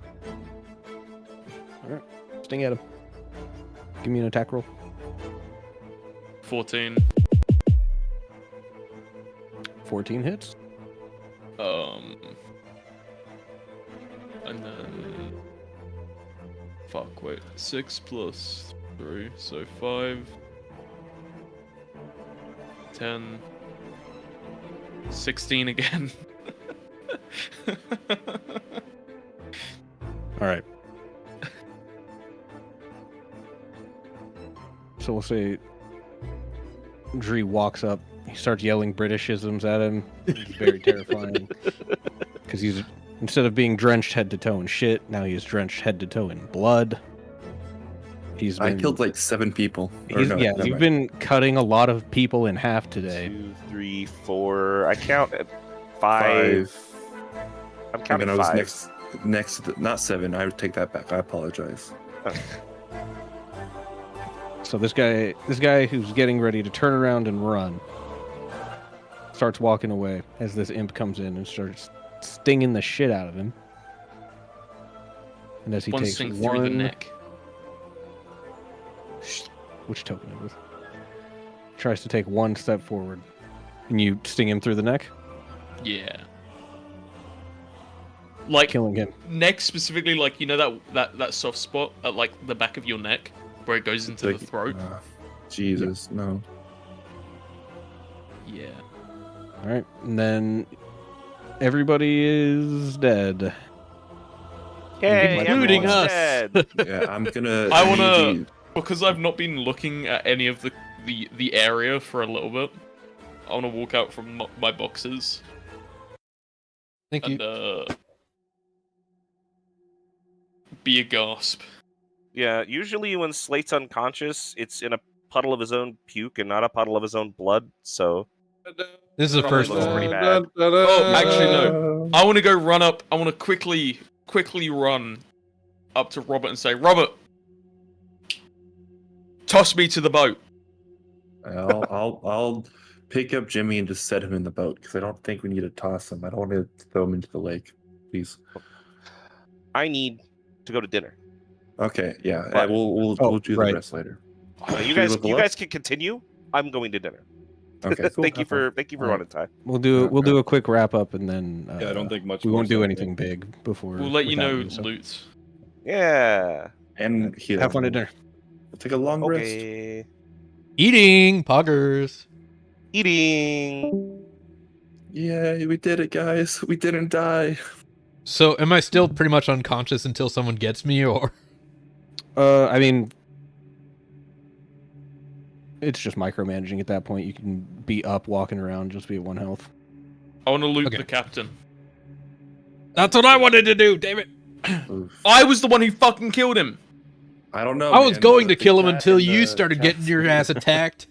S4: Alright. Sting at him. Give me an attack roll.
S5: 14.
S4: 14 hits.
S5: And then fuck, wait. 6 plus 3, so 5. 10. 16 again.
S4: Alright. So we'll say Dree walks up. He starts yelling Britishisms at him. It's very terrifying. Because he's, instead of being drenched head to toe in shit, now he's drenched head to toe in blood.
S1: I killed like 7 people. Or
S4: He's,
S1: no,
S4: yeah,
S1: never
S4: you've
S1: mind.
S4: been cutting a lot of people in half today.
S2: 2, 3, 4. I count at 5. I'm
S1: And
S2: counting
S1: then I was
S2: 5.
S1: next to the, not 7. I would take that back. I apologize.
S4: So this guy who's getting ready to turn around and run starts walking away as this imp comes in and starts stinging the shit out of him. And as he
S5: One
S4: takes
S5: sting
S4: one,
S5: through the neck.
S4: which token it was, tries to take one step forward, and you sting him through the neck,
S5: Yeah. Like
S4: killing him.
S5: neck specifically, like you know that soft spot at like the back of your neck where it goes into
S1: Like,
S5: the throat.
S1: Jesus, no.
S5: Yeah.
S4: All right, and then everybody is dead.
S2: Yay,
S6: Including
S2: everyone's
S6: us.
S2: dead.
S1: Yeah, I'm gonna.
S5: I wanna-
S1: need
S5: Because I've not been looking at any of the area for a little bit. I want to walk out from my boxes
S6: Thank you.
S5: and be a gasp.
S2: Yeah, usually when Slate's unconscious, it's in a puddle of his own puke and not a puddle of his own blood, so...
S6: This is the first
S2: Looks
S6: one.
S2: pretty bad.
S5: Oh, actually no. I want to go run up. I want to quickly run up to Robert and say, Robert, toss me to the boat.
S1: I'll pick up Jimmy and just set him in the boat because I don't think we need to toss him. I don't want to throw him into the lake, please.
S2: I need to go to dinner.
S1: Okay, yeah,
S2: But-
S1: we'll do
S4: right.
S1: the rest later.
S2: You
S1: Should we
S2: guys
S1: level up?
S2: can continue. I'm going to dinner.
S1: Okay, cool.
S2: thank you for
S4: Alright.
S2: running time.
S4: We'll do a quick wrap up, and then
S8: Yeah, I don't think much.
S4: we
S8: more
S4: won't do
S8: so.
S4: anything big before.
S5: We'll let you
S4: without
S5: know
S4: so
S5: loot.
S2: Yeah.
S1: And heal.
S4: Have fun at dinner.
S1: We'll take a long rest.
S2: Okay.
S6: Eating poggers.
S2: Eating.
S1: Yay, we did it, guys. We didn't die.
S6: So, am I still pretty much unconscious until someone gets me, or?
S4: I mean, it's just micromanaging at that point. You can be up, walking around, just be at 1 health.
S5: I want to loot
S6: Okay.
S5: the captain.
S6: That's what I wanted to do. Damn it!
S1: Oof.
S5: I was the one who fucking killed him.
S1: I don't know.
S6: I was
S1: man.
S6: going to
S1: The
S6: kill him
S1: cat
S6: until
S1: and
S6: you
S1: the
S6: started
S1: cat's
S6: getting your ass attacked.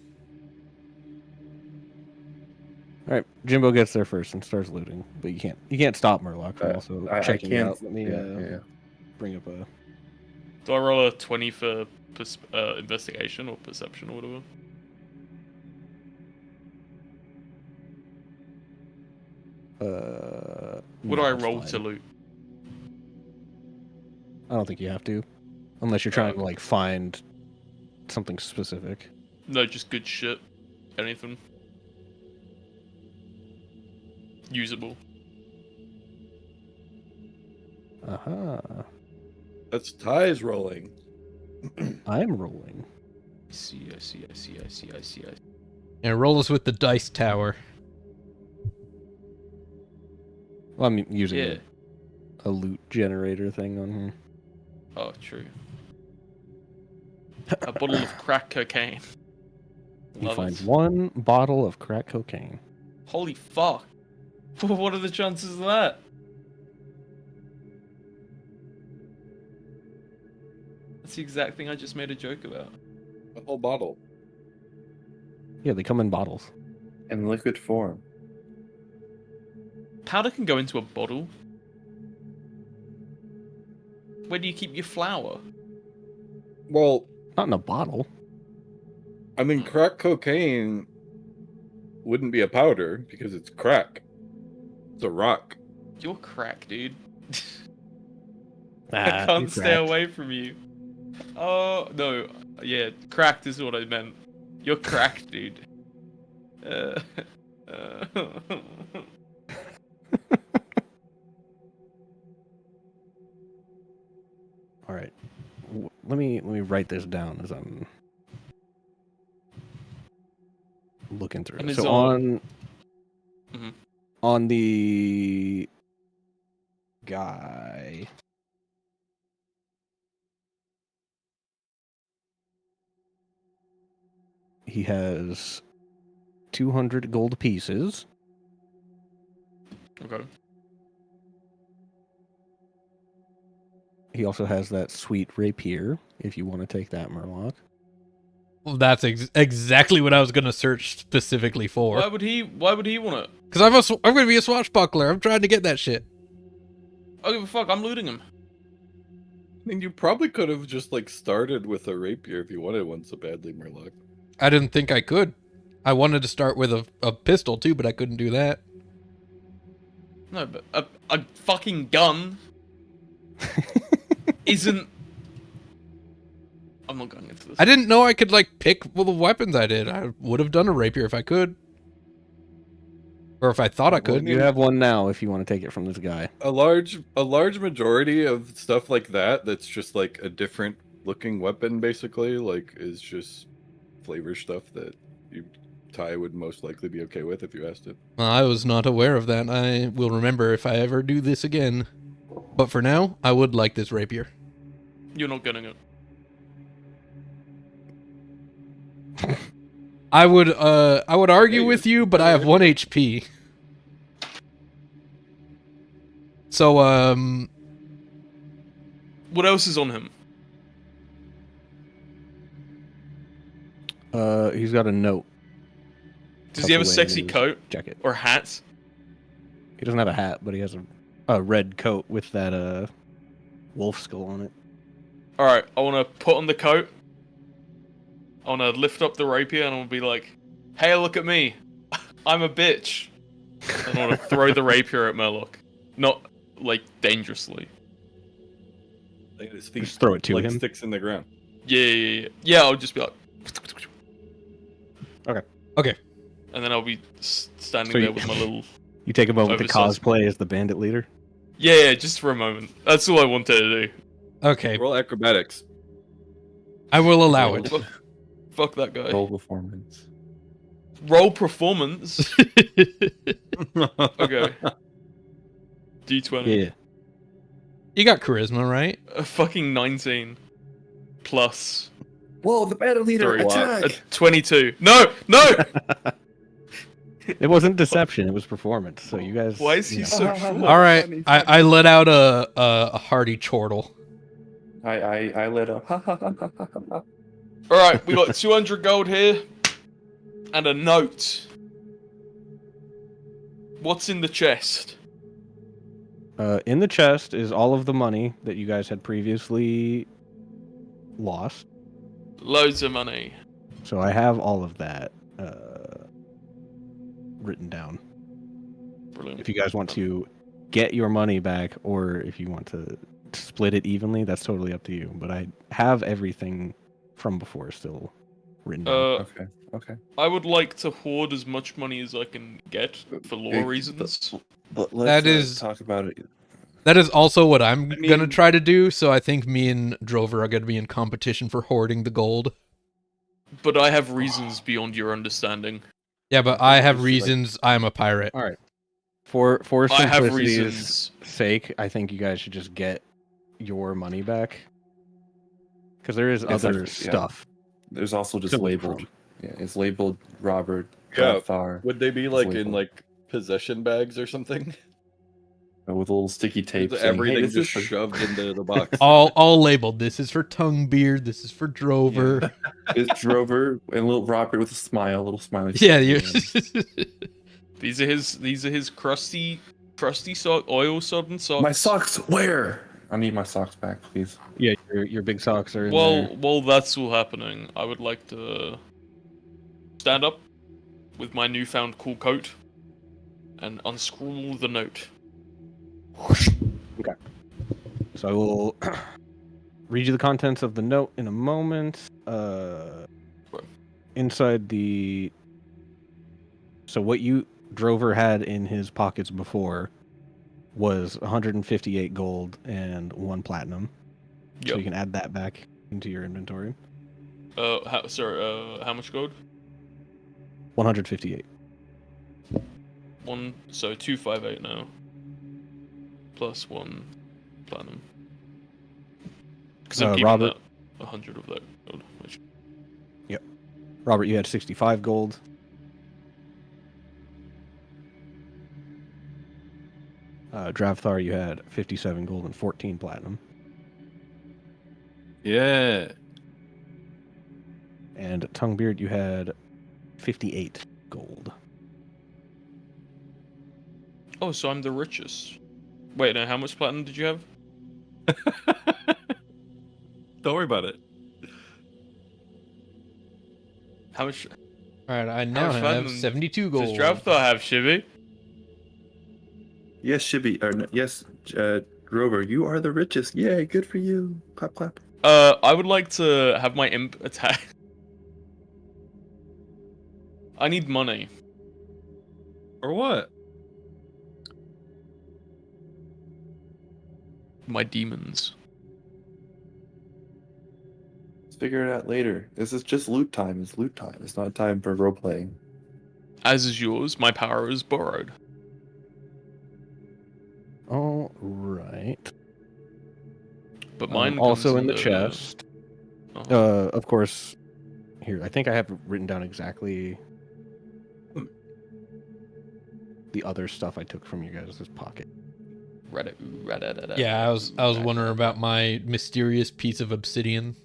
S4: All right, Jimbo gets there first and starts looting, but you can't stop Murloc from
S1: Uh,
S4: also
S1: I
S4: checking it
S1: can't.
S4: out. Let me
S1: Yeah.
S4: bring up a.
S5: Do I roll a 20 for investigation or perception or whatever? What do
S4: no,
S5: I
S4: it's
S5: roll
S4: fine.
S5: to loot?
S4: I don't think you have to, unless you're trying to like find something specific.
S5: No, just good shit. Anything. Usable.
S4: Aha!
S7: That's Ty's rolling.
S4: I'm rolling.
S5: I see.
S6: And roll us with the dice tower.
S4: Well, I'm using
S5: Yeah.
S4: a loot generator thing on here.
S5: Oh, true. A bottle of crack cocaine.
S4: You
S5: Love
S4: find
S5: it.
S4: 1 bottle of crack cocaine.
S5: Holy fuck. What are the chances of that? That's the exact thing I just made a joke about.
S8: A whole bottle.
S4: Yeah, they come in bottles.
S1: In liquid form.
S5: Powder can go into a bottle. Where do you keep your flour?
S8: Well,
S4: Not in a bottle.
S8: I mean, crack cocaine wouldn't be a powder because it's crack. It's a rock.
S5: You're crack, dude.
S4: Ah,
S5: I can't
S4: you're
S5: stay
S4: cracked.
S5: away from you. Oh, no. Yeah, cracked is what I meant. You're cracked, dude. Uh,
S4: All right. Let me write this down as I'm looking through.
S5: And
S4: it.
S5: it's
S4: So
S5: on-
S4: on the guy, he has 200 gold pieces.
S5: okay.
S4: He also has that sweet rapier, if you want to take that, Murloc.
S6: Well, that's exactly what I was gonna search specifically for.
S5: Why would he want it?
S6: Because I'm gonna be a swashbuckler. I'm trying to get that shit.
S5: I don't give a fuck, I'm looting him.
S8: I mean, you probably could have just like started with a rapier if you wanted one so badly, Murloc.
S6: I didn't think I could. I wanted to start with a pistol too, but I couldn't do that.
S5: No, but a fucking gun isn't... I'm not going into this.
S6: I didn't know I could like pick the weapons I did. I would have done a rapier if I could. Or if I thought I could.
S4: You have one now if you want to take it from this guy.
S8: A large majority of stuff like that's just like a different looking weapon, basically, like is just flavor stuff that Ty would most likely be okay with if you asked it.
S6: I was not aware of that. I will remember if I ever do this again. But for now, I would like this rapier.
S5: You're not getting it.
S6: I would argue with you, but I have 1 HP. So,
S5: What else is on him?
S4: He's got a note.
S5: Does he have a
S4: tucked away in
S5: sexy
S4: his
S5: coat
S4: jacket?
S5: or hat?
S4: He doesn't have a hat, but he has a red coat with that wolf skull on it.
S5: Alright, I want to put on the coat. I want to lift up the rapier and I want to be like, hey, look at me. I'm a bitch. And I want to throw the rapier at Murloc. Not, like, dangerously.
S8: Like his feet
S4: Just throw it to
S8: like
S4: him.
S8: sticks in the ground.
S5: Yeah. Yeah, I'll just be like...
S6: okay.
S5: And then I'll be standing
S4: So
S5: there
S4: you-
S5: with my little...
S4: You take a moment to
S5: Oversized.
S4: cosplay as the bandit leader.
S5: Yeah, just for a moment. That's all I wanted to do.
S6: Okay.
S8: Roll acrobatics.
S6: I will allow it.
S5: Fuck that guy.
S1: Roll performance.
S5: Roll performance? Okay. D20.
S4: Yeah.
S6: You got charisma, right?
S5: A fucking 19. Plus
S1: Whoa, the battle leader
S5: 3.
S1: attack!
S5: A 22. No!
S4: It wasn't deception, it was performance. So you guys.
S5: Why is he so short?
S6: All right. I let out a hearty chortle.
S1: I let up.
S5: Alright, we got 200 gold here. And a note. What's in the chest?
S4: In the chest is all of the money that you guys had previously lost.
S5: Loads of money.
S4: So I have all of that written down.
S5: Brilliant.
S4: If you guys want to get your money back, or if you want to split it evenly, that's totally up to you. But I have everything from before still written down.
S1: Okay.
S5: I would like to hoard as much money as I can get for lore reasons.
S1: But let's
S6: That is-
S1: talk about it.
S6: That is also what I'm
S8: I
S6: gonna
S8: mean-
S6: try to do. So I think me and Drover are gonna be in competition for hoarding the gold.
S5: But I have reasons beyond your understanding.
S6: Yeah, but I have
S1: Just like-
S6: reasons. I'm a pirate.
S4: All right. For
S5: I have
S4: simplicity's
S5: reasons.
S4: sake, I think you guys should just get your money back. Because there is
S1: Yes,
S4: other
S1: yeah.
S4: stuff.
S1: There's also just
S4: Similar
S1: labeled.
S4: form.
S1: Yeah, it's labeled Robert
S8: Yeah.
S1: Godfar.
S8: Would they be like in
S1: labeled.
S8: like possession bags or something?
S1: with a little sticky tape. saying,
S8: Everything
S1: hey, this
S8: just
S1: is for-
S8: shoved into the box.
S6: All labeled. This is for Tonguebeard. This is for Drover.
S1: It's Drover and little Robert with a smile, a little smiley.
S6: Yeah,
S1: face.
S6: you're.
S5: These are his crusty oil sodden socks.
S1: My socks, where? I need my socks back, please.
S4: Yeah, your big socks are in there.
S5: While that's all happening, I would like to stand up with my newfound cool coat and unscroll the note.
S4: Okay. So I will read you the contents of the note in a moment. Inside the... So what Drover had in his pockets before was 158 gold and 1 platinum. So
S5: Yep.
S4: you can add that back into your inventory.
S5: How much gold?
S4: 158.
S5: So 258 now. Plus 1 platinum. Because I'm keeping
S4: Robert?
S5: that 100 of that gold. Which...
S4: Robert, you had 65 gold. Dravthar, you had 57 gold and 14 platinum.
S8: Yeah.
S4: And Tonguebeard, you had 58 gold.
S5: Oh, so I'm the richest. Wait, now how much platinum did you have?
S8: Don't worry about it.
S5: How much
S6: All right, I now
S5: much
S6: have
S5: platinum
S6: 72 gold.
S5: does Dravthar have, Shibby?
S1: Yes, Shibby, or yes, Drover, you are the richest. Yay, good for you. Clap, clap.
S5: I would like to have my imp attack. I need money.
S8: Or what?
S5: My demons.
S1: Let's figure it out later. This is just loot time. It's loot time. It's not time for role playing.
S5: As is yours, my power is borrowed.
S4: All right.
S5: But mine
S4: also
S5: comes
S4: in the chest.
S5: Uh-huh.
S4: Of course, here, I think I have written down exactly the other stuff I took from you guys' pocket.
S6: Yeah, I was wondering about my mysterious piece of obsidian.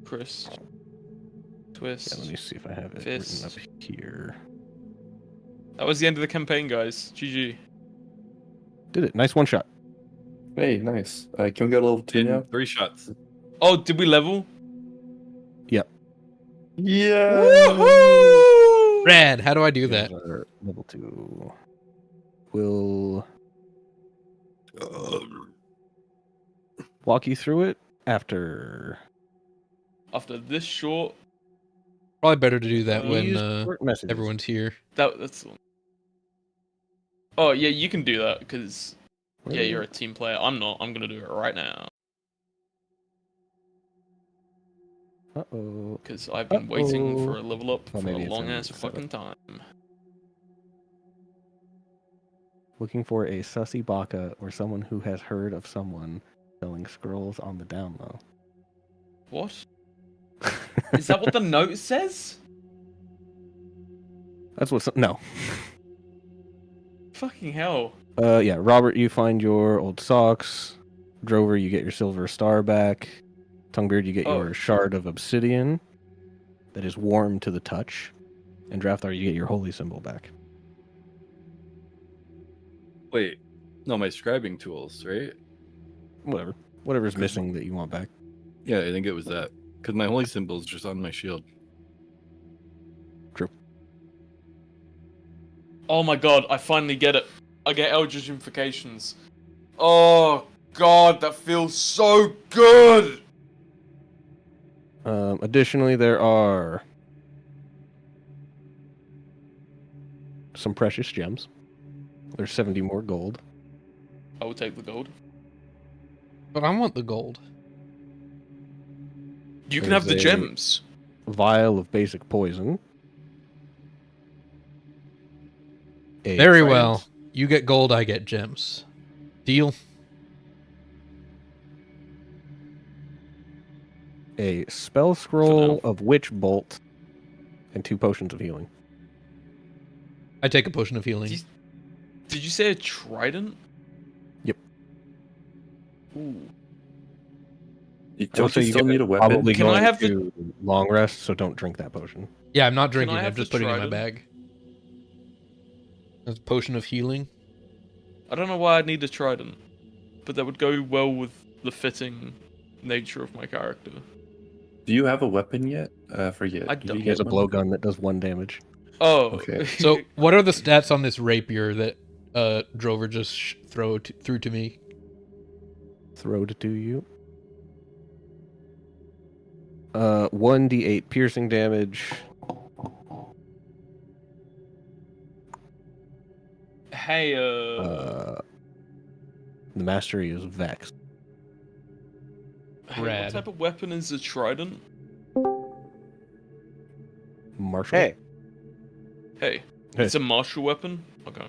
S5: Chris. Twist.
S4: Yeah, let me see if I have it
S5: Fist.
S4: written up here.
S5: That was the end of the campaign, guys. GG.
S4: Did it. Nice one shot.
S1: Hey, nice. Can we go to level 2 now?
S8: In 3 shots.
S5: Oh, did we level?
S1: Yeah.
S5: Woohoo!
S6: Rad, how do I do that?
S4: Our level 2. We'll walk you through it after
S5: After this short,
S6: Probably better to do that when
S4: these short messages.
S6: everyone's here.
S5: that's. Oh yeah, you can do that because yeah, you're a team player. I'm not. I'm gonna do it right now
S4: Uh-oh.
S5: because I've been waiting
S4: Uh-oh.
S5: for a level up
S4: Oh,
S5: for a
S4: maybe it's
S5: long
S4: in
S5: ass
S4: the setup.
S5: fucking time.
S4: Looking for a sussy baka or someone who has heard of someone selling scrolls on the down low.
S5: What? Is that what the note says?
S4: That's what's no.
S5: Fucking hell.
S4: Yeah, Robert, you find your old socks. Drover, you get your silver star back. Tonguebeard, you get
S5: Oh.
S4: your shard of obsidian that is warm to the touch. And Drafthar, you get your holy symbol back.
S8: Wait. No, my scribing tools, right?
S4: Whatever. Whatever's missing that you want back.
S8: Yeah, I think it was that. Because my holy symbol is just on my shield.
S4: True.
S5: Oh my god, I finally get it. I get Eldritch Invocations. Oh god, that feels so good!
S4: Additionally, there are some precious gems. There's 70 more gold.
S5: I will take the gold.
S6: But I want the gold.
S5: You can
S4: There's
S5: have the
S4: a-
S5: gems.
S4: Vial of basic poison. A
S6: Very
S4: trident.
S6: well. You get gold, I get gems. Deal?
S4: A spell scroll of witch bolt and 2 potions of healing.
S6: I take a potion of healing.
S5: Jeez. Did you say a trident?
S4: Yep.
S5: Ooh.
S1: Don't you still need a weapon?
S4: Probably
S5: Can I
S4: going
S5: have the-
S4: to long rest, so don't drink that potion.
S6: Yeah, I'm not
S5: Can I
S6: drinking it. I'm
S5: have
S6: just
S5: the
S6: putting it in my
S5: trident?
S6: bag. That's a potion of healing.
S5: I don't know why I'd need a trident, but that would go well with the fitting nature of my character.
S1: Do you have a weapon yet? Forget.
S5: I
S1: Did
S5: don't.
S1: you
S4: He has
S1: get
S4: a
S1: one?
S4: blowgun that does 1 damage.
S5: Oh.
S1: Okay.
S6: So, what are the stats on this rapier that Drover just threw to me?
S4: Throw to you. 1d8 piercing damage.
S5: Hey,
S4: The mastery is Vex.
S5: hey,
S6: rad.
S5: what type of weapon is a trident?
S4: Martial.
S2: Hey,
S5: Hey,
S4: Hey.
S5: it's a martial weapon? Okay.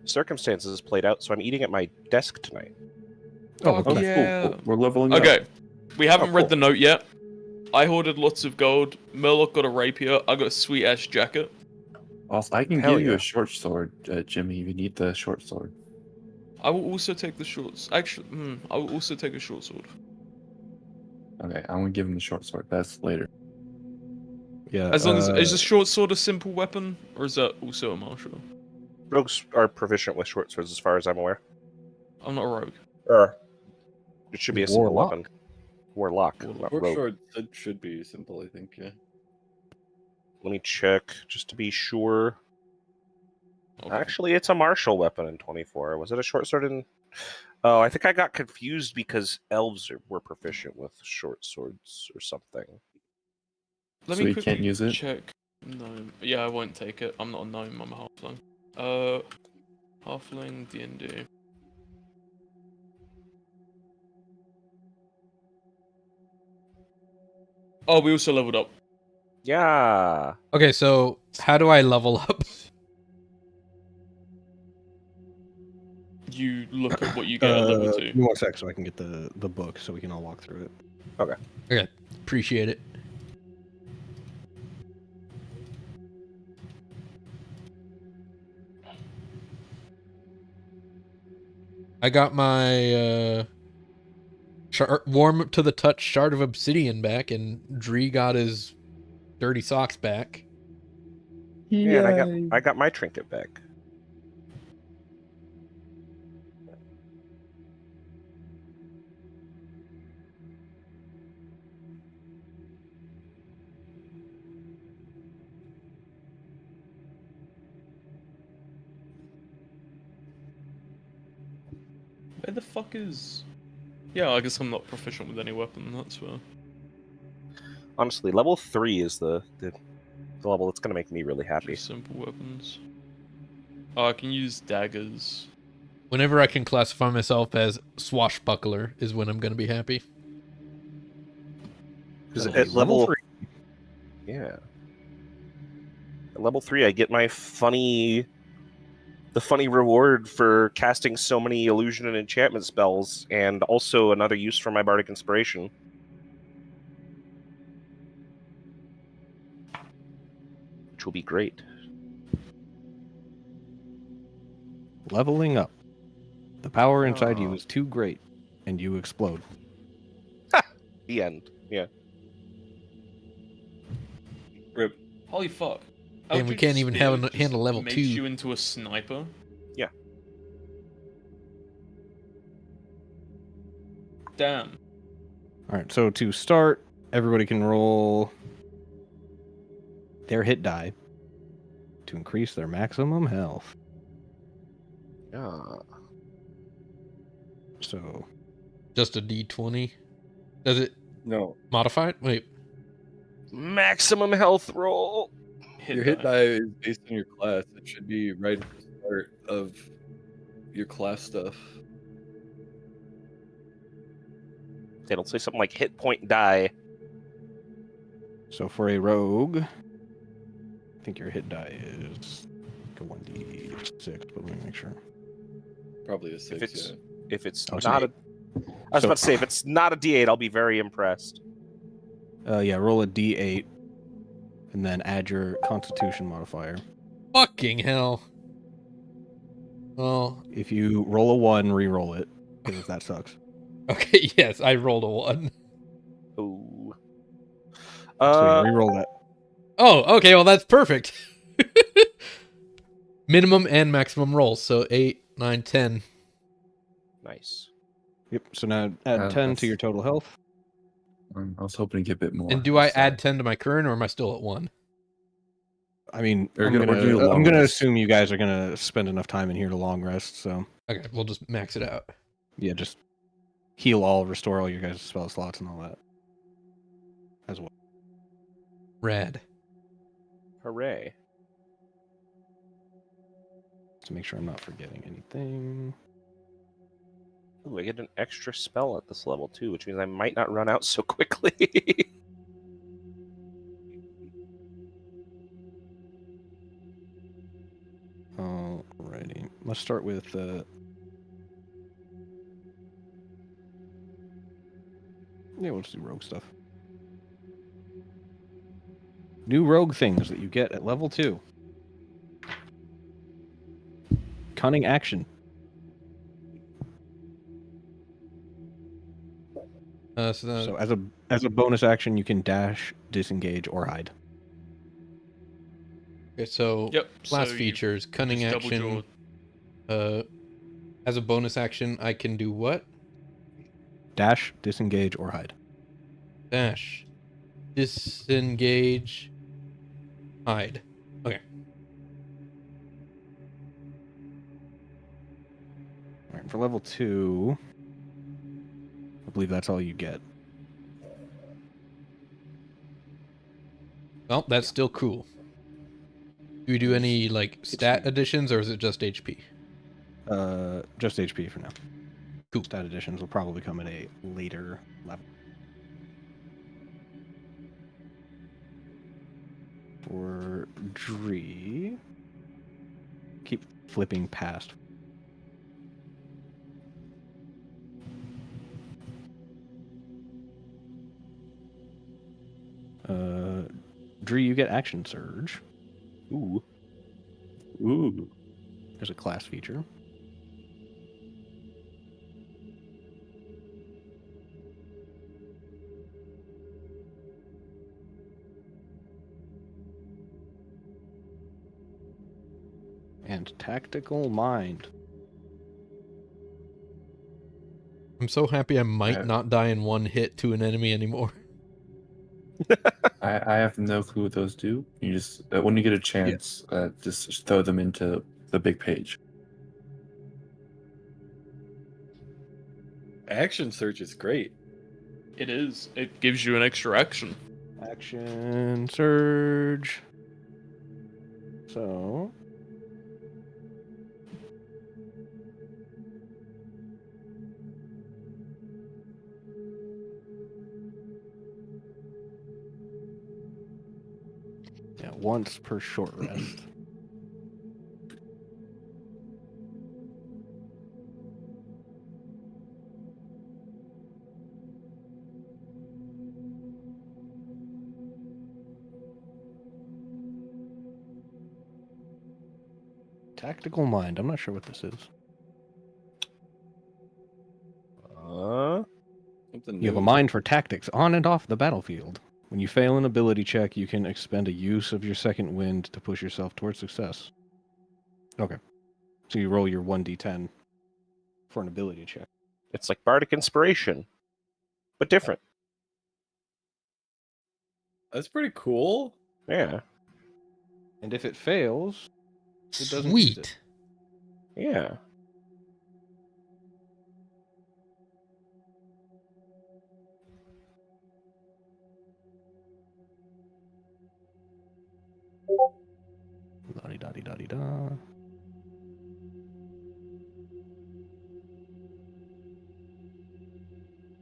S2: circumstances played out, so I'm eating at my desk tonight.
S4: Oh,
S5: Oh,
S4: okay.
S5: yeah.
S1: Cool. We're leveling up.
S5: Okay, we haven't
S2: Oh,
S5: read
S2: cool.
S5: the note yet. I hoarded lots of gold. Murloc got a rapier. I got a sweet ass jacket.
S1: Also, I can
S2: Hell
S1: give you
S2: yeah.
S1: a short sword, Jimmy, if you need the short sword.
S5: I will also take the shorts. Actually, I will also take a short sword.
S1: Okay, I'm gonna give him the short sword. That's later.
S4: Yeah.
S5: As long as is a short sword a simple weapon, or is that also a martial?
S2: Rogues are proficient with short swords, as far as I'm aware.
S5: I'm not a rogue.
S2: It should be a simple
S4: Warlock.
S2: weapon. Warlock,
S5: Warlock.
S2: not
S8: Short
S2: rogue.
S8: sword should be simple, I think. Yeah.
S2: Let me check just to be sure.
S5: Okay.
S2: Actually, it's a martial weapon in 24. Was it a short sword in? Oh, I think I got confused because elves were proficient with short swords or something.
S5: Let
S1: So
S5: me
S1: you
S5: quickly
S1: can't use it?
S5: check. Gnome. Yeah, I won't take it. I'm not a gnome. I'm a halfling. Halfling DNDay. Oh, we also leveled up.
S2: Yeah.
S6: Okay, so how do I level up?
S5: You look at what you get at level 2.
S4: Give me 1 sec so I can get the book so we can all walk through it.
S6: Okay, appreciate it. I got my warm to the touch shard of obsidian back, and Dree got his dirty socks back.
S2: Yeah, and I got my trinket back.
S5: Where the fuck is... Yeah, I guess I'm not proficient with any weapon, that's fair.
S2: Honestly, level 3 is the level that's going to make me really happy.
S5: Just simple weapons. Oh, I can use daggers.
S6: Whenever I can classify myself as swashbuckler is when I'm going to be happy.
S2: Because
S4: That'll
S2: at
S4: be
S2: level
S4: 3.
S2: Yeah. At level 3, I get my funny reward for casting so many illusion and enchantment spells, and also another use for my bardic inspiration. Which will be great.
S4: Leveling up. The power inside you
S2: Oh.
S4: is too great, and you explode.
S2: The end. Yeah.
S8: Rip.
S5: Holy fuck.
S6: And we
S5: Eldritch
S6: can't even
S5: Spear
S6: handle
S5: just
S6: level
S5: makes
S6: 2.
S5: you into a sniper?
S2: Yeah.
S5: Damn.
S4: Alright, so to start, everybody can roll their hit die to increase their maximum health.
S2: Yeah.
S4: So,
S6: Just a D20. Does it
S8: No,
S6: modify it? Wait.
S2: Maximum health roll.
S8: your hit die is based on your class. It should be right at the start of your class stuff.
S2: They don't say something like hit point die.
S4: so for a rogue, I think your hit die is like a 1d6, but let me make sure.
S8: Probably a 6,
S2: it's-
S8: yeah.
S2: If it's
S4: Oh, it's
S2: not
S4: an
S2: a... I was
S4: So-
S2: about to say, if it's not a D8, I'll be very impressed.
S4: Yeah, roll a d8, and then add your constitution modifier.
S6: Fucking hell. Well,
S4: If you roll a 1, re-roll it, because that sucks.
S6: okay, yes, I rolled a 1.
S2: Ooh.
S4: So yeah, re-roll that.
S6: Oh, okay, well that's perfect. Minimum and maximum rolls, so 8, 9, 10.
S2: Nice.
S4: Yep. So now add 10 to your total health.
S1: I was hoping to get a bit more.
S6: And do I
S1: this time.
S6: add 10 to my current, or am I still at 1?
S4: I mean,
S1: We're
S4: I'm
S1: gonna
S4: gonna,
S1: do a long
S4: I'm gonna
S1: rest.
S4: assume you guys are gonna spend enough time in here to long rest. So
S6: Okay, we'll just max it out.
S4: yeah, just heal all, restore all your guys' spell slots and all that as well.
S6: Rad.
S2: Hooray.
S4: To make sure I'm not forgetting anything.
S2: Ooh, I get an extra spell at this level too, which means I might not run out so quickly.
S4: Alrighty, let's start with yeah, we'll just do rogue stuff. New rogue things that you get at level 2. Cunning action. So as a bonus action, you can dash, disengage, or hide.
S6: Okay, so
S5: Yep.
S6: class
S5: so you
S6: features, cunning
S5: just doubled
S6: action. As a bonus action, I can do what?
S4: Dash, disengage, or hide.
S6: Dash, disengage, hide. Okay.
S4: All right, for level 2, I believe that's all you get.
S6: Well, that's still cool. Do we do any like stat additions, or is it just HP?
S4: Just HP for now.
S6: Cool.
S4: Stat additions will probably come at a later level. For Dree, keep flipping past. Dree, you get action surge.
S1: Ooh.
S4: There's a class feature. And tactical mind.
S6: I'm so happy I might not die in one hit to an enemy anymore.
S1: I have no clue what those do. You just when you get a chance, just throw them into the big page.
S8: Action search is great.
S5: It is. It gives you an extra action.
S4: Action surge. So yeah, once per short rest. Tactical mind. I'm not sure what this is.
S8: Something
S4: You have a
S8: new.
S4: mind for tactics on and off the battlefield. When you fail an ability check, you can expend a use of your second wind to push yourself towards success. Okay. So you roll your 1d10 for an ability check.
S2: It's like Bardic Inspiration, but different.
S8: That's pretty cool.
S2: Yeah.
S4: And if it fails, it doesn't use it.
S6: Sweet.
S2: Yeah.
S4: La-di-da-di-da-di-da.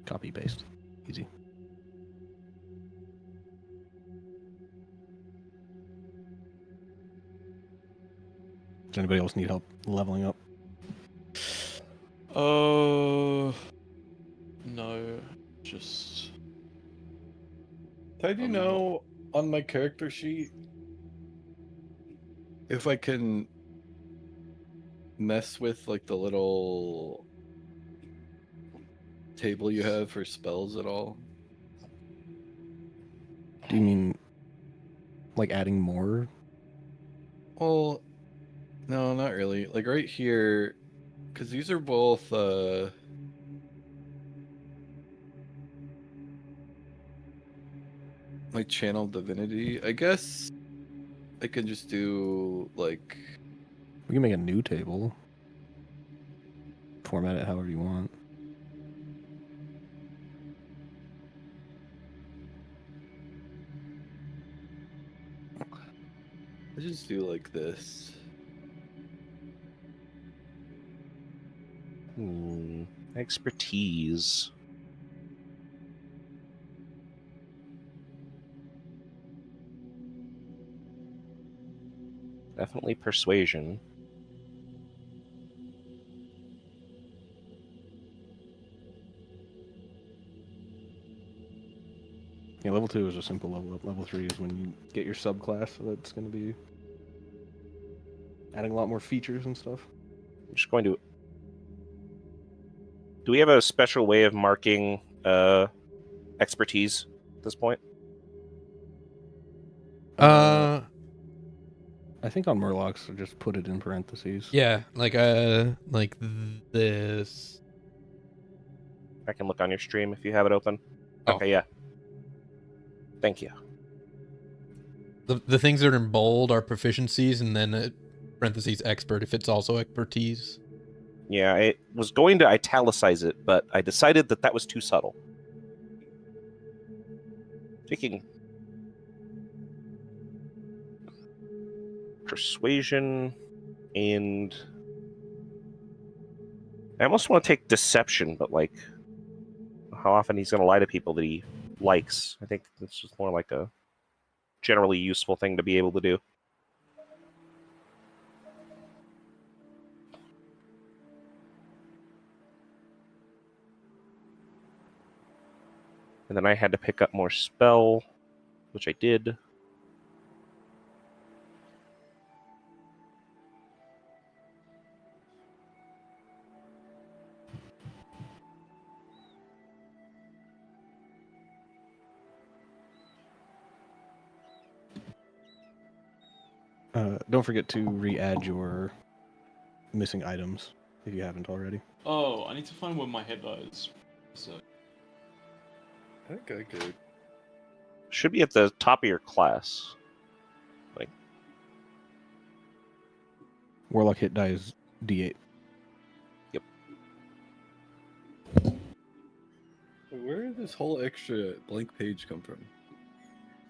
S4: Copy paste. Easy. Does anybody else need help leveling up?
S5: No, just
S8: How do you know on my character sheet if I can mess with like the little table you have for spells at all?
S4: Do you mean like adding more?
S8: Well, no, not really. Like right here, because these are both like channel divinity. I guess I can just do like
S4: We can make a new table. Format it however you want.
S8: let's just do like this.
S2: Expertise. Definitely persuasion.
S4: Yeah, level 2 is a simple level up. Level 3 is when you get your subclass, so that's going to be adding a lot more features and stuff.
S2: I'm just going to. Do we have a special way of marking expertise at this point?
S4: I think on Murlocs, just put it in parentheses.
S6: Yeah, like this.
S2: I can look on your stream if you have it open.
S6: Oh.
S2: Okay, yeah. Thank you.
S6: The things that are in bold are proficiencies, and then parentheses expert if it's also expertise.
S2: Yeah, I was going to italicize it, but I decided that was too subtle. Taking persuasion and I almost want to take deception, but like how often he's going to lie to people that he likes. I think it's just more like a generally useful thing to be able to do. And then I had to pick up more spell, which I did.
S4: Don't forget to re-add your missing items if you haven't already.
S5: Oh, I need to find where my head is. So
S8: I think I could.
S2: Should be at the top of your class. Like
S4: Warlock hit die is D8.
S2: Yep.
S8: Where did this whole extra blank page come from?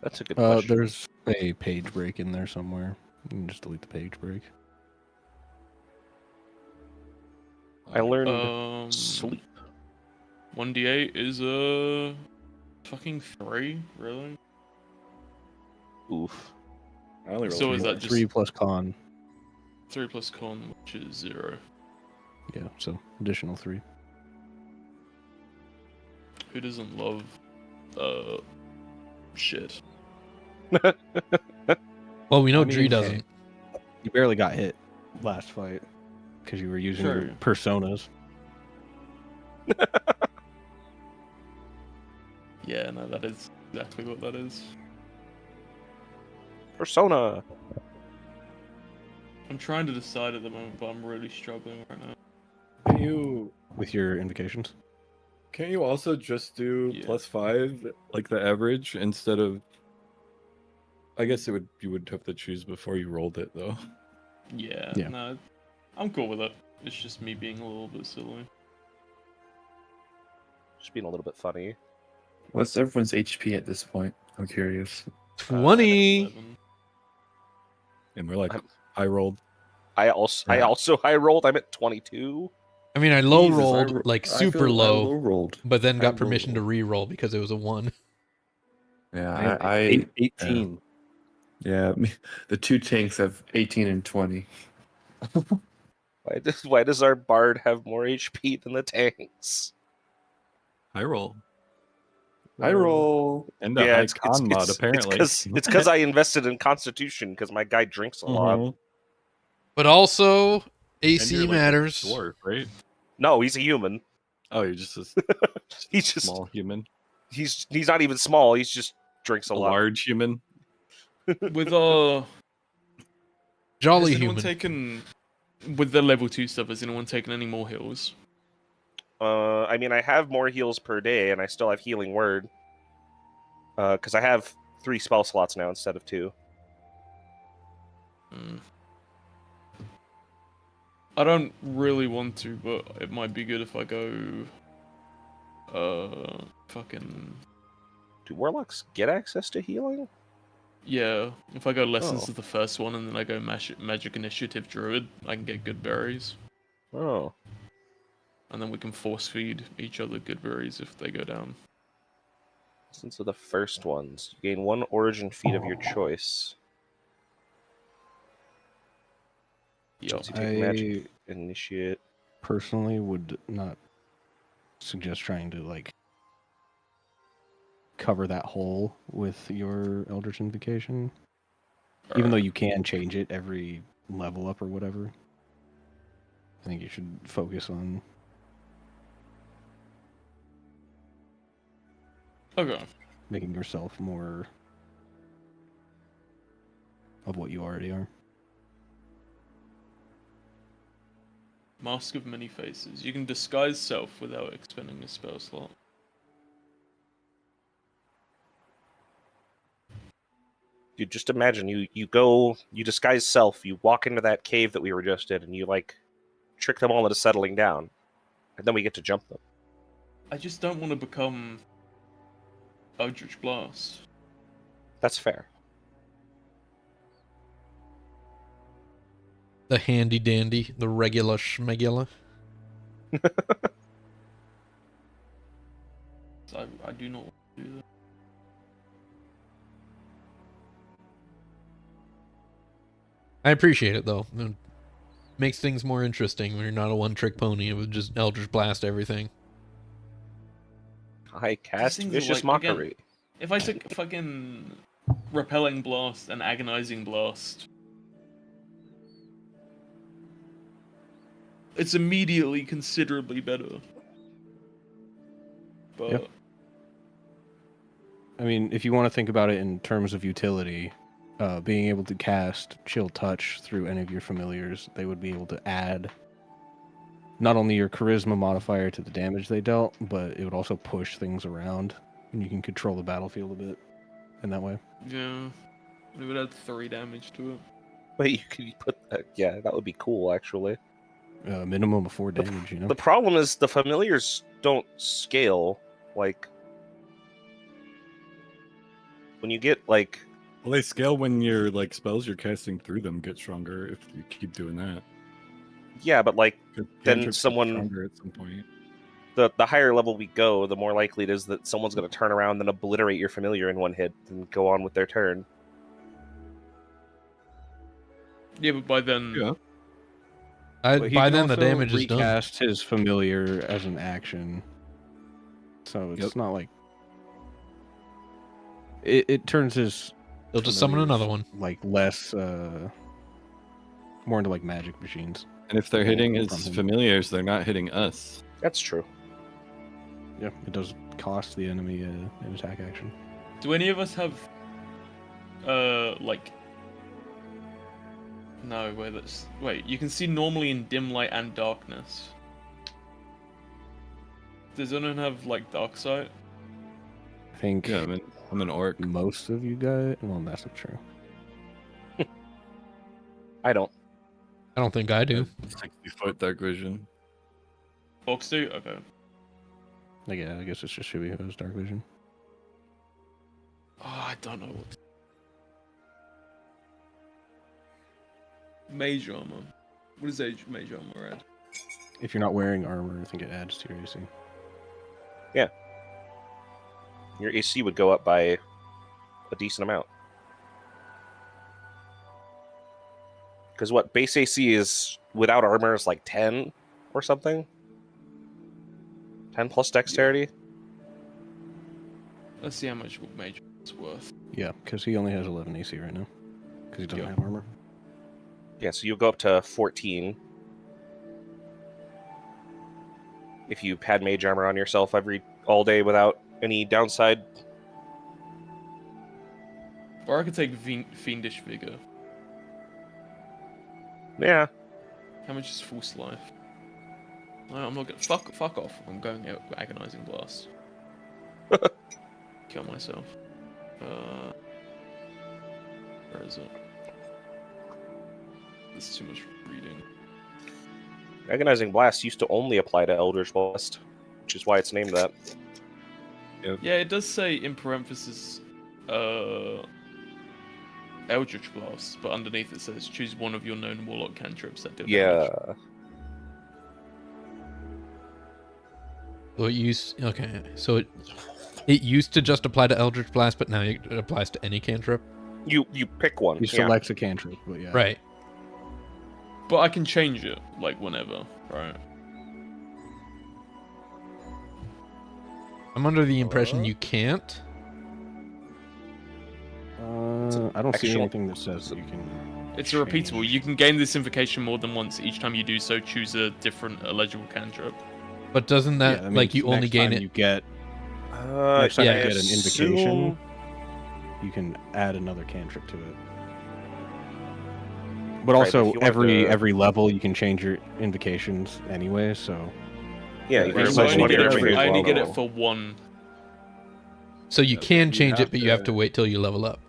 S2: That's a good question.
S4: There's a page break in there somewhere. You can just delete the page break.
S2: I learned sleep.
S5: 1d8 is a fucking 3, really?
S2: Oof.
S8: I only rolled
S5: So is
S8: one.
S5: that just
S4: 3 plus con.
S5: 3 plus con, which is 0?
S4: Yeah, so additional 3.
S5: Who doesn't love shit?
S6: Well, we know
S4: I mean,
S6: Dree doesn't.
S4: You barely got hit last fight because you were using your personas.
S5: Yeah, no, that is exactly what that is.
S2: Persona.
S5: I'm trying to decide at the moment, but I'm really struggling right now.
S8: Can you
S4: With your invocations.
S8: can't you also just do
S5: Yeah.
S8: +5 like the average instead of? I guess you would have to choose before you rolled it though.
S5: Yeah,
S4: Yeah.
S5: no, I'm cool with it. It's just me being a little bit silly.
S2: Just being a little bit funny.
S1: What's everyone's HP at this point? I'm curious.
S6: 20.
S5: 11.
S8: And we're like,
S2: I'm-
S8: I rolled.
S2: I also high rolled. I'm at 22.
S6: I mean, I low
S1: Jesus,
S6: rolled like
S1: I
S6: super
S1: feel
S6: low,
S1: rolled.
S6: but then
S1: I
S6: got
S1: low
S6: permission to
S1: rolled.
S6: re-roll because it was a 1.
S1: Yeah, I
S8: 18.
S1: yeah, the two tanks have 18 and 20.
S2: Why does our bard have more HP than the tanks?
S8: I roll.
S1: I roll.
S8: And a high con mod apparently.
S2: It's because I invested in Constitution because my guy drinks a lot.
S8: Mhm.
S6: But also,
S8: And
S6: AC
S8: you're, like, a
S6: matters.
S8: dwarf, right?
S2: No, he's a human.
S8: Oh, you're just a
S2: He's just
S8: small human,
S2: he's not even small. He's just drinks a
S8: a
S2: lot.
S8: large human.
S5: With our
S6: Jolly
S5: has anyone
S6: human.
S5: taken with the level 2 stuff? Has anyone taken any more heals?
S2: I mean, I have more heals per day, and I still have healing word. Because I have 3 spell slots now instead of 2.
S5: I don't really want to, but it might be good if I go. Fucking.
S2: Do warlocks get access to healing?
S5: Yeah, if I go lessons
S2: Oh.
S5: of the first one and then I go magic initiative druid, I can get good berries,
S2: Oh.
S5: and then we can force feed each other good berries if they go down.
S2: Since of the first ones, you gain 1 origin feat of your choice.
S5: Yeah,
S2: Once you take magic initiate.
S4: Personally would not suggest trying to like cover that hole with your Eldritch Invocation. Even though you can change it every level up or whatever. I think you should focus on
S5: Okay.
S4: making yourself more of what you already are.
S5: Mask of Many Faces. You can disguise self without expending a spell slot.
S2: Dude, just imagine you go, you disguise self, you walk into that cave that we were just in, and you like trick them all into settling down, and then we get to jump them.
S5: I just don't want to become Eldritch Blast.
S2: That's fair.
S6: The handy dandy, the regular schmegula.
S5: I do not want to do that.
S6: I appreciate it though. It makes things more interesting when you're not a one-trick pony. It would just Eldritch Blast everything.
S2: I cast
S5: things are
S2: vicious
S5: like, again,
S2: mockery.
S5: If I took fucking Repelling Blast and Agonizing Blast, it's immediately considerably better. But
S4: Yep. I mean, if you want to think about it in terms of utility, being able to cast Chill Touch through any of your familiars, they would be able to add not only your charisma modifier to the damage they dealt, but it would also push things around, and you can control the battlefield a bit in that way.
S5: yeah, it would add 3 damage to it.
S2: Wait, you could put that? Yeah, that would be cool, actually.
S4: Minimum of 4 damage, you know?
S2: The problem is the familiars don't scale. Like, when you get, like...
S8: Well, they scale when your like spells you're casting through them get stronger if you keep doing that.
S2: Yeah, but, like,
S8: 'Cause
S2: then
S8: cantrips get
S2: someone...
S8: stronger at some point.
S2: The higher level we go, the more likely it is that someone's going to turn around and obliterate your familiar in one hit and go on with their turn.
S5: Yeah, but by then,
S8: Yeah.
S4: But he
S6: By
S4: can
S6: then, the
S4: also
S6: damage is done.
S4: recast his familiar as an action, so it's
S8: Yep.
S4: not like it turns his.
S6: He'll just summon
S4: familiars,
S6: another one.
S4: like less, more into like magic machines.
S8: And if they're hitting
S4: From
S8: his
S4: him.
S8: familiars, they're not hitting us.
S2: That's true.
S4: Yeah, it does cost the enemy an attack action.
S5: do any of us have, like... No, wait, you can see normally in dim light and darkness. Does anyone have, like, dark sight?
S4: I think
S8: Yeah, I'm an orc.
S4: most of you guys. Well, that's not true.
S2: I don't.
S6: I don't think I do.
S8: 60-foot dark vision.
S5: Orcs do? Okay.
S4: Like, yeah, I guess it's just Shubi who has dark vision.
S5: Oh, I don't know what... Mage armor. What does mage armor add?
S4: If you're not wearing armor, I think it adds to your AC.
S2: Your AC would go up by a decent amount. Because what, base AC is, without armor, is like 10 or something? 10 plus dexterity?
S5: Let's see how much mage is worth.
S4: Yeah, because he only has 11 AC right now. Because he doesn't
S5: Yeah.
S4: have armor.
S2: Yeah, so you'll go up to 14. if you had mage armor on yourself all day without any downside.
S5: Or I could take Fiendish Vigor.
S2: Yeah.
S5: How much is False Life? No, I'm not gonna fuck off. I'm going out with Agonizing Blast. Kill myself. Where is it? There's too much reading.
S2: Agonizing Blast used to only apply to Eldritch Blast, which is why it's named that.
S5: Yeah, it does say in parentheses, Eldritch Blast, but underneath it says choose one of your known Warlock cantrips that deal damage.
S2: Yeah.
S6: So it used okay. So it used to just apply to Eldritch Blast, but now it applies to any cantrip.
S2: You pick one.
S4: He selects a cantrip, but yeah.
S6: Right.
S5: But I can change it, like, whenever, right?
S6: I'm under the impression you can't.
S4: I don't see
S2: actual-
S4: anything that says that you can.
S5: It's a repeatable. You can gain this invocation more than once. Each time you do so, choose a different eligible cantrip.
S6: But doesn't that,
S4: Yeah,
S6: like, you
S4: means
S6: only
S4: next
S6: gain
S4: time
S6: it?
S4: You get
S2: Uh,
S4: next time
S6: yeah,
S4: you get an
S2: assume-
S4: invocation, you can add another cantrip to it. But
S2: Right,
S4: also,
S2: if you want
S4: every level you can change your invocations anyway. So
S2: Yeah, you
S5: Yeah,
S2: can
S5: so I
S2: select
S5: only
S2: one of
S5: get
S2: your
S5: it for,
S2: invocations.
S5: I only get it
S1: level.
S5: for one.
S6: So you
S1: Yeah,
S6: can
S1: you
S6: change it,
S1: have
S6: but you have to
S1: to-
S6: wait till you level up.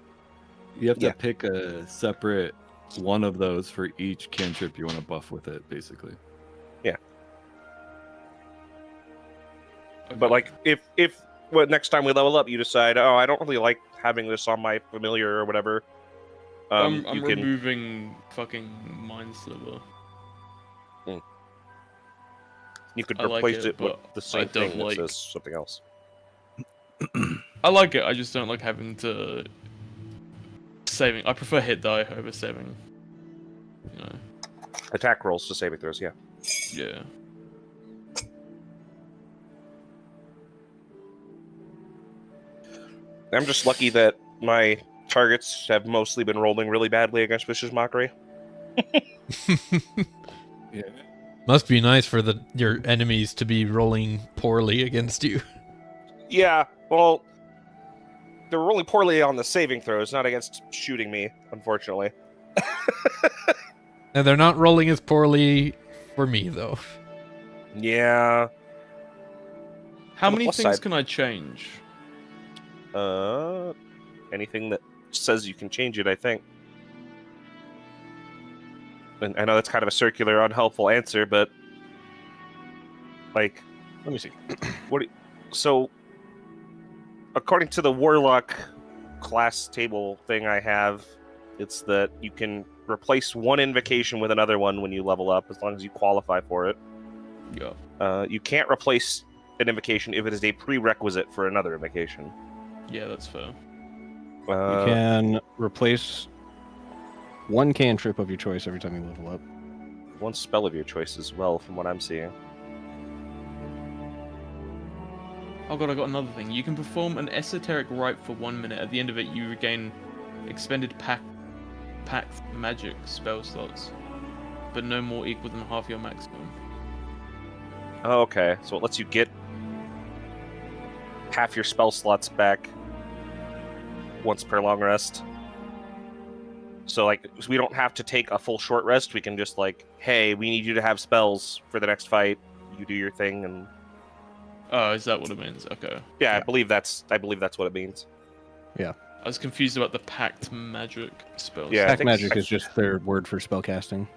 S8: You have to
S2: Yeah.
S8: pick a separate one of those for each cantrip you want to buff with it, basically.
S2: But like, if next time we level up, you decide, oh, I don't really like having this on my familiar or whatever.
S5: I'm
S2: You can
S5: removing fucking Mind Sliver.
S2: you could
S5: I like
S2: replace
S5: it,
S2: it with
S5: but
S2: the
S5: I
S2: same
S5: don't
S2: thing that
S5: like-
S2: says something else.
S5: I like it. I just don't like having to saving. I prefer hit die over saving. You know.
S2: Attack rolls to saving throws, yeah.
S5: Yeah.
S2: I'm just lucky that my targets have mostly been rolling really badly against Vicious Mockery.
S8: Yeah.
S6: Must be nice for your enemies to be rolling poorly against you.
S2: Yeah, well, they're rolling poorly on the saving throws, not against shooting me, unfortunately.
S6: And they're not rolling as poorly for me, though.
S2: Yeah.
S5: How
S2: On the
S5: many
S2: plus
S5: things
S2: side-
S5: can I change?
S2: Anything that says you can change it, I think. And I know that's kind of a circular, unhelpful answer, but like,
S4: let me see.
S2: so according to the Warlock class table thing I have, it's that you can replace one invocation with another one when you level up, as long as you qualify for it.
S5: Yeah.
S2: You can't replace an invocation if it is a prerequisite for another invocation.
S5: Yeah, that's fair.
S4: You can replace one cantrip of your choice every time you level up.
S2: One spell of your choice as well, from what I'm seeing.
S5: Oh god, I got another thing. You can perform an esoteric rite for 1 minute. At the end of it, you regain expended pact magic spell slots, but no more equal than half your maximum.
S2: Oh, okay, so it lets you get half your spell slots back once per long rest. So, like, we don't have to take a full short rest. We can just, like, hey, we need you to have spells for the next fight. You do your thing, and
S5: Oh, is that what it means? Okay.
S2: yeah, I believe that's what it means.
S5: I was confused about the pact magic spells.
S2: Yeah, I
S4: Pact
S2: think-
S4: magic is just their word for spellcasting.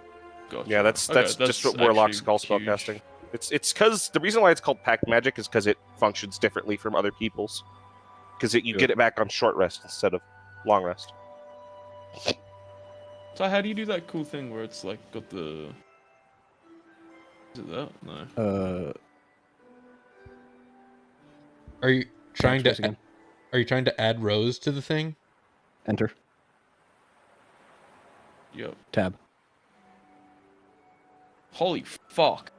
S5: Gotcha.
S2: Yeah, that's
S5: Okay,
S2: just what warlocks
S5: actually
S2: call
S5: huge.
S2: spellcasting. It's because the reason why it's called pact magic is because it functions differently from other people's. Because you get it back on short rest instead of long rest.
S5: So how do you do that cool thing where it's like got the? Is it that? No.
S6: Are you trying
S4: choice
S6: to
S4: again.
S6: Are you trying to add rows to the thing?
S4: Enter.
S5: Yep.
S4: Tab.
S5: Holy fuck.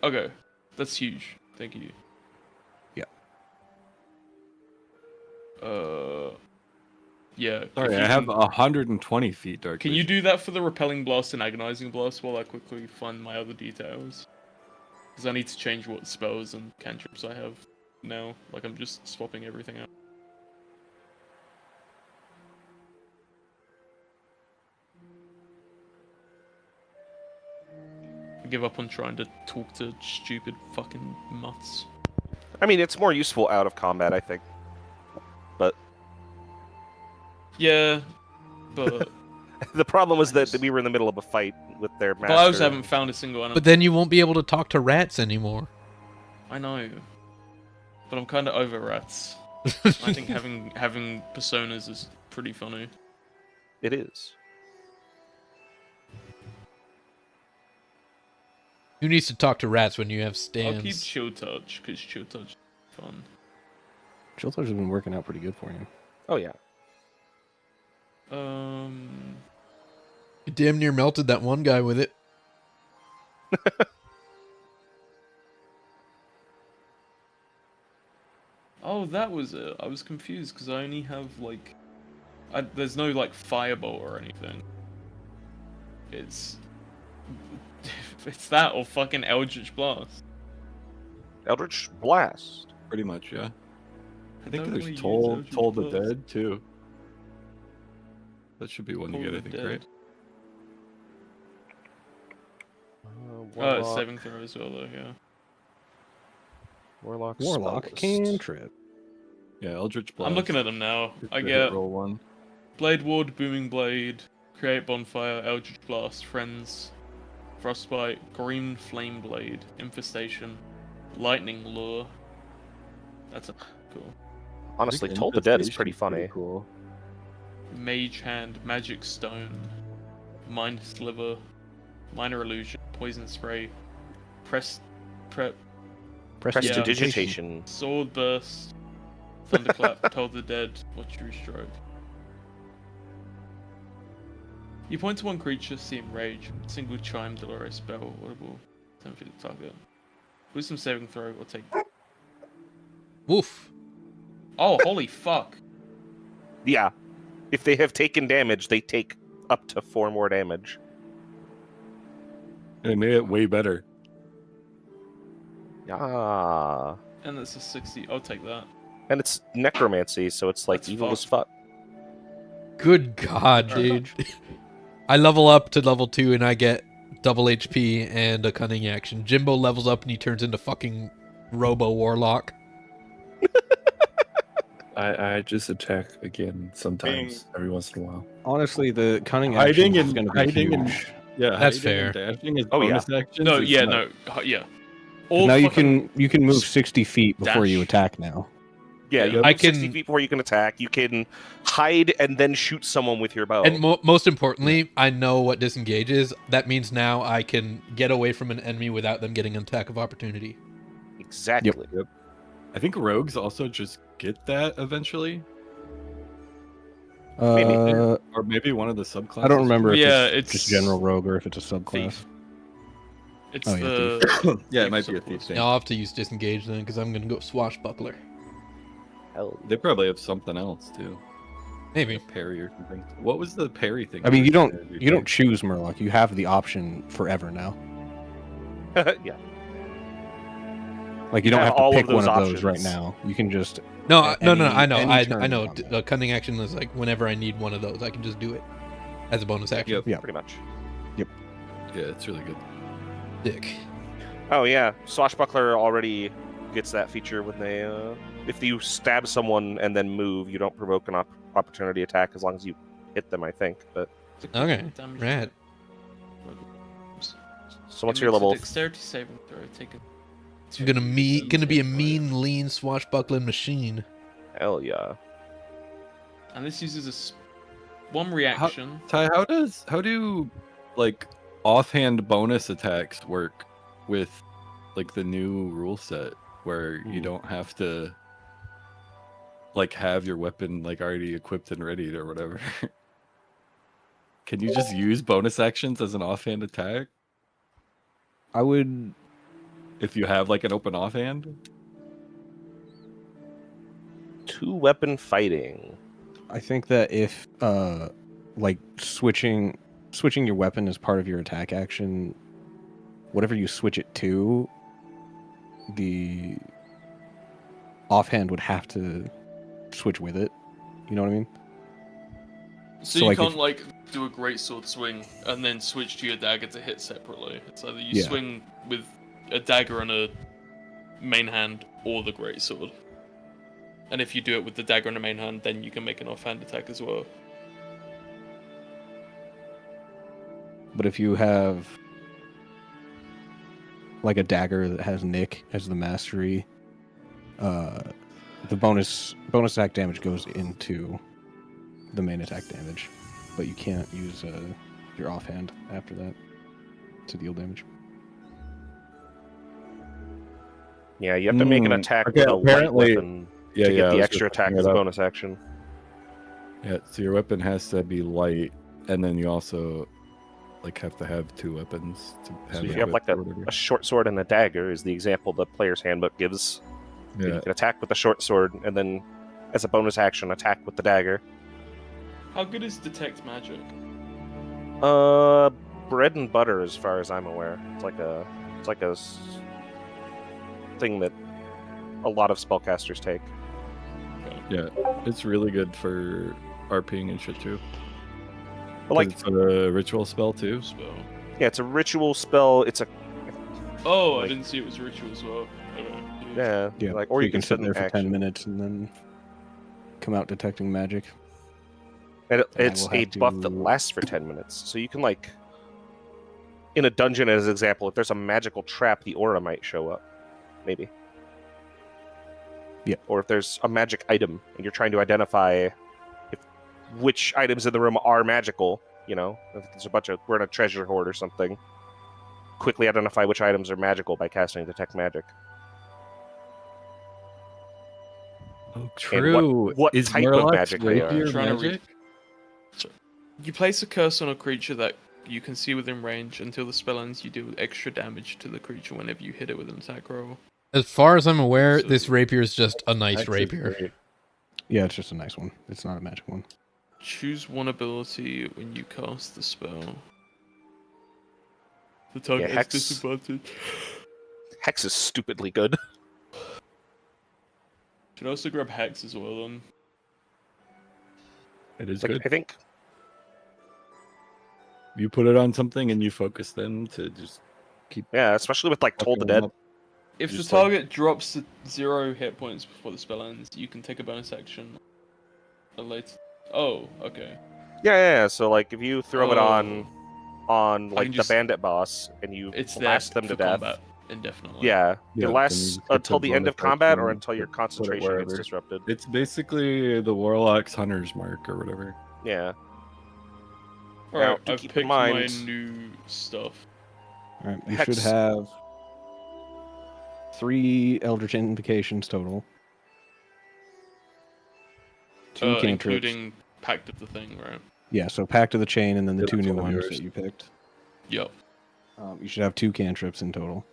S5: Okay, that's huge. Thank you.
S4: Yeah.
S5: Yeah.
S8: Sorry,
S5: if you
S8: I have
S5: can-
S8: 120 feet dark.
S5: Can you
S8: vision.
S5: do that for the repelling blast and agonizing blast while I quickly find my other details? Because I need to change what spells and cantrips I have now. Like, I'm just swapping everything out. I give up on trying to talk to stupid fucking muths.
S2: I mean, it's more useful out of combat, I think. But
S5: Yeah, but
S2: the problem was that we were in the middle of a fight with their master.
S5: but I also haven't found a single animal.
S6: But then you won't be able to talk to rats anymore.
S5: I know, but I'm kind of over rats. I think having personas is pretty funny.
S2: It is.
S6: Who needs to talk to rats when you have
S5: I'll keep
S6: stands?
S5: chill touch because chill touch is fun.
S4: Chill Touch has been working out pretty good for you.
S2: Oh yeah.
S6: You damn near melted that one guy with it.
S5: Oh, that was it. I was confused because I only have like, there's no like firebolt or anything. It's that or fucking Eldritch Blast.
S2: Eldritch Blast.
S8: Pretty much, yeah. I think
S5: don't
S8: there's
S5: really use
S8: Toll the
S5: Eldritch Blast.
S8: Dead too. That should be one you
S5: Toll
S8: get, I
S5: the
S8: think,
S5: Dead.
S8: right?
S5: Oh, it's
S2: Warlock.
S5: saving throw as well though, yeah.
S2: Warlock.
S4: Warlock
S2: Spell List.
S4: cantrip.
S8: Yeah, Eldritch Blast.
S5: I'm looking at them now.
S8: Just
S5: I
S8: the
S5: get
S8: hit roll one.
S5: Blade Ward, Booming Blade, Create Bonfire, Eldritch Blast, Friends, Frostbite, Green Flame Blade, Infestation, Lightning Lure. That's a cool.
S2: Honestly,
S8: I think
S2: Toll the Dead is
S8: Infestation's
S2: pretty funny.
S8: Cool.
S5: Mage Hand, Magic Stone, Mind Sliver, Minor Illusion, Poison Spray,
S2: Prestidigitation.
S5: Sword Burst, Thunderclap, Toll the Dead, or True Stroke. You point to one creature, see him rage. Single chime, Dolores spell, audible. Time for the target. Wisdom saving throw, or take.
S6: Woof.
S5: Oh, holy fuck!
S2: Yeah. If they have taken damage, they take up to 4 more damage.
S8: They made it way better.
S2: Ah.
S5: And that's a 60. I'll take that.
S2: And it's necromancy, so it's like
S5: That's
S2: evil as
S5: fucked.
S2: fuck.
S6: Good God, Jade. I level up to level 2 and I get double HP and a cunning action. Jimbo levels up and he turns into fucking Robo Warlock.
S1: I just attack again sometimes, every once in a while.
S4: Honestly, the cunning
S8: Hiding
S4: action is
S8: and-
S4: going to be
S8: hiding and-
S4: huge.
S8: Yeah,
S6: That's
S8: hiding and
S6: fair.
S8: Dashing is
S2: Oh, yeah.
S8: bonus actions.
S5: No,
S8: is
S5: yeah,
S8: not-
S5: yeah. All
S4: Now you
S5: fucking-
S4: can move 60 feet before you
S5: Dash.
S4: attack now.
S2: Yeah, you have
S6: I
S2: 60
S6: can-
S2: feet before you can attack. You can hide and then shoot someone with your bow.
S6: And most importantly, I know what disengage is. That means now I can get away from an enemy without them getting an attack of opportunity.
S2: Exactly.
S8: I think rogues also just get that eventually,
S2: Maybe.
S8: or maybe one of the subclasses.
S4: I don't remember if
S5: Yeah,
S4: it's,
S5: it's
S4: just general rogue or if it's a subclass.
S5: Thief. It's
S4: Oh, yeah,
S5: the.
S8: Yeah, it
S5: Thief
S8: might be a
S5: subclass.
S8: thief thing.
S6: Now I'll have to use disengage then because I'm going to go swashbuckler.
S2: Hell.
S8: They probably have something else too,
S6: Maybe.
S8: parry or something. What was the parry thing?
S4: I mean, you don't
S8: Every
S4: you don't
S8: time?
S4: choose Murloc. You have the option forever now.
S2: Yeah.
S4: Like you don't
S2: have
S4: have to
S2: all of
S4: pick one
S2: those
S4: of those right
S2: options.
S4: now. You can just
S6: No,
S4: At
S6: no,
S4: any-
S6: I know.
S4: any turn
S6: I know.
S4: on that.
S6: The cunning action is like whenever I need one of those, I can just do it as a bonus action.
S8: Yep.
S4: Yeah.
S2: Pretty much.
S8: Yeah, it's really good.
S6: Dick.
S2: Oh yeah, Swashbuckler already gets that feature when they, if you stab someone and then move, you don't provoke an opportunity attack as long as you hit them. I think. But
S6: Okay.
S5: Damage.
S6: Rad.
S2: so what's
S5: It
S2: your
S5: makes a
S2: level?
S5: Dexterity saving throw. Take a.
S6: I'm gonna be a
S5: 2d10
S6: mean, lean, swashbuckling machine.
S2: Hell yeah.
S5: And this uses one reaction.
S8: Ty, how do like offhand bonus attacks work with like the new rule set where you don't have to like have your weapon like already equipped and ready or whatever? Can you just use bonus actions as an offhand attack
S4: I would
S8: if you have like an open offhand?
S2: 2-weapon fighting.
S4: I think that if like switching your weapon as part of your attack action, whatever you switch it to the offhand would have to switch with it. You know what I mean?
S5: So,
S4: So,
S5: you
S4: like,
S5: can't
S4: if-
S5: like do a greatsword swing and then switch to your dagger to hit separately. It's either you
S4: Yeah.
S5: swing with a dagger and a main hand or the greatsword. And if you do it with the dagger and the main hand, then you can make an offhand attack as well.
S4: But if you have like a dagger that has Nick as the mastery, the bonus attack damage goes into the main attack damage, but you can't use your offhand after that to deal damage.
S2: Yeah, you have to make an attack
S8: okay,
S2: with a light
S8: apparently-
S2: weapon
S8: Yeah,
S2: to
S8: yeah.
S2: get
S8: I
S2: the
S8: was
S2: extra
S8: just
S2: attack
S8: looking
S2: as
S8: it
S2: a
S8: up.
S2: bonus action.
S8: Yeah, so your weapon has to be light, and then you also like have to have 2 weapons to have.
S2: So if
S8: it
S2: you have
S8: with
S2: like
S8: or whatever.
S2: a short sword and a dagger is the example the player's handbook gives. And
S8: Yeah,
S2: you can attack with the short sword and then as a bonus action attack with the dagger.
S5: How good is detect magic?
S2: Bread and butter as far as I'm aware. It's like a thing that a lot of spellcasters take.
S8: yeah, it's really good for RPing and shit too.
S2: But like,
S8: It's a ritual spell too.
S5: Spell.
S2: yeah, it's a ritual spell. It's a
S5: Oh,
S2: Like-
S5: I didn't see it was a ritual as well. Okay.
S2: yeah, like
S4: so
S2: or
S4: you
S2: you
S4: can
S2: can
S4: sit
S2: spend
S4: there for
S2: action.
S4: 10 minutes and then come out detecting magic.
S2: And
S4: And I
S2: it's
S4: will
S2: a
S4: have
S2: buff that
S4: to-
S2: lasts for 10 minutes. So you can like in a dungeon as an example, if there's a magical trap, the aura might show up. Maybe.
S4: Yeah.
S2: Or if there's a magic item and you're trying to identify which items in the room are magical, you know, if there's a bunch of we're in a treasure hoard or something, quickly identify which items are magical by casting detect magic.
S8: Oh,
S2: true. what
S8: Is
S2: type of
S8: Murloc's
S2: magic they are.
S8: rapier
S5: Trying to read-
S8: magic?
S5: You place a curse on a creature that you can see within range. Until the spell ends, you deal extra damage to the creature whenever you hit it with an attack roll.
S6: As far as I'm aware,
S5: So-
S6: this rapier is just a nice
S8: Hex is
S6: rapier.
S8: great.
S4: Yeah, it's just a nice one. It's not a magic one.
S5: Choose one ability when you cast the spell. The target has
S2: Hex.
S5: disadvantage.
S2: Hex is stupidly good.
S5: Should also grab Hex as well then.
S8: It is
S2: Like,
S8: good.
S2: I think
S8: You put it on something and you focus them to just keep.
S2: yeah, especially with like Toll the
S8: fucking
S2: Dead.
S8: them up.
S5: If the
S8: Just like-
S5: target drops to 0 hit points before the spell ends, you can take a bonus action. A later. Oh, okay.
S2: Yeah. So like, if you throw it on
S5: I
S2: like
S5: can
S2: the
S5: just-
S2: bandit boss and you
S5: It's
S2: blast
S5: there
S2: them to
S5: for
S2: death,
S5: combat indefinitely.
S2: yeah,
S8: Yeah,
S2: it
S8: then
S2: lasts
S8: you just get
S2: until
S8: the
S2: the end of
S8: bonus
S2: combat or
S8: action,
S2: until your
S8: put it
S2: concentration gets
S8: wherever.
S2: disrupted.
S8: It's basically the Warlock's Hunter's Mark or whatever.
S2: Yeah.
S5: Alright,
S2: do
S5: I've
S2: keep in
S5: picked my
S2: mind-
S5: new stuff.
S4: All right, you
S2: Hex-
S4: should have 3 Eldritch Invocations total. 2 cantrips.
S5: Including Pact of the Thing, right?
S4: Yeah, so Pact of the Chain and then the
S8: Yeah,
S4: 2
S8: that's
S4: new
S8: one of
S4: ones
S8: yours.
S4: that you picked.
S5: Yup.
S4: You should have 2 cantrips in total,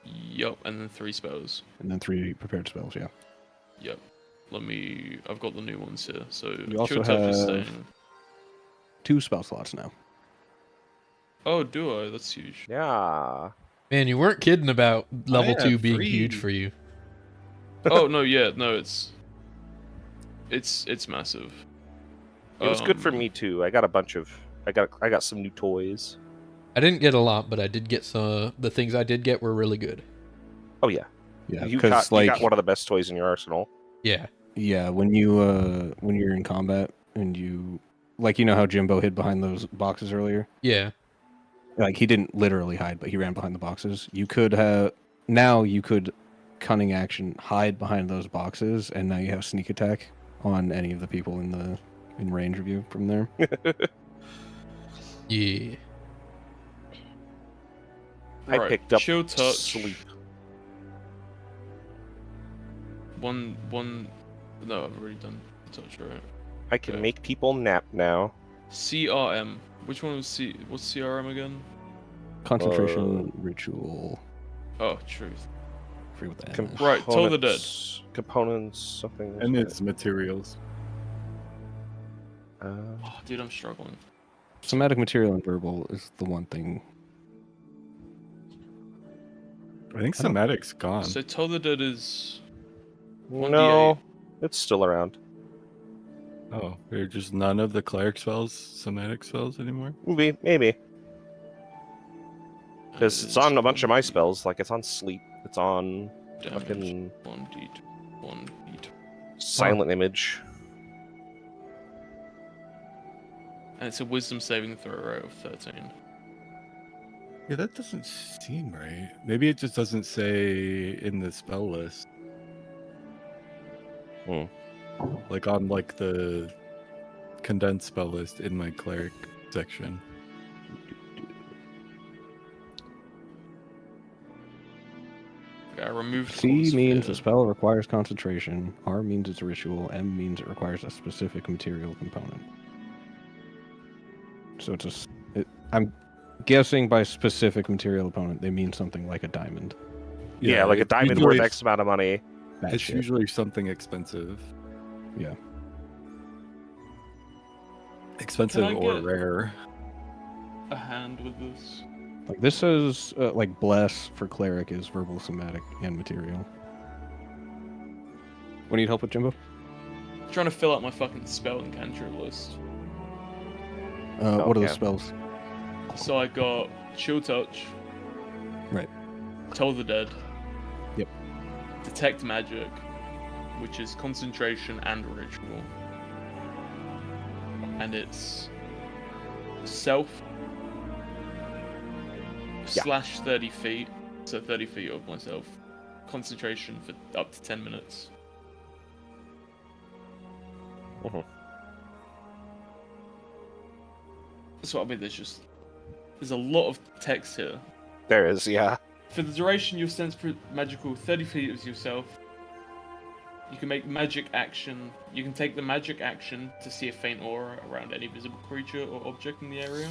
S5: Yup, and then 3 spells.
S4: and then 3 prepared spells. Yeah.
S5: Yep. I've got the new ones here. So
S4: You also
S5: Chill Touch is
S4: have-
S5: staying.
S4: 2 spell slots now.
S5: Oh, do I? That's huge.
S2: Yeah.
S6: Man, you weren't kidding about level
S8: have
S6: 2 being
S8: 3.
S6: huge for you.
S5: Oh no, yeah, no, it's massive.
S2: It was good for
S5: Um,
S2: me too. I got a bunch of I got some new toys.
S6: I didn't get a lot, but I did get some. The things I did get were really good.
S2: Oh yeah.
S4: Yeah,
S2: you
S4: because
S2: got one of the best toys in your arsenal.
S6: Yeah.
S4: yeah, when you're in combat and you like, you know how Jimbo hid behind those boxes earlier.
S6: Yeah.
S4: Like, he didn't literally hide, but he ran behind the boxes. You could cunning action hide behind those boxes, and now you have sneak attack on any of the people in range of you from there.
S6: Yeah.
S2: I
S5: Right,
S2: picked up
S5: Chill Touch.
S2: Sleep.
S5: One. No, I've already done touch, right?
S2: I can
S5: Okay.
S2: make people nap now.
S5: CRM. Which one was What's CRM again?
S4: Concentration ritual.
S5: Oh, truth.
S4: Free with that.
S2: Com-
S5: Right, Toll the Dead.
S2: Components, something.
S8: And it's materials.
S5: Oh, dude, I'm struggling.
S4: Somatic material and verbal is the one thing.
S8: I think Somatic's gone.
S5: So Toll the Dead is...
S2: No, it's still around.
S8: Oh, there are just none of the cleric spells, somatic spells anymore?
S2: Maybe. Because it's on a bunch of my
S5: 1d8,
S2: spells. Like, it's on sleep. It's on
S5: damage,
S2: fucking
S5: 1d8.
S2: silent image.
S5: And it's a wisdom saving throw rate of 13.
S8: Yeah, that doesn't seem right. Maybe it just doesn't say in the spell list.
S2: Hmm.
S8: Like on like the condensed spell list in my cleric section.
S5: Okay, I removed
S4: C
S5: Cause
S4: means
S5: Fear.
S4: the spell requires concentration. R means it's a ritual. M means it requires a specific material component. So I'm guessing by specific material component they mean something like a diamond.
S2: Yeah, like a
S8: it's
S2: diamond
S8: usually-
S2: worth X amount of money.
S4: That
S8: It's
S4: shit.
S8: usually something expensive.
S4: Yeah.
S8: Expensive
S5: Can I
S8: or
S5: get-
S8: rare.
S5: A hand with this.
S4: Like this says, like bless for cleric is verbal, somatic, and material. What need help with, Jimbo?
S5: Trying to fill out my fucking spell and cantrip list.
S4: What are the
S2: Okay.
S4: spells?
S5: So I got Chill Touch.
S4: Right.
S5: Toll the Dead.
S4: Yep.
S5: Detect Magic, which is concentration and ritual. And it's self slash 30 feet, so 30 feet of myself. Concentration for up to 10 minutes. So I mean, there's a lot of text here.
S2: There is, yeah.
S5: For the duration, you'll sense magical 30 feet of yourself. You can make magic action. You can take the magic action to see a faint aura around any visible creature or object in the area.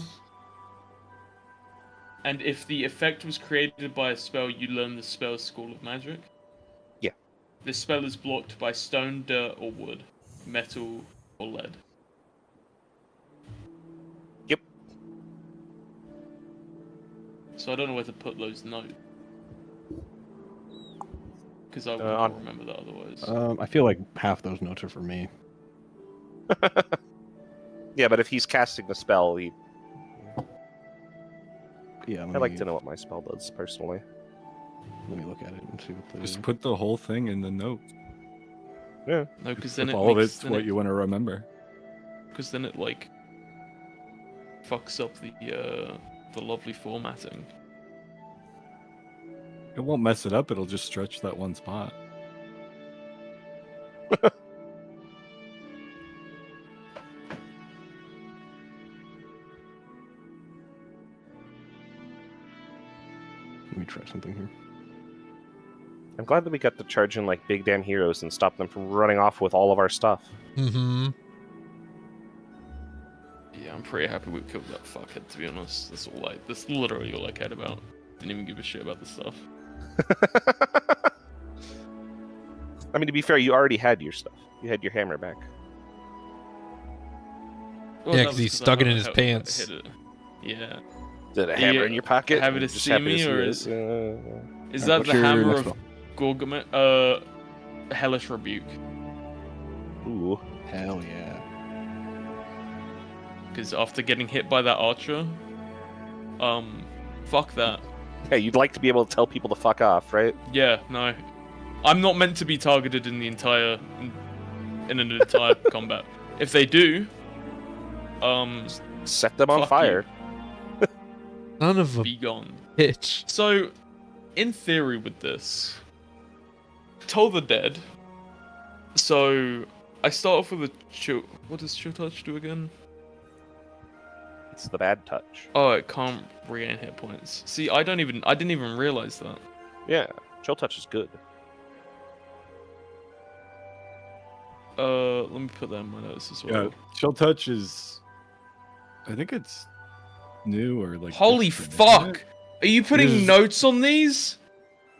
S5: And if the effect was created by a spell, you learn the spell's school of magic.
S2: Yeah.
S5: This spell is blocked by stone, dirt, or wood, metal, or lead.
S2: Yep.
S5: So I don't know where to put those notes. Because I
S2: on-
S5: won't remember that otherwise.
S4: I feel like half those notes are for me.
S2: Yeah, but if he's casting the spell,
S4: Yeah,
S2: I'd like to know what my spell does, personally.
S4: Let me look at it and see what the...
S8: Just put the whole thing in the note.
S5: No, because then
S8: If
S5: it
S8: all of
S5: makes,
S8: it's
S5: then
S8: what
S5: it,
S8: you want to remember.
S5: because then it like fucks up the lovely formatting.
S8: It won't mess it up, it'll just stretch that one spot.
S4: Let me try something here.
S2: I'm glad that we got to charge in like big damn heroes and stop them from running off with all of our stuff.
S6: Mm-hmm.
S5: Yeah, I'm pretty happy we killed that fuckhead, to be honest. That's literally all I cared about. Didn't even give a shit about the stuff.
S2: I mean, to be fair, you already had your stuff. You had your hammer back.
S5: Well,
S6: Yeah,
S5: that
S6: 'cause
S5: was
S6: he
S5: 'cause I
S6: stuck it in
S5: held-
S6: his
S5: held-
S6: pants.
S5: hit it. Yeah.
S2: Did a hammer in your pocket?
S5: have it
S2: and
S5: as
S2: just
S5: see
S2: happened to
S5: me,
S2: see
S5: or
S2: this?
S5: Is
S4: Alright,
S5: that
S4: what's
S5: the
S4: your
S5: hammer
S4: next
S5: of
S4: spell?
S5: Gorgamet? Hellish Rebuke.
S2: Ooh.
S4: Hell yeah.
S5: Because after getting hit by that archer, fuck that.
S2: Hey, you'd like to be able to tell people to fuck off, right?
S5: Yeah, no. I'm not meant to be targeted in an entire combat. If they do,
S2: Set them on
S5: Fuck
S2: fire.
S6: None of a
S5: be gone.
S6: bitch.
S5: So, in theory with this, Toll the Dead. So, I start off with a chill... What does Chill Touch do again?
S2: It's the bad touch.
S5: Oh, it can't regain hit points. See, I didn't even realize that.
S2: Yeah, chill touch is good.
S5: Let me put that in my notes as well.
S8: Yeah, Chill Touch is... I think it's new or like...
S5: Holy
S8: different, isn't
S5: fuck!
S8: it?
S5: Are you putting
S4: is-
S5: notes on these?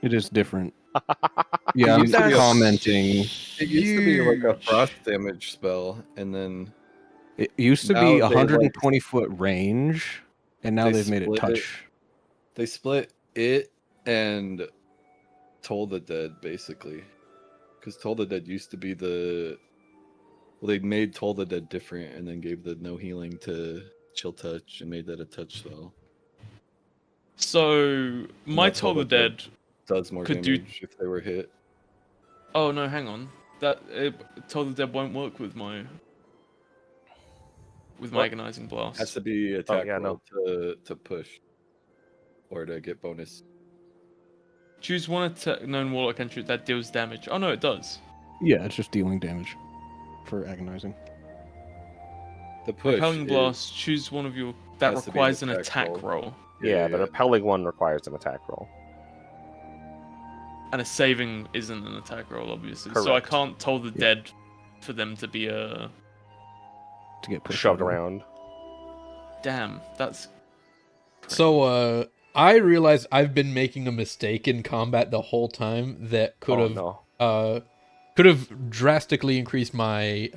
S4: It is different. Yeah, I'm
S8: used to be a-
S4: commenting.
S8: It used to be like a
S5: Huge.
S8: frost damage spell, and then
S4: It used to
S8: Now
S4: be
S8: they,
S4: 120 foot range, and now
S8: they
S4: they've made it
S8: split it.
S4: touch.
S8: they split it and Toll the Dead, basically. Because Toll the Dead used to be the... Well, they made Toll the Dead different and then gave the no healing to Chill Touch and made that a touch spell.
S5: So my
S8: Now
S5: Toll the Dead
S8: does more
S5: could do.
S8: damage if they were hit.
S5: Oh no, hang on. That Toll the Dead won't work with my agonizing blast.
S8: Has to be attack
S2: yeah,
S8: roll to push or to get bonus.
S5: Choose one known warlock entry that deals damage. Oh no, it does.
S4: Yeah, it's just dealing damage for agonizing.
S8: The push.
S5: Repelling blast. Choose one of your that
S8: has to be an
S5: requires an
S8: attack
S5: attack
S8: roll.
S5: roll.
S2: Yeah, the repelling one requires an attack roll.
S5: And a saving isn't an attack roll, obviously. So I
S2: Correct.
S5: can't Toll the Dead for them to be a.
S4: To get pushed
S2: Shoved
S4: over.
S2: around.
S5: Damn, that's.
S6: So, I realize I've been making a mistake in combat the whole time that could have
S2: no.
S6: could have drastically increased my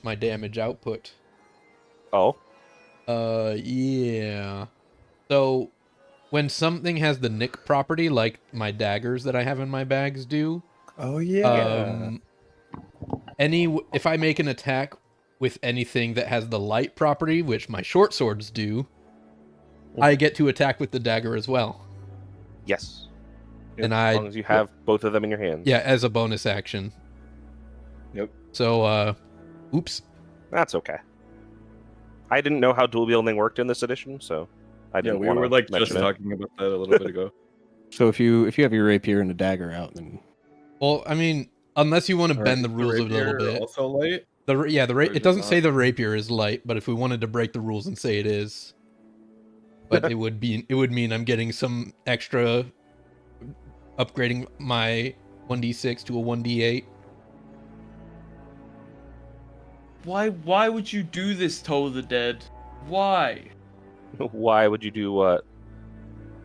S6: my damage output.
S2: Oh.
S6: Yeah. So, when something has the nick property, like my daggers that I have in my bags do,
S3: Oh yeah.
S6: if I make an attack with anything that has the light property, which my short swords do, I get to attack with the dagger as well.
S2: Yes.
S6: And
S2: As long as you have both of them in your hands.
S6: Yeah, as a bonus action.
S8: Yep.
S6: So, oops.
S2: That's okay. I didn't know how dual wielding worked in this edition, so I
S8: Yeah,
S2: didn't
S8: we
S2: wanna
S8: were like just
S2: mention it.
S8: talking about that a little bit ago.
S4: So if you have your rapier and a dagger out, then
S6: Well, I mean, unless you want to bend the
S8: Is
S6: rules a little
S8: rapier
S6: bit.
S8: Also light.
S6: The
S8: Or is
S6: it doesn't
S8: it
S6: say
S8: not?
S6: the rapier is light, but if we wanted to break the rules and say it is, but it would mean I'm getting some extra upgrading my 1d6 to a 1d8.
S5: Why would you do this, Toll the Dead? Why?
S2: Why would you do what?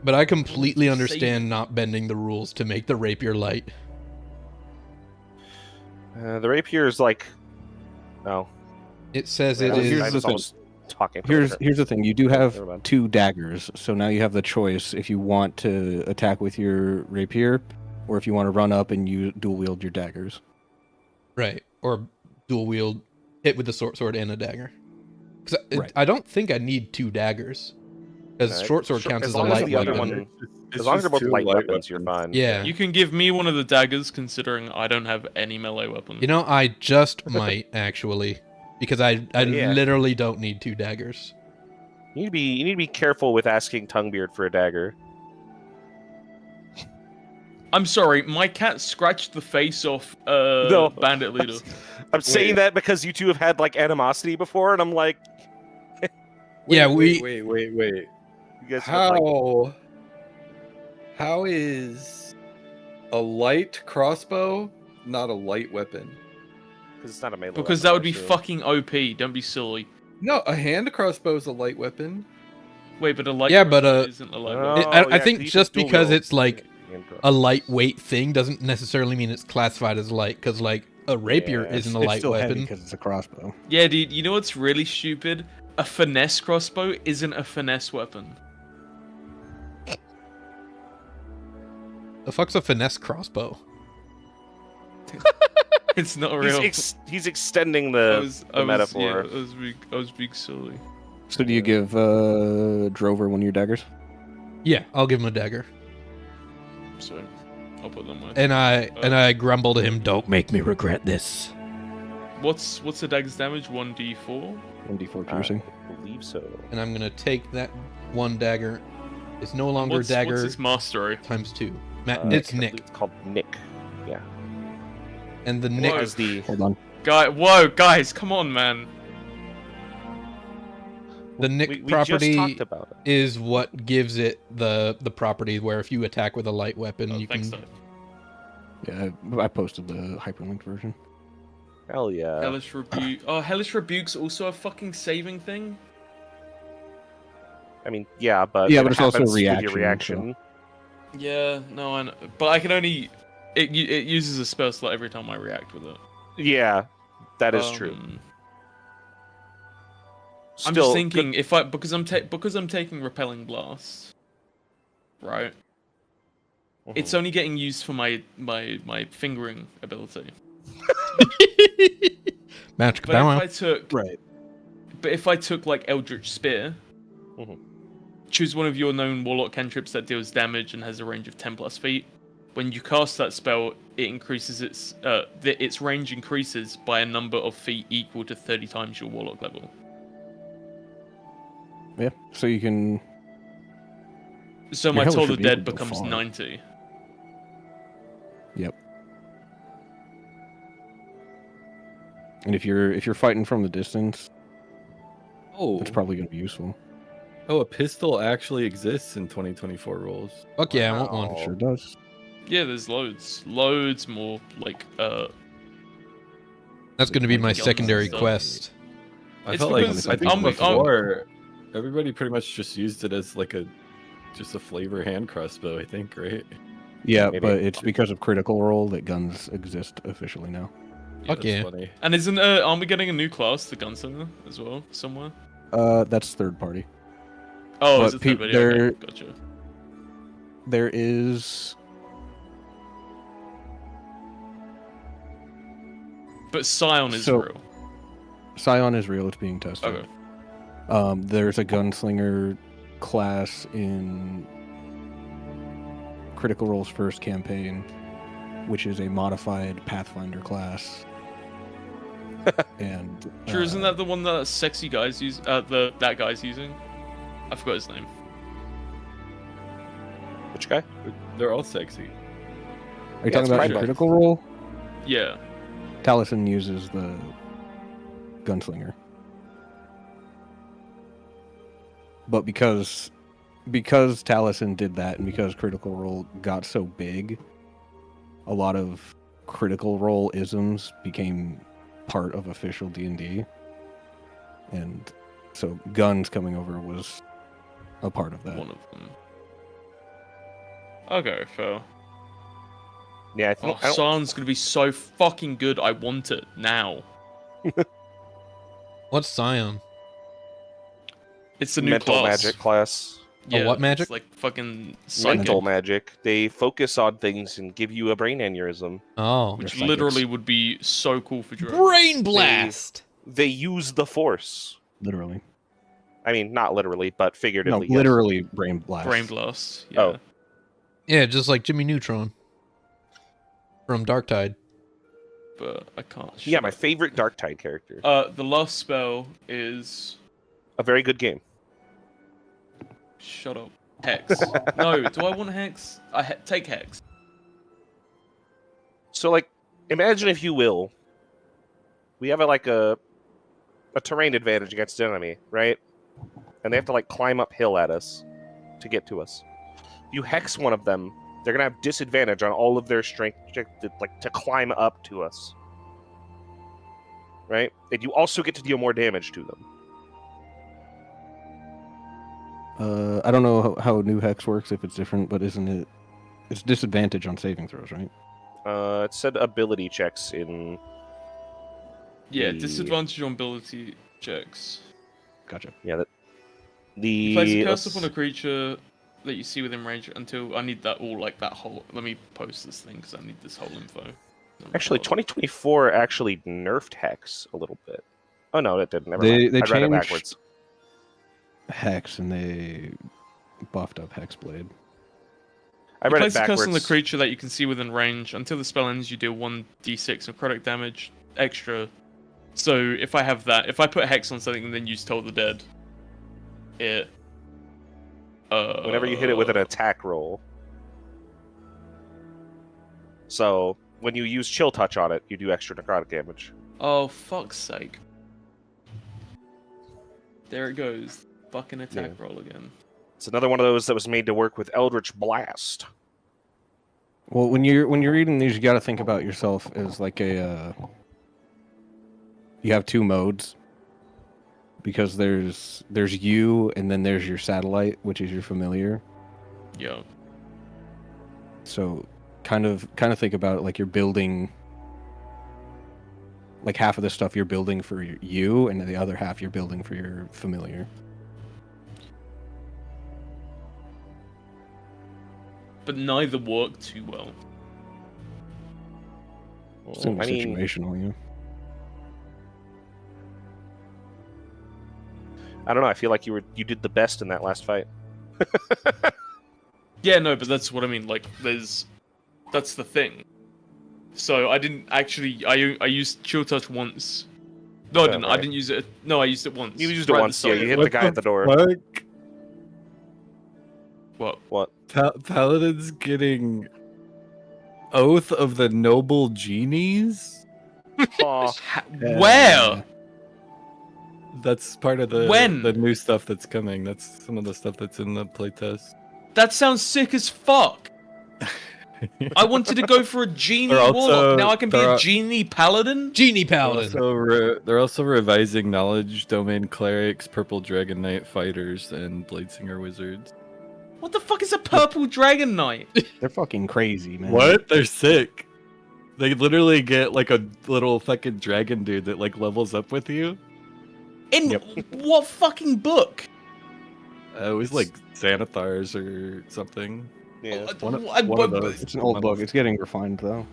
S6: But I completely
S5: Save
S6: understand
S5: it.
S6: not bending the rules to make the rapier light.
S2: The rapier is like... Oh.
S6: It says
S2: Wait,
S6: it
S2: I was-
S6: is.
S2: I was almost talking.
S4: here's the thing. You do
S2: Never
S4: have
S2: mind.
S4: 2 daggers, so now you have the choice if you want to attack with your rapier, or if you want to run up and you dual wield your daggers.
S6: Right. Or dual wield, hit with the sword and a dagger. 'Cause
S4: Right.
S6: I don't think I need 2 daggers. Because
S2: Alright.
S6: short sword
S2: Sure,
S6: counts
S2: as
S6: as a
S2: long as
S6: light
S2: the other
S6: weapon.
S2: one-
S8: It's
S2: As long as they're
S8: just
S2: both
S8: two
S2: light weapons, you're fine.
S6: Yeah.
S5: You can give me one of the daggers, considering I don't have any melee weapons.
S6: You know, I just might actually, because I
S2: Yeah.
S6: literally don't need 2 daggers.
S2: You need to be careful with asking Tonguebeard for a dagger.
S5: I'm sorry, my cat scratched the face off
S2: No.
S5: Bandit Leader.
S2: I'm saying that because you two have had like animosity before, and I'm like,
S6: Yeah,
S8: wait.
S2: you guys have, like,
S8: How is a light crossbow not a light weapon?
S2: because it's not a melee.
S5: Because
S2: weapon,
S5: that would be
S2: I assume.
S5: fucking OP, don't be silly.
S8: No, a hand crossbow is a light weapon.
S5: Wait, but a light
S6: Yeah, but,
S5: crossbow isn't a light
S2: Oh,
S5: weapon.
S6: I
S2: yeah,
S6: think
S2: 'cause you
S6: just
S2: can dual
S6: because
S2: wield
S6: it's like
S2: hand crossbow.
S6: a lightweight thing doesn't necessarily mean it's classified as light. Because like a rapier
S2: Yeah,
S6: isn't a
S4: It's
S6: light
S4: still heavy
S6: weapon.
S4: because it's a crossbow.
S5: Yeah, dude, you know what's really stupid? A finesse crossbow isn't a finesse weapon.
S6: The fuck's a finesse crossbow?
S5: It's not real.
S2: He's extending
S5: I
S2: the,
S5: was,
S2: the metaphor.
S5: Yeah, I was being silly.
S4: So do you give Drover one of your daggers?
S6: Yeah, I'll give him a dagger.
S5: So, I'll put them away.
S6: And I grumble to him, "Don't make me regret this."
S5: What's the dagger's damage? 1d4?
S4: 1d4 piercing.
S2: I believe so.
S6: And I'm gonna take that one dagger. It's no longer
S5: What's
S6: dagger
S5: its mastery?
S6: times 2. It's
S2: I believe
S6: Nick.
S2: It's called Nick. Yeah.
S6: And the
S5: Whoa.
S6: Nick
S2: Is the
S4: Hold on.
S5: Whoa, guys, come on, man.
S6: The Nick
S2: we just
S6: property
S2: talked about it.
S6: is what gives it the property where if you attack with a light weapon,
S5: Oh,
S6: you
S5: thanks,
S6: can.
S5: though.
S4: Yeah, I posted the hyperlinked version.
S2: Hell yeah.
S5: Hellish Rebuke. Oh, Hellish Rebuke's also a fucking saving thing?
S2: I mean, yeah, but
S4: Yeah,
S2: it
S4: but it's also a
S2: happens with your
S4: reaction,
S2: reaction.
S5: Yeah, no, I know. But I can only... It uses a spell slot every time I react with it.
S2: Yeah, that is true.
S5: I'm
S2: Still,
S5: just thinking, if I... Because I'm taking Repelling Blast, right? It's only getting used for my fingering ability.
S6: Magic
S5: But
S6: power.
S5: if I took
S4: Right.
S5: But if I took like Eldritch Spear,
S2: Mhm.
S5: choose one of your known Warlock cantrips that deals damage and has a range of 10+ feet. When you cast that spell, it increases its range increases by a number of feet equal to 30 times your Warlock level.
S4: Yeah. So you can.
S5: So
S4: Your
S5: my
S4: hellish
S5: Toll the
S4: rebuke
S5: Dead
S4: would go
S5: becomes
S4: far.
S5: 90.
S4: Yep. And if you're fighting from the distance,
S8: Oh,
S4: it's probably going to be useful.
S8: a pistol actually exists in 2024 rules.
S6: Fuck yeah, I want one.
S4: It sure does.
S5: Yeah, there's loads more like
S6: That's going to be my
S5: guns and
S6: secondary
S5: stuff.
S6: quest.
S8: I
S5: It's
S8: felt like
S5: because
S8: I think
S5: I'm-
S8: before everybody pretty much just used it as like just a flavor hand crossbow. I think, right?
S4: Yeah,
S2: Maybe.
S4: but it's because of Critical Role that guns exist officially now.
S6: Fuck
S8: That's
S6: yeah.
S8: funny.
S5: And aren't we getting a new class, the Gunslinger, as well somewhere?
S4: That's third party.
S5: Oh,
S4: But
S5: is it third
S4: peop-
S5: video?
S4: there-
S5: Okay, gotcha.
S4: There is.
S5: But Scion is
S4: So-
S5: real.
S4: Scion is real. It's being tested.
S5: Okay.
S4: There's a gunslinger class in Critical Role's first campaign, which is a modified Pathfinder class. And
S5: Sure, isn't that the one that sexy guys use? That guy's using. I forgot his name.
S2: Which guy?
S8: They're all sexy.
S4: Are you
S2: Yeah,
S4: talking
S2: it's
S4: about
S2: Pride
S4: in
S2: Month.
S4: Critical Role?
S5: Yeah.
S4: Taliesin uses the gunslinger, but because Taliesin did that, and because Critical Role got so big, a lot of Critical Role isms became part of official D&D, and so guns coming over was a part of that.
S5: One of them. Okay, fair.
S2: Yeah, I
S5: Oh,
S2: don't.
S5: Scion's gonna be so fucking good. I want it now.
S6: What's Scion?
S5: It's the new
S2: mental
S5: class.
S2: magic class.
S5: Yeah,
S6: what magic?
S5: It's like fucking psychic,
S2: Mental magic. They focus on things and give you a brain aneurysm.
S6: Oh.
S5: which
S4: They're
S5: literally
S4: psychics.
S5: would be so cool for Drew.
S6: Brain blast!
S2: They use the force.
S4: Literally,
S2: I mean, not literally, but
S4: no,
S2: figuratively. yes.
S4: literally brain blast.
S5: Brain blast. Yeah.
S2: Oh.
S6: Yeah, just like Jimmy Neutron. From Darktide.
S5: But I can't.
S2: Yeah,
S5: shut
S2: my
S5: up.
S2: favorite Darktide character.
S5: The last spell is
S2: A very good game.
S5: shut up. Hex. No, do I want Hex? Take Hex.
S2: So, like, imagine if you will, we have a terrain advantage against an enemy, right? And they have to like climb uphill at us to get to us. You hex one of them, they're gonna have disadvantage on all of their strength to climb up to us, right? And you also get to deal more damage to them.
S4: I don't know how new hex works, if it's different, but isn't it? It's disadvantage on saving throws, right?
S2: It said ability checks in.
S5: Yeah,
S2: The-
S5: disadvantage on ability checks.
S4: Gotcha.
S2: Yeah, that.
S5: You place a curse
S2: let's-
S5: upon a creature that you see within range until I need that all like that whole. Let me post this thing because I need this whole info.
S2: Actually, 2024 actually nerfed hex a little bit. Oh no, it didn't. Never
S4: They-
S2: mind.
S4: they
S2: I read it
S4: changed-
S2: backwards.
S4: Hex, and they buffed up Hexblade.
S2: I
S5: You
S2: read it
S5: place a curse on the
S2: backwards.
S5: creature that you can see within range. Until the spell ends, you deal 1d6 necrotic damage extra. So if I have that, if I put Hex on something and then use Toll the Dead, it.
S2: Whenever you hit it with an attack roll. So when you use Chill Touch on it, you do extra necrotic damage.
S5: Oh, fuck's sake. There it goes. Fucking attack roll again.
S2: It's another one of those that was made to work with Eldritch Blast.
S4: Well, when you're reading these, you got to think about yourself as like a. You have two modes. Because there's you, and then there's your satellite, which is your familiar.
S5: Yeah.
S4: So, kind of think about it like you're building. Like half of the stuff you're building for you, and the other half you're building for your familiar.
S5: but neither work too well.
S4: Single
S2: I mean,
S4: situational, yeah.
S2: I don't know. I feel like you did the best in that last fight.
S5: Yeah, no, but that's what I mean. Like, that's the thing. So I didn't actually. I used chill touch once. No, I didn't. I
S2: right.
S5: didn't use it. No, I used it once.
S2: You used it
S5: Right at the
S2: once. Yeah,
S5: start.
S2: you hit the guy at the door.
S8: Fuck?
S5: What?
S2: What?
S8: Paladin's getting Oath of the Noble Genies?
S2: Aw.
S5: Where?
S8: That's part of the
S5: When?
S8: the new stuff that's coming. That's some of the stuff that's in the playtest.
S5: That sounds sick as fuck. I wanted to go for a genie
S8: They're also-
S5: warlock. Now I can be
S8: they're
S5: a
S8: al-
S5: genie paladin.
S6: Genie Paladin.
S8: They're also revising Knowledge Domain Clerics, Purple Dragon Knight Fighters, and Bladesinger Wizards.
S5: What the fuck is a purple dragon knight?
S4: They're fucking crazy, man.
S8: What? They're sick. They literally get like a little fucking dragon dude that like levels up with you.
S5: In what fucking book?
S8: It was like Xanathars or something.
S2: Yeah.
S8: One of those.
S4: It's an old book. It's getting refined though.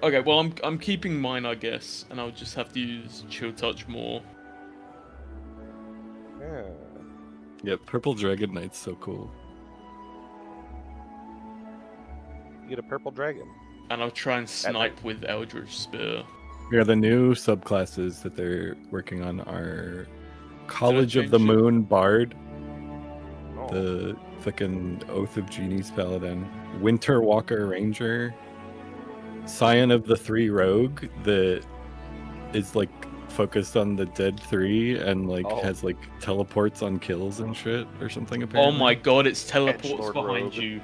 S5: Okay, well I'm keeping mine, I guess, and I'll just have to use chill touch more.
S2: Yeah.
S8: Yeah, Purple Dragon Knight's so cool.
S2: You get a purple dragon.
S5: And I'll try and snipe with Eldritch Spear.
S8: Yeah, the new subclasses that they're working on are College of the
S5: change it?
S8: Moon Bard,
S2: Oh.
S8: the fucking Oath of Genies Paladin, Winter Walker Ranger, Scion of the Three Rogue that is like focused on the Dead Three and like
S2: Oh.
S8: has like teleports on kills and shit or something
S5: Oh
S8: apparently.
S5: my god, it's teleports
S2: Edgelord
S5: behind
S2: rogue.
S5: you.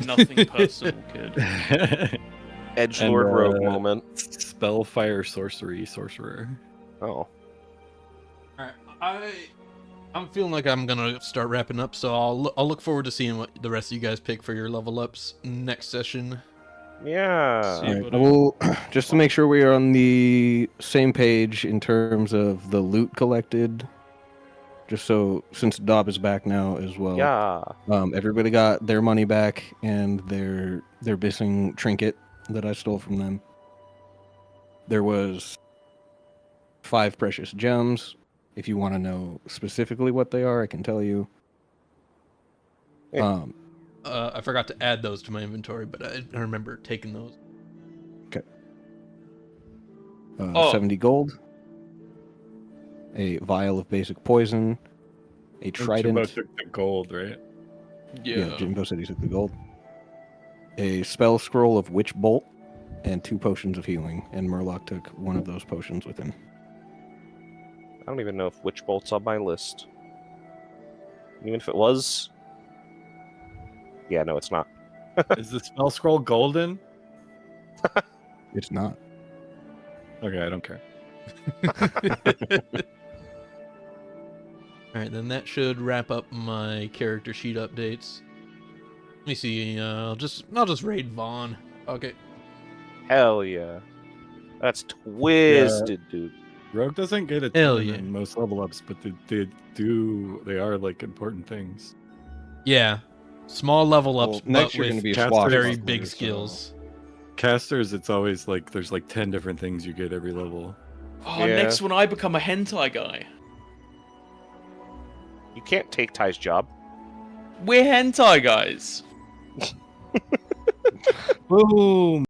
S5: Nothing personal, kid.
S2: Edgelord
S8: And,
S2: rogue moment.
S8: Spellfire Sorcerer.
S2: Oh.
S6: Alright, I'm feeling like I'm gonna start wrapping up, so I'll look forward to seeing what the rest of you guys pick for your level ups next session.
S2: Yeah.
S5: See.
S4: Alright, well, just to make sure we are on the same page in terms of the loot collected, just so since Dob is back now as well.
S2: Yeah.
S4: Everybody got their money back and their missing trinket that I stole from them. There was 5 precious gems. If you want to know specifically what they are, I can tell you.
S2: Yeah.
S6: I forgot to add those to my inventory, but I remember taking those.
S5: Oh.
S4: 70 gold, a vial of basic poison, a trident.
S8: Jimbo took the gold, right?
S4: Yeah, Jimbo said he took the gold. A spell scroll of Witch Bolt, and 2 potions of healing. And Murloc took one of those potions with him.
S2: I don't even know if Witch Bolt's on my list. Even if it was. Yeah, no, it's not.
S8: Is the spell scroll golden?
S4: It's not.
S8: Okay, I don't care.
S6: Alright, then that should wrap up my character sheet updates. Let me see, I'll just raid Vaughn. Okay.
S2: Hell yeah. That's twisted, dude.
S8: Rogue doesn't get a
S6: Hell
S8: ton
S6: yeah.
S8: in most level ups, but they are like important things.
S6: Yeah. Small level ups,
S4: Well, next
S6: but
S4: you're going
S6: with
S4: to be a
S8: casters
S4: swashbuckler,
S6: very big
S4: so-
S6: skills.
S8: Casters, it's always like there's like 10 different things you get every level.
S5: Oh,
S2: Yeah.
S5: next one I become a hentai guy.
S2: You can't take Ty's job.
S5: We're hentai guys.
S8: Boom!